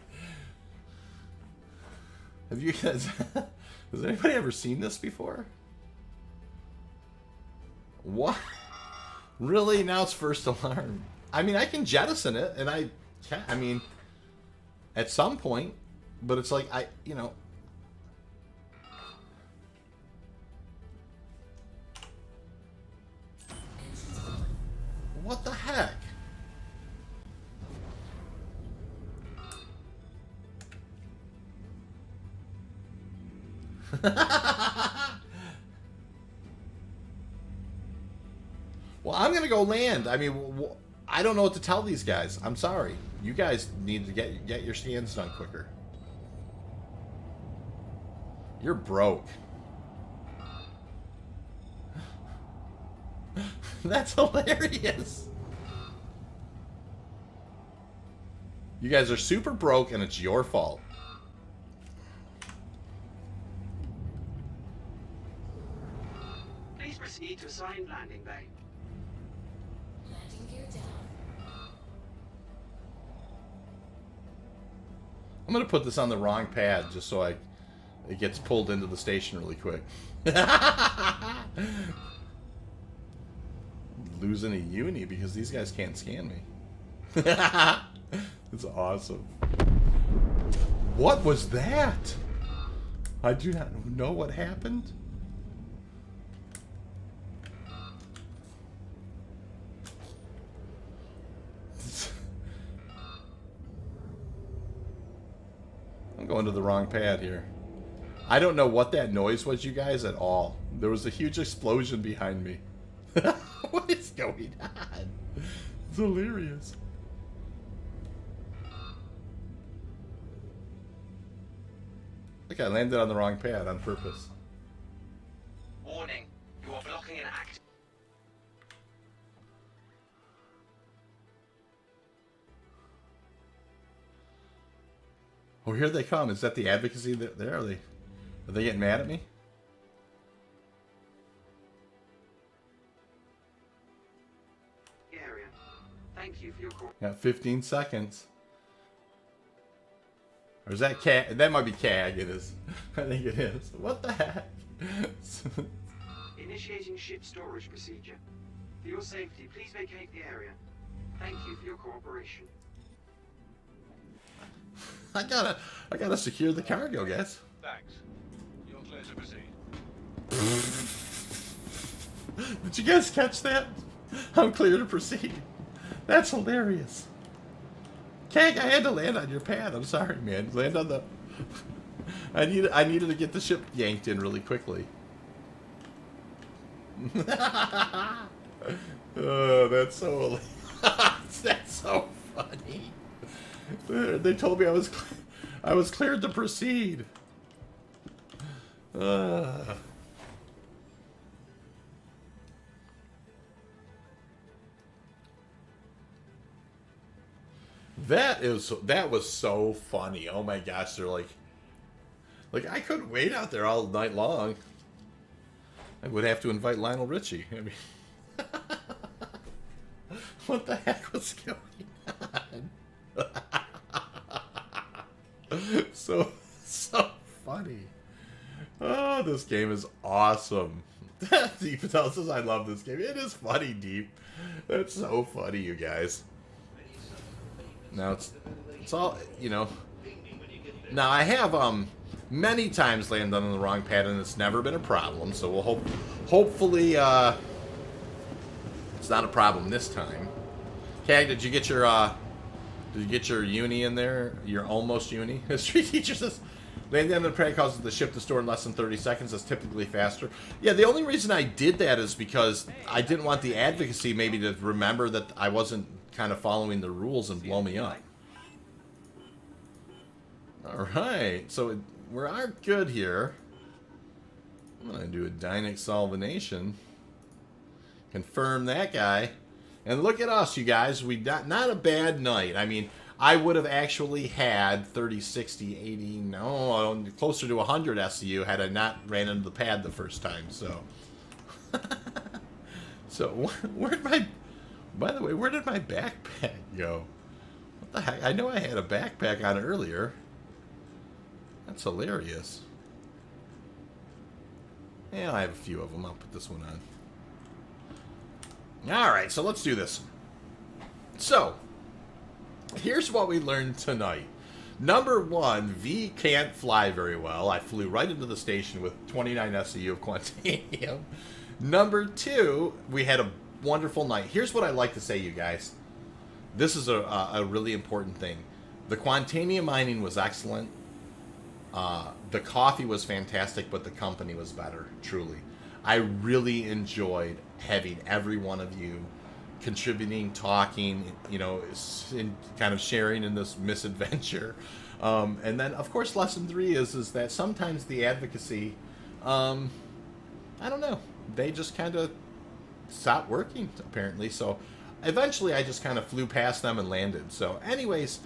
Have you guys... Has anybody ever seen this before? What? Really? Now it's first alarm. I mean, I can jettison it, and I can't... I mean, at some point, but it's like, you know... What the heck? Well, I'm gonna go land. I mean, I don't know what to tell these guys. I'm sorry. You guys need to get your scans done quicker. You're broke. That's hilarious. You guys are super broke, and it's your fault. Please proceed to assigned landing bay. Landing gear down. I'm gonna put this on the wrong pad just so it gets pulled into the station really quick. Losing a uni because these guys can't scan me. It's awesome. What was that? I do not know what happened. I'm going to the wrong pad here. I don't know what that noise was, you guys, at all. There was a huge explosion behind me. What is going on? It's hilarious. Look, I landed on the wrong pad on purpose. Warning, you are blocking an act. Oh, here they come. Is that the advocacy there? Are they getting mad at me? Area. Thank you for your call. Got 15 seconds. Or is that CAG? That might be CAG. It is. I think it is. What the heck? Initiating ship storage procedure. For your safety, please vacate the area. Thank you for your cooperation. I gotta secure the cargo, guys. Thanks. You're clear to proceed. Did you guys catch that? I'm clear to proceed. That's hilarious. Kang, I had to land on your pad. I'm sorry, man. Land on the... I needed to get the ship yanked in really quickly. Oh, that's so... That's so funny. They told me I was cleared to proceed. That was so funny. Oh my gosh, they're like I couldn't wait out there all night long. I would have to invite Lionel Richie. I mean, What the heck was going on? So funny. Oh, this game is awesome. Deep tells us I love this game. It is funny, Deep. That's so funny, you guys. Now it's all, you know. Now I have many times landed on the wrong pad and it's never been a problem. So we'll hopefully it's not a problem this time. Kag, did you get your uni in there? Your almost uni? History teacher says landing on the pad causes the ship to store in less than 30 seconds. That's typically faster. Yeah, the only reason I did that is because I didn't want the advocacy maybe to remember that I wasn't kind of following the rules and blow me up. Alright, so we are good here. I'm going to do a Dynex solvenation. Confirm that guy. And look at us, you guys. We got not a bad night. I mean, I would have actually had 30, 60, 80, no, closer to 100 SCU had I not ran into the pad the first time. So, by the way, where did my backpack go? What the heck? I know I had a backpack on earlier. That's hilarious. Yeah, I have a few of them. I'll put this one on. Alright, so let's do this. So, here's what we learned tonight. Number one, V can't fly very well. I flew right into the station with 29 SCU of Quantanium. Number two, we had a wonderful night. Here's what I like to say, you guys. This is a really important thing. The Quantanium mining was excellent. The coffee was fantastic, but the company was better, truly. I really enjoyed having every one of you contributing, talking, you know, in kind of sharing in this misadventure. And then, of course, lesson 3 is that sometimes the advocacy, I don't know, they just kind of stopped working, apparently. So eventually I just kind of flew past them and landed. So anyways,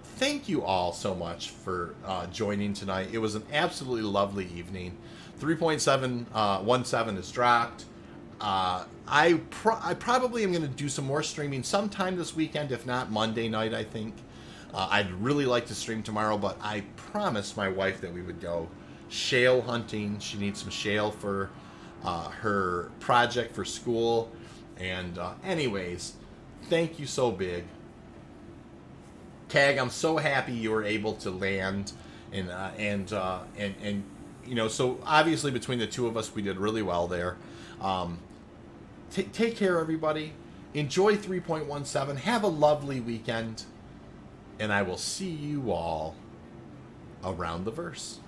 thank you all so much for joining tonight. It was an absolutely lovely evening. 3.717 is dropped. I probably am going to do some more streaming sometime this weekend, if not Monday night, I think. I'd really like to stream tomorrow, but I promised my wife that we would go shale hunting. She needs some shale for her project for school. And anyways, thank you so big. Kag, I'm so happy you were able to land, and you know, so obviously between the two of us, we did really well there. Take care, everybody. Enjoy 3.17. Have a lovely weekend, and I will see you all around the verse.